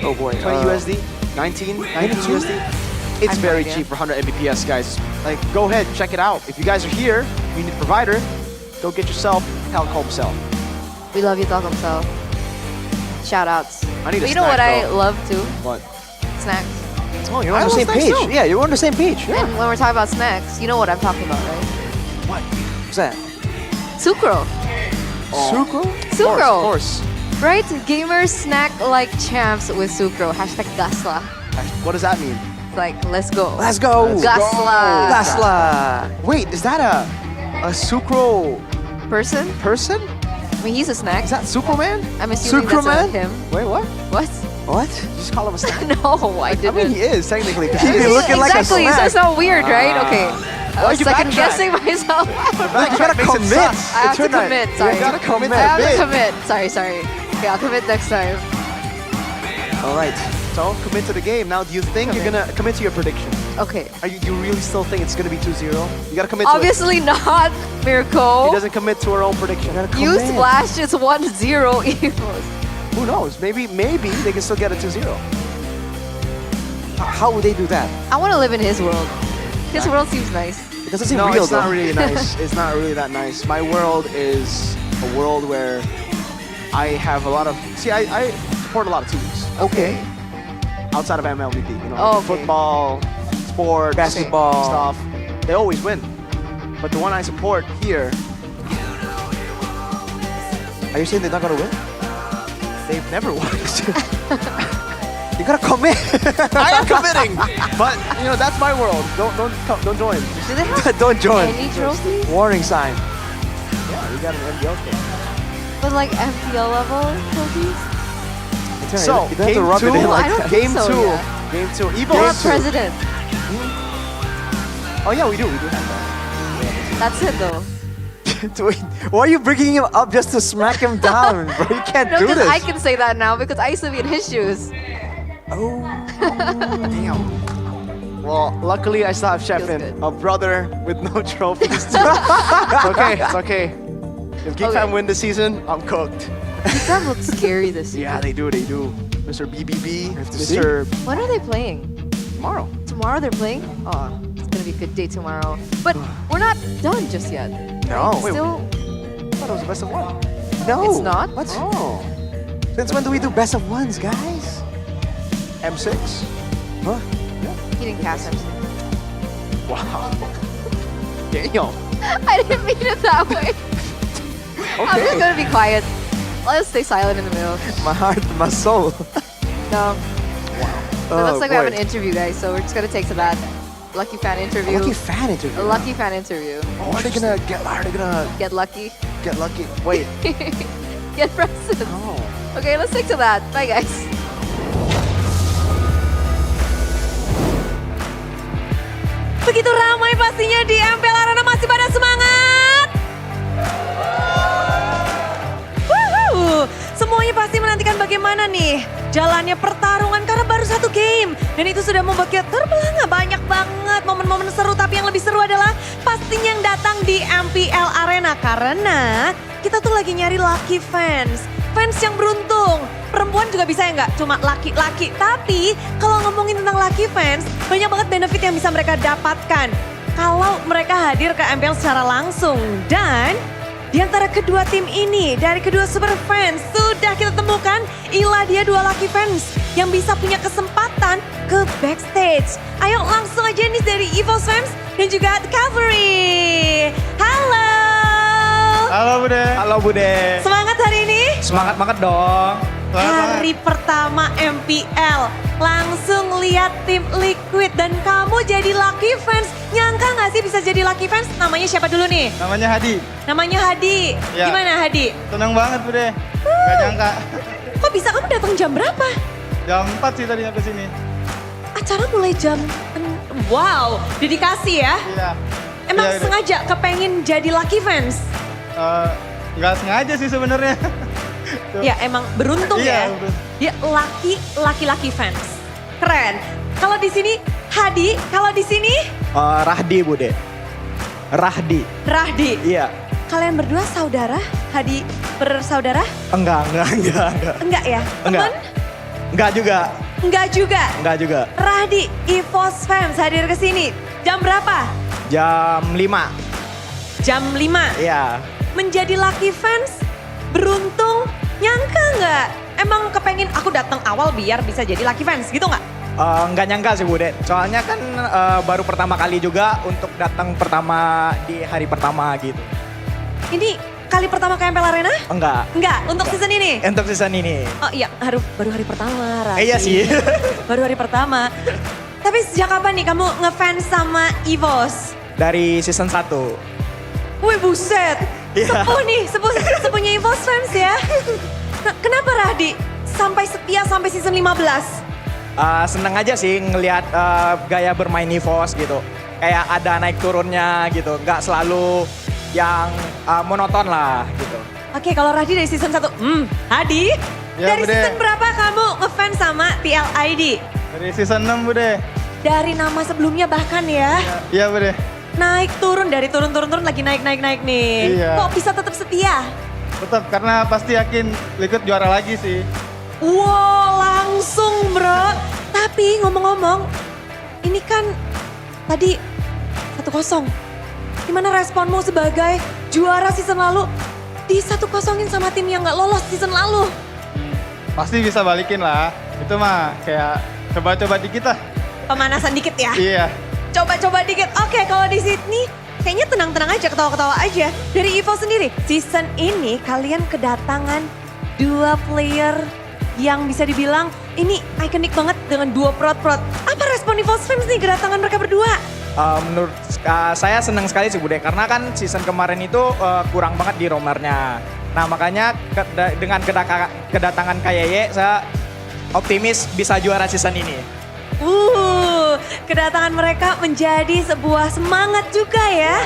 Oh boy. 20 USD? 19 USD? It's very cheap for 100 Mbps, guys. Like, go ahead, check it out. If you guys are here, you need a provider, go get yourself Telkomsel. We love you, Telkomsel. Shout outs. I need a But you know what snack, I though. love too? What? Snacks. Oh, you're I on the love same snacks page. too. Yeah, you're on the same page. Yeah. And when we're talking about snacks, you know what I'm talking about, right? What? What's that? Sucro. Sucro? Sucro. Of course. Right? Gamers snack like champs with Sucro. Hashtag Gasla. What does that mean? It's like, let's go. Let's go. Gasla. Gasla. Wait, is that a Sucro Person? person? I mean, he's a snack. Is that Superman? I'm assuming Sucro that's Man? him. Wait, what? What? What? You just call him a snack? No, I didn't. I mean, he is technically. 'Cause he's looking like a exactly, snack. so it's not weird, right? Okay. I was you second backtrack? guessing myself. You gotta commit. I have to commit, sorry. You gotta commit I have a to bit. commit. Sorry. Okay, I'll commit next time. All right. So commit to the game. Now, do you think you're gonna commit to your prediction? Okay. Do you really still think it's gonna be 2-0? You gotta commit to Obviously not, Mirko. it. He doesn't commit to her own prediction. You splashed, it's 1-0 Evos. Who knows? Maybe they can still get a 2-0. How would they do that? I want to live in his world. His world seems nice. It doesn't seem No, real it's though. not really nice. It's not really that nice. My world is a world where I have a lot of... See, I support a lot of teams. Okay. Outside of MLBP. You know, Oh, okay. football, sports, Basketball. stuff. They always win. But the one I support here... Are you saying they're not gonna win? They've never won. You gotta commit. I am committing, but you know that's my world. Don't join. Do they have Don't join. any trophies? Warning sign. Yeah, we got an MPL trophy. But like MPL level trophies? So you don't have game to rub two. it in like I don't that. think Game so, two. yeah. Game two. Evo. Or Game two. president. Oh yeah, we do. We do have that. That's it though. Wait, why are you bringing him up just to smack him down, bro? You can't No, do because this. I can say that now because I used to be in his shoes. Oh. Damn. Well, luckily I still have Feels Sheffin, good. a brother with no trophies. It's okay. It's okay. If Geek Okay. Fam win this season, I'm cooked. That looks scary this year. Yeah, they do. They do. Mr. BBB, to see. Mr. When are they playing? Tomorrow. Tomorrow they're playing? Oh, it's gonna be a good day tomorrow. But we're not done just yet. No. Right? Wait, Still, I thought it was the best of one. No. it's not. What? Oh. Since when do we do best of ones, guys? M6. Huh? He didn't cast him. Wow. Damn. I didn't mean it that way. I'm just gonna be quiet. Let's stay silent in the middle. My heart, my soul. No. So it looks like we have an boy. interview, guys. So we're just gonna take to that. Lucky fan interview. Lucky fan interview. A lucky fan interview. Oh, are they gonna Get lucky. get lucky? Wait. Get presents. Oh. Okay, let's stick to that. Bye, guys. Begitu ramai pastinya di MPL Arena, masih pada semangat. Woohoo! Semuanya pasti menantikan bagaimana nih jalannya pertarungan karena baru satu game. Dan itu sudah membuat kita terbelanga banyak banget momen-momen seru. Tapi yang lebih seru adalah pastinya yang datang di MPL Arena. Karena kita tuh lagi nyari lucky fans. Fans yang beruntung. Perempuan juga bisa ya nggak? Cuma laki-laki. Tapi kalau ngomongin tentang lucky fans, banyak banget benefit yang bisa mereka dapatkan. Kalau mereka hadir ke MPL secara langsung. Dan di antara kedua tim ini, dari kedua super fans, sudah kita temukan inilah dia dua lucky fans yang bisa punya kesempatan ke backstage. Ayo langsung aja nih dari EVOS fans dan juga The Cavalry. Halo. Halo Bude. Halo Bude. Semangat hari ini? Semangat banget dong. Hari pertama MPL, langsung lihat tim Liquid dan kamu jadi lucky fans. Nyangka nggak sih bisa jadi lucky fans? Namanya siapa dulu nih? Namanya Hadi. Namanya Hadi. Ya. Gimana Hadi? Senang banget Bude. Gak nyangka. Kok bisa kamu datang jam berapa? Jam 4 sih tadinya ke sini. Acara mulai jam... Wow, dedikasi ya? Iya. Emang Iya, sengaja kepengin jadi lucky fans? Nggak sengaja sih sebenarnya. Ya emang beruntung Iya, ya. beruntung. Dia laki fans. Keren. Kalau di sini Hadi, kalau di sini Rahdi Bude. Rahdi. Rahdi. Iya. Kalian berdua saudara? Hadi bersaudara? Enggak. Enggak ya? Enggak. Teman? Enggak juga. Enggak juga. Enggak juga. Rahdi, EVOS fans hadir ke sini. Jam berapa? Jam 5. Jam 5. Iya. Menjadi lucky fans, beruntung, nyangka nggak? Emang kepengen aku datang awal biar bisa jadi lucky fans gitu nggak? Nggak nyangka sih Bude, soalnya kan baru pertama kali juga untuk datang pertama di hari pertama gitu. Ini kali pertama ke MPL Arena? Enggak. Enggak, untuk season ini? Untuk season ini. Oh iya, baru hari pertama, Rashi. Iya sih. Baru hari pertama. Tapi sejak kapan nih kamu ngefans sama EVOS? Dari season 1. Wih buset, Iya. sepunya EVOS fans ya. Nah, kenapa Radi sampai setia sampai season 15? Seneng aja sih ngelihat gaya bermain EVOS gitu. Kayak ada naik turunnya gitu, nggak selalu yang monoton lah gitu. Oke, kalau Radi dari season 1, Hadi, Ya, dari Bude. season berapa kamu ngefans sama MPL ID? Dari season 6 Bude. Dari nama sebelumnya bahkan ya? Iya Bude. Naik turun, dari turun lagi naik nih. Iya. Kok bisa tetap setia? Tetap karena pasti yakin Liquid juara lagi sih. Wow, langsung bro. Tapi ngomong-ngomong, ini kan tadi 1-0. Gimana responmu sebagai juara season lalu di 1-0-in sama tim yang nggak lolos season lalu? Pasti bisa balikin lah. Itu mah kayak coba-coba dikit lah. Pemanasan dikit ya? Iya. Coba-coba dikit. Oke, kalau di Sydney kayaknya tenang-tenang aja, ketawa-ketawa aja. Dari EVO sendiri, season ini kalian kedatangan 2 player yang bisa dibilang ini ikonik banget dengan 2 prot-prot. Apa respon EVO fans nih kedatangan mereka berdua? Menurut saya senang sekali sih Bude, karena kan season kemarin itu kurang banget di roamernya. Nah makanya dengan kedatangan KYY saya optimis bisa juara season ini. Kedatangan mereka menjadi sebuah semangat juga ya.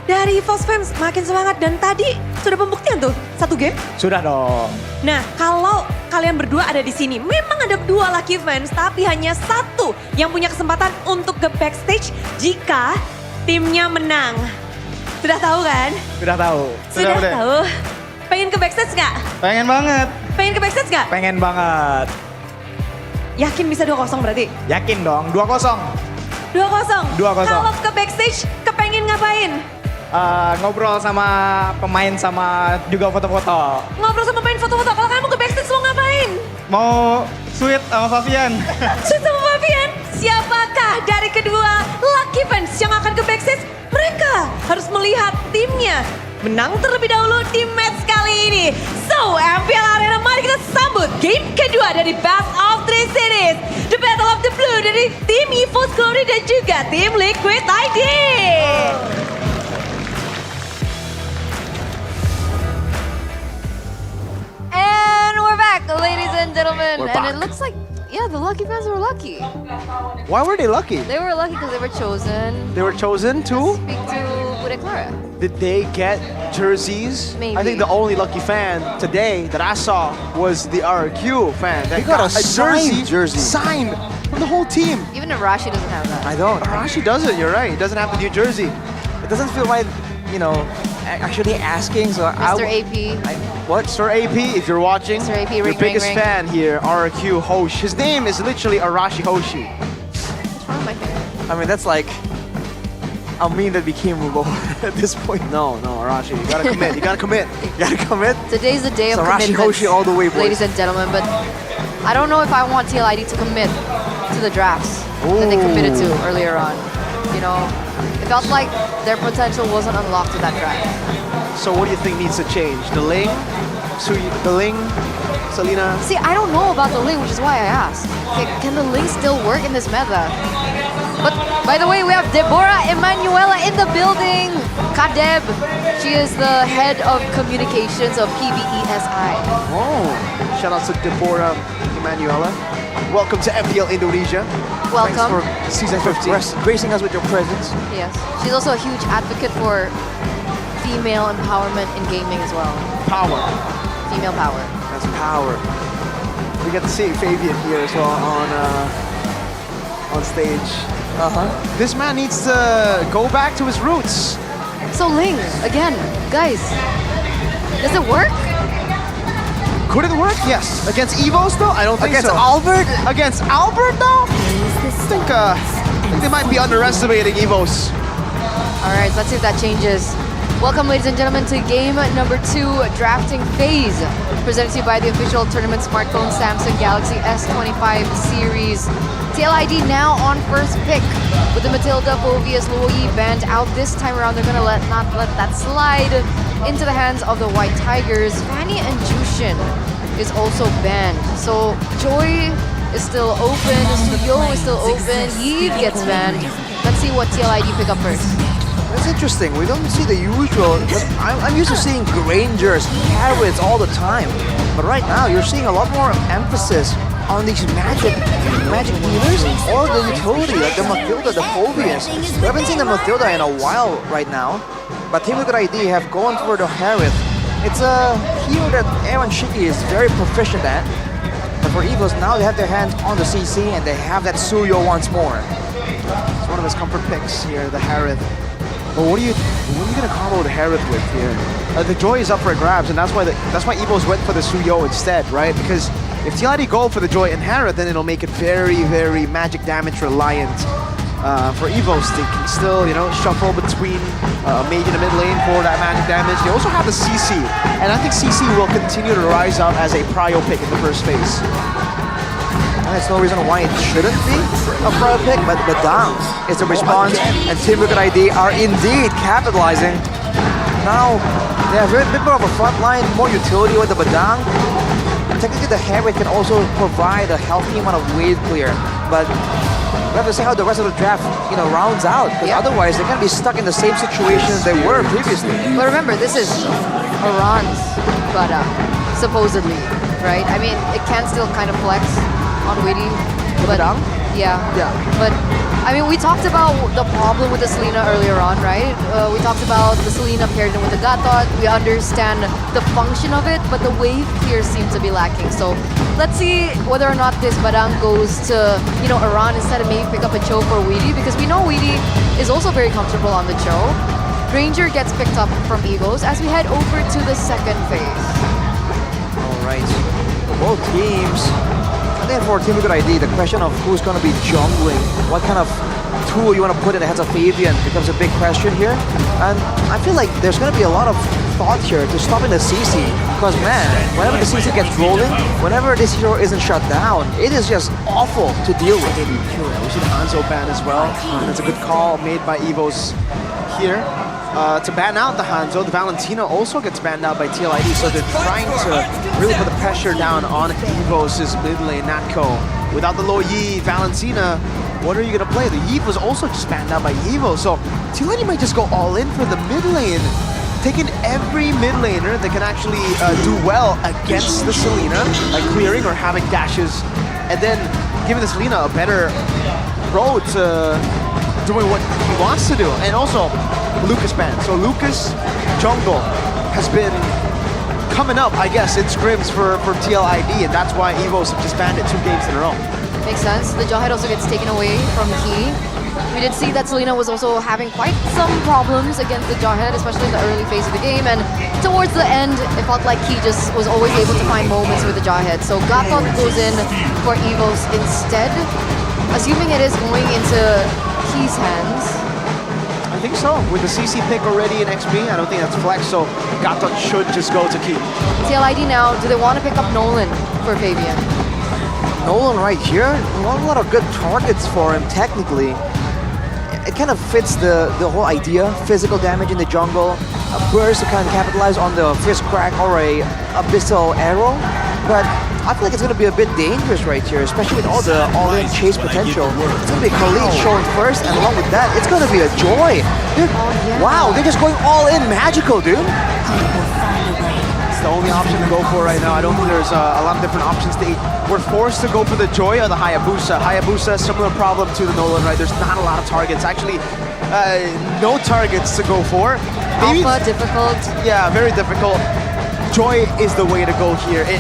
Dari EVOS fans makin semangat dan tadi sudah pembuktian tuh 1 game. Sudah dong. Nah, kalau kalian berdua ada di sini, memang ada 2 lucky fans, tapi hanya 1 yang punya kesempatan untuk ke backstage jika timnya menang. Sudah tahu kan? Sudah tahu. Sudah tahu. Pengen ke backstage nggak? Pengen banget. Pengen ke backstage nggak? Pengen banget. Yakin bisa 2-0 berarti? Yakin dong, 2-0. 2-0? 2-0. Kalau ke backstage, kepengen ngapain? Ngobrol sama pemain sama juga foto-foto. Ngobrol sama pemain foto-foto. Kalau kamu ke backstage mau ngapain? Mau sweet sama Fabian. Sweet sama Fabian? Siapakah dari kedua lucky fans yang akan ke backstage? Mereka harus melihat timnya menang terlebih dahulu di match kali ini. So, MPL Arena, mari kita sambut game kedua dari Best of 3 Cities. The Battle of the Blue dari tim EVOS Glory dan juga tim Liquid ID. And we're back, ladies and gentlemen. We're And back. it looks like, yeah, the lucky fans were lucky. Why were they lucky? They were lucky because they were chosen They were chosen to? to speak to Bude Clara. Did they get jerseys? Maybe. I think the only lucky fan today that I saw was the RQ fan. That He got a signed jersey. Signed from the whole team. Even Arashi doesn't have that. I don't. Arashi doesn't, you're right. He doesn't have the new jersey. It doesn't feel right, you know, actually asking. So Mr. AP. What? Sir AP, if you're watching, Sir AP, your ring, biggest ring, ring. fan here, RQ Hoshi. His name is literally Arashi Hoshi. What's wrong with my finger? I mean, that's like a meme that became Rubo at this point. No, Arashi, you gotta commit. You gotta commit. You gotta commit. Today's the day of It's Arashi commitment, Hoshi all the way, boys. ladies and gentlemen. But I don't know if I want TLID to commit to the drafts that they committed to earlier on. You know, it felt like their potential wasn't unlocked to that draft. So what do you think needs to change? The Ling? The Ling? Selena? See, I don't know about the Ling, which is why I asked. Okay, can the Ling still work in this meta? But by the way, we have Deborah Emanuela in the building. Kadeb, she is the head of communications of PBESI. Oh, shout out to Deborah Emanuela. Welcome to MPL Indonesia. Welcome. Thanks for season 15. Gracing us with your presence. Yes, she's also a huge advocate for female empowerment in gaming as well. Power. Female power. That's power. We get to see Fabian here as well on stage. This man needs to go back to his roots. So Ling, again, guys, does it work? Could it work? Yes. Against Evos though? I don't think Against so. Albert? Against Albert though? I think they might be underestimating Evos. All right, let's see if that changes. Welcome, ladies and gentlemen, to game number 2, drafting phase. presented to you by the official tournament smartphone Samsung Galaxy S25 series. TLID now on first pick with the Matilda, Phoveus, Luoyi banned out this time around. They're gonna not let that slide into the hands of the White Tigers. Fanny and Jushin is also banned. So Joy is still open, Studio is still open, Yves gets banned. Let's see what TLID pick up first. That's interesting. We don't see the usual. I'm used to seeing Grangers, Carrots all the time. But right now, you're seeing a lot more emphasis on these magic healers or the utility, like the Matilda, the Phoveus. We haven't seen the Matilda in a while right now. But Team Liquid ID have gone for the Harith. It's a hero that Aaron Shiki is very proficient at. But for Evos, now they have their hands on the CC and they have that Suyo once more. It's one of his comfort picks here, the Harith. But what are you gonna combo the Harith with here? The Joy is up for grabs, and that's why Evos went for the Suyo instead, right? Because if TLID go for the Joy and Harith, then it'll make it very, very magic damage reliant. For Evos, they can still, shuffle between mage and the mid lane for that magic damage. They also have the CC, and I think CC will continue to rise up as a prio pick in the first phase. And there's no reason why it shouldn't be a prio pick, but down is the response, and Team Liquid ID are indeed capitalizing. Now, they have a bit more of a front line, more utility with the Badang. Technically, the Harith can also provide a healthy amount of wave clear, but we have to see how the rest of the draft, rounds out, because otherwise they're gonna be stuck in the same situation as they were previously. But remember, this is Iran's Badang, supposedly, right? I mean, it can still kind of flex on Witty, but yeah. But I mean, we talked about the problem with the Selena earlier on, right? We talked about the Selena paired in with the Gatot. We understand the function of it, but the wave clear seems to be lacking. So let's see whether or not this Badang goes to, Iran instead of maybe pick up a Cho for Weedy, because we know Weedy is also very comfortable on the Cho. Ranger gets picked up from Evos as we head over to the second phase. All right, both teams. And then for Team Liquid ID, the question of who's going to be jungling, what kind of tool you want to put in the hands of Fabian becomes a big question here. And I feel like there's going to be a lot of thought here to stopping the CC. Because man, whenever the CC gets rolling, whenever this hero isn't shut down, it is just awful to deal with. We see the Hanzo ban as well. That's a good call made by Evos here. To ban out the Hanzo, the Valentina also gets banned out by TLID, so they're trying to really put the pressure down on Evos' mid lane, Natco. Without the low Yi, Valentina, what are you going to play? The Yi was also just banned out by Evo, so TLID might just go all in for the mid lane, taking every mid laner that can actually do well against the Selena, like clearing or having dashes, and then giving the Selena a better road to doing what he wants to do. And also, Lucas ban. So Lucas jungle has been coming up, I guess, in scrims for TLID, and that's why Evos have just banned it 2 games in a row. Makes sense. The Jawhead also gets taken away from Key. We did see that Selena was also having quite some problems against the Jawhead, especially in the early phase of the game, and towards the end, it felt like Key just was always able to find moments with the Jawhead. So Gatot goes in for Evos instead, assuming it is going into Key's hands. I think so. With the CC pick already in XP, I don't think that's flex, so Gatot should just go to Key. TLID now, do they want to pick up Nolan for Fabian? Nolan right here, not a lot of good targets for him technically. It kind of fits the whole idea, physical damage in the jungle, a burst to kind of capitalize on the fist crack or a abyssal arrow, but I feel like it's going to be a bit dangerous right here, especially with all the all-in chase potential. It's going to be Khalid showing first, and along with that, it's going to be a Joy. Dude, wow, they're just going all in magical, dude. It's the only option to go for right now. I don't think there's a lot of different options to eat. We're forced to go for the Joy or the Hayabusa. Hayabusa, similar problem to the Nolan, right? There's not a lot of targets. Actually, no targets to go for. Maybe, Alpha, difficult. Yeah, very difficult. Joy is the way to go here. It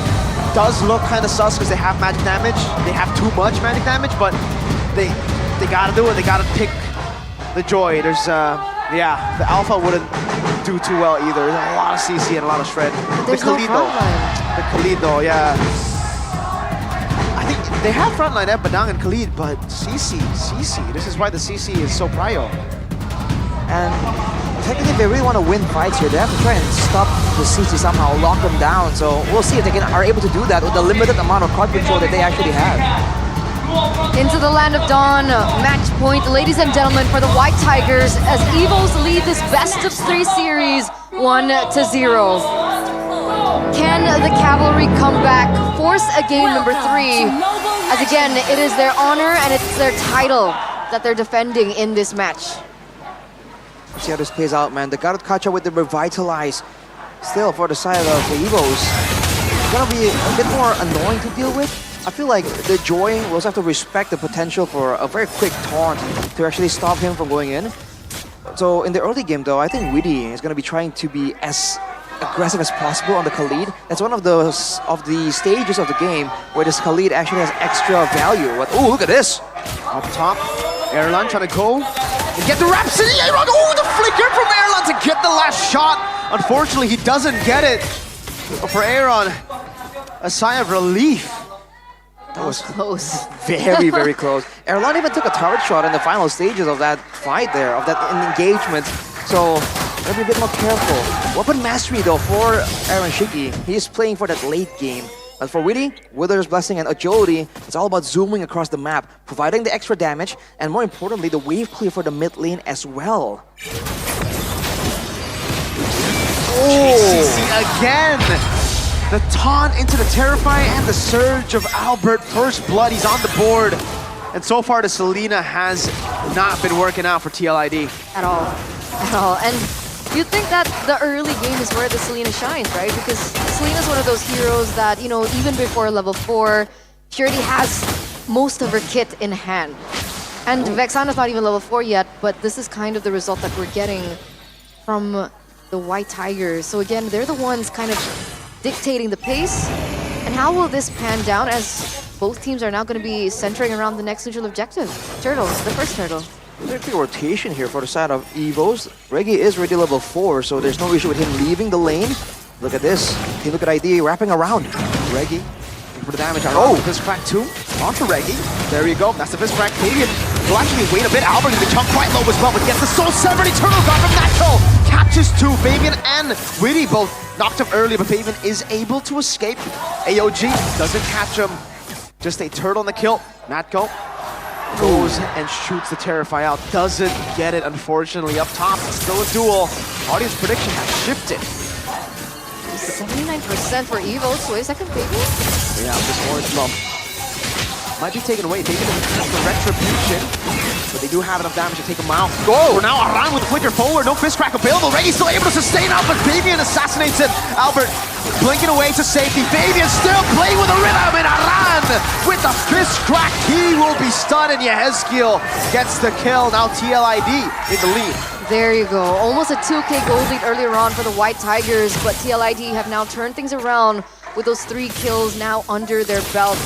does look kind of sus because they have magic damage. They have too much magic damage, but they gotta do it. They gotta pick the Joy. There's yeah, the Alpha wouldn't do too well either. There's a lot of CC and a lot of shred. There's the Khalid no the Khalid though, yeah. I think they have frontline Badang and Khalid, but CC. This is why the CC is so prio. And technically, if they really want to win fights here, they have to try and stop the CC somehow, lock them down. So we'll see if they are able to do that with the limited amount of card control that they actually have. Into the land of dawn, match point, ladies and gentlemen, for the White Tigers as Evos lead this best of 3 series 1-0. Can the Cavalry come back, force a game number 3? As again, it is their honor and it's their title that they're defending in this match. See how this plays out, man. They got to catch up with the Revitalize. Still, for the side of the Evos, it's gonna be a bit more annoying to deal with. I feel like the Joy will also have to respect the potential for a very quick taunt to actually stop him from going in. So in the early game though, I think Witty is gonna be trying to be as aggressive as possible on the Khalid. That's one of the stages of the game where this Khalid actually has extra value. Oh, look at this! Up top, Erlan trying to go and get the Rhapsody. Oh, the flicker from Erlan to get the last shot. Unfortunately, he doesn't get it. But for Aaron, a sigh of relief. That was close. Very, very close. Erlan even took a turret shot in the final stages of that fight there, of that engagement. So, gotta be a bit more careful. Weapon mastery though for Aaron Shiki. He's playing for that late game. But for Witty, Wither's Blessing and Agility, it's all about zooming across the map, providing the extra damage, and more importantly, the wave clear for the mid lane as well. JCC again! The taunt into the Terrify and the Surge of Albert. First blood, he's on the board. And so far, the Selena has not been working out for TLID. At all. At all. And you'd think that the early game is where the Selena shines, right? Because Selena's one of those heroes that, you know, even before level 4, she already has most of her kit in hand. And Vexana's not even level 4 yet, but this is kind of the result that we're getting from the White Tigers. So again, they're the ones kind of dictating the pace. And how will this pan down as both teams are now going to be centering around the next neutral objective? Turtle, the first turtle. Very big rotation here for the side of Evos. Reggie is already level 4, so there's no issue with him leaving the lane. Look at this. Team Look at ID wrapping around. Reggie for the damage. Oh, Fist Crack 2 onto Reggie. There you go. That's the Fist Crack. Fabian will actually wait a bit. Albert is become quite low as well, but gets the Soul Severed Eternal God from Natco. Catches 2. Fabian and Witty both knocked him early, but Fabian is able to escape. AOG doesn't catch him. Just a turtle in the kill. Natco goes and shoots the Terrify out. Doesn't get it, unfortunately. Up top, still a duel. Audience prediction has shifted. 79% for Evo, so a second Fabian? Yeah, this orange lump might be taken away. Fabian doesn't have the retribution, but they do have enough damage to take him out. Go! Now Aran with flicker forward, no Fist Crack available. Reggie's still able to sustain out, but Fabian assassinates him. Albert blinking away to safety. Fabian still playing with a rhythm, and Aran with the Fist Crack. He will be stunned, and Yehezkiel gets the kill. Now TLID in the lead. There you go. Almost a 2K gold lead earlier on for the White Tigers, but TLID have now turned things around with those 3 kills now under their belt.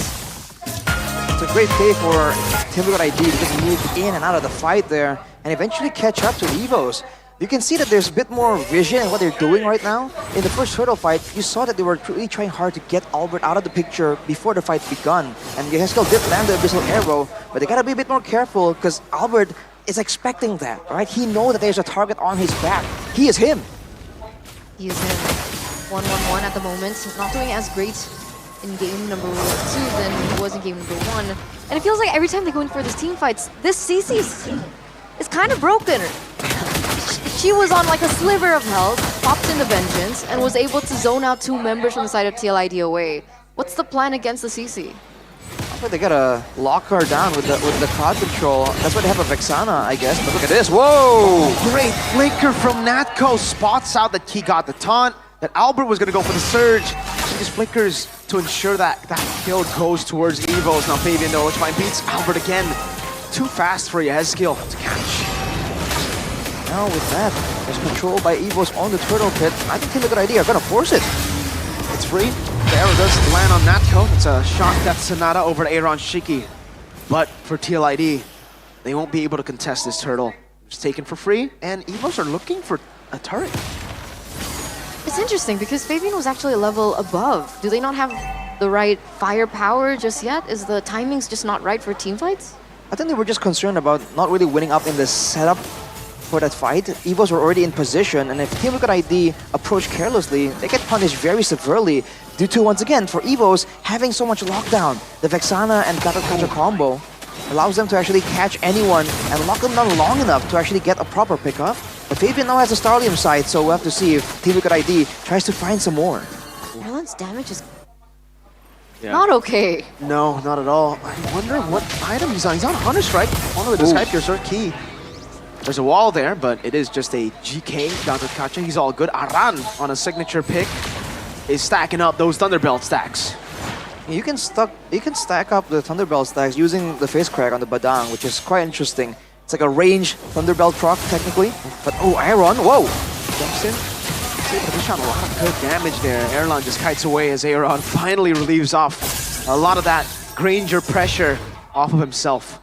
It's a great play for Team Look at ID to just move in and out of the fight there and eventually catch up to Evos. You can see that there's a bit more vision in what they're doing right now. In the first turtle fight, you saw that they were really trying hard to get Albert out of the picture before the fight begun. And Yehezkiel did land the Abyssal Arrow, but they gotta be a bit more careful because Albert is expecting that, right? He knows that there's a target on his back. He is him. He is him. 1-1-1 at the moment. Not doing as great in game number 2 than he was in game number 1. And it feels like every time they go in for these team fights, this CC is kind of broken. She was on like a sliver of health, popped in the Vengeance, and was able to zone out 2 members from the side of TLID away. What's the plan against the CC? I think they gotta lock her down with the crowd control. That's why they have a Vexana, I guess. But look at this. Whoa! Great flicker from Natco. Spots out that he got the taunt, that Albert was gonna go for the surge. He just flickers to ensure that that kill goes towards Evos. Now Fabian though, which beats Albert again. Too fast for Yehezkiel to catch. Now with that, there's control by Evos on the turtle pit. I think Team Look at ID are gonna force it. It's free. The arrow does land on Natco. It's a shot death Sonata over to Aaron Shiki. But for TLID, they won't be able to contest this turtle. It's taken for free, and Evos are looking for a turret. It's interesting because Fabian was actually a level above. Do they not have the right firepower just yet? Is the timings just not right for team fights? I think they were just concerned about not really winning up in the setup for that fight. Evos were already in position, and if Team Liquid ID approach carelessly, they get punished very severely due to, once again, for Evos having so much lockdown. The Vexana and Kacha combo allows them to actually catch anyone and lock them down long enough to actually get a proper pickup. But Fabian now has a Starlium side, so we'll have to see if Team Liquid ID tries to find some more. Erlan's damage is not okay. No, not at all. I wonder what item he's on. He's on Hunter Strike. One of the Skype your sir key. There's a wall there, but it is just a GK down to Kacha. He's all good. Aran on a signature pick is stacking up those Thunderbelt stacks. You can stack up the Thunderbelt stacks using the face crack on the Badang, which is quite interesting. It's like a range Thunderbelt proc technically. But oh, Aaron, whoa! Jumps in. He shot a lot of good damage there. Erlan just kites away as Aaron finally relieves off a lot of that Granger pressure off of himself.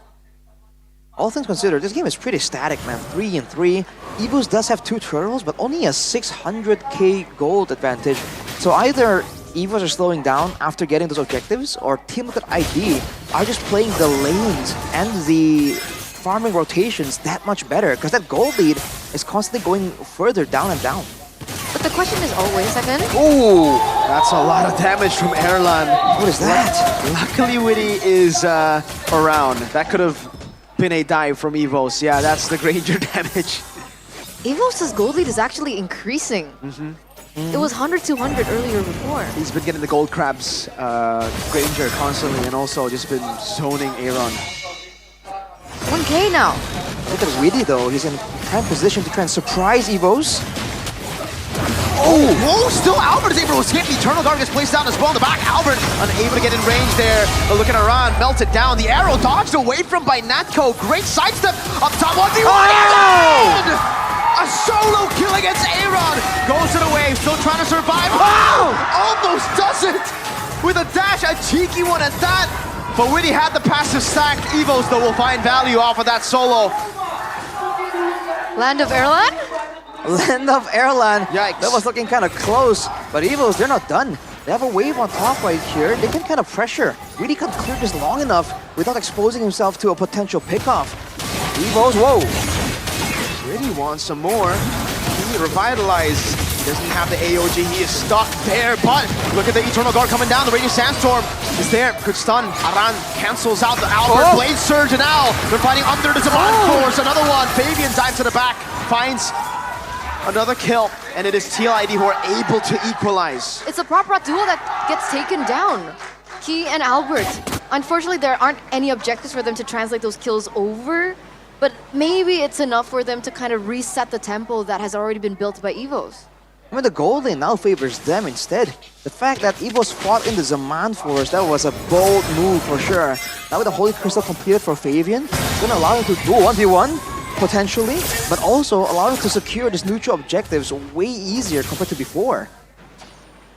All things considered, this game is pretty static, man. 3-3. Evos does have 2 turtles, but only a 600k gold advantage. So either Evos are slowing down after getting those objectives, or Team Liquid ID are just playing the lanes and the farming rotations that much better, because that gold lead is constantly going further down and down. But the question is always, second. Ooh, that's a lot of damage from Erlan. What is that? Luckily, Witty is around. That could have been a dive from Evos. Yeah, that's the Granger damage. Evos' gold lead is actually increasing. It was 100-200 earlier before. He's been getting the gold crabs Granger constantly, and also just been zoning Aaron. 1k now. Look at Witty though. He's in prime position to try and surprise Evos. Oh, whoa, still Albert is able to escape. The Eternal Guard gets placed down as well in the back. Albert unable to get in range there. But look at Aran, melted down. The arrow dodged away from by Natco. Great sidestep up top. 1v1. A solo kill against Aaron. Goes to the wave, still trying to survive. Oh! Almost does it with a dash, a cheeky one at that. But Witty had the passive stacked. Evos, though, will find value off of that solo. Land of Erlan? Land of Erlan. Yikes. That was looking kind of close, but Evos, they're not done. They have a wave on top right here. They can kind of pressure. Really can clear this long enough without exposing himself to a potential pickoff. Evos, whoa. Really wants some more. He revitalized. He doesn't have the AOG. He is stuck there, but look at the Eternal Guard coming down. The Radiant Sandstorm is there. Good stun. Aran cancels out the Albert Blade Surge, and now they're fighting under the Zaman Force. Another one. Fabian dives to the back, finds another kill, and it is TLID who are able to equalize. It's a prop duo that gets taken down. Key and Albert. Unfortunately, there aren't any objectives for them to translate those kills over, but maybe it's enough for them to kind of reset the tempo that has already been built by Evos. I mean, the gold lane now favors them instead. The fact that Evos fought in the Zaman Force, that was a bold move for sure. Now with the Holy Crystal completed for Fabian, it's going to allow him to do 1v1, potentially, but also allow him to secure these neutral objectives way easier compared to before.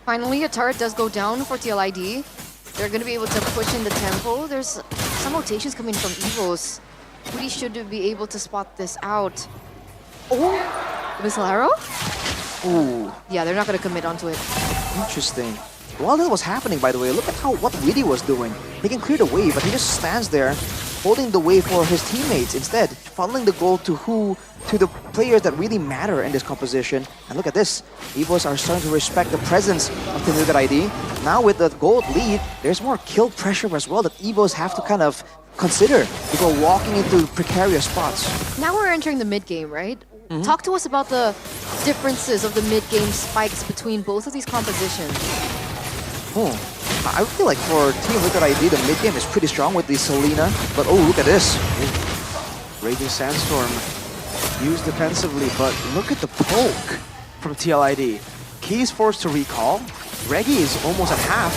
Finally, a turret does go down for TLID. They're going to be able to push in the tempo. There's some rotations coming from Evos. Witty should be able to spot this out. Oh, Missile Arrow? Ooh. Yeah, they're not going to commit onto it. Interesting. While that was happening, by the way, look at what Witty was doing. He can clear the wave, but he just stands there holding the wave for his teammates instead, funneling the gold to the players that really matter in this composition. And look at this. Evos are starting to respect the presence of Team Liquid ID. Now with the gold lead, there's more kill pressure as well that Evos have to kind of consider before walking into precarious spots. Now we're entering the mid-game, right? Talk to us about the differences of the mid-game spikes between both of these compositions. I feel like for Team Liquid ID, the mid-game is pretty strong with the Selena, but oh, look at this. Raging Sandstorm used defensively, but look at the poke from TLID. Key is forced to recall. Reggie is almost at half.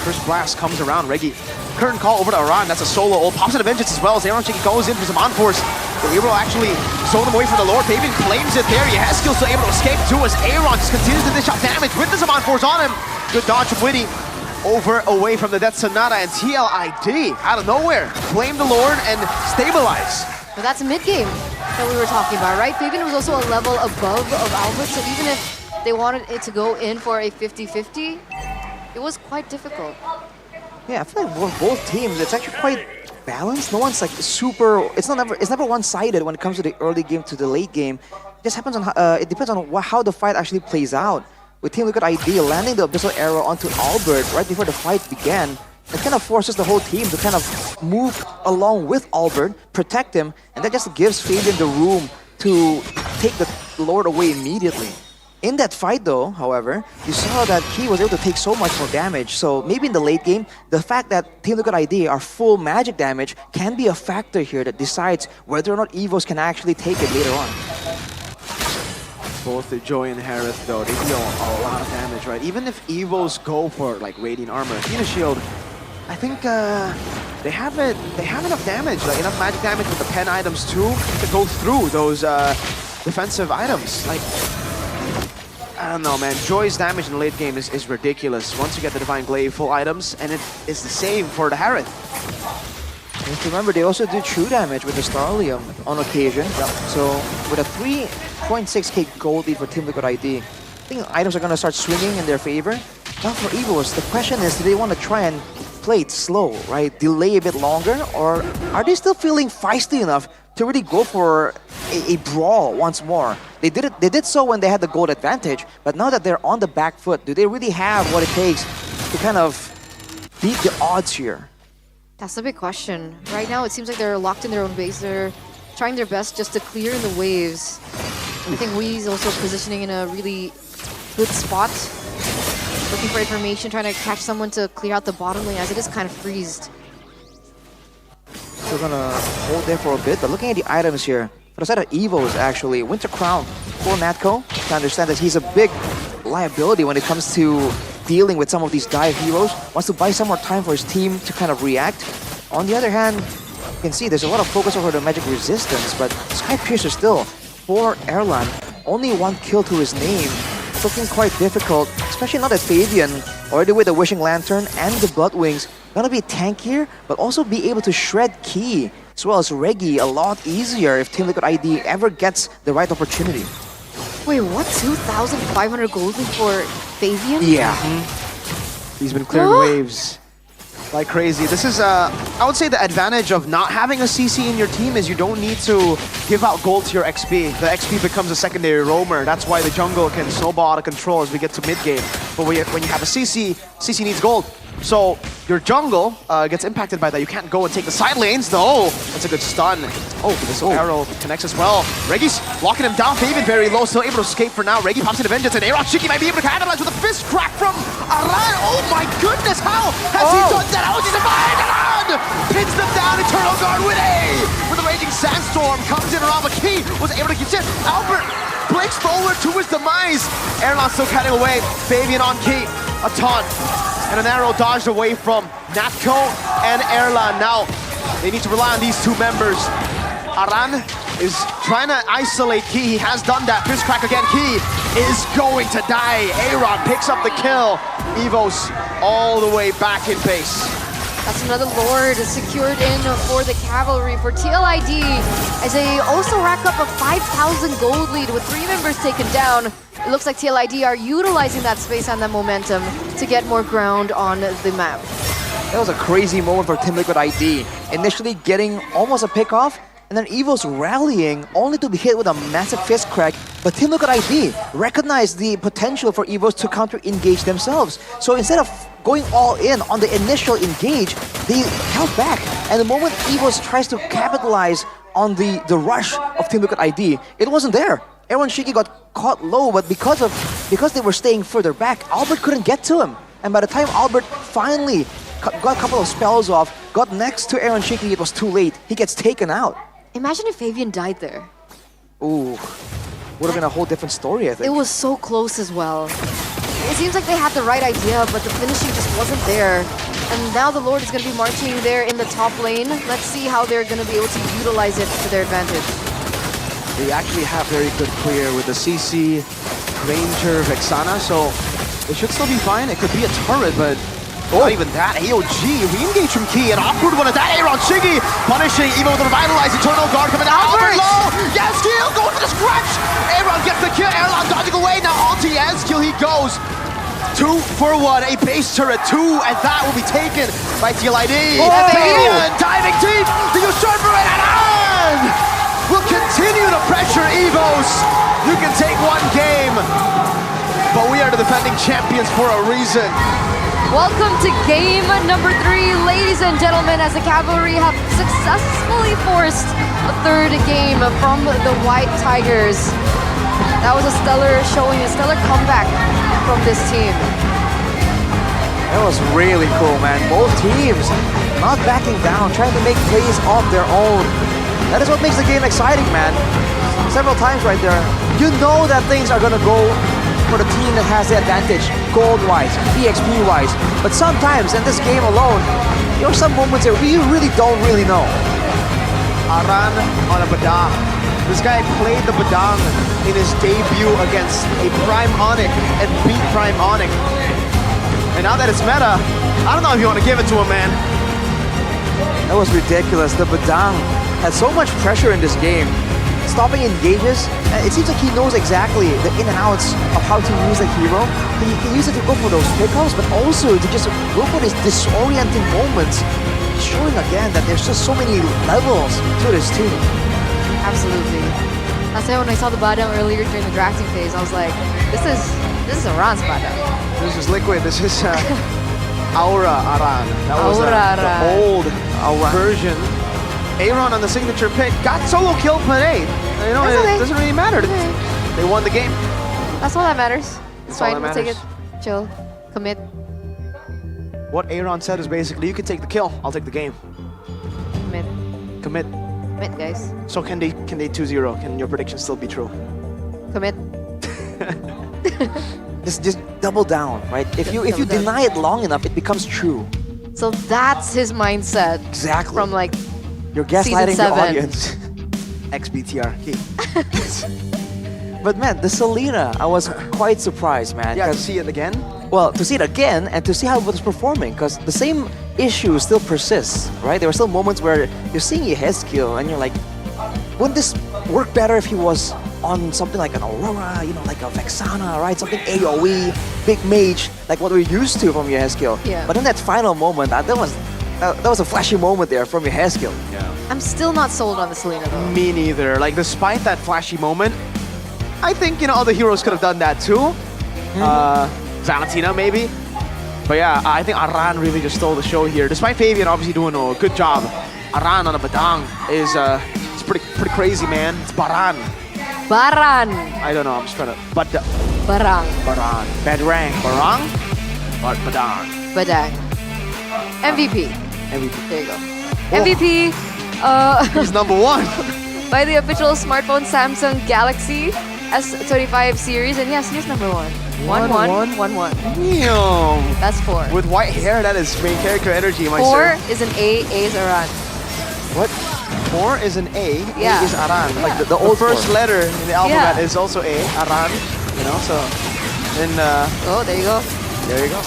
First blast comes around. Reggie, current call over to Aran. That's a solo ult. Pops into Vengeance as well as Aaron goes in for some on-force. But able to actually zone him away from the Lord. Fabian claims it there. He has skills, so able to escape too as Aaron just continues to dish out damage with the Zaman Force on him. Good dodge from Witty. Away from the Death Sonata, and TLID out of nowhere claim the Lord and stabilize. But that's a mid-game that we were talking about, right? Fabian was also a level above of Albert, so even if they wanted it to go in for a 50-50, it was quite difficult. Yeah, I feel like for both teams, it's actually quite balanced. No one's like super. It's never one-sided when it comes to the early game to the late game. It just happens on it depends on how the fight actually plays out. With Team Liquid ID landing the Abyssal Arrow onto Albert right before the fight began, it kind of forces the whole team to kind of move along with Albert, protect him, and that just gives Fabian the room to take the Lord away immediately. In that fight though, however, you saw that Key was able to take so much more damage. So maybe in the late game, the fact that Team Liquid ID are full magic damage can be a factor here that decides whether or not EVOs can actually take it later on. Both the Joy and Harith though, they deal a lot of damage, right? Even if EVOs go for like Radiant Armor, Athena Shield, I think they have enough damage, like enough magic damage with the pen items too to go through those defensive items. Like, I don't know, man. Joy's damage in the late game is ridiculous. Once you get the Divine Glaive full items, and it is the same for the Harith. And remember, they also do true damage with the Starlium on occasion. So with a 3.6k gold lead for Team Liquid ID, I think items are going to start swinging in their favor. Now for EVOs, the question is, do they want to try and play it slow, right? Delay a bit longer, or are they still feeling feisty enough to really go for a brawl once more? They did so when they had the gold advantage, but now that they're on the back foot, do they really have what it takes to kind of beat the odds here? That's the big question. Right now, it seems like they're locked in their own base. They're trying their best just to clear in the waves. I think Wee's also positioning in a really good spot. Looking for information, trying to catch someone to clear out the bottom lane as it is kind of freezed. Still gonna hold there for a bit, but looking at the items here, for the side of EVOs actually, Winter Crown for Natco, to understand that he's a big liability when it comes to dealing with some of these dive heroes, wants to buy some more time for his team to kind of react. On the other hand, you can see there's a lot of focus over the magic resistance, but Sky Piercer still, for Erlan, only 1 kill to his name. It's looking quite difficult, especially now that Fabian, already with the Wishing Lantern and the Bloodwings, gonna be tankier, but also be able to shred Key, as well as Reggie, a lot easier if Team Liquid ID ever gets the right opportunity. Wait, what? 2,500 gold lead for Fabian? Yeah. He's been clearing waves like crazy. This is, I would say the advantage of not having a CC in your team is you don't need to give out gold to your XP. The XP becomes a secondary roamer. That's why the jungle can snowball out of control as we get to mid-game. But when you have a CC, CC needs gold. So your jungle gets impacted by that. You can't go and take the side lanes though. That's a good stun. Oh, this arrow connects as well. Reggie's locking him down. Fabian very low, still able to escape for now. Reggie pops into Vengeance, and Aaron Shiki might be able to capitalize with a fist crack from Aran. Oh my goodness, how has he done that? How has he survived? Aran pins them down. Eternal Guard with a raging sandstorm comes in around. McKee was able to get it. Albert breaks forward to his demise. Erlan still cutting away. Fabian on Key. A taunt. And an arrow dodged away from Natco and Erlan. Now, they need to rely on these two members. Aran is trying to isolate Key. He has done that. Fist crack again. Key is going to die. Aaron picks up the kill. EVOs all the way back in base. That's another Lord secured in for the Cavalry for TLID as they also rack up a 5,000 gold lead with 3 members taken down. It looks like TLID are utilizing that space and that momentum to get more ground on the map. That was a crazy moment for Team Liquid ID. Initially getting almost a pick off, and then EVO's rallying only to be hit with a massive fist crack. But Team Liquid ID recognized the potential for EVOs to counter-engage themselves. So instead of going all in on the initial engage, they held back. And the moment EVOs tries to capitalize on the rush of Team Liquid ID, it wasn't there. Aaron Shiki got caught low, but because they were staying further back, Albert couldn't get to him. And by the time Albert finally got a couple of spells off, got next to Aaron Shiki, it was too late. He gets taken out. Imagine if Fabian died there. Ooh, would have been a whole different story, I think. It was so close as well. It seems like they had the right idea, but the finishing just wasn't there. And now the Lord is going to be marching there in the top lane. Let's see how they're going to be able to utilize it to their advantage. They actually have very good clear with the CC, Ranger, Vexana, so it should still be fine. It could be a turret, but not even that. AOG, re-engage from Key, an awkward one at that. Aaron Shigi punishing even with the revitalized Eternal Guard coming down. Albert low! Yes, kill! Going for the scratch! Aaron gets the kill. Erlan dodging away. Now on to Yes, kill he goes. 2 for 1, a base turret 2, and that will be taken by TLID. Oh! Fabian diving deep, the usurper and will continue to pressure Evos. You can take one game, but we are the defending champions for a reason. Welcome to game number 3, ladies and gentlemen, as the Cavalry have successfully forced a third game from the White Tigers. That was a stellar showing, a stellar comeback from this team. That was really cool, man. Both teams not backing down, trying to make plays on their own. That is what makes the game exciting, man. Several times right there, you know that things are gonna go for the team that has the advantage, gold-wise, EXP-wise. But sometimes in this game alone, there are some moments where you really don't know. Aran on a Badang. This guy played the Badang in his debut against a Prime Onyx and beat Prime Onyx. And now that it's meta, I don't know if you want to give it to him, man. That was ridiculous. The Badang had so much pressure in this game. Stopping engages, it seems like he knows exactly the in and outs of how to use a hero. He can use it to go for those pickups, but also to just go for these disorienting moments. Showing again that there's just so many levels to this team. Absolutely. Last time when I saw the Badang earlier during the drafting phase, I was like, this is Aran's Badang. This is Liquid. This is Aura Aran. That was Aura the Aran. old version. Aaron on the signature pick got solo kill Panay. You know, That's okay. it doesn't really matter. They won the game. That's all that matters. It's That's all fine, that we'll take it. matters. Chill. Commit. What Aaron said is basically, you can take the kill, I'll take the game. Commit. Commit. Commit, guys. So can they 2-0? Can your prediction still be true? Commit. Just double down, right? If you Double down. deny it long enough, it becomes true. So that's his mindset. Exactly. From like You're gaslighting the 7. audience. XBTR. But man, the Selena, I was quite surprised, man. Yeah, to see it again? Well, to see it again and to see how it was performing, because the same issue still persists, right? There were still moments where you're seeing your head skill and you're like, wouldn't this work better if he was on something like an Aurora, you know, like a Vexana, right? Something AoE, big mage, like what we're used to from your head skill. Yeah. But in that final moment, that was a flashy moment there from your head skill. Yeah. I'm still not sold on the Selena though. Me neither. Like, despite that flashy moment, I think, you know, other heroes could have done that too. Valentina, maybe. But yeah, I think Aran really just stole the show here. Despite Fabian obviously doing a good job, Aran on a Badang is it's pretty crazy, man. It's Baran. Baran. I don't know, I'm just trying to... Barang. Baran. Badrang. Barang? Or Badang. Badang. MVP. MVP. There you go. Oh. MVP. He's number 1. By the official smartphone Samsung Galaxy S25 series, and yes, he's number 1. 1-1. 1-1. Damn. That's 4. With white hair, that is main character energy, my 4 sir. is an A is Aran. What? 4 is an A, Yeah. A is Aran. Yeah. Like the old first form. letter in the alphabet Yeah. is also A, Aran. You know, so then Oh, there you go. there you go.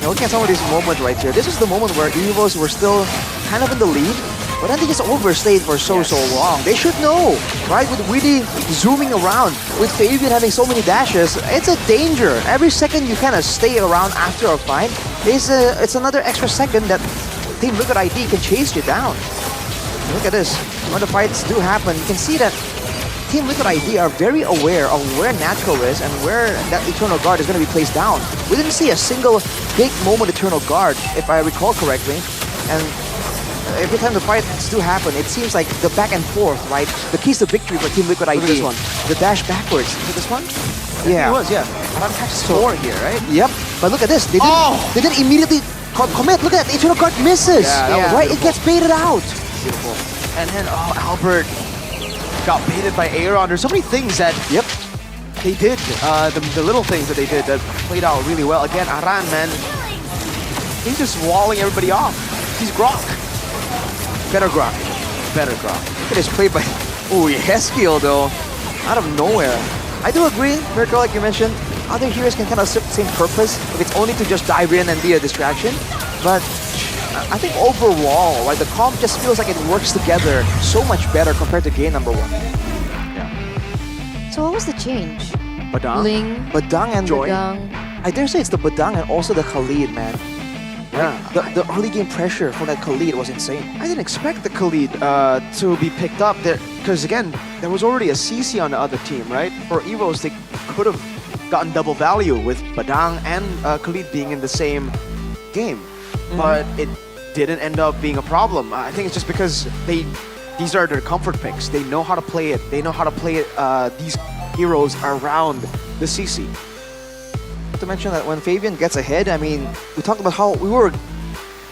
Now looking at some of these moments right here, this is the moment where Evos were still kind of in the lead, but then they just overstayed for so long. They should know, right? With Widdy zooming around, with Fabian having so many dashes, it's a danger. Every second you kind of stay around after a fight, it's another extra second that Team Liquid ID can chase you down. Look at this. When the fights do happen, you can see that Team Liquid ID are very aware of where Natural is and where that Eternal Guard is going to be placed down. We didn't see a single big moment Eternal Guard, if I recall correctly. And every time the fights do happen, it seems like the back and forth, right? The keys to victory for Team Liquid ID. Look at this one. The dash backwards. Is it this one? Yeah. It was, yeah. Aran catches 4 here, right? Yep. But look at this. They didn't immediately commit. Look at that. The Eternal Guard misses. Yeah, that was right? It beautiful. gets baited out. Beautiful. And then, Albert got baited by Aaron. There's so many things that they did. The little things that they did that played out really well. Again, Aran, man, he's just walling everybody off. He's Grok. Better Grok. Better Grok. Look at this play by Heskil though. Out of nowhere. I do agree, Mirko, like you mentioned, other heroes can kind of serve the same purpose if it's only to just dive in and be a distraction. But I think overall, like, the comp just feels like it works together so much better compared to game number 1. Yeah. So what was the change? Badang? Ling. Badang and Badang. I dare say it's the Badang and also the Khalid, man. Yeah. The early game pressure from that Khalid was insane. I didn't expect the Khalid to be picked up there because again, there was already a CC on the other team, right? For Evos, they could have gotten double value with Badang and Khalid being in the same game, but it didn't end up being a problem. I think it's just because these are their comfort picks. They know how to play it. They know how to play it. These heroes around the CC. Not to mention that when Fabian gets ahead, I mean, we talked about how we were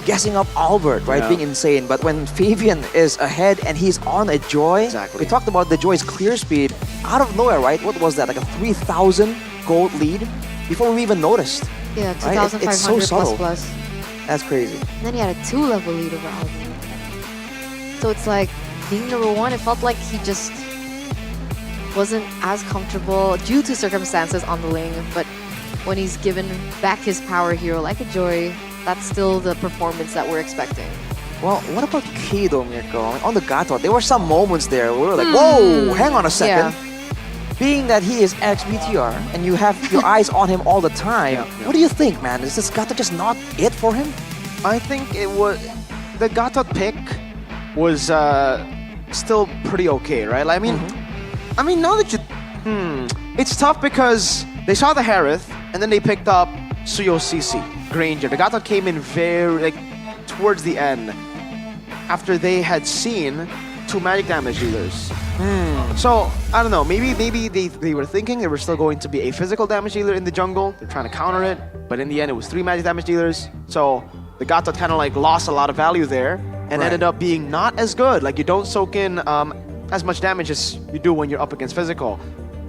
guessing up Albert, right, Yeah. being insane. But when Fabian is ahead and he's on a Joy, we talked about the Joy's clear speed out of nowhere, right? What was that, like a 3,000 gold lead before we even noticed? Yeah, right? 2,500 It's so subtle. plus. That's crazy. And then he had a 2-level lead over Alvin. So it's like, being number 1, it felt like he just wasn't as comfortable due to circumstances on the lane. But when he's given back his power hero like a Joy, that's still the performance that we're expecting. Well, what about Kido, Mirko? On the Gato, there were some moments there where we were like, whoa, hang on a second. Being that he is ex-BTR and you have your eyes on him all the time, what do you think, man? Is this Gato just not it for him? I think it was the Gatot pick was still pretty okay, right? I mean, now that you, it's tough because they saw the Harith and then they picked up Suyo CC Granger. The Gatot came in very towards the end after they had seen 2 magic damage dealers. So I don't know. Maybe they were thinking they were still going to be a physical damage dealer in the jungle. They're trying to counter it, but in the end it was 3 magic damage dealers. So the Gatot kind of lost a lot of value there and ended up being not as good. Like you don't soak in as much damage as you do when you're up against physical.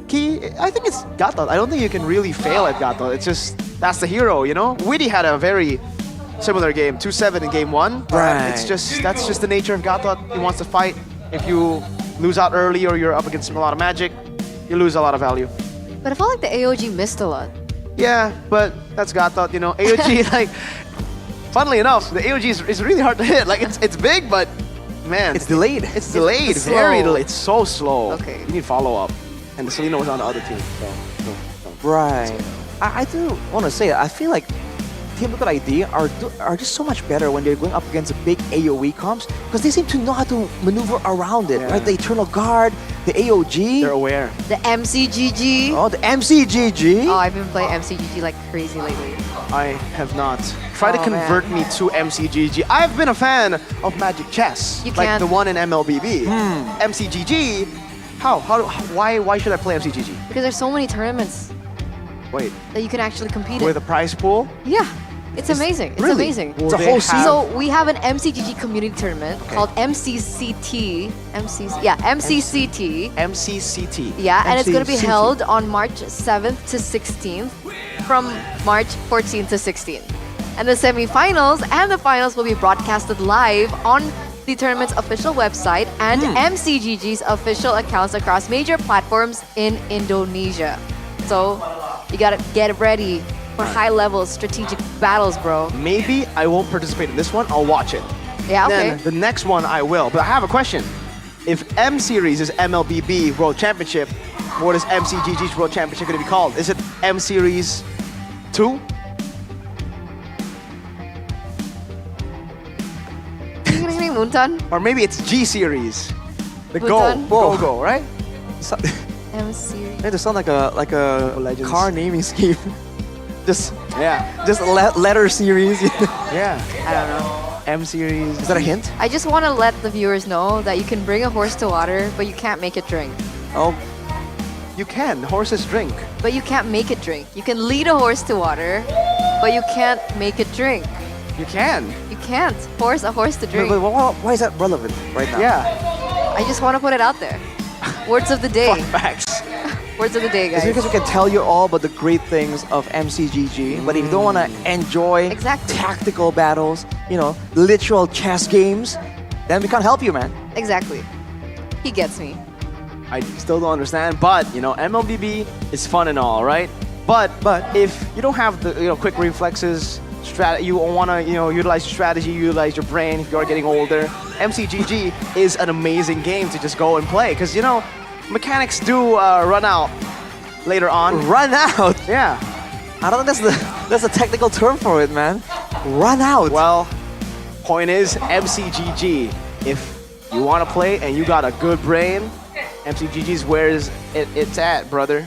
I think it's Gatot. I don't think you can really fail at Gatot. It's just that's the hero, you know. Witty had a very similar game, 2-7 in game 1. Right. It's just that's just the nature of Gatot. He wants to fight. If you lose out early or you're up against a lot of magic, you lose a lot of value. But I felt like the AOG missed a lot. Yeah, but that's Gatot, you know. AOG, funnily enough, the AOG is really hard to hit. It's big, but man, it's delayed. It's delayed, It's very slow. delayed. It's so slow. Okay. You need follow-up. And the Selena was on the other team. Right. I do want to say, I feel like Team Liquid ID are just so much better when they're going up against big AoE comps because they seem to know how to maneuver around it, right? The Eternal Guard, the AOG. They're aware. The MCGG. Oh, the MCGG. Oh, I've been playing MCGG like crazy lately. I have not. Try to convert me to MCGG. I've been a fan of Magic Chess. You like can't. the one in MLBB. MCGG, why should I play MCGG? Because there's so many tournaments Wait, that you can actually compete with in. a prize pool? Yeah. It's amazing. It's really? amazing. It's a whole season? So we have an MCGG community tournament called MCCT. MCCT. MCCT. Yeah, and it's going to be MCCT. held on March 7th to 16th from March 14th to 16th. And the semifinals and the finals will be broadcasted live on the tournament's official website and MCGG's official accounts across major platforms in Indonesia. So you gotta get ready for high-level strategic battles, bro. Maybe I won't participate in this one. I'll watch it. Yeah, okay. Then the next one I will. But I have a question. If M Series is MLBB World Championship, what is MCGG's World Championship going to be called? Is it M Series 2? Muntan. Or maybe it's G Series. The Muntan. Go, right? M Series. It sound like a car naming scheme. just Yeah. letter series. Yeah. I don't know. M Series. Is that a hint? I just want to let the viewers know that you can bring a horse to water, but you can't make it drink. Oh, You can. Horses drink. But you can't make it drink. You can lead a horse to water, but you can't make it drink. You can. You can't force a horse to drink. But why is that relevant right now? Yeah. I just want to put it out there. Words of the day. Fun facts. Words of the day, It's guys. because we can tell you all about the great things of MCGG, but if you don't want to enjoy tactical battles, literal chess games, then we can't help you, man. Exactly. He gets me. I still don't understand, but MLBB is fun and all, right? But if you don't have the quick reflexes, you want to utilize your strategy, utilize your brain. If you are getting older, MCGG is an amazing game to just go and play because mechanics do run out later on. Run out? Yeah. I don't think that's the technical term for it, man. Run out. Well, point is MCGG. If you want to play and you got a good brain, MCGG's where it's at, brother.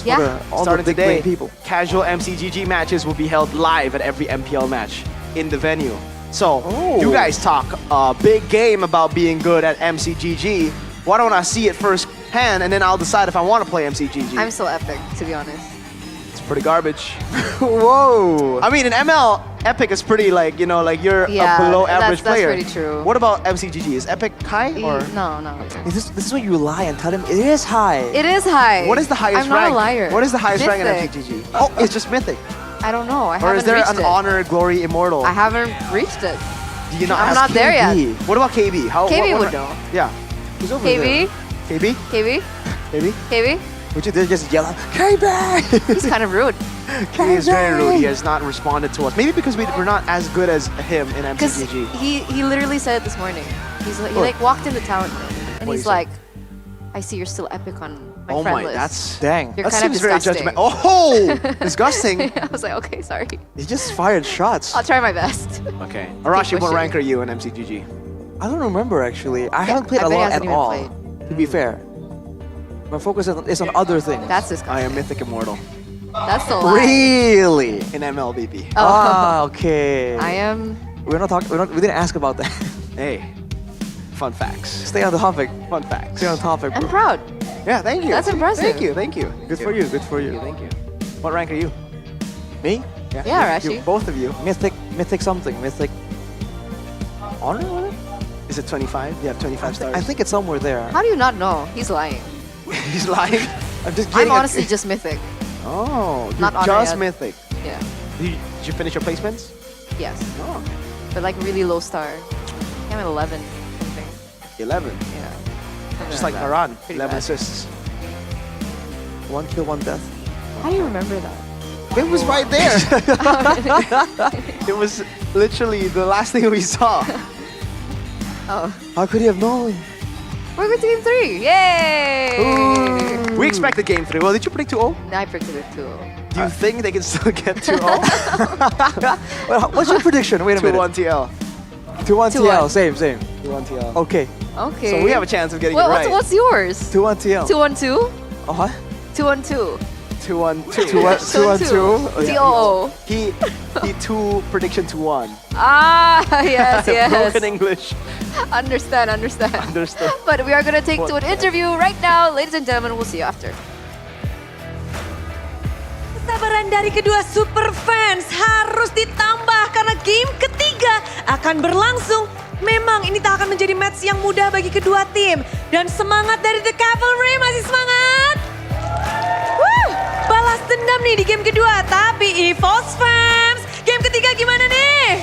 Yeah. Starting big today, brain people. casual MCGG matches will be held live at every MPL match in the venue. So, you guys talk a big game about being good at MCGG. Why don't I see it firsthand and then I'll decide if I want to play MCGG. I'm so epic, to be honest. It's pretty garbage. Whoa. I mean, in ML, Epic is pretty like, you know, like you're a below average player. That's pretty true. What about MCGG? Is Epic high or? No. This is when you lie and tell them it is high. It is high. What is the highest I'm rank? not a liar. What is the highest rank in Mythic. MCGG? Oh, it's just Mythic. I don't know. I Or haven't is there reached an it. Honor, Glory, Immortal? I haven't reached it. Do you not I'm ask not there yet. KB? What about KB? KB what would know. Yeah. Who's over KB? there? KB? KB? KB? KB? Would you just yell out, KB? He's kind of rude. He is very rude. He has not responded to us. Maybe because we're not as good as him in Because MCGG. he literally said it this morning. He What? like walked into town and What he's he say? like, I see you're still epic on my Oh friend my, list. that's dang. You're that kind of seems very disgusting. judgmental. Oh, disgusting. I was like, okay, sorry. He just fired shots. I'll try my best. Okay. Arashi, what pushing. rank are you in MCGG? I don't remember actually. I haven't played I a bet he lot hasn't at even all. played. To be fair, my focus is on other things. That's disgusting. I am Mythic Immortal. That's the lie. Really? In MLBB. Oh. Ah, okay. I am. We're not talking. We didn't ask about that. Hey, fun facts. Stay on the topic. Fun facts. Stay on topic, bro. I'm proud. Yeah, thank you. That's impressive. Thank you, thank you. Good for you. Good for you. Thank you. What rank are you? Me? Yeah, Rashi. Both of you. Mythic something. Mythic. Honor? Was it? Is it 25? You have 25 stars. I think it's somewhere there. How do you not know? He's lying. He's lying. I'm just I'm getting. honestly just mythic. Oh, you're Not honor just yet. Mythic. Yeah. Did you finish your placements? Yes. Oh, But like really low star. I'm at 11. Something. 11. Yeah. Something Just like that. Maran, Pretty 11 bad. assists. 1 kill, 1 death. How do you remember that? It was right there. It was literally the last thing we saw. Oh. How could he have known? We're going to game 3. Yay! We expected game 3. Well, did you predict 2-0? I predicted it too. Do you think they can still get 2-0? Well, what's your prediction? Wait a minute. 2-1 TL. 2-1 TL. 2-1. Same. 2-1 TL. Okay. Okay. So we have a chance of getting What- it right. What's yours? 2-1 TL. 2-1-2? Oh, huh? 2-1-2. 2-1-2. 2-1-2. TOO. He 2 prediction to 1. Ah, yes, yes. Broken English. Understand. Understood. But we are going to take to an interview right now. Ladies and gentlemen, we'll see you after. Kesabaran dari kedua super fans harus ditambah karena game ketiga akan berlangsung. Memang ini tak akan menjadi match yang mudah bagi kedua tim. Dan semangat dari The Cavalry, masih semangat? Woo! Balas dendam nih di game kedua, tapi EVOS fans, game ketiga gimana nih?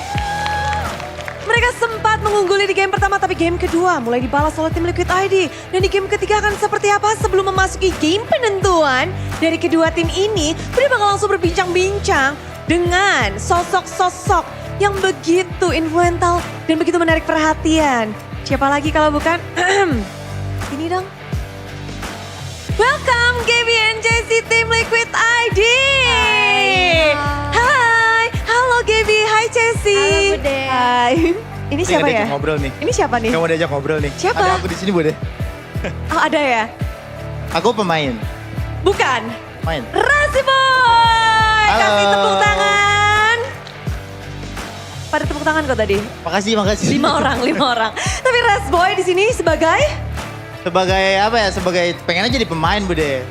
Mereka sempat mengungguli di game pertama, tapi game kedua mulai dibalas oleh tim Liquid ID. Dan di game ketiga akan seperti apa sebelum memasuki game penentuan dari kedua tim ini? Kita bakal langsung berbincang-bincang dengan sosok-sosok yang begitu influential dan begitu menarik perhatian. Siapa lagi kalau bukan? Ini dong. Welcome Gaby and JC Team Liquid ID. Hai. Halo Gaby, hai Cesi. Halo Bude. Hai. Ini siapa ya? Ngobrol nih. Ini siapa nih? Kamu diajak ngobrol nih. Siapa? Ada aku di sini, Bude. Oh, ada ya? Aku pemain. Bukan. Main. Rasi Boy. Halo. Kasih tepuk tangan. Pada tepuk tangan kok tadi. Makasih. 5 orang. Tapi Ras Boy di sini sebagai? Sebagai apa ya? Sebagai pengen aja jadi pemain, Bude.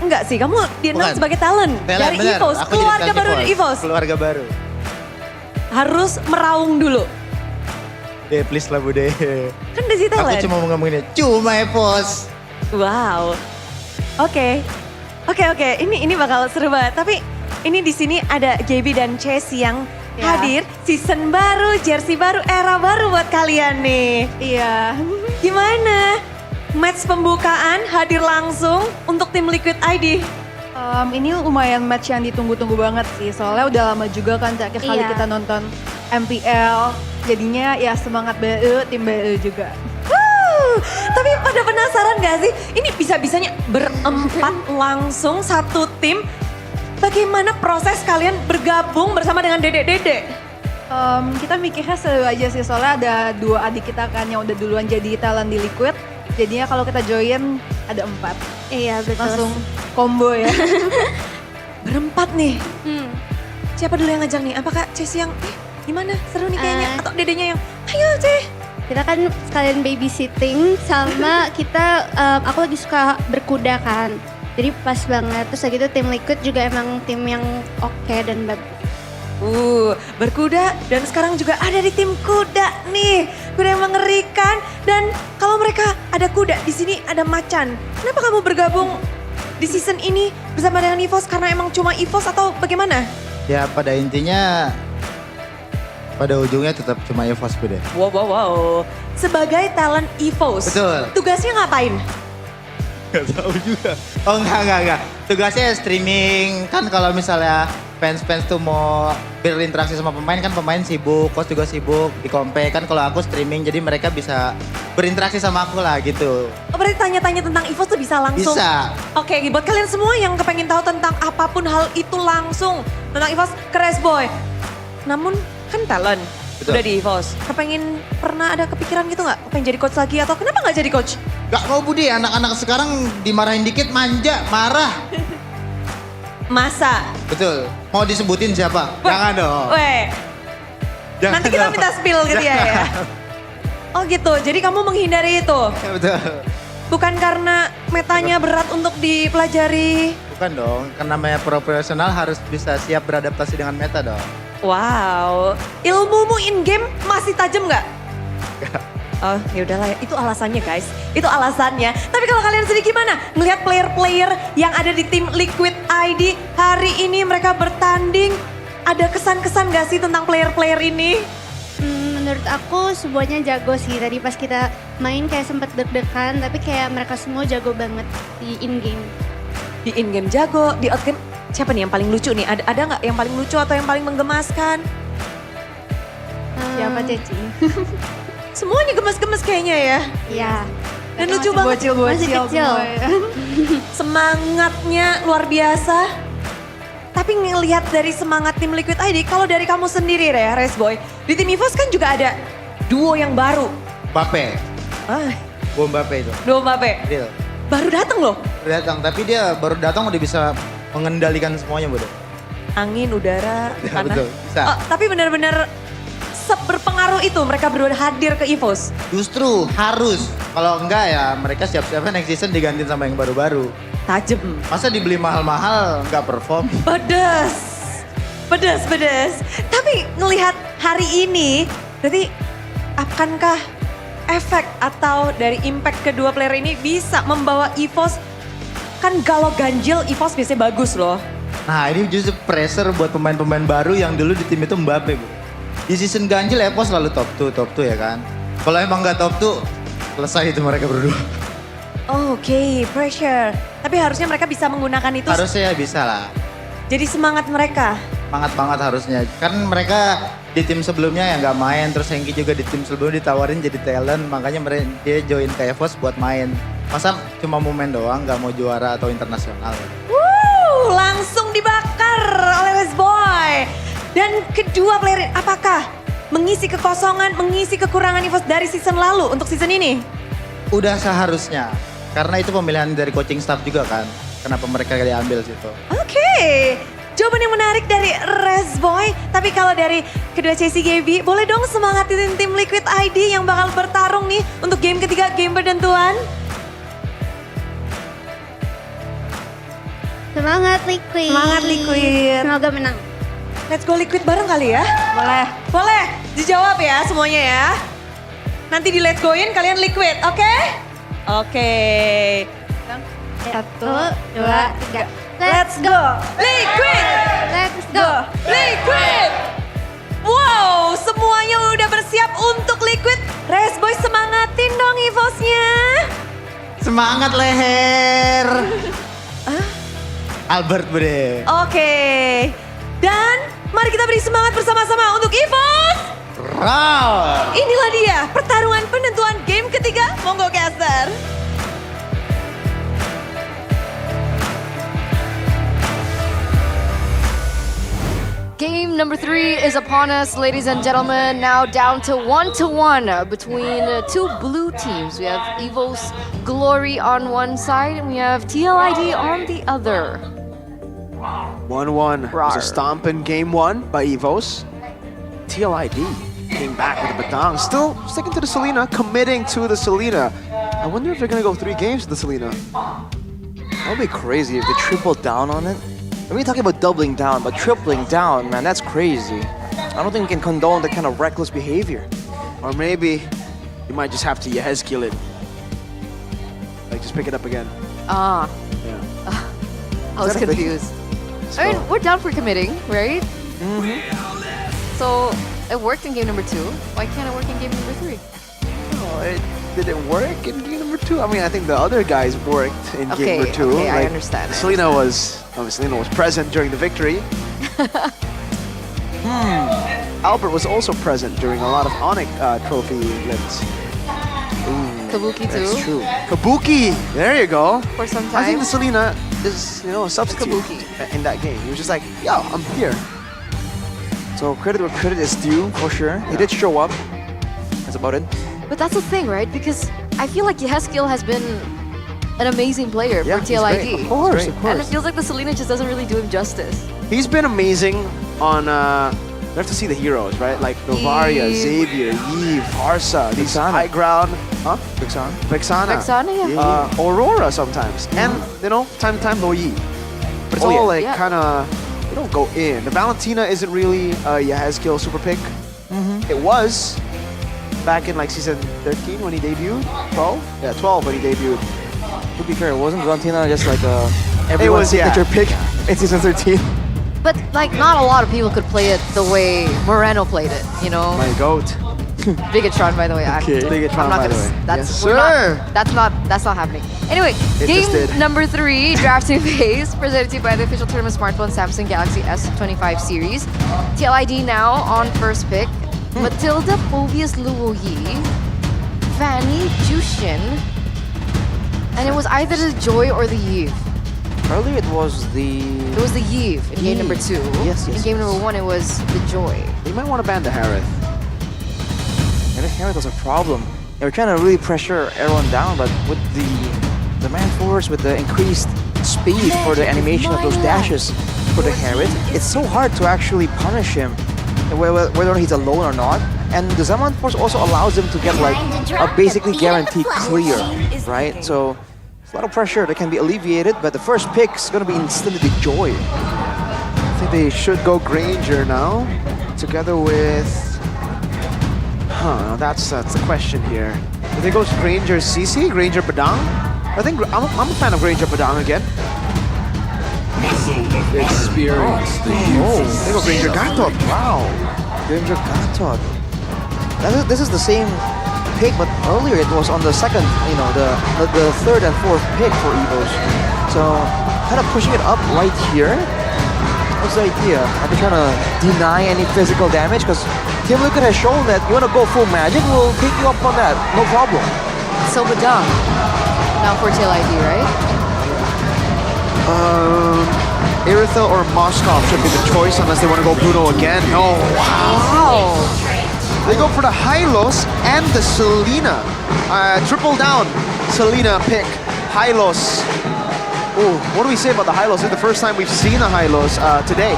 Enggak sih, kamu di-announce Bukan. sebagai talent. Dari bener. EVOS, Aku jadi keluarga talent baru dari EVOS. Keluarga baru. Harus meraung dulu. Please lah, Bude. Kan dari talent. Aku cuma mau ngomongin cuma EVOS. Wow. Oke. Ini bakal seru banget. Tapi ini di sini ada Gaby dan Chessy yang hadir. Season baru, jersey baru, era baru buat kalian nih. Iya. Gimana? Match pembukaan hadir langsung untuk tim Liquid ID. Ini lumayan match yang ditunggu-tunggu banget sih. Soalnya udah lama juga kan terakhir kali Iya. kita nonton MPL. Jadinya ya semangat BE, tim BE juga. Tapi pada penasaran gak sih? Ini bisa-bisanya berempat langsung satu tim. bagaimana proses kalian bergabung bersama dengan Dede? Kita mikirnya seru aja sih, soalnya ada 2 adik kita kan yang udah duluan jadi talent di Liquid. Jadinya kalau kita join ada 4. Iya betul. Langsung combo ya. Berempat nih. Siapa dulu yang ngajak nih? Apakah Cesi yang, gimana seru nih kayaknya? Atau Dedenya yang, ayo Ceh. Kita kan sekalian babysitting sama kita, aku lagi suka berkuda kan. Jadi pas banget, terus lagi itu tim Liquid juga emang tim yang oke dan bagus. Berkuda dan sekarang juga ada di tim kuda nih. Kuda yang mengerikan dan kalau mereka ada kuda, di sini ada macan. Kenapa kamu bergabung di season ini bersama dengan EVOS? Karena emang cuma EVOS atau bagaimana? Ya pada intinya, pada ujungnya tetap cuma EVOS deh. Wow. Sebagai talent EVOS, Betul. tugasnya ngapain? Gak tahu juga. Oh enggak. Tugasnya streaming. Kan kalau misalnya fans-fans tuh mau berinteraksi sama pemain, kan pemain sibuk, coach juga sibuk di kompe. Kan kalau aku streaming jadi mereka bisa berinteraksi sama aku lah gitu. Oh berarti tanya-tanya tentang EVOS tuh bisa langsung? Bisa. Oke, buat kalian semua yang kepengen tahu tentang apapun hal itu langsung tentang EVOS ke Resboy. Namun kan talent, udah di EVOS. Kepengen pernah ada kepikiran gitu nggak? Pengen jadi coach lagi atau kenapa nggak jadi coach? Gak mau Budi, anak-anak sekarang dimarahin dikit manja, marah. Masa? Betul. Mau disebutin siapa? Jangan dong. Jangan Nanti kita dong. minta spill gitu ya. Oh gitu, jadi kamu menghindari itu? Ya, betul. Bukan karena metanya berat untuk dipelajari? Bukan dong, karena namanya profesional harus bisa siap beradaptasi dengan meta dong. Wow, ilmumu in game masih tajam nggak? Oh ya udahlah ya, itu alasannya guys, itu alasannya. Tapi kalau kalian sendiri gimana? Ngelihat player-player yang ada di tim Liquid ID hari ini mereka bertanding, ada kesan-kesan gak sih tentang player-player ini? Menurut aku semuanya jago sih. Tadi pas kita main kayak sempet deg-degan, tapi kayak mereka semua jago banget di in-game. Di in-game jago, di out-game siapa nih yang paling lucu nih? Ada nggak yang paling lucu atau yang paling menggemaskan? Siapa Ceci? Semuanya gemes-gemes kayaknya ya. Iya. Dan lucu banget. Masih kecil. Semangatnya luar biasa. Tapi ngelihat dari semangat tim Liquid ID, kalau dari kamu sendiri ya Resboy, di tim EVOS kan juga ada duo yang baru. Mbappe. Gua Mbappe itu. Duo Mbappe. Real. Baru datang loh. Tapi dia baru datang udah bisa mengendalikan semuanya, Bro. Angin, udara, Ya, tanah. betul, bisa. Oh, tapi benar-benar seberpengaruh itu mereka berdua hadir ke EVOS. Justru harus. Kalau enggak ya mereka siap-siapnya next season digantiin sama yang baru-baru. Tajem. Masa dibeli mahal-mahal nggak perform? Pedes. Tapi ngelihat hari ini, berarti akankah efek atau dari impact kedua player ini bisa membawa EVOS, kan galau ganjil EVOS biasanya bagus loh. Nah ini justru pressure buat pemain-pemain baru yang dulu di tim itu Mbappe, Bro. Di season ganjil EVOS selalu top 2 ya kan. Kalau emang nggak top 2, selesai itu mereka berdua. Oke, pressure. Tapi harusnya mereka bisa menggunakan itu. Harusnya bisa lah. Jadi semangat mereka. Semangat banget harusnya. Kan mereka di tim sebelumnya yang nggak main, terus Hengki juga di tim sebelumnya ditawarin jadi talent, makanya dia join ke EVOS buat main. Masa cuma mau main doang, nggak mau juara atau internasional. Langsung dibakar oleh Resboy. Dan kedua player, apakah mengisi kekosongan, mengisi kekurangan EVOS dari season lalu untuk season ini? Udah seharusnya, karena itu pemilihan dari coaching staff juga kan. Kenapa mereka diambil situ. Oke, jawaban yang menarik dari Resboy. Tapi kalau dari kedua Chelsea Gaby, boleh dong semangatin tim Liquid ID yang bakal bertarung nih untuk game ketiga, game penentuan. Semangat Liquid. Semangat Liquid. Semoga menang. Let's go Liquid bareng kali ya? Boleh. Boleh, dijawab ya semuanya ya. Nanti di let's go-in kalian Liquid, oke? Oke. 1, 2, 3. Let's go! Liquid! Let's go! Liquid! Wow, semuanya udah bersiap untuk Liquid. Resboy semangatin dong EVOS-nya. Semangat leher. Albert Bre. Oke. Dan mari kita beri semangat bersama-sama untuk EVOS. Round. Inilah dia pertarungan penentuan game ketiga. Monggo caster. Game number 3 is upon us, ladies and gentlemen. Now down to 1-1 between two blue teams. We have EVO's Glory on one side, and we have TLID on the other. 1-1 was a stomp in game 1 by EVOS. TLID came back with a Badang, still sticking to the Selena, committing to the Selena. I wonder if they're gonna go 3 games to the Selena. That would be crazy if they triple down on it. I mean, talking about doubling down, but tripling down, man, that's crazy. I don't think we can condone that kind of reckless behavior. Or maybe you might just have to Yehezkiel it. Like, just pick it up again. Ah. Yeah. I was Is that a thing? confused. I mean, we're down for committing, right? So, it worked in game number 2. Why can't it work in game number 3? Oh, did it work in game number 2? I mean, I think the other guys worked in game number 2. Okay, I Like, understand. Selena was present during the victory. Albert was also present during a lot of Onyx trophy wins. Kabuki too. That's true. Kabuki! There you go. For some I think time. the Selena is, a substitute in that game. He was just like, yo, I'm here. So credit where credit is due, for sure. He did show up. That's about it. But that's the thing, right? Because I feel like Yehezkiel has been an amazing player for he's TLID. great. Of course, of course. And it feels like the Selena just doesn't really do him justice. He's been amazing on, you have to see the heroes, right? Like Novaria, Eve. Xavier, Eve, Harsa, these high ground, Vexana. Vexana, yeah. Aurora sometimes. And, time to time, Loyi. But it's all like kind of, they don't go in. The Valentina isn't really a Yehezkiel super pick. It was back in like season 13 when he debuted. 12? Yeah, 12 when he debuted. To be fair, wasn't Valentina just like It everyone's was, signature pick in season 13? But like, not a lot of people could play it the way Moreno played it, My goat. Bigatron, by the way. Okay. Bigatron, by the way. That's Yes, sir. That's not happening. Anyway, Interested. game number 3, drafting phase, presented to you by the official tournament smartphone Samsung Galaxy S25 series. TLID now on first pick. Matilda Povius Luoyi, Fanny Jushin, and it was either the Joy or the Eve. Earlier it was the... It was the Eve in game number 2. Yes, In game number 1, it was the Joy. You might want to ban the Harith. Yeah, the Harith was a problem. They were trying to really pressure everyone down, but with the man force, with the increased speed for the animation of those dashes for the Harith, it's so hard to actually punish him, whether he's alone or not. And the Zaman force also allows him to get like a basically guaranteed clear, right? So it's a lot of pressure that can be alleviated, but the first pick is going to be instantly Joy. I think they should go Granger now, together with... that's the question here. Do they go Granger CC, Granger Badang? I think I'm a fan of Granger Badang again. Experience they go Granger Gatot. Wow. Granger Gatot. This is the same pick, but earlier it was on the second, the third and fourth pick for EVOs. So kind of pushing it up right here. What's the idea? Are they trying to deny any physical damage? Because Team Liquid has shown that you want to go full magic, we'll take you up on that, no problem. So Badang now for TLID, right? Irithel or Moskov should be the choice unless they want to go Bruno again. No, wow. They go for the Hylos and the Selena. Triple down, Selena pick, Hylos. Ooh, what do we say about the Hylos? This is the first time we've seen a Hylos today.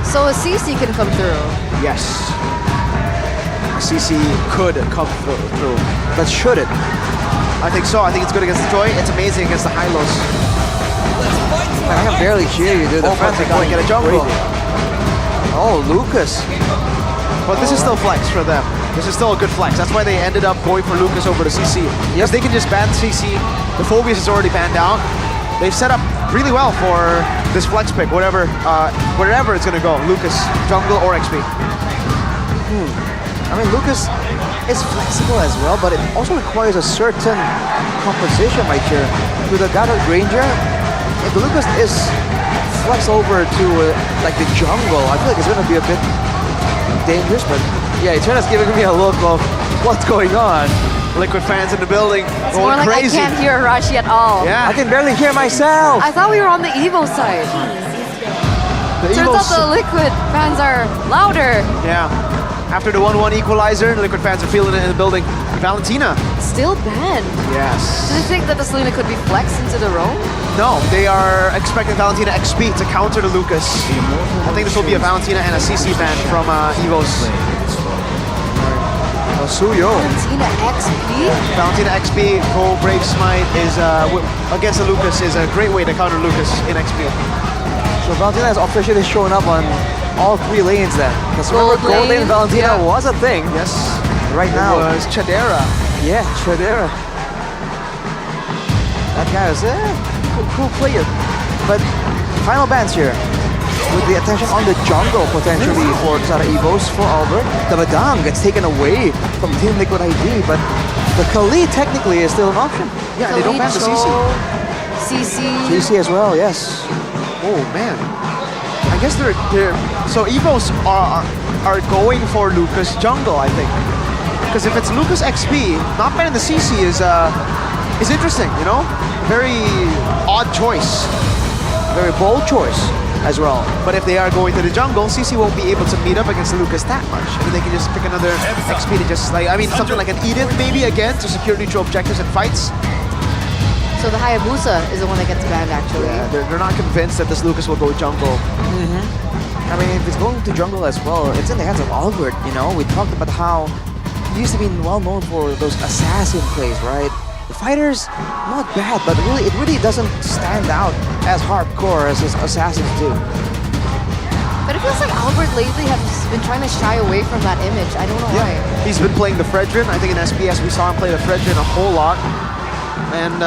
So a CC can come through. Yes. CC could come through. But should it? I think so. I think it's good against the Joy. It's amazing against the Hylos. I can barely hear you, dude. The fans are going get a jungle. crazy. Oh, Lucas. But this is still flex for them. This is still a good flex. That's why they ended up going for Lucas over to CC. Yes, they can just ban CC. The Phobius is already banned out. They've set up really well for this flex pick, wherever it's going to go. Lucas, jungle, or XP. I mean, Lucas is flexible as well, but it also requires a certain composition right here. With a Gatot Ranger, if Lucas is flexed over to like the jungle, I feel like it's going to be a bit dangerous, but yeah, Eterna's giving me a look of what's going on. Liquid fans in the building It's more like crazy. I can't hear Rashi at all. Yeah. I can barely hear myself. I thought we were on the Evo side. Turns out the Liquid fans are louder. Yeah. After the 1-1 equalizer, Liquid fans are feeling it in the building. Valentina. Still banned. Yes. Do you think that the Selena could be flexed into the roam? No, they are expecting Valentina XP to counter the Lucas. I think this will be a Valentina and a CC ban from EVOS. Suyo. Valentina XP? Valentina XP, go Brave Smite is against the Lucas is a great way to counter Lucas in XP. So Valentina has officially shown up on all 3 lanes then. Because remember, gold lane Valentina was a thing. Yes. Right now. It was Chadera. Yeah, Chadera. That guy was a cool player. But final bans here. With the attention on the jungle potentially for Zara EVOS, for Albert. The Badang gets taken away from Team Liquid ID, but the Khalid technically is still an option. Yeah, they don't ban the CC. CC as well, yes. Oh man. I guess they're so EVOS are going for Lucas jungle, I think. Because if it's Lucas XP, not banning the CC is interesting, you know? Very odd choice. Very bold choice as well. But if they are going to the jungle, CC won't be able to meet up against Lucas that much. I mean, they can just pick another XP to just like, I mean, something like an Edith maybe again to secure neutral objectives and fights. So the Hayabusa is the one that gets banned actually. Yeah, they're not convinced that this Lucas will go jungle. I mean, if it's going to jungle as well, it's in the hands of Albert, you know? We talked about how he used to be well known for those assassin plays, right? The fighters, not bad, but really, it really doesn't stand out as hardcore as his assassins do. But it feels like Albert lately has been trying to shy away from that image. I don't know why. He's been playing the Fredrin. I think in SPS we saw him play the Fredrin a whole lot. And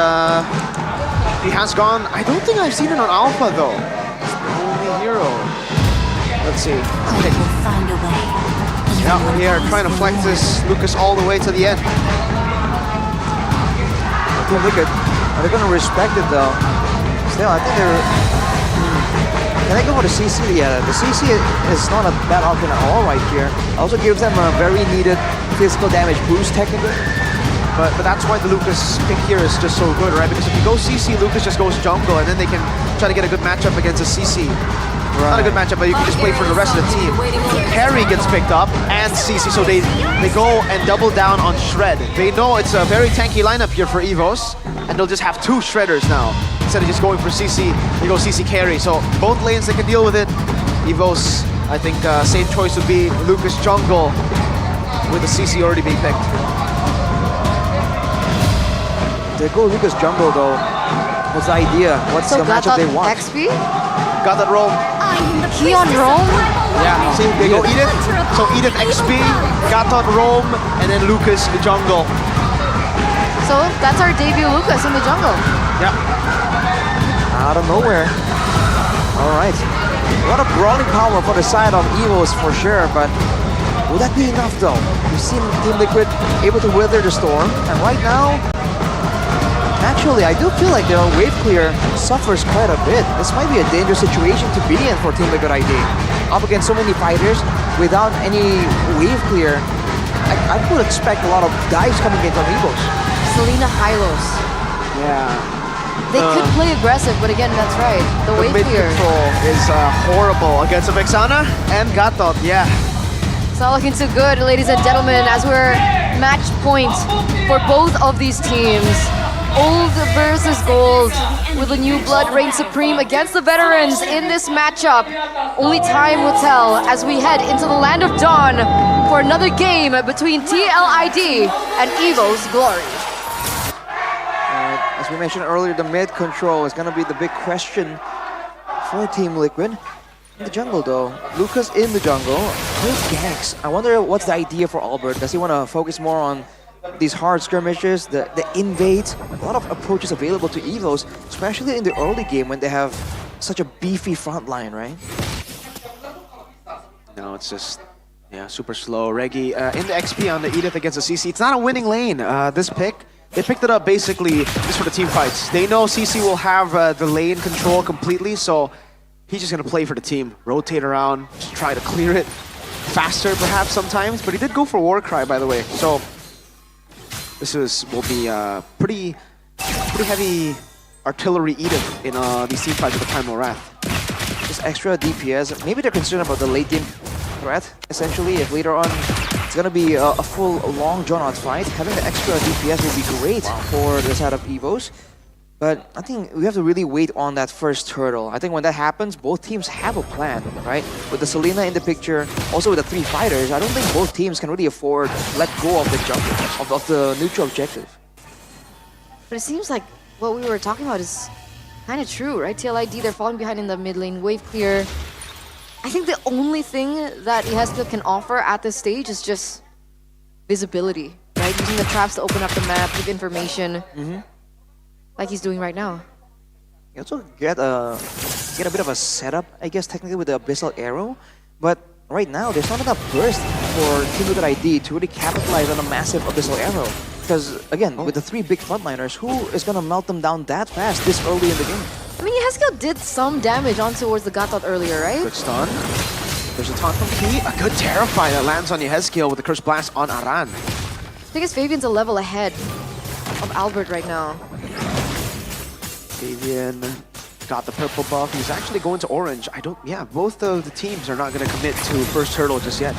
he has gone, I don't think I've seen it on Alpha though. Only hero. Let's see. Yeah, we are trying to flex this Lucas all the way to the end. Look at, are they going to respect it though? Still, I think they're... Can I go for the CC? Yeah, the CC is not a bad option at all right here. Also gives them a very needed physical damage boost technically. But that's why the Lucas pick here is just so good, right? Because if you go CC, Lucas just goes jungle, and then they can try to get a good matchup against a CC. Right. Not a good matchup, but you can just play for the rest of the team. Harry gets picked up, and CC, so they go and double down on Shred. They know it's a very tanky lineup here for EVOS, and they'll just have 2 Shredders now. Instead of just going for CC, they go CC carry. So both lanes, they can deal with it. EVOS, I think safe choice would be Lucas jungle, with the CC already being picked. They go Lucas jungle though. What's the idea? What's the matchup they want? XP? Got that roam. He on roam? Yeah, see, they go Edith. So Edith XP, Gatot roam, and then Lucas the jungle. So that's our debut Lucas in the jungle. Yeah. Out of nowhere. All right. A lot of brawling power for the side of EVOS for sure, but will that be enough though? We've seen Team Liquid able to weather the storm, and right now, actually, I do feel like their wave clear suffers quite a bit. This might be a dangerous situation to be in for Team Liquid ID. Up against so many fighters without any wave clear, I would expect a lot of dives coming in from EVOS. Selena Hylos. Yeah. They could play aggressive, but again, that's right. The wave mid clear control is horrible against Vexana and Gatot. Yeah. It's not looking too good, ladies and gentlemen, as we're match point for both of these teams. Old versus gold, with the new blood reign supreme against the veterans in this matchup. Only time will tell as we head into the land of dawn for another game between TLID and EVOS Glory. As we mentioned earlier, the mid control is going to be the big question for Team Liquid. In the jungle though, Lucas in the jungle, great ganks. I wonder what's the idea for Albert. Does he want to focus more on these hard skirmishes, the invades? A lot of approaches available to EVOS, especially in the early game when they have such a beefy front line, right? No, it's just, yeah, super slow. Reggie in the XP on the Edith against the CC. It's not a winning lane, this pick. They picked it up basically just for the team fights. They know CC will have the lane control completely, so he's just going to play for the team. Rotate around, just try to clear it faster perhaps sometimes. But he did go for Warcry, by the way. So this will be pretty heavy artillery Edith in these team fights with the Primal Wrath. this extra DPS. Maybe they're concerned about the late game threat, essentially. If later on it's gonna be a full, long, drawn-out fight, having the extra DPS will be great for the side of Evos. But I think we have to really wait on that first turtle. I think when that happens, both teams have a plan, right? With the Selena in the picture, also with the 3 fighters, I don't think both teams can really afford to let go of the jungle, of the neutral objective. But it seems like what we were talking about is kind of true, right? TLID, they're falling behind in the mid lane, wave clear. I think the only thing that ESPL can offer at this stage is just visibility, right? Using the traps to open up the map, give information. Like he's doing right now. You also get a bit of a setup, I guess, technically with the Abyssal Arrow, but right now there's not enough burst for Team Liquid ID to really capitalize on a massive Abyssal Arrow. Because again, with the 3 big frontliners, who is gonna melt them down that fast this early in the game? I mean, Haskell did some damage on towards the Gatot earlier, right? Good stun. There's a taunt from Key. A good Terrify that lands on Yehezkiel with the Curse Blast on Aran. I think Fabian's a level ahead of Albert right now. Fabian got the purple buff. He's actually going to orange. Both of the teams are not going to commit to first turtle just yet.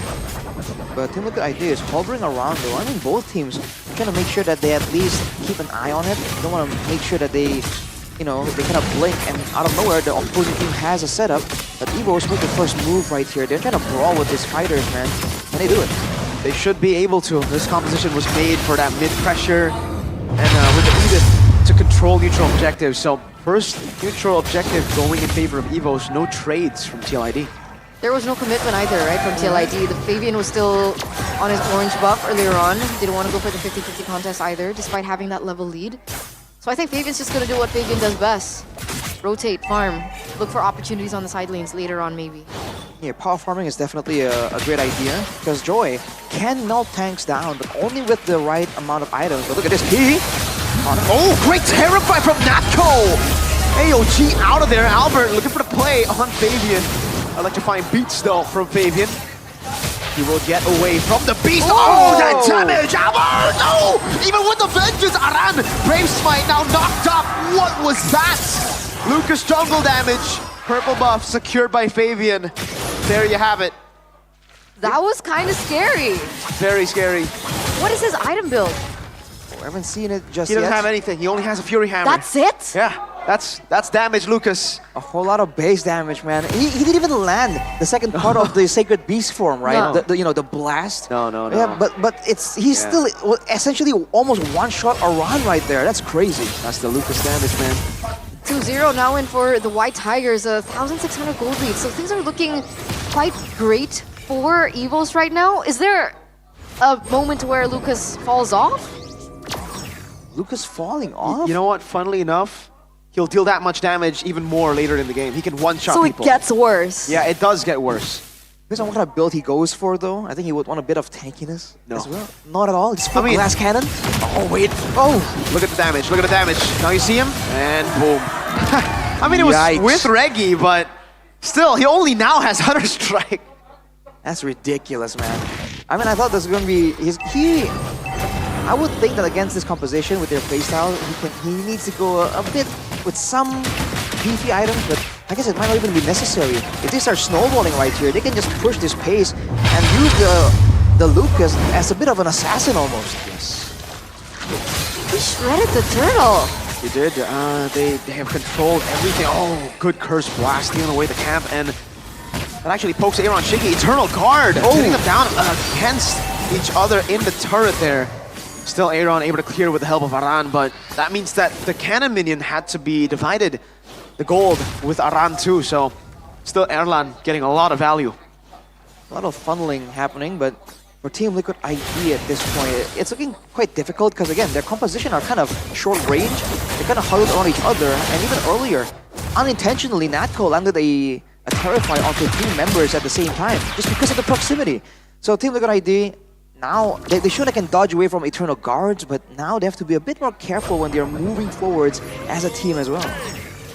But Team Liquid ID is hovering around though. I mean, both teams are trying to make sure that they at least keep an eye on it. They don't want to make sure that they, you know, they kind of blink and out of nowhere the opposing team has a setup. But Evos make the first move right here. They're trying to brawl with these fighters, man. And they do it. They should be able to. This composition was made for that mid pressure and with the Edith to control neutral objectives. So first neutral objective going in favor of Evos. No trades from TLID. There was no commitment either, right, from TLID. The Fabian was still on his orange buff earlier on. Didn't want to go for the 50-50 contest either, despite having that level lead. So I think Fabian's just going to do what Fabian does best. Rotate, farm, look for opportunities on the side lanes later on maybe. Yeah, power farming is definitely a great idea because Joy can melt tanks down, but only with the right amount of items. But look at this, P! Oh, great Terrify from Natco! AOG out of there. Albert looking for the play on Fabian. Electrifying beats though from Fabian. He will get away from the beast. Oh, that damage! Albert! No! Even with the vengeance, Aran! Brave Smite now knocked up. What was that? Lucas jungle damage. Purple buff secured by Fabian. There you have it. That was kind of scary. Very scary. What is his item build? I haven't seen it just yet. He doesn't have anything. He only has a Fury Hammer. That's it? Yeah. That's damage, Lucas. A whole lot of base damage, man. He didn't even land the second part of the Sacred Beast form, right? No. The you know, the blast. No. Yeah, but he's still essentially almost one-shot Aran right there. That's crazy. That's the Lucas damage, man. 2-0 now in for the White Tigers, 1,600 gold lead. So things are looking quite great for Evos right now. Is there a moment where Lucas falls off? Lucas falling off? You know what? Funnily enough, he'll deal that much damage even more later in the game. He can one-shot people. So it gets worse. Yeah, it does get worse. Depends on what kind of build he goes for, though. I think he would want a bit of tankiness as well. Not at all. It's full glass cannon. Oh, wait. Oh, look at the damage. Look at the damage. Now you see him, and boom. I mean, it was with Reggie, but still, he only now has Hunter Strike. That's ridiculous, man. I mean, I thought this was going to be... I would think that against this composition with their playstyle, he needs to go a bit with some beefy items, but I guess it might not even be necessary. If they start snowballing right here, they can just push this pace and use the Lucas as a bit of an assassin almost. Yes. He shredded the turtle. He did. They have controlled everything. Oh, good Curse Blast stealing away the camp, and that actually pokes Aaron Shiggy. Eternal Guard, getting them down against each other in the turret there. Still Aaron able to clear with the help of Aran, but that means that the cannon minion had to be divided, the gold, with Aran too, so still Erlan getting a lot of value. A lot of funneling happening, but for Team Liquid ID at this point, it's looking quite difficult because again, their composition are kind of short range. They're kind of huddled on each other, and even earlier, unintentionally, Natco landed a Terrify onto 3 members at the same time, just because of the proximity. So Team Liquid ID, now, they surely can dodge away from Eternal Guards, but now they have to be a bit more careful when they're moving forwards as a team as well.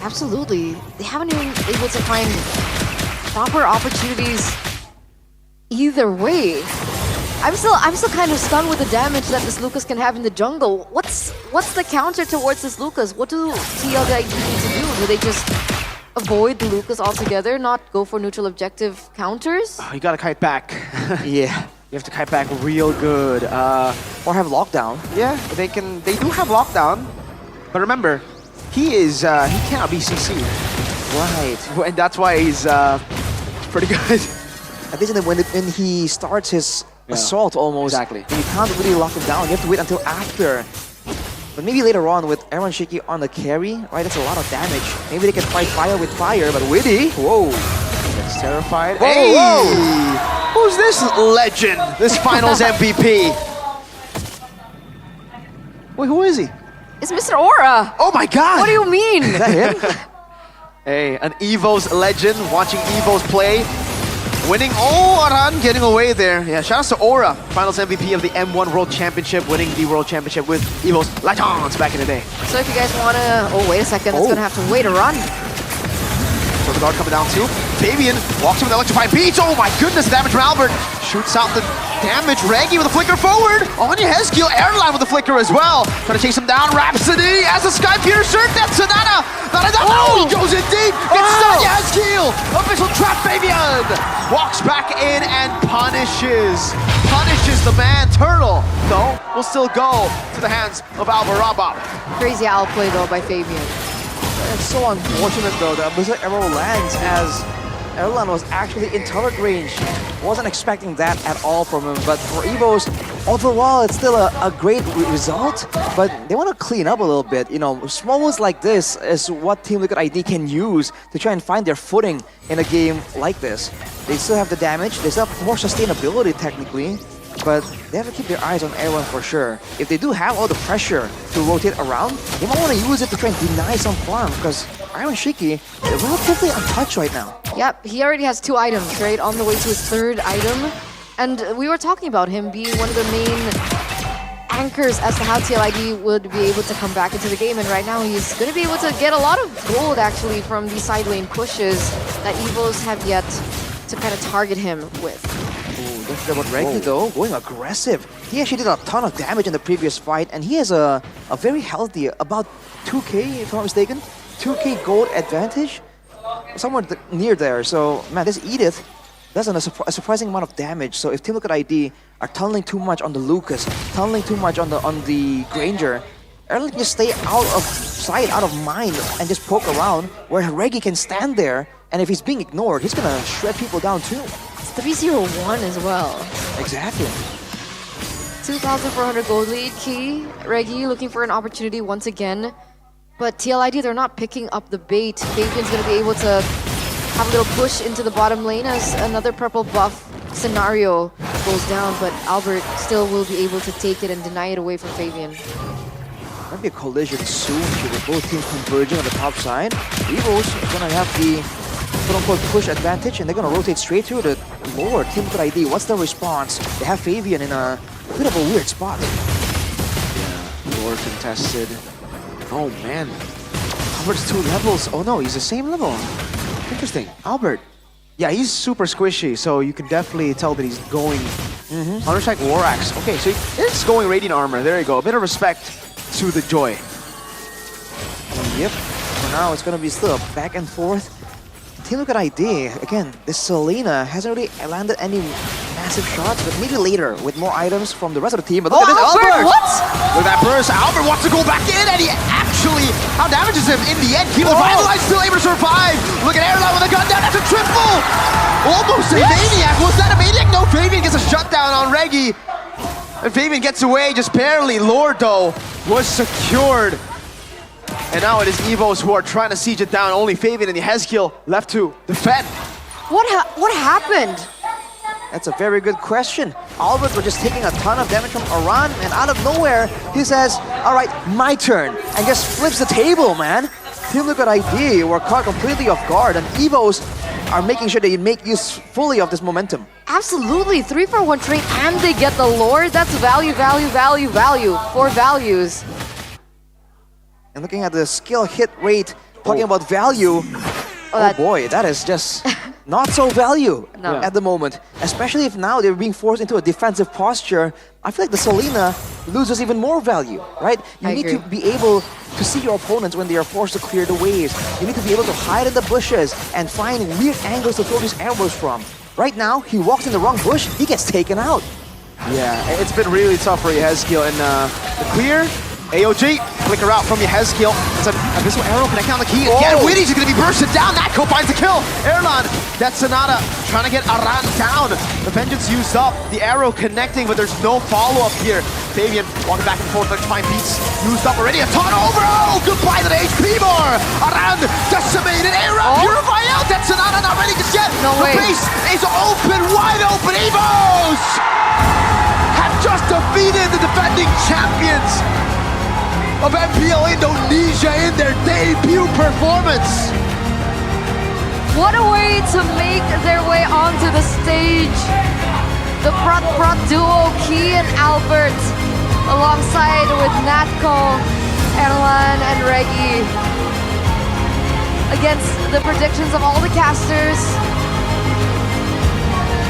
Absolutely. They haven't been able to find proper opportunities either way. I'm still kind of stunned with the damage that this Lucas can have in the jungle. What's the counter towards this Lucas? What do TLID need to do? Do they just avoid the Lucas altogether, not go for neutral objective counters. You gotta kite back. Yeah. You have to kite back real good. Or have lockdown. Yeah, they do have lockdown. But remember, he cannot be CC. Right. And that's why he's pretty good. I think that when he starts his assault almost, Exactly. you can't really lock him down. You have to wait until after. But maybe later on with Aaron Shiki on the carry, right? That's a lot of damage. Maybe they can fight fire with fire, but Witty, whoa. Gets terrified. Whoa, Hey! whoa. Who's this legend? This finals MVP? Wait, who is he? It's Mr. Aura. Oh my god! What do you mean? Is that him? Hey, an EVO's legend, watching EVO's play. Winning Aran, getting away there. Yeah, shout out to Aura, finals MVP of the M1 World Championship, winning the World Championship with EVO's Legends back in the day. So if you guys want to... Oh, wait a second. It's going to have to wait a run. So the guard coming down too. Fabian walks with electrifying beats. Oh my goodness, damage from Albert. Shoots out the damage. Reggie with a flicker forward. Anya Hezkiel, airline with a flicker as well. Trying to chase him down. Rhapsody as a Sky Piercer. That's Sonata. Not enough. Oh, he goes in deep. Gets Anya Hezkiel. Official trap Fabian. Walks back in and punishes the man. Turtle, though, will still go to the hands of Alvaraba. Crazy outplay, though, by Fabian. It's so unfortunate though that Blizzard Arrow lands as Erlan was actually in turret range. Wasn't expecting that at all from him, but for EVOs, overall it's still a great result, but they want to clean up a little bit. You know, small ones like this is what Team Liquid ID can use to try and find their footing in a game like this. They still have the damage, they still have more sustainability technically, but they have to keep their eyes on Erwan for sure. If they do have all the pressure to rotate around, they might want to use it to try and deny some farm, because Iron Shiki is relatively untouched right now. Yep, he already has 2 items, right? On the way to his 3rd item. And we were talking about him being one of the main anchors as to how TLID would be able to come back into the game. And right now he's going to be able to get a lot of gold actually from the side lane pushes that EVOs have yet to kind of target him with. Don't forget about Reggie though, going aggressive. He actually did a ton of damage in the previous fight, and he has a very healthy, about 2k if I'm not mistaken, 2k gold advantage, somewhere near there. So man, this Edith does a surprising amount of damage. So if Team Liquid ID are tunneling too much on the Lucas, tunneling too much on the Granger, Erlen can just stay out of sight, out of mind, and just poke around, where Reggie can stand there, and if he's being ignored, he's gonna shred people down too. 301 as well. Exactly. 2,400 gold lead. Key, Reggie looking for an opportunity once again. But TLID, they're not picking up the bait. Fabian's going to be able to have a little push into the bottom lane as another purple buff scenario goes down. But Albert still will be able to take it and deny it away from Fabian. Might be a collision soon here with both teams converging on the top side. Evos are going to have the quote-unquote push advantage, and they're going to rotate straight through the Lord. Team Liquid ID, what's the response? They have Fabian in a bit of a weird spot. Yeah, Lord contested. Oh man, Albert's 2 levels. Oh no, he's the same level. Interesting. Albert. Yeah, he's super squishy, so you can definitely tell that he's going Counter-Strike War Axe. Okay, so it's going Radiant Armor. There you go. A bit of respect to the Joy. Yep. For now, it's going to be still a back and forth. Team Liquid ID, again, this Selena hasn't really landed any massive shots, but maybe later with more items from the rest of the team. But look at this, Albert! What? Look at that burst. Albert wants to go back in, and he actually out-damages him in the end. Keep revitalized, still able to survive. Look at Airline with a gun down. That's a triple! Almost a Maniac. Was that a Maniac? No, Fabian gets a shutdown on Reggie. And Fabian gets away just barely. Lord, though, was secured. And now it is EVOs who are trying to siege it down. Only Fabian and the Hezkiel left to defend. What happened? That's a very good question. Albert was just taking a ton of damage from Aran, and out of nowhere, he says, all right, my turn, and just flips the table, man. Team Liquid ID were caught completely off guard, and EVOs are making sure they make use fully of this momentum. Absolutely, 3-for-1 trade, and they get the Lord. That's value, value, value, value. 4 values. And looking at the skill hit rate, talking about value, oh boy, that is just not so value No. at the moment. Especially if now they're being forced into a defensive posture. I feel like the Selena loses even more value, right? You I need agree. to be able to see your opponents when they are forced to clear the waves. You need to be able to hide in the bushes and find weird angles to throw these arrows from. Right now, he walks in the wrong bush, he gets taken out. Yeah, it's been really tough for Yehezkiel. And the clear, AOG, flicker out from Yehezkiel. It's an abyssal arrow connecting on the key. Again, Witty's going to be bursted down. Natko finds the kill. Erlan, that's Sonata trying to get Aran down. The Vengeance used up. The arrow connecting, but there's no follow-up here. Fabian walking back and forth, like to find beats. Used up already. A ton over. Oh, goodbye to the HP bar. Aran decimated. Aram purify out. That's Sonata not ready just yet. No way. The base is open, wide open. Evos have just defeated the defending champions of MPL Indonesia in their debut performance. What a way to make their way onto the stage. The Prot duo, Key and Albert, alongside with Natko, Erlan, and Reggie. Against the predictions of all the casters,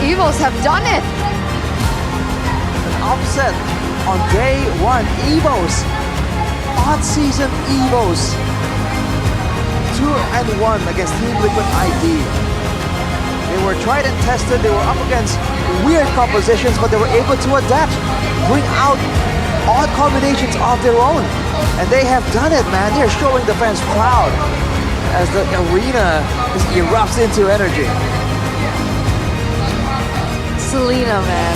Evos have done it. An upset on day one. Evos. Odd season Evos. 2-1 against Team Liquid ID. They were tried and tested. They were up against weird compositions, but they were able to adapt, bring out odd combinations of their own. And they have done it, man. They're showing the fans proud as the arena just erupts into energy. Selena, man.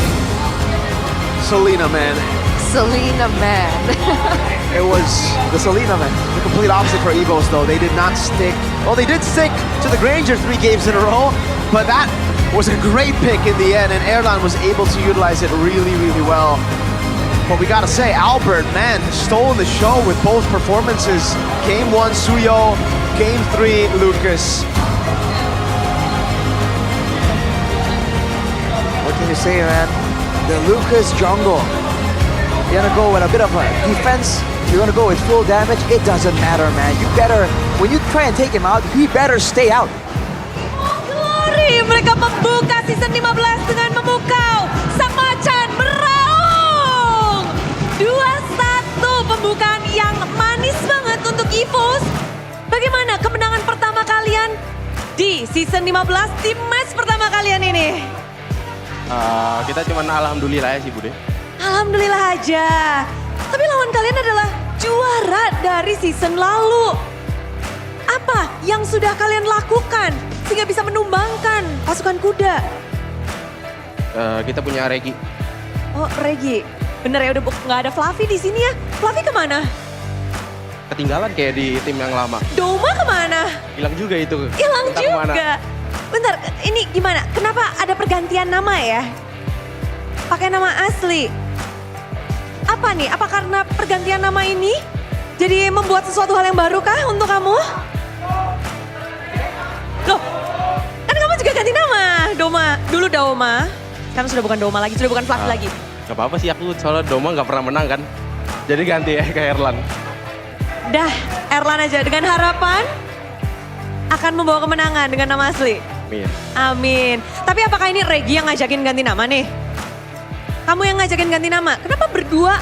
Selena, man. Selena, man. It was the Selena, man. The complete opposite for Evos, though. They did not stick. Well, they did stick to the Granger 3 games in a row, but that was a great pick in the end, and Erlan was able to utilize it really, really well. But we gotta say, Albert, man, has stolen the show with both performances. Game 1, Suyo. Game 3, Lucas. What can you say, man? The Lucas jungle. You're gonna go with a bit of a defense. You're gonna go with full damage. It doesn't matter, man. You better, when you try and take him out, he better stay out. Glory, mereka membuka season 15 dengan memukau. Sang Macan meraung. 2-1 pembukaan yang manis banget untuk Evos. Bagaimana kemenangan pertama kalian di season 15 di match pertama kalian ini? Kita cuman alhamdulillah ya sih Bude. Alhamdulillah aja. Tapi lawan kalian adalah juara dari season lalu. Apa yang sudah kalian lakukan sehingga bisa menumbangkan pasukan kuda? Kita punya Regi. Oh, Regi. Bener ya, udah nggak ada Fluffy di sini ya. Fluffy kemana? Ketinggalan kayak di tim yang lama. Doma kemana? Hilang juga itu. Hilang Entah juga. kemana. Bentar, ini gimana? Kenapa ada pergantian nama ya? Pakai nama asli. Apa nih? Apa karena pergantian nama ini jadi membuat sesuatu hal yang baru kah untuk kamu? Loh, kan kamu juga ganti nama. Doma, dulu Doma. Sekarang sudah bukan Doma lagi, sudah bukan Fluffy lagi. Gak apa-apa sih aku, soalnya Doma gak pernah menang kan. Jadi ganti ya ke Erlan. Dah, Erlan aja dengan harapan akan membawa kemenangan dengan nama asli. Amin. Amin. Tapi apakah ini Regi yang ngajakin ganti nama nih? Kamu yang ngajakin ganti nama. Kenapa berdua?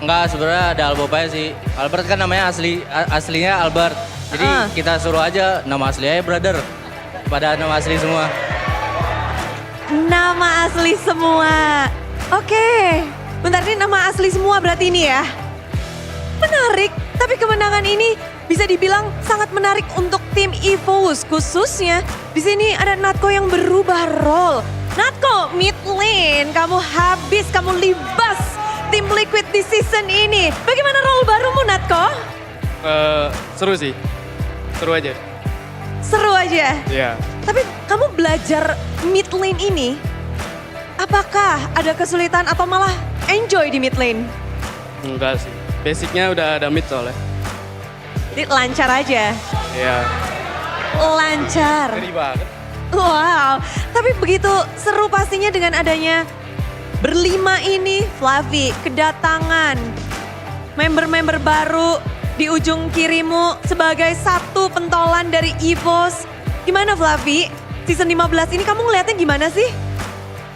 Enggak, sebenarnya ada Albert sih. Albert kan namanya aslinya Albert. Jadi kita suruh aja nama asli aja brother. Pada nama asli semua. Nama asli semua. Oke. Bentar, ini nama asli semua berarti ini ya. Menarik, tapi kemenangan ini bisa dibilang sangat menarik untuk tim Evos. Khususnya di sini ada Natko yang berubah role. Natko, mid lane, kamu habis, kamu libas tim Liquid di season ini. Bagaimana role barumu, Natko? Seru sih, seru aja. Seru aja? Iya. Tapi kamu belajar mid lane ini, apakah ada kesulitan atau malah enjoy di mid lane? Enggak sih, basicnya udah ada mid soalnya. Jadi lancar aja? Iya. Lancar. Ngeri banget. Wow, tapi begitu seru pastinya dengan adanya berlima ini. Fluffy, kedatangan member-member baru di ujung kirimu sebagai satu pentolan dari Evos. Gimana Fluffy? season 15 ini kamu ngelihatnya gimana sih?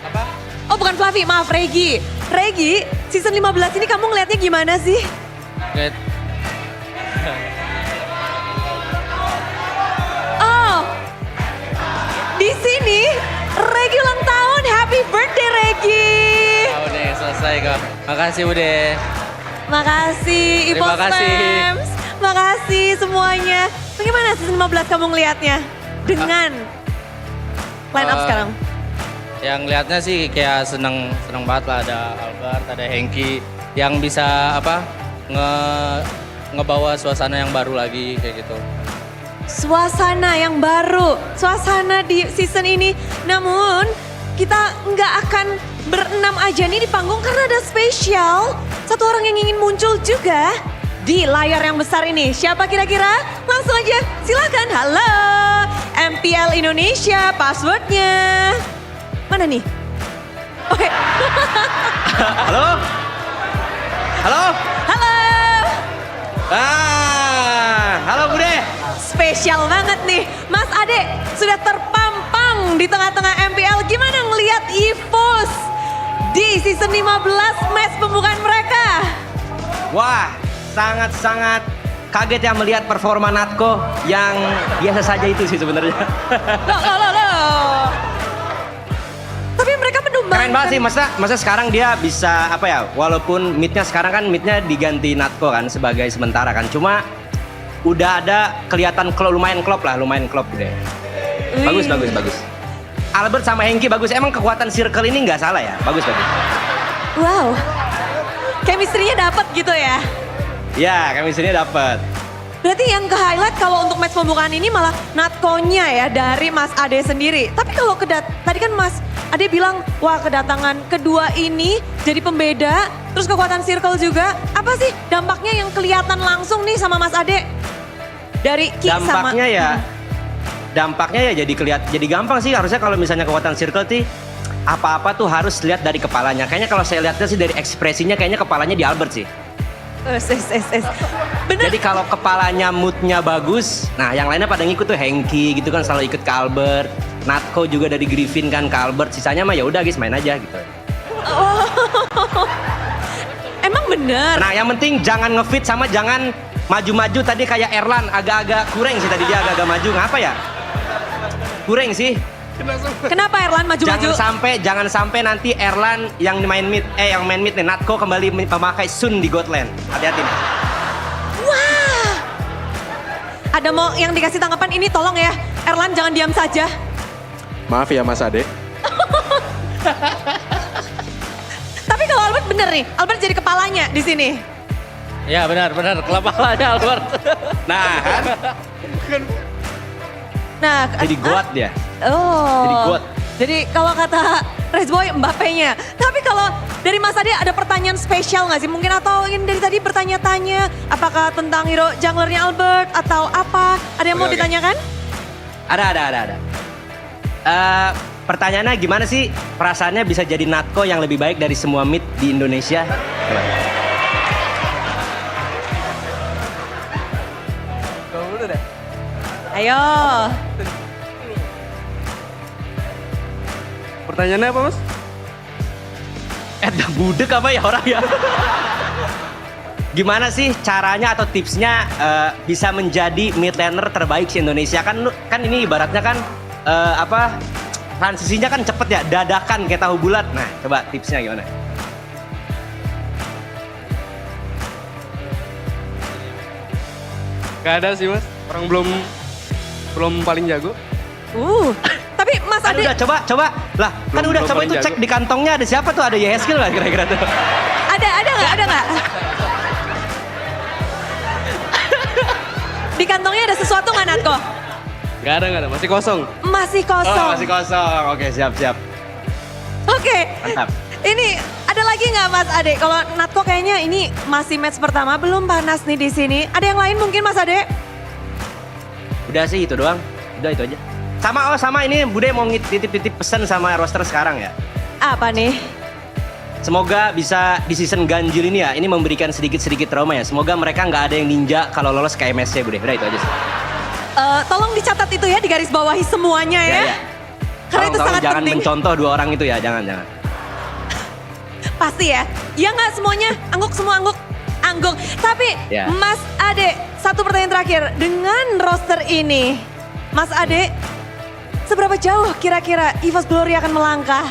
Apa? Oh bukan Fluffy, maaf Regi. Regi, season 15 ini kamu ngelihatnya gimana sih? Oh, di sini Regi ulang tahun, happy birthday Regi. Udah selesai kok. Makasih Bude. Makasih Evil Terima kasih. Spams. Makasih semuanya. Bagaimana season 15 kamu ngelihatnya? Dengan line up sekarang. Yang lihatnya sih kayak seneng banget lah, ada Albert, ada Hengki yang bisa ngebawa suasana yang baru lagi kayak gitu. Suasana yang baru, suasana di season ini. Namun kita nggak akan berenam aja nih di panggung karena ada spesial. Satu orang yang ingin muncul juga di layar yang besar ini. Siapa kira-kira? Langsung aja silakan. Halo, MPL Indonesia, passwordnya. Mana nih? Oke. Halo? Halo? Halo. Halo Bude. Spesial banget nih. Mas Ade sudah terpampang di tengah-tengah MPL. Gimana ngelihat EVOS di season 15 match pembukaan mereka? Wah, sangat-sangat kaget ya melihat performa Natko yang biasa saja itu sih sebenarnya. Loh. Tapi mereka menumbangkan. Keren banget sih, masa sekarang dia bisa walaupun midnya sekarang kan midnya diganti Natko kan sebagai sementara kan. Cuma udah ada kelihatan lumayan klop deh. Bagus. Albert sama Hengki bagus, emang kekuatan circle ini nggak salah ya, bagus. Wow, chemistry-nya dapet gitu ya? Ya, chemistry-nya dapet. Berarti yang ke-highlight kalau untuk match pembukaan ini malah Natko-nya ya dari Mas Ade sendiri. Tapi kalau tadi kan Mas Ade bilang, wah kedatangan kedua ini jadi pembeda, terus kekuatan circle juga. Apa sih dampaknya yang kelihatan langsung nih sama Mas Ade? Dari Ki sama... Dampaknya ya jadi gampang sih, harusnya kalau misalnya kekuatan circle sih apa-apa tuh harus lihat dari kepalanya. Kayaknya kalau saya lihatnya sih dari ekspresinya kayaknya kepalanya di Albert sih. Bener. Jadi kalau kepalanya moodnya bagus, nah yang lainnya pada ngikut tuh Hengki gitu kan selalu ikut ke Albert. Natko juga dari Griffin kan ke Albert, sisanya mah ya udah guys main aja gitu. Oh. Emang bener? Nah yang penting jangan ngefit sama jangan maju-maju tadi kayak Erlan agak-agak kurang sih tadi dia agak-agak maju, ngapa ya? Kurang sih. Kenapa Erlan maju-maju? Jangan sampai nanti Erlan yang main mid nih Natko kembali memakai Sun di Godland. Hati-hati nih. Wah. Ada mau yang dikasih tanggapan ini tolong ya. Erlan jangan diam saja. Maaf ya Mas Ade. Tapi kalau Albert bener nih, Albert jadi kepalanya di sini. Ya benar, kepalanya Albert. Nah kan. Nah, jadi goat dia. Oh. Jadi goat. Jadi kalau kata Resboy Mbappe-nya. Tapi kalau dari Mas Ade ada pertanyaan spesial nggak sih? Mungkin atau ingin dari tadi bertanya-tanya apakah tentang hero junglernya Albert atau apa? Ada yang mau ditanyakan? Ada. Pertanyaannya gimana sih perasaannya bisa jadi Natko yang lebih baik dari semua mid di Indonesia? Ayo. Pertanyaannya apa Mas? Budek apa ya orang ya? Gimana sih caranya atau tipsnya bisa menjadi mid laner terbaik di Indonesia? Kan ini ibaratnya kan transisinya kan cepet ya, dadakan kayak tahu bulat. Nah coba tipsnya gimana? Gak ada sih Mas, orang belum paling jago. Tapi Mas Ade... Udah coba. Lah kan udah coba itu cek di kantongnya ada siapa tuh, ada Yeskil nggak kira-kira tuh? Ada nggak? Di kantongnya ada sesuatu nggak Natko? Nggak ada, masih kosong. Masih kosong. Oh, masih kosong, oke siap. Oke. Mantap. Ini ada lagi nggak Mas Ade? Kalau Natko kayaknya ini masih match pertama, belum panas nih di sini. Ada yang lain mungkin Mas Ade? Udah sih itu doang, udah itu aja. Sama ini Bude mau titip-titip pesan sama roster sekarang ya. Apa nih? Semoga bisa di season ganjil ini ya, ini memberikan sedikit-sedikit trauma ya. Semoga mereka nggak ada yang ninja kalau lolos ke MSC Bude. Udah itu aja sih. Tolong dicatat itu ya, digarisbawahi semuanya ya. Karena itu sangat jangan penting. mencontoh dua orang itu ya, jangan. Pasti ya. Ya nggak semuanya, angguk semua angguk. Tapi Ya. Mas Ade, satu pertanyaan terakhir. Dengan roster ini, Mas Ade, seberapa jauh kira-kira EVOS Glory akan melangkah?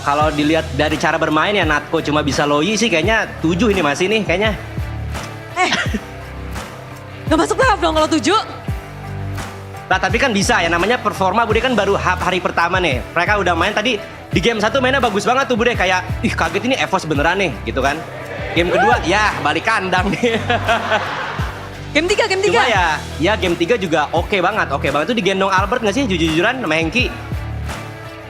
Kalau dilihat dari cara bermain ya Natko cuma bisa loyi sih kayaknya 7 ini masih nih kayaknya. Gak masuk tahap dong kalau 7. Nah tapi kan bisa ya, namanya performa Bude kan baru hari pertama nih. Mereka udah main tadi di game 1 mainnya bagus banget tuh Bude, kayak ih kaget ini EVOS beneran nih gitu kan. Game kedua ya balik kandang nih. Game 3. Cuma ya game 3 juga oke banget tuh digendong Albert nggak sih jujur-jujuran sama Hengki.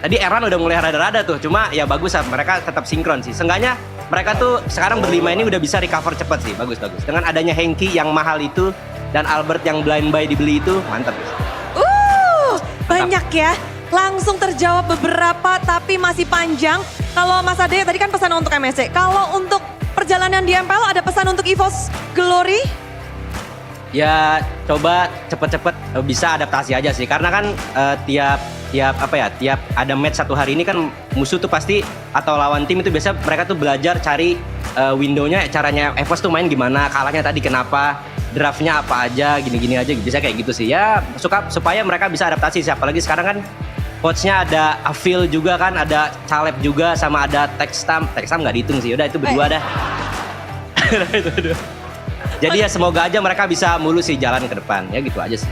Tadi Eran udah mulai rada-rada tuh, cuma ya bagus lah mereka tetap sinkron sih. Seenggaknya mereka tuh sekarang berlima ini udah bisa recover cepat sih, bagus. Dengan adanya Hengki yang mahal itu dan Albert yang blind buy dibeli itu mantap. Banyak ya. Langsung terjawab beberapa tapi masih panjang. Kalau Mas Ade tadi kan pesan untuk MSC. Kalau untuk perjalanan di MPL ada pesan untuk EVOS Glory? Ya coba cepet-cepet bisa adaptasi aja sih, karena kan tiap ada match satu hari ini kan musuh tuh pasti atau lawan tim itu biasa mereka tuh belajar cari windownya, caranya EVOS tuh main gimana, kalahnya tadi kenapa, draftnya apa aja, gini-gini aja, bisa kayak gitu sih ya, supaya mereka bisa adaptasi sih. Apalagi sekarang kan coachnya ada Afil juga kan, ada Caleb juga, sama ada Textam nggak dihitung sih, udah itu berdua dah. Jadi ya semoga aja mereka bisa mulus sih jalan ke depan, ya gitu aja sih.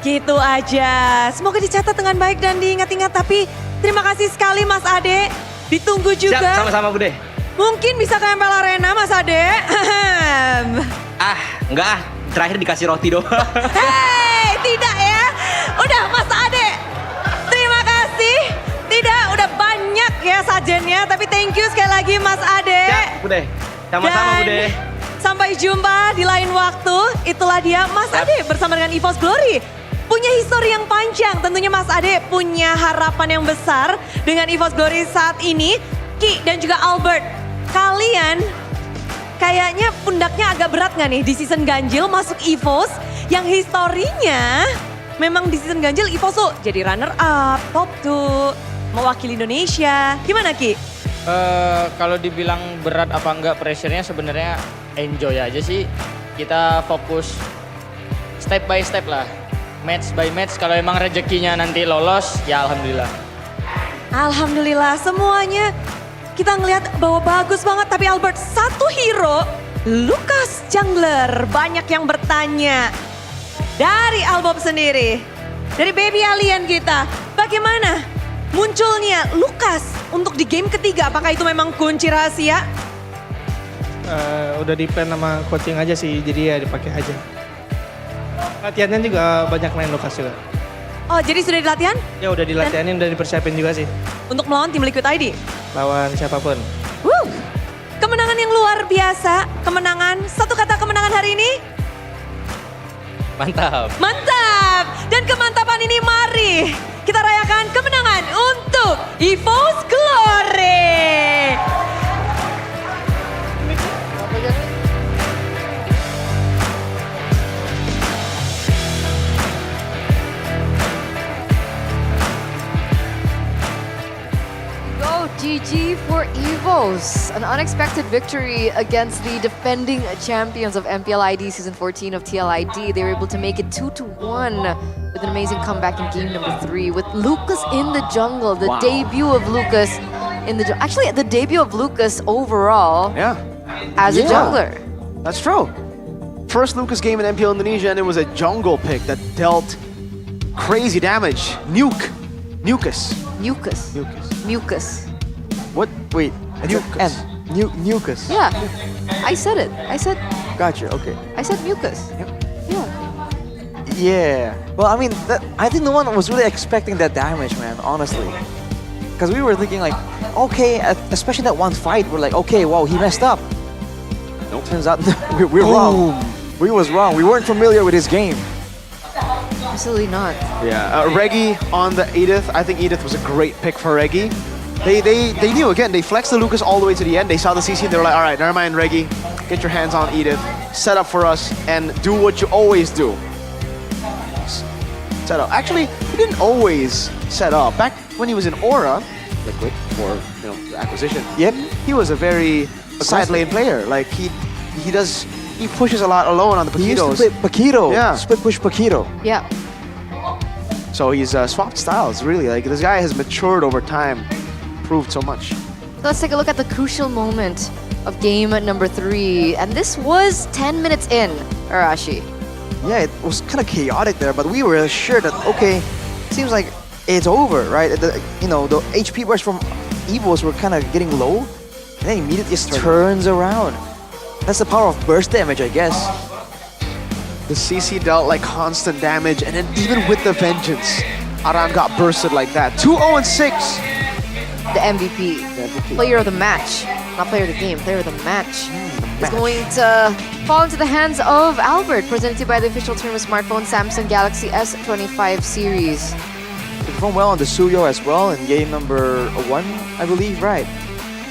Gitu aja. Semoga dicatat dengan baik dan diingat-ingat. Tapi terima kasih sekali Mas Ade. Ditunggu juga. Siap, sama-sama Bude. Mungkin bisa ke MPL Arena Mas Ade. Enggak terakhir dikasih roti doang. Hei, tidak ya. Udah Mas Ade. Terima kasih. Tidak, udah banyak ya sajennya. Tapi thank you sekali lagi Mas Ade. Siap Bude. Sama-sama Bude. Sampai jumpa di lain waktu. Itulah dia Mas Ade bersama dengan EVOS Glory. Punya histori yang panjang. Tentunya Mas Ade punya harapan yang besar dengan EVOS Glory saat ini. Ki dan juga Albert, kalian kayaknya pundaknya agak berat gak nih di season ganjil masuk EVOS yang historinya memang di season ganjil EVOS tuh jadi runner up, top 2, mewakili Indonesia. Gimana Ki? Kalau dibilang berat apa enggak, pressure-nya sebenarnya enjoy aja sih. Kita fokus step by step lah, match by match. Kalau emang rezekinya nanti lolos, ya alhamdulillah. Alhamdulillah semuanya kita ngelihat bahwa bagus banget. Tapi Albert, satu hero, Lucas Jungler. Banyak yang bertanya dari Albop sendiri, dari baby alien kita, bagaimana munculnya Lucas untuk di game ketiga? Apakah itu memang kunci rahasia? Udah di plan sama coaching aja sih, jadi ya dipakai aja. Latihannya juga banyak main Lucas juga. Oh, jadi sudah dilatihan? Ya udah dilatihanin, udah dipersiapin juga sih. Untuk melawan tim Liquid ID? Lawan siapapun. Kemenangan yang luar biasa, satu kata kemenangan hari ini? Mantap. Mantap! Dan kemantapan ini mari kita rayakan kemenangan untuk EVOS Glory! Go GG for EVOS. An unexpected victory against the defending champions of MPL ID Season 14 of TLID. They were able to make it 2-1 with an amazing comeback in game number 3 with Lucas in the jungle. The debut of Lucas in the jungle. Actually, the debut of Lucas overall as a jungler. That's true. First Lucas game in MPL Indonesia, and it was a jungle pick that dealt crazy damage. Mucus. What? Wait. Mucus. Mucus. Yeah, I said it. Gotcha. Okay. I said mucus. Yeah. Yeah. Well, I mean, I think no one was really expecting that damage, man. Honestly, because we were thinking like, okay, especially that one fight, we're like, okay, wow, he messed up. Nope. Turns out we're wrong. We was wrong. We weren't familiar with his game. Absolutely not. Yeah, Reggie on the Edith. I think Edith was a great pick for Reggie. They knew, again, they flexed the Lucas all the way to the end. They saw the CC and they were like, all right, never mind, Reggie. Get your hands on Edith. Set up for us and do what you always do. set up. Actually, he didn't always set up. Back when he was in Aura, Liquid, or the acquisition, he was a very side lane player. Like he pushes a lot alone on the He Paquitos. used to play Paquito. Yeah. Split push Paquito. Yeah. So he's swapped styles, really. Like, this guy has matured over time, proved so much. So let's take a look at the crucial moment of game number 3. And this was 10 minutes in, Arashi. Yeah, it was kind of chaotic there, but we were sure that, okay, seems like it's over, right? The HP bars from Evos were kind of getting low, and then immediately just turns around. That's the power of burst damage, I guess. The CC dealt like constant damage, and then even with the vengeance, Aran got bursted like that. 2-0-6. The MVP. Player of the match. Not player of the game, player of the match. Is going to fall into the hands of Albert, presented by the official tournament smartphone Samsung Galaxy S25 series. He performed well on the Suyo as well in game number 1, I believe, right?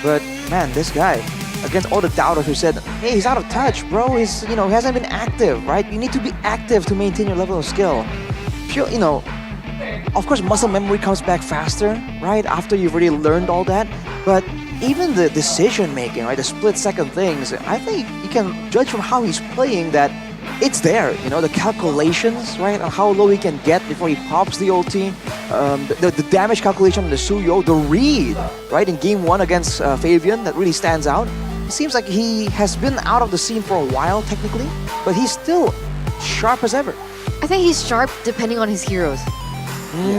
But man, this guy, against all the doubters who said, hey, he's out of touch, bro. He's, he hasn't been active, right? You need to be active to maintain your level of skill. Of course, muscle memory comes back faster, right? After you've already learned all that. But even the decision making, right? The split second things, I think you can judge from how he's playing that it's there, the calculations, right? On how low he can get before he pops the ulti. The damage calculation on the Suyo, the read, right? In game 1 against Fabian, that really stands out. It seems like he has been out of the scene for a while, technically, but he's still sharp as ever. I think he's sharp depending on his heroes.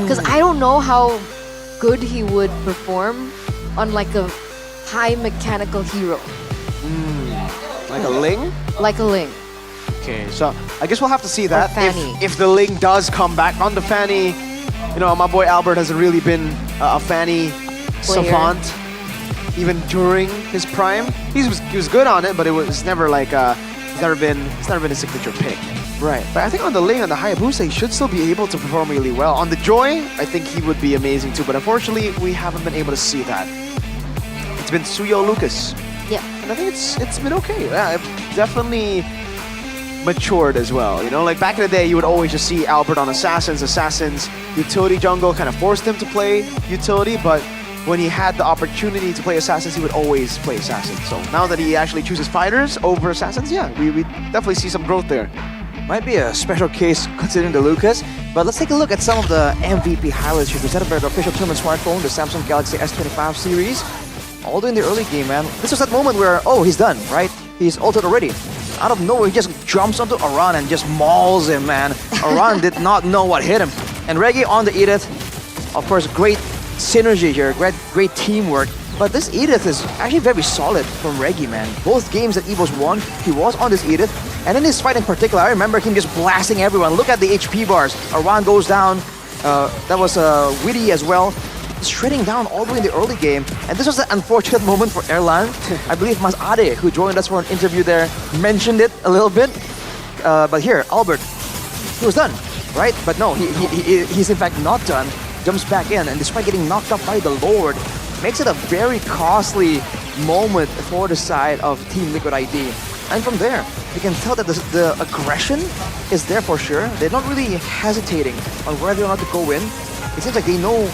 Because I don't know how good he would perform on like a high mechanical hero. Like a Ling? Like a Ling. Okay, so I guess we'll have to see that. Fanny. If the Ling does come back on the Fanny, my boy Albert hasn't really been a Fanny savant, even during his prime. He was good on it, but it was never like it's never been a signature pick. Right. But I think on the Ling, on the Hayabusa, he should still be able to perform really well. On the Joy, I think he would be amazing too, but unfortunately, we haven't been able to see that. It's been Suyo Lucas. Yeah. And I think it's been okay. Yeah, it definitely matured as well. Like back in the day, you would always just see Albert on Assassins. Assassins utility jungle kind of forced him to play utility, but when he had the opportunity to play Assassins, he would always play Assassins. So now that he actually chooses fighters over Assassins, yeah, we definitely see some growth there. Might be a special case considering the Lucas, but let's take a look at some of the MVP highlights here presented by the official tournament smartphone, the Samsung Galaxy S25 series. Although in the early game, man, this was that moment where, he's done, right? He's ulted already. Out of nowhere, he just jumps onto Aran and just mauls him, man. Aran did not know what hit him. And Reggie on the Edith, of course, great synergy here, great teamwork. But this Edith is actually very solid from Reggie, man. Both games that Evos won, he was on this Edith. And in this fight in particular, I remember him just blasting everyone. Look at the HP bars. Aran goes down. That was Witty as well. Shredding down all the way in the early game. And this was an unfortunate moment for Erlan. I believe Mas Ade, who joined us for an interview there, mentioned it a little bit. But here, Albert, he was done, right? But no, he's in fact not done. Jumps back in, and despite getting knocked up by the Lord, makes it a very costly moment for the side of Team Liquid ID. And from there, you can tell that the aggression is there for sure. They're not really hesitating on whether or not to go in. It seems like they know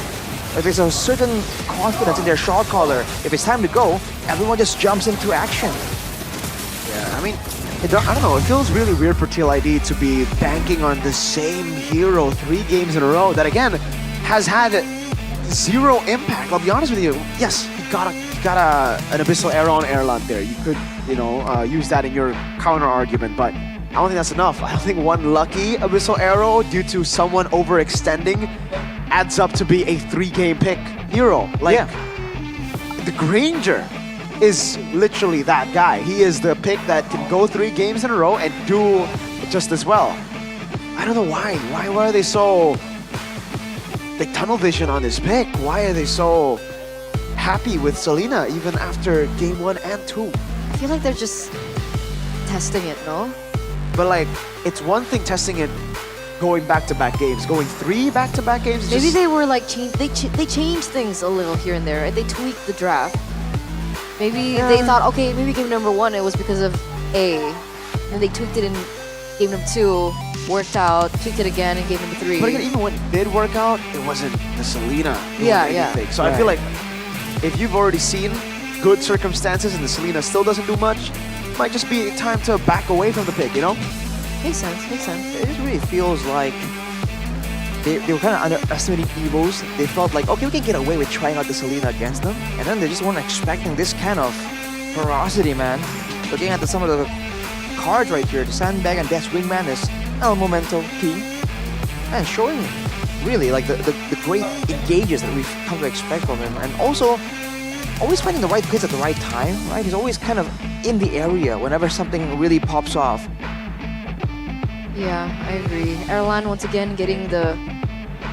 that there's a certain confidence in their shot caller. If it's time to go, everyone just jumps into action. Yeah, I mean, I don't know, it feels really weird for TLID to be banking on the same hero 3 games in a row that, again, has had zero impact. I'll be honest with you. Yes, he got an Abyssal Arrow on Erland there. You could, use that in your counter argument, but I don't think that's enough. I don't think one lucky Abyssal Arrow due to someone overextending adds up to be a 3-game pick hero. Like, the Granger is literally that guy. He is the pick that can go 3 games in a row and do just as well. I don't know why. Why are they so like tunnel vision on this pick? Why are they so happy with Selena even after game 1 and 2? I feel like they're just testing it, no? But like, it's one thing testing it going back-to-back games. Going 3 back-to-back games is Maybe just... they were like, they changed things a little here and there, right? They tweaked the draft. Maybe they thought, maybe game number 1 it was because of A. And they tweaked it in game number 2 worked out, tweaked it again in game number 3. But again, even when it did work out, it wasn't the Selena doing Yeah, anything. yeah. So I feel like if you've already seen good circumstances and the Selena still doesn't do much, it might just be time to back away from the pick, you know? Makes sense, makes sense. It just really feels like they were kind of underestimating Evos. They felt like, okay, we can get away with trying out the Selena against them. And then they just weren't expecting this kind of ferocity, man. Looking at some of the cards right here, the Sandbag and Death's Wingman is El Momento key. And showing really like the great engages that we've come to expect from him. And also, always finding the right plays at the right time, right? He's always kind of in the area whenever something really pops off. Yeah, I agree. Erlan once again getting the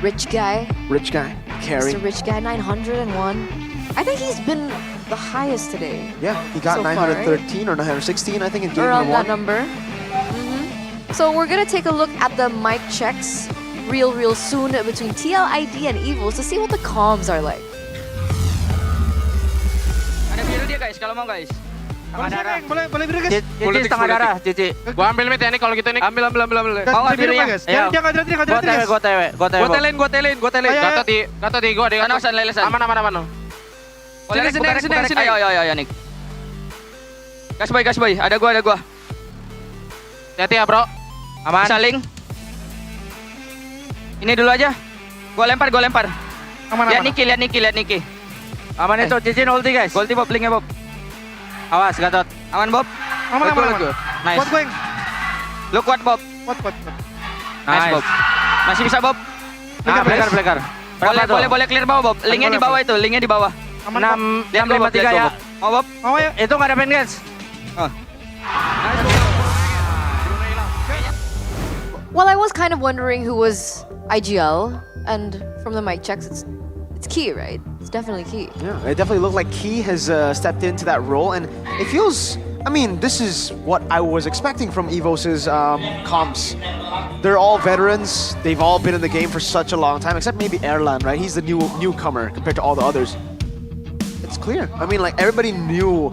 rich guy. Rich guy, carry. Mr. Rich guy, 901. I think he's been the highest today. Yeah, he got so far, 913 or 916, I think, in game around number that 1. number. So we're gonna take a look at the mic checks real soon between TLID and Evils to see what the comms are like. Ada biru dia guys, kalau mau guys. Tengah darah. Boleh biru guys. Cici setengah darah, Cici. Gua ambil mid ya nih kalau gitu nih. Ambil. Guys, Mau nggak biru birunya? guys. Ayo. Jangan guys. Gua tewe. Gua telin. Ayo. Gatot di gua deh. Lesan. Aman. Sini. Ayo, Nick. Gas boy. Ada gua. Hati ya, Bro. Aman. Saling. Ini dulu aja. Gua lempar. Aman. Lihat Niki. Aman itu, Cici ulti guys. Ulti Bob, linknya Bob. Awas, Gatot. Aman Bob. Aman. Nice. Kuat going. Lu kuat Bob. Kuat. Nice Bob. Masih bisa Bob. Pelekar. Boleh clear bawah Bob. Linknya di bawah itu, linknya di bawah. 653 ya. Mau Bob? Mau ya? Itu nggak ada pen guys. Well, I was kind of wondering who was IGL, and from the mic checks, it's Key, right? It's definitely Key. Yeah, it definitely looked like Key has stepped into that role, and it feels, I mean, this is what I was expecting from Evos' comps. They're all veterans. They've all been in the game for such a long time, except maybe Erlan, right? He's the newcomer compared to all the others. It's clear. I mean, like, everybody knew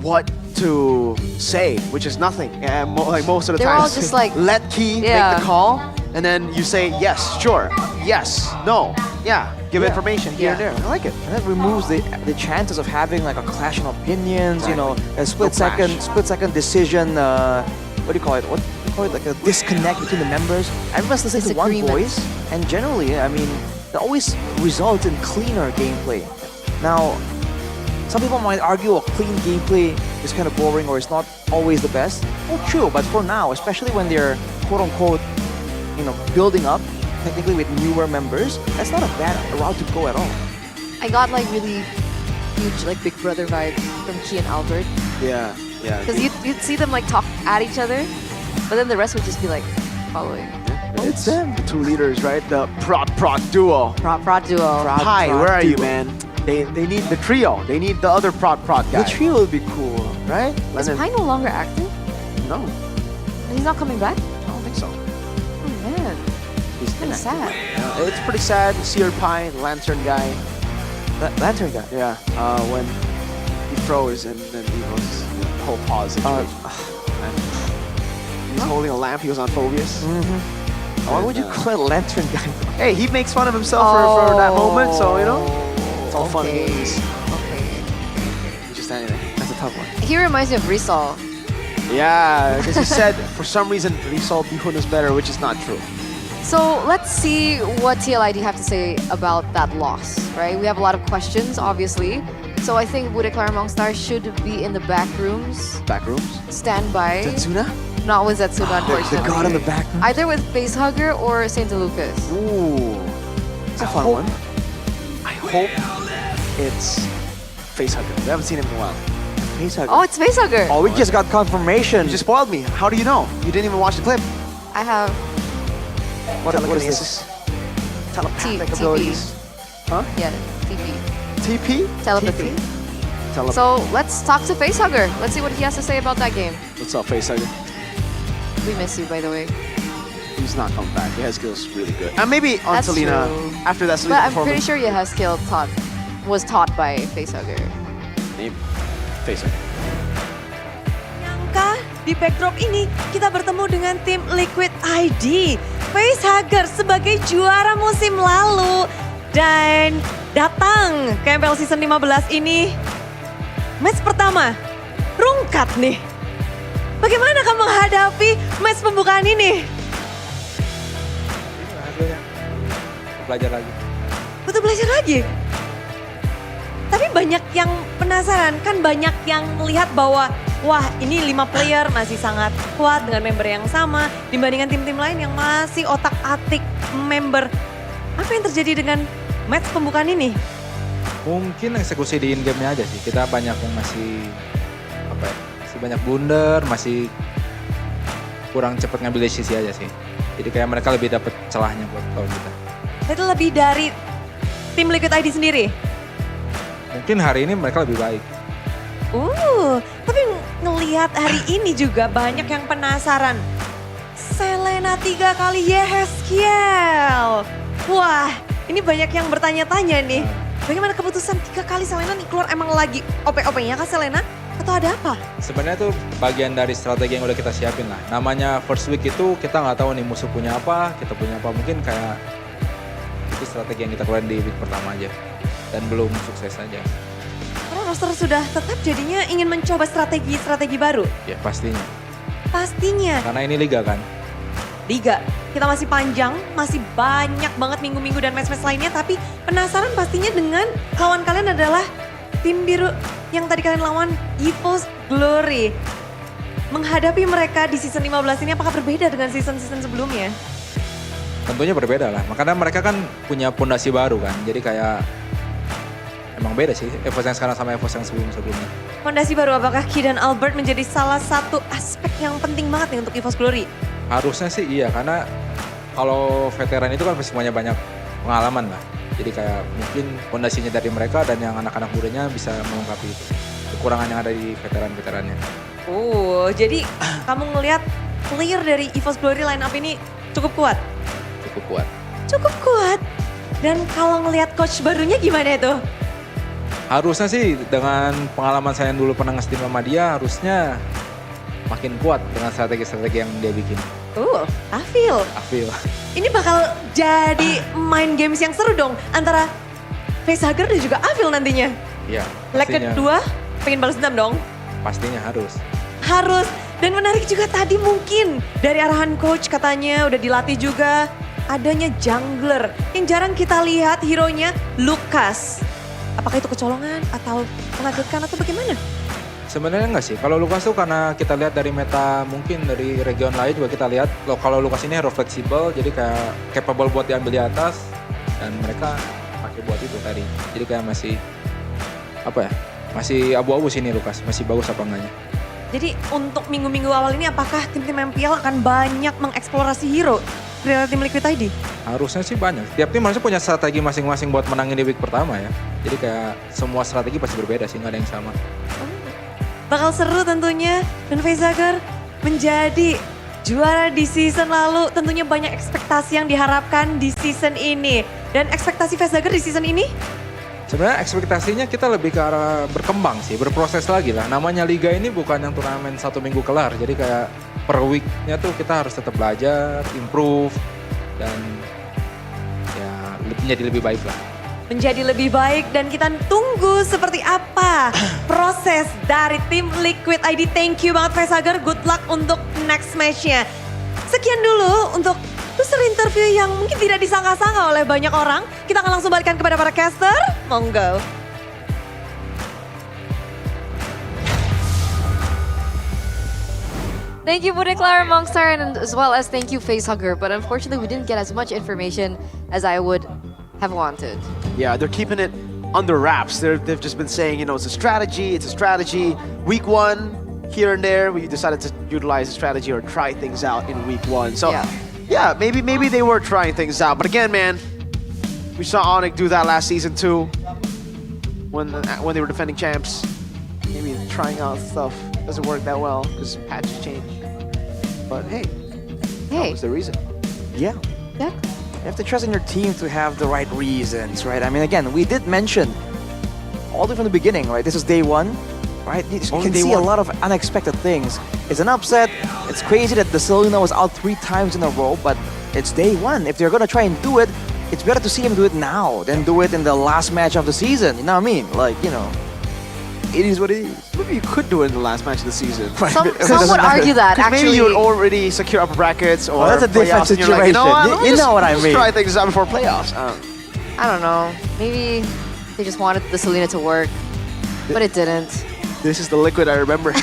what to say, which is nothing. Like most of the They're time, all just like, let Key make the call, and then you say yes, sure, yes, no, yeah, give information here and there. I like it. And that removes the chances of having like a clash in opinions, you know, a split second decision, what do you call it? What do you call it? Like a disconnect between the members. Everyone's listening to one voice, and generally, I mean, that always results in cleaner gameplay. Now, some people might argue a clean gameplay is kind of boring or it's not always the best. Oh, true, but for now, especially when they're quote-unquote, you know, building up, technically with newer members, that's not a bad route to go at all. I got like really huge like Big Brother vibes from Key and Albert. Yeah. Because you'd see them like talk at each other, but then the rest would just be like following. It's them, the two leaders, right? The prod duo. Prod duo. Pi, where are you, man? They need the trio. They need the other prod guy. The trio would be cool, right? Is Pi no longer active? No. And he's not coming back? I don't think so. Oh man. He's kind of sad. Yeah, it's pretty sad. Seer Pi, Lantern guy. Lantern guy? Yeah. When he froze and then he was the whole pause situation. He's holding a lamp. He was on Phobius. Why would you call it Lantern guy? Hey, he makes fun of himself for that moment, so you know, it's all fun and games. Just anything. That's a tough one. He reminds me of Rizal. Yeah, because he said for some reason Rizal Bihun is better, which is not true. So let's see what TLID have to say about that loss, right? We have a lot of questions, obviously. So I think Bude Claremongstar should be in the back rooms. Back rooms? Stand by. Zetsuna? Not with Zetsuna, unfortunately. The god in the back room? Either with Facehugger or Saint Lucas. Ooh. It's a fun one. I hope it's Facehugger. We haven't seen him in a while. Facehugger. Oh, it's Facehugger. Oh, we just got confirmation. You just spoiled me. How do you know? You didn't even watch the clip. I have What is this? Telepathic TP. abilities. Huh? Yeah, TP. TP? Telepathy. So let's talk to Facehugger. Let's see what he has to say about that game. What's up, Facehugger? We miss you, by the way. He's not coming back. He has skills really good. And maybe on That's Selena, true. after that Selena But I'm pretty performance. sure Yehezkiel was taught by Facehugger. Maybe. Facehugger. Kah di backdrop ini kita bertemu dengan tim Liquid ID. Facehugger sebagai juara musim lalu dan datang ke MPL Season 15 ini. Match pertama, rungkat nih. Bagaimana kamu menghadapi match pembukaan ini? Hasilnya belajar lagi. Butuh belajar lagi? Tapi banyak yang penasaran, kan banyak yang melihat bahwa wah ini 5 player masih sangat kuat dengan member yang sama dibandingkan tim-tim lain yang masih otak-atik member. Apa yang terjadi dengan match pembukaan ini? Mungkin eksekusi di in-game-nya aja sih. Kita banyak yang masih masih banyak blunder, masih kurang cepat ngambil decisi aja sih. Jadi kayak mereka lebih dapat celahnya buat lawan kita. Itu lebih dari tim Liquid ID sendiri? Mungkin hari ini mereka lebih baik. Tapi ngelihat hari ini juga banyak yang penasaran. Selena 3 kali Yeheskiel. Wah, ini banyak yang bertanya-tanya nih. Bagaimana keputusan 3 kali Selena nih keluar, emang lagi OP-OP-nya kah Selena? Atau ada apa? Sebenarnya itu bagian dari strategi yang udah kita siapin lah. Namanya first week itu kita nggak tahu nih musuh punya apa, kita punya apa. Mungkin kayak itu strategi yang kita keluarin di week pertama aja. Dan belum sukses aja. Karena roster sudah tetap jadinya ingin mencoba strategi-strategi baru? Ya pastinya. Pastinya. Karena ini liga kan. Liga, kita masih panjang, masih banyak banget minggu-minggu dan match-match lainnya. Tapi penasaran pastinya dengan lawan kalian adalah tim biru yang tadi kalian lawan, EVO's Glory. Menghadapi mereka di season 15 ini apakah berbeda dengan season-season sebelumnya? Tentunya berbeda lah. Makanya mereka kan punya pondasi baru kan. Jadi kayak emang beda sih EVOS yang sekarang sama EVOS yang sebelum-sebelumnya. Fondasi baru, apakah Ki dan Albert menjadi salah satu aspek yang penting banget nih untuk EVO's Glory? Harusnya sih iya, karena kalau veteran itu kan pasti punya banyak pengalaman lah. Jadi kayak mungkin fondasinya dari mereka dan yang anak-anak mudanya bisa melengkapi itu. Kekurangan yang ada di veteran-veterannya. Jadi kamu ngelihat player dari EVO's Glory line up ini cukup kuat? Cukup kuat. Cukup kuat? Dan kalau ngelihat coach barunya gimana itu? Harusnya sih dengan pengalaman saya yang dulu pernah nge-steam sama dia, harusnya makin kuat dengan strategi-strategi yang dia bikin. Afil. Ini bakal jadi main games yang seru dong antara Facehugger dan juga Afil nantinya. Iya. Leg kedua pengen balas dendam dong? Pastinya harus. Harus. Dan menarik juga tadi mungkin dari arahan coach katanya udah dilatih juga adanya jungler yang jarang kita lihat hero-nya Lucas. Apakah itu kecolongan atau mengagetkan atau bagaimana? Sebenarnya enggak sih. Kalau Lucas tuh karena kita lihat dari meta mungkin dari region lain juga kita lihat kalau Lucas ini hero fleksibel jadi kayak capable buat diambil di atas dan mereka pakai buat itu tadi. Jadi kayak masih masih abu-abu sih nih Lucas, masih bagus apa enggaknya. Jadi untuk minggu-minggu awal ini apakah tim-tim MPL akan banyak mengeksplorasi hero dari tim Liquid ID? Harusnya sih banyak. Tiap tim harusnya punya strategi masing-masing buat menangin di week pertama ya. Jadi kayak semua strategi pasti berbeda sih, nggak ada yang sama. Bakal seru tentunya dan Facehugger menjadi juara di season lalu. Tentunya banyak ekspektasi yang diharapkan di season ini. Dan ekspektasi Facehugger di season ini? Sebenarnya ekspektasinya kita lebih ke arah berkembang sih, berproses lagi lah. Namanya liga ini bukan yang turnamen 1 minggu kelar. Jadi kayak per weeknya tuh kita harus tetap belajar, improve, dan ya menjadi lebih baik lah. Menjadi lebih baik dan kita tunggu seperti apa proses dari tim Liquid ID. Thank you banget Facehugger, good luck untuk next match-nya. Sekian dulu untuk booster interview yang mungkin tidak disangka-sangka oleh banyak orang. Kita akan langsung balikan kepada para caster, monggo. Thank you, Budeklar, Mongstar, and as well as thank you, Facehugger. But unfortunately, we didn't get as much information as I would have wanted. Yeah, they're keeping it under wraps. They've just been saying, you know, it's a strategy. Week 1, here and there, we decided to utilize a strategy or try things out in week 1. So, yeah, maybe they were trying things out. But again, man, we saw Onyx do that last season too. When they were defending champs. Maybe trying out stuff doesn't work that well because patches change. But hey, that was the reason. Yeah. You have to trust in your team to have the right reasons, right? I mean, again, we did mention all the way from the beginning, right? This is day 1. right? You Only can they see a won. lot of unexpected things. It's an upset. It's crazy that the Selena was out 3 times in a row, but it's day 1. If they're gonna try and do it, it's better to see him do it now than do it in the last match of the season. You know what I mean? Like, you know, it is what it is. Maybe you could do it in the last match of the season. Some would argue that, 'Cause actually. maybe you would already secure upper brackets or that's a different playoffs, and you're like, you know what? situation. Let me You just- know what I just mean. Try things out before playoffs. I don't know. Maybe they just wanted the Selena to work, but it didn't. This is the Liquid I remember.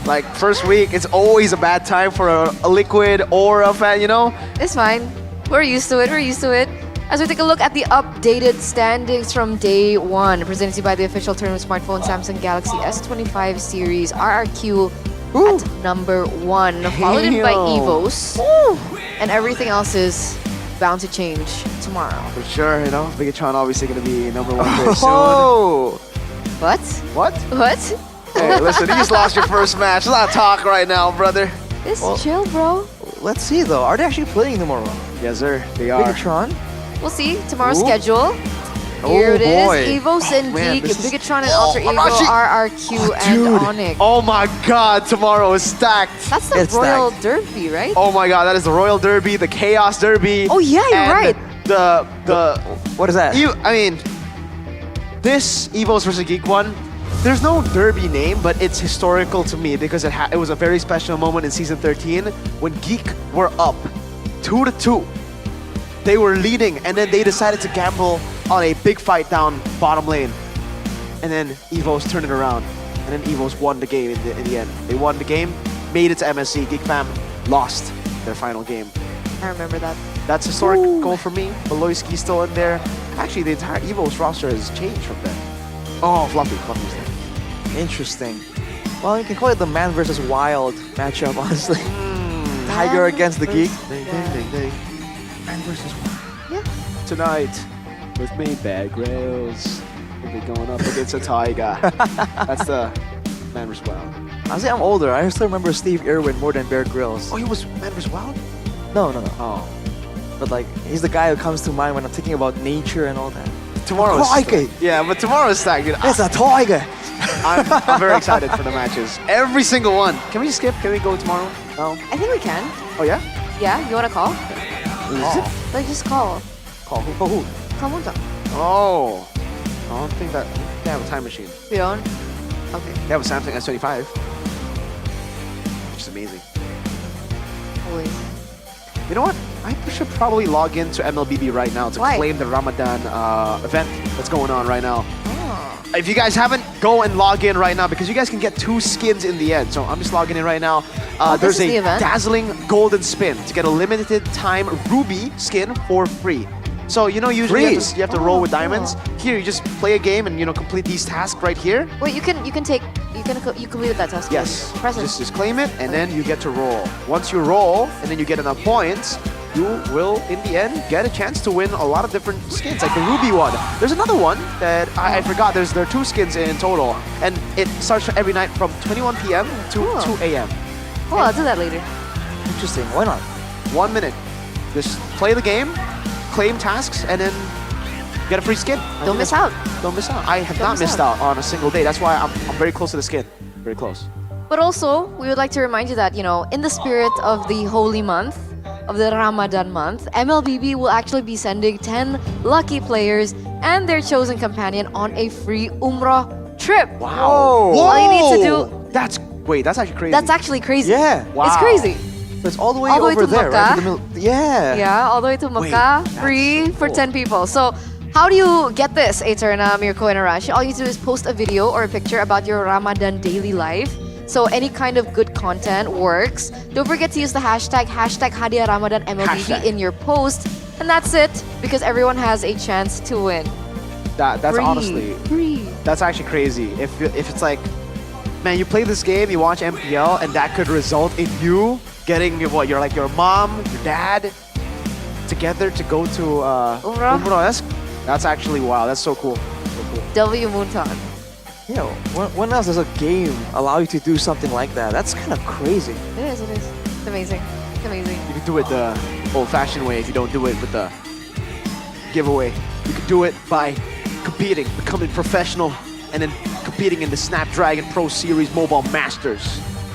Like, first week, it's always a bad time for a Liquid or a fan, you know? It's fine. We're used to it. We're used to it. As we take a look at the updated standings from day 1, presented to you by the official tournament smartphone Samsung Galaxy S25 series, RRQ at number 1, followed in by Damn. EVOS, and everything else is bound to change tomorrow. For sure, you know? Bigatron obviously going to be number 1 very soon. Oh! What? What? What? Hey, listen, you just lost your first match. Let's not talk right now, brother. It's chill, bro. Let's see though. Are they actually playing tomorrow? Yes, sir. They are. Bigatron? We'll see tomorrow's Ooh. schedule. Here it is. boy. EVOS and man, Geek, this is- Bigatron and Alter Ego, Arashi. RRQ, and Dude. Onyx. Oh my god, tomorrow is stacked. That's the It's Royal Derby, right? Oh my god, that is the Royal Derby, the Chaos Derby. Oh, yeah, you're and right. The What is that? I mean, this EVOS versus Geek one, there's no derby name, but it's historical to me because it was a very special moment in season 13 when Geek were up 2-2. They were leading, and then they decided to gamble on a big fight down bottom lane. And then EVOS turned it around, and then EVOS won the game in the end. They won the game, made it to MSC. Geek Fam lost their final game. I remember that. That's a historic goal for me. Beloyski's still in there. Actually, the entire EVOS roster has changed from then. Oh, Fluffy's there. Interesting. Well, you can call it the man versus wild matchup, honestly. Tiger against the Geek. Man versus wild. Yeah. Tonight, with me, Bear Grylls. We'll be going up against a tiger. That's the man versus wild. Honestly, I'm older. I still remember Steve Irwin more than Bear Grylls. Oh, he was man versus wild? No. Oh. But like, he's the guy who comes to mind when I'm thinking about nature and all that. Tomorrow is Tiger. Yeah, but tomorrow is stacked, dude. It's a tiger. I'm very excited for the matches. Every single one. Can we skip? Can we go tomorrow? No? I think we can. Oh, yeah? Yeah, you want to call? Oh. Like, just call. Call who? For who? Come on, Tom. Oh. I don't think that they have a time machine. We don't? Okay. They have a Samsung S25. Which is amazing. Always. You know what? I should probably log into MLBB right now to Why? claim the Ramadan event that's going on right now. Oh. If you guys haven't, go and log in right now because you guys can get 2 skins in the end. So I'm just logging in right now. This There's is the a event? dazzling golden spin to get a limited time ruby skin for free. So you know usually you have to roll with diamonds. Here you just play a game and complete these tasks right here. Wait, you completed that task. Yes. Press it. Just claim it and then you get to roll. Once you roll and then you get enough points, you will, in the end, get a chance to win a lot of different skins, like the Ruby one. There's another one that I forgot. There are 2 skins in total, and it starts every night from 21 p.m. to 2 a.m. Oh, I'll do that later. Interesting. Why not? 1 minute. Just play the game, claim tasks, and then get a free skin. Don't miss out. Don't miss out. I have Don't not miss missed out on a single day. That's why I'm very close to the skin. Very close. But also, we would like to remind you that, in the spirit of the holy month, of the Ramadan month, MLBB will actually be sending 10 lucky players and their chosen companion on a free Umrah trip. Wow. All you need to do... That's actually crazy. That's actually crazy. Yeah. Wow. It's crazy. So it's all the way All the way over to there, right? Makkah. To the middle. Yeah. Yeah, all the way to Makkah, free for 10 people. So how do you get this, Eterna, Mirko, and Arashi? All you do is post a video or a picture about your Ramadan daily life. So any kind of good content works. Don't forget to use the hashtag Hadiah Ramadan MLBB in your post. And that's it, because everyone has a chance to win. That's Free. honestly, Free. that's actually crazy. If it's like, man, you play this game, you watch MPL, and that could result in you getting your mom, your dad, together to go to Umrah. That's actually wow. That's so cool. So cool. W Muntan. When else does a game allow you to do something like that? That's kind of crazy. It is. It's amazing. It's amazing. You can do it the old-fashioned way if you don't do it with the giveaway. You can do it by competing, becoming professional and then competing in the Snapdragon Pro Series Mobile Masters.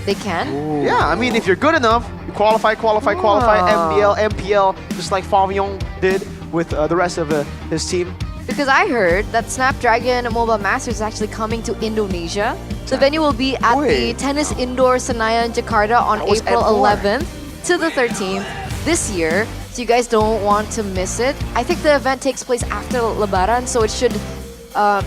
They can? Yeah, I mean, if you're good enough, you qualify, MPL, just like Favion did with the rest of his team. Because I heard that Snapdragon Mobile Masters is actually coming to Indonesia. The venue will be at the Tennis Indoor Senayan Jakarta on April 11th to the 13th this year. So you guys don't want to miss it. I think the event takes place after Lebaran, so it should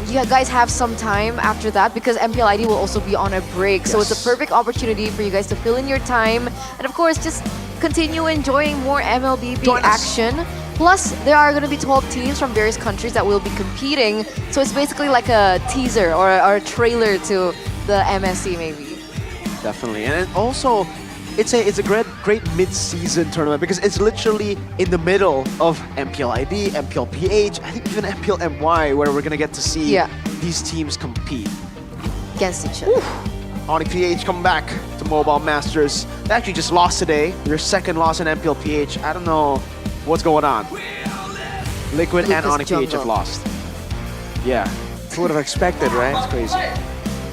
you guys have some time after that because MPL ID will also be on a break. So it's a perfect opportunity for you guys to fill in your time and of course just continue enjoying more MLBB action. Plus, there are going to be 12 teams from various countries that will be competing. So it's basically like a teaser or a trailer to the MSC maybe. Definitely, and also it's a great mid-season tournament because it's literally in the middle of MPL ID, MPL PH, I think even MPL MY, where we're gonna get to see these teams compete against each other. Onyx PH come back to Mobile Masters. They actually just lost today. Their second loss in MPL PH. I don't know what's going on. Liquid and Onyx PH have lost. Yeah, who would have expected, right? It's crazy.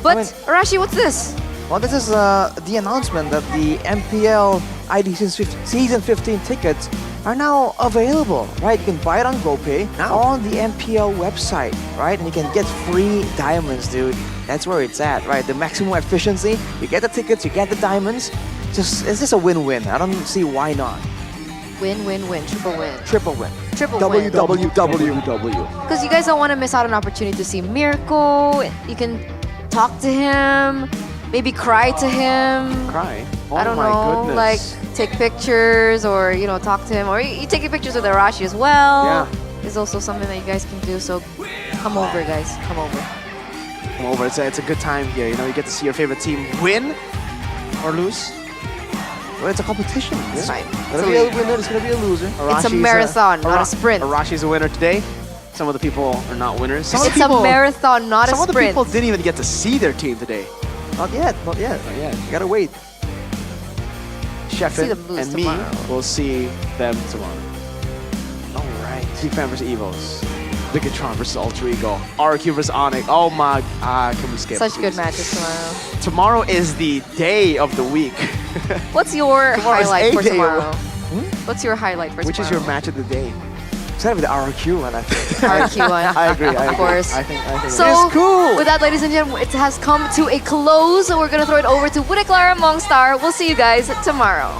But Arashi, what's this? Well, this is the announcement that the MPL ID Season 15 tickets are now available, right? You can buy it on GoPay on the MPL website, right? And you can get free diamonds, dude. That's where it's at, right? The maximum efficiency. You get the tickets, you get the diamonds. It's just a win-win. I don't see why not. Win, win, win, triple win. Triple win. Triple win. WWW. Because you guys don't want to miss out on an opportunity to see Mirko. You can talk to him, maybe cry to him. Cry? Oh I don't my know, goodness. like take pictures or talk to him, or you taking pictures with Arashi as well. Yeah. Is also something that you guys can do. So come over, guys. Come over. Come over. It's a good time here. You get to see your favorite team win or lose. Well, it's a competition. It's fine. There's gonna be a winner. There's gonna be a loser. It's a marathon, not a sprint. Arashi's a winner today. Some of the people are not winners. Some of It's the people, a marathon, not a Some of the sprint. people didn't even get to see their team today. Not yet. Not yet. You gotta wait. Sheffin and me will see them tomorrow. All right. T-Fan versus Evos. Bigatron versus Ultra Ego. RQ versus Onyx. Oh my, can we skip? Such please? good matches tomorrow. Tomorrow is the day of the week. What's your Tomorrow is highlight a for day of- tomorrow? What's your highlight for Which tomorrow? is your match of the day? It's gotta be the RQ one, I think. RQ one. I agree. Of course. I think So, it's cool. with that, ladies and gentlemen, it has come to a close. So we're going to throw it over to Bude Clara Mongstar. We'll see you guys tomorrow.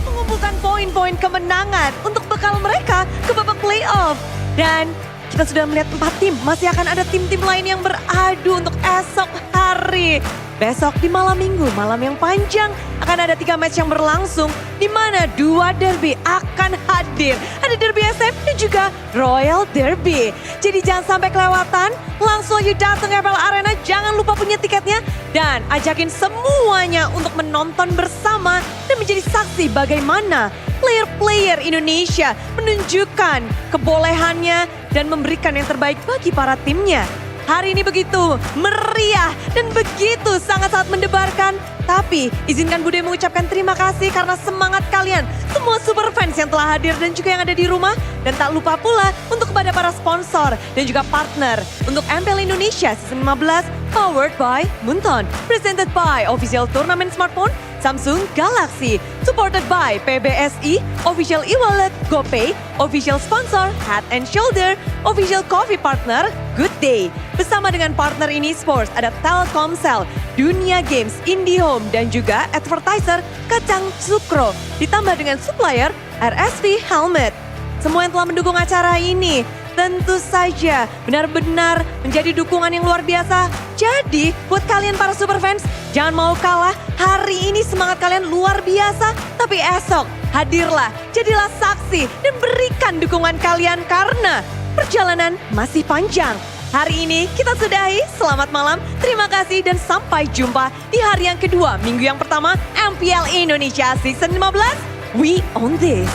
Mengumpulkan poin-poin kemenangan untuk bekal mereka ke babak playoff. Dan kita sudah melihat 4 tim, masih akan ada tim-tim lain yang beradu untuk esok hari. Besok di malam minggu, malam yang panjang, akan ada 3 match yang berlangsung di mana 2 derby akan hadir. Ada derby SF dan juga Royal Derby. Jadi jangan sampai kelewatan, langsung aja datang ke MPL Arena, jangan lupa punya tiketnya. Dan ajakin semuanya untuk menonton bersama dan menjadi saksi bagaimana player-player Indonesia menunjukkan kebolehannya dan memberikan yang terbaik bagi para timnya. Hari ini begitu meriah dan begitu sangat-sangat mendebarkan. Tapi izinkan Bude mengucapkan terima kasih karena semangat kalian, semua super fans yang telah hadir dan juga yang ada di rumah. Dan tak lupa pula untuk kepada para sponsor dan juga partner untuk MPL Indonesia Season 15 powered by Munton. Presented by Official Tournament Smartphone Samsung Galaxy. Supported by PBSI, Official e-wallet GoPay, Official Sponsor Head and Shoulder, Official Coffee Partner Good Day. Bersama dengan partner ini sports ada Telkomsel, Dunia Games, IndiHome dan juga advertiser Kacang Sukro. Ditambah dengan supplier RSV Helmet. Semua yang telah mendukung acara ini tentu saja benar-benar menjadi dukungan yang luar biasa. Jadi buat kalian para super fans, jangan mau kalah. Hari ini semangat kalian luar biasa. Tapi esok hadirlah, jadilah saksi dan berikan dukungan kalian karena perjalanan masih panjang. Hari ini kita sudahi, selamat malam, terima kasih dan sampai jumpa di hari yang kedua, minggu yang pertama MPL Indonesia Season 15. We own this.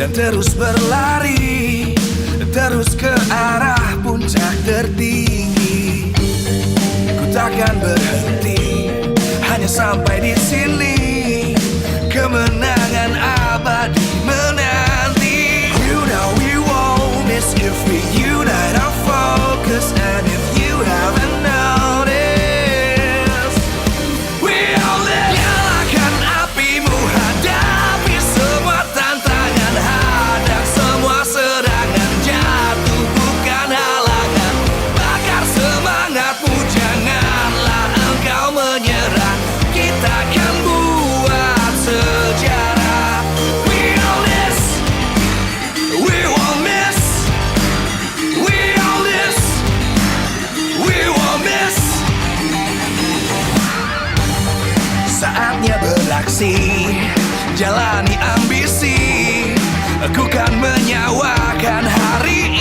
dan terus berlari, terus ke arah puncak tertinggi. Ku takkan berhenti, hanya sampai di sini. Kemenangan abadi menanti. You know we won't miss if we unite our focus. And if you haven't noticed, we all live. Nyalakan apimu, hadapi semua tantangan, hadang semua serangan, jatuh bukan halangan. Bakar semangatmu, janganlah engkau menyerah. Kita akan buat sejarah. We all this, we won't miss. We all this, we won't miss. Saatnya beraksi, jalani ambisi. Aku kan menyawakan hari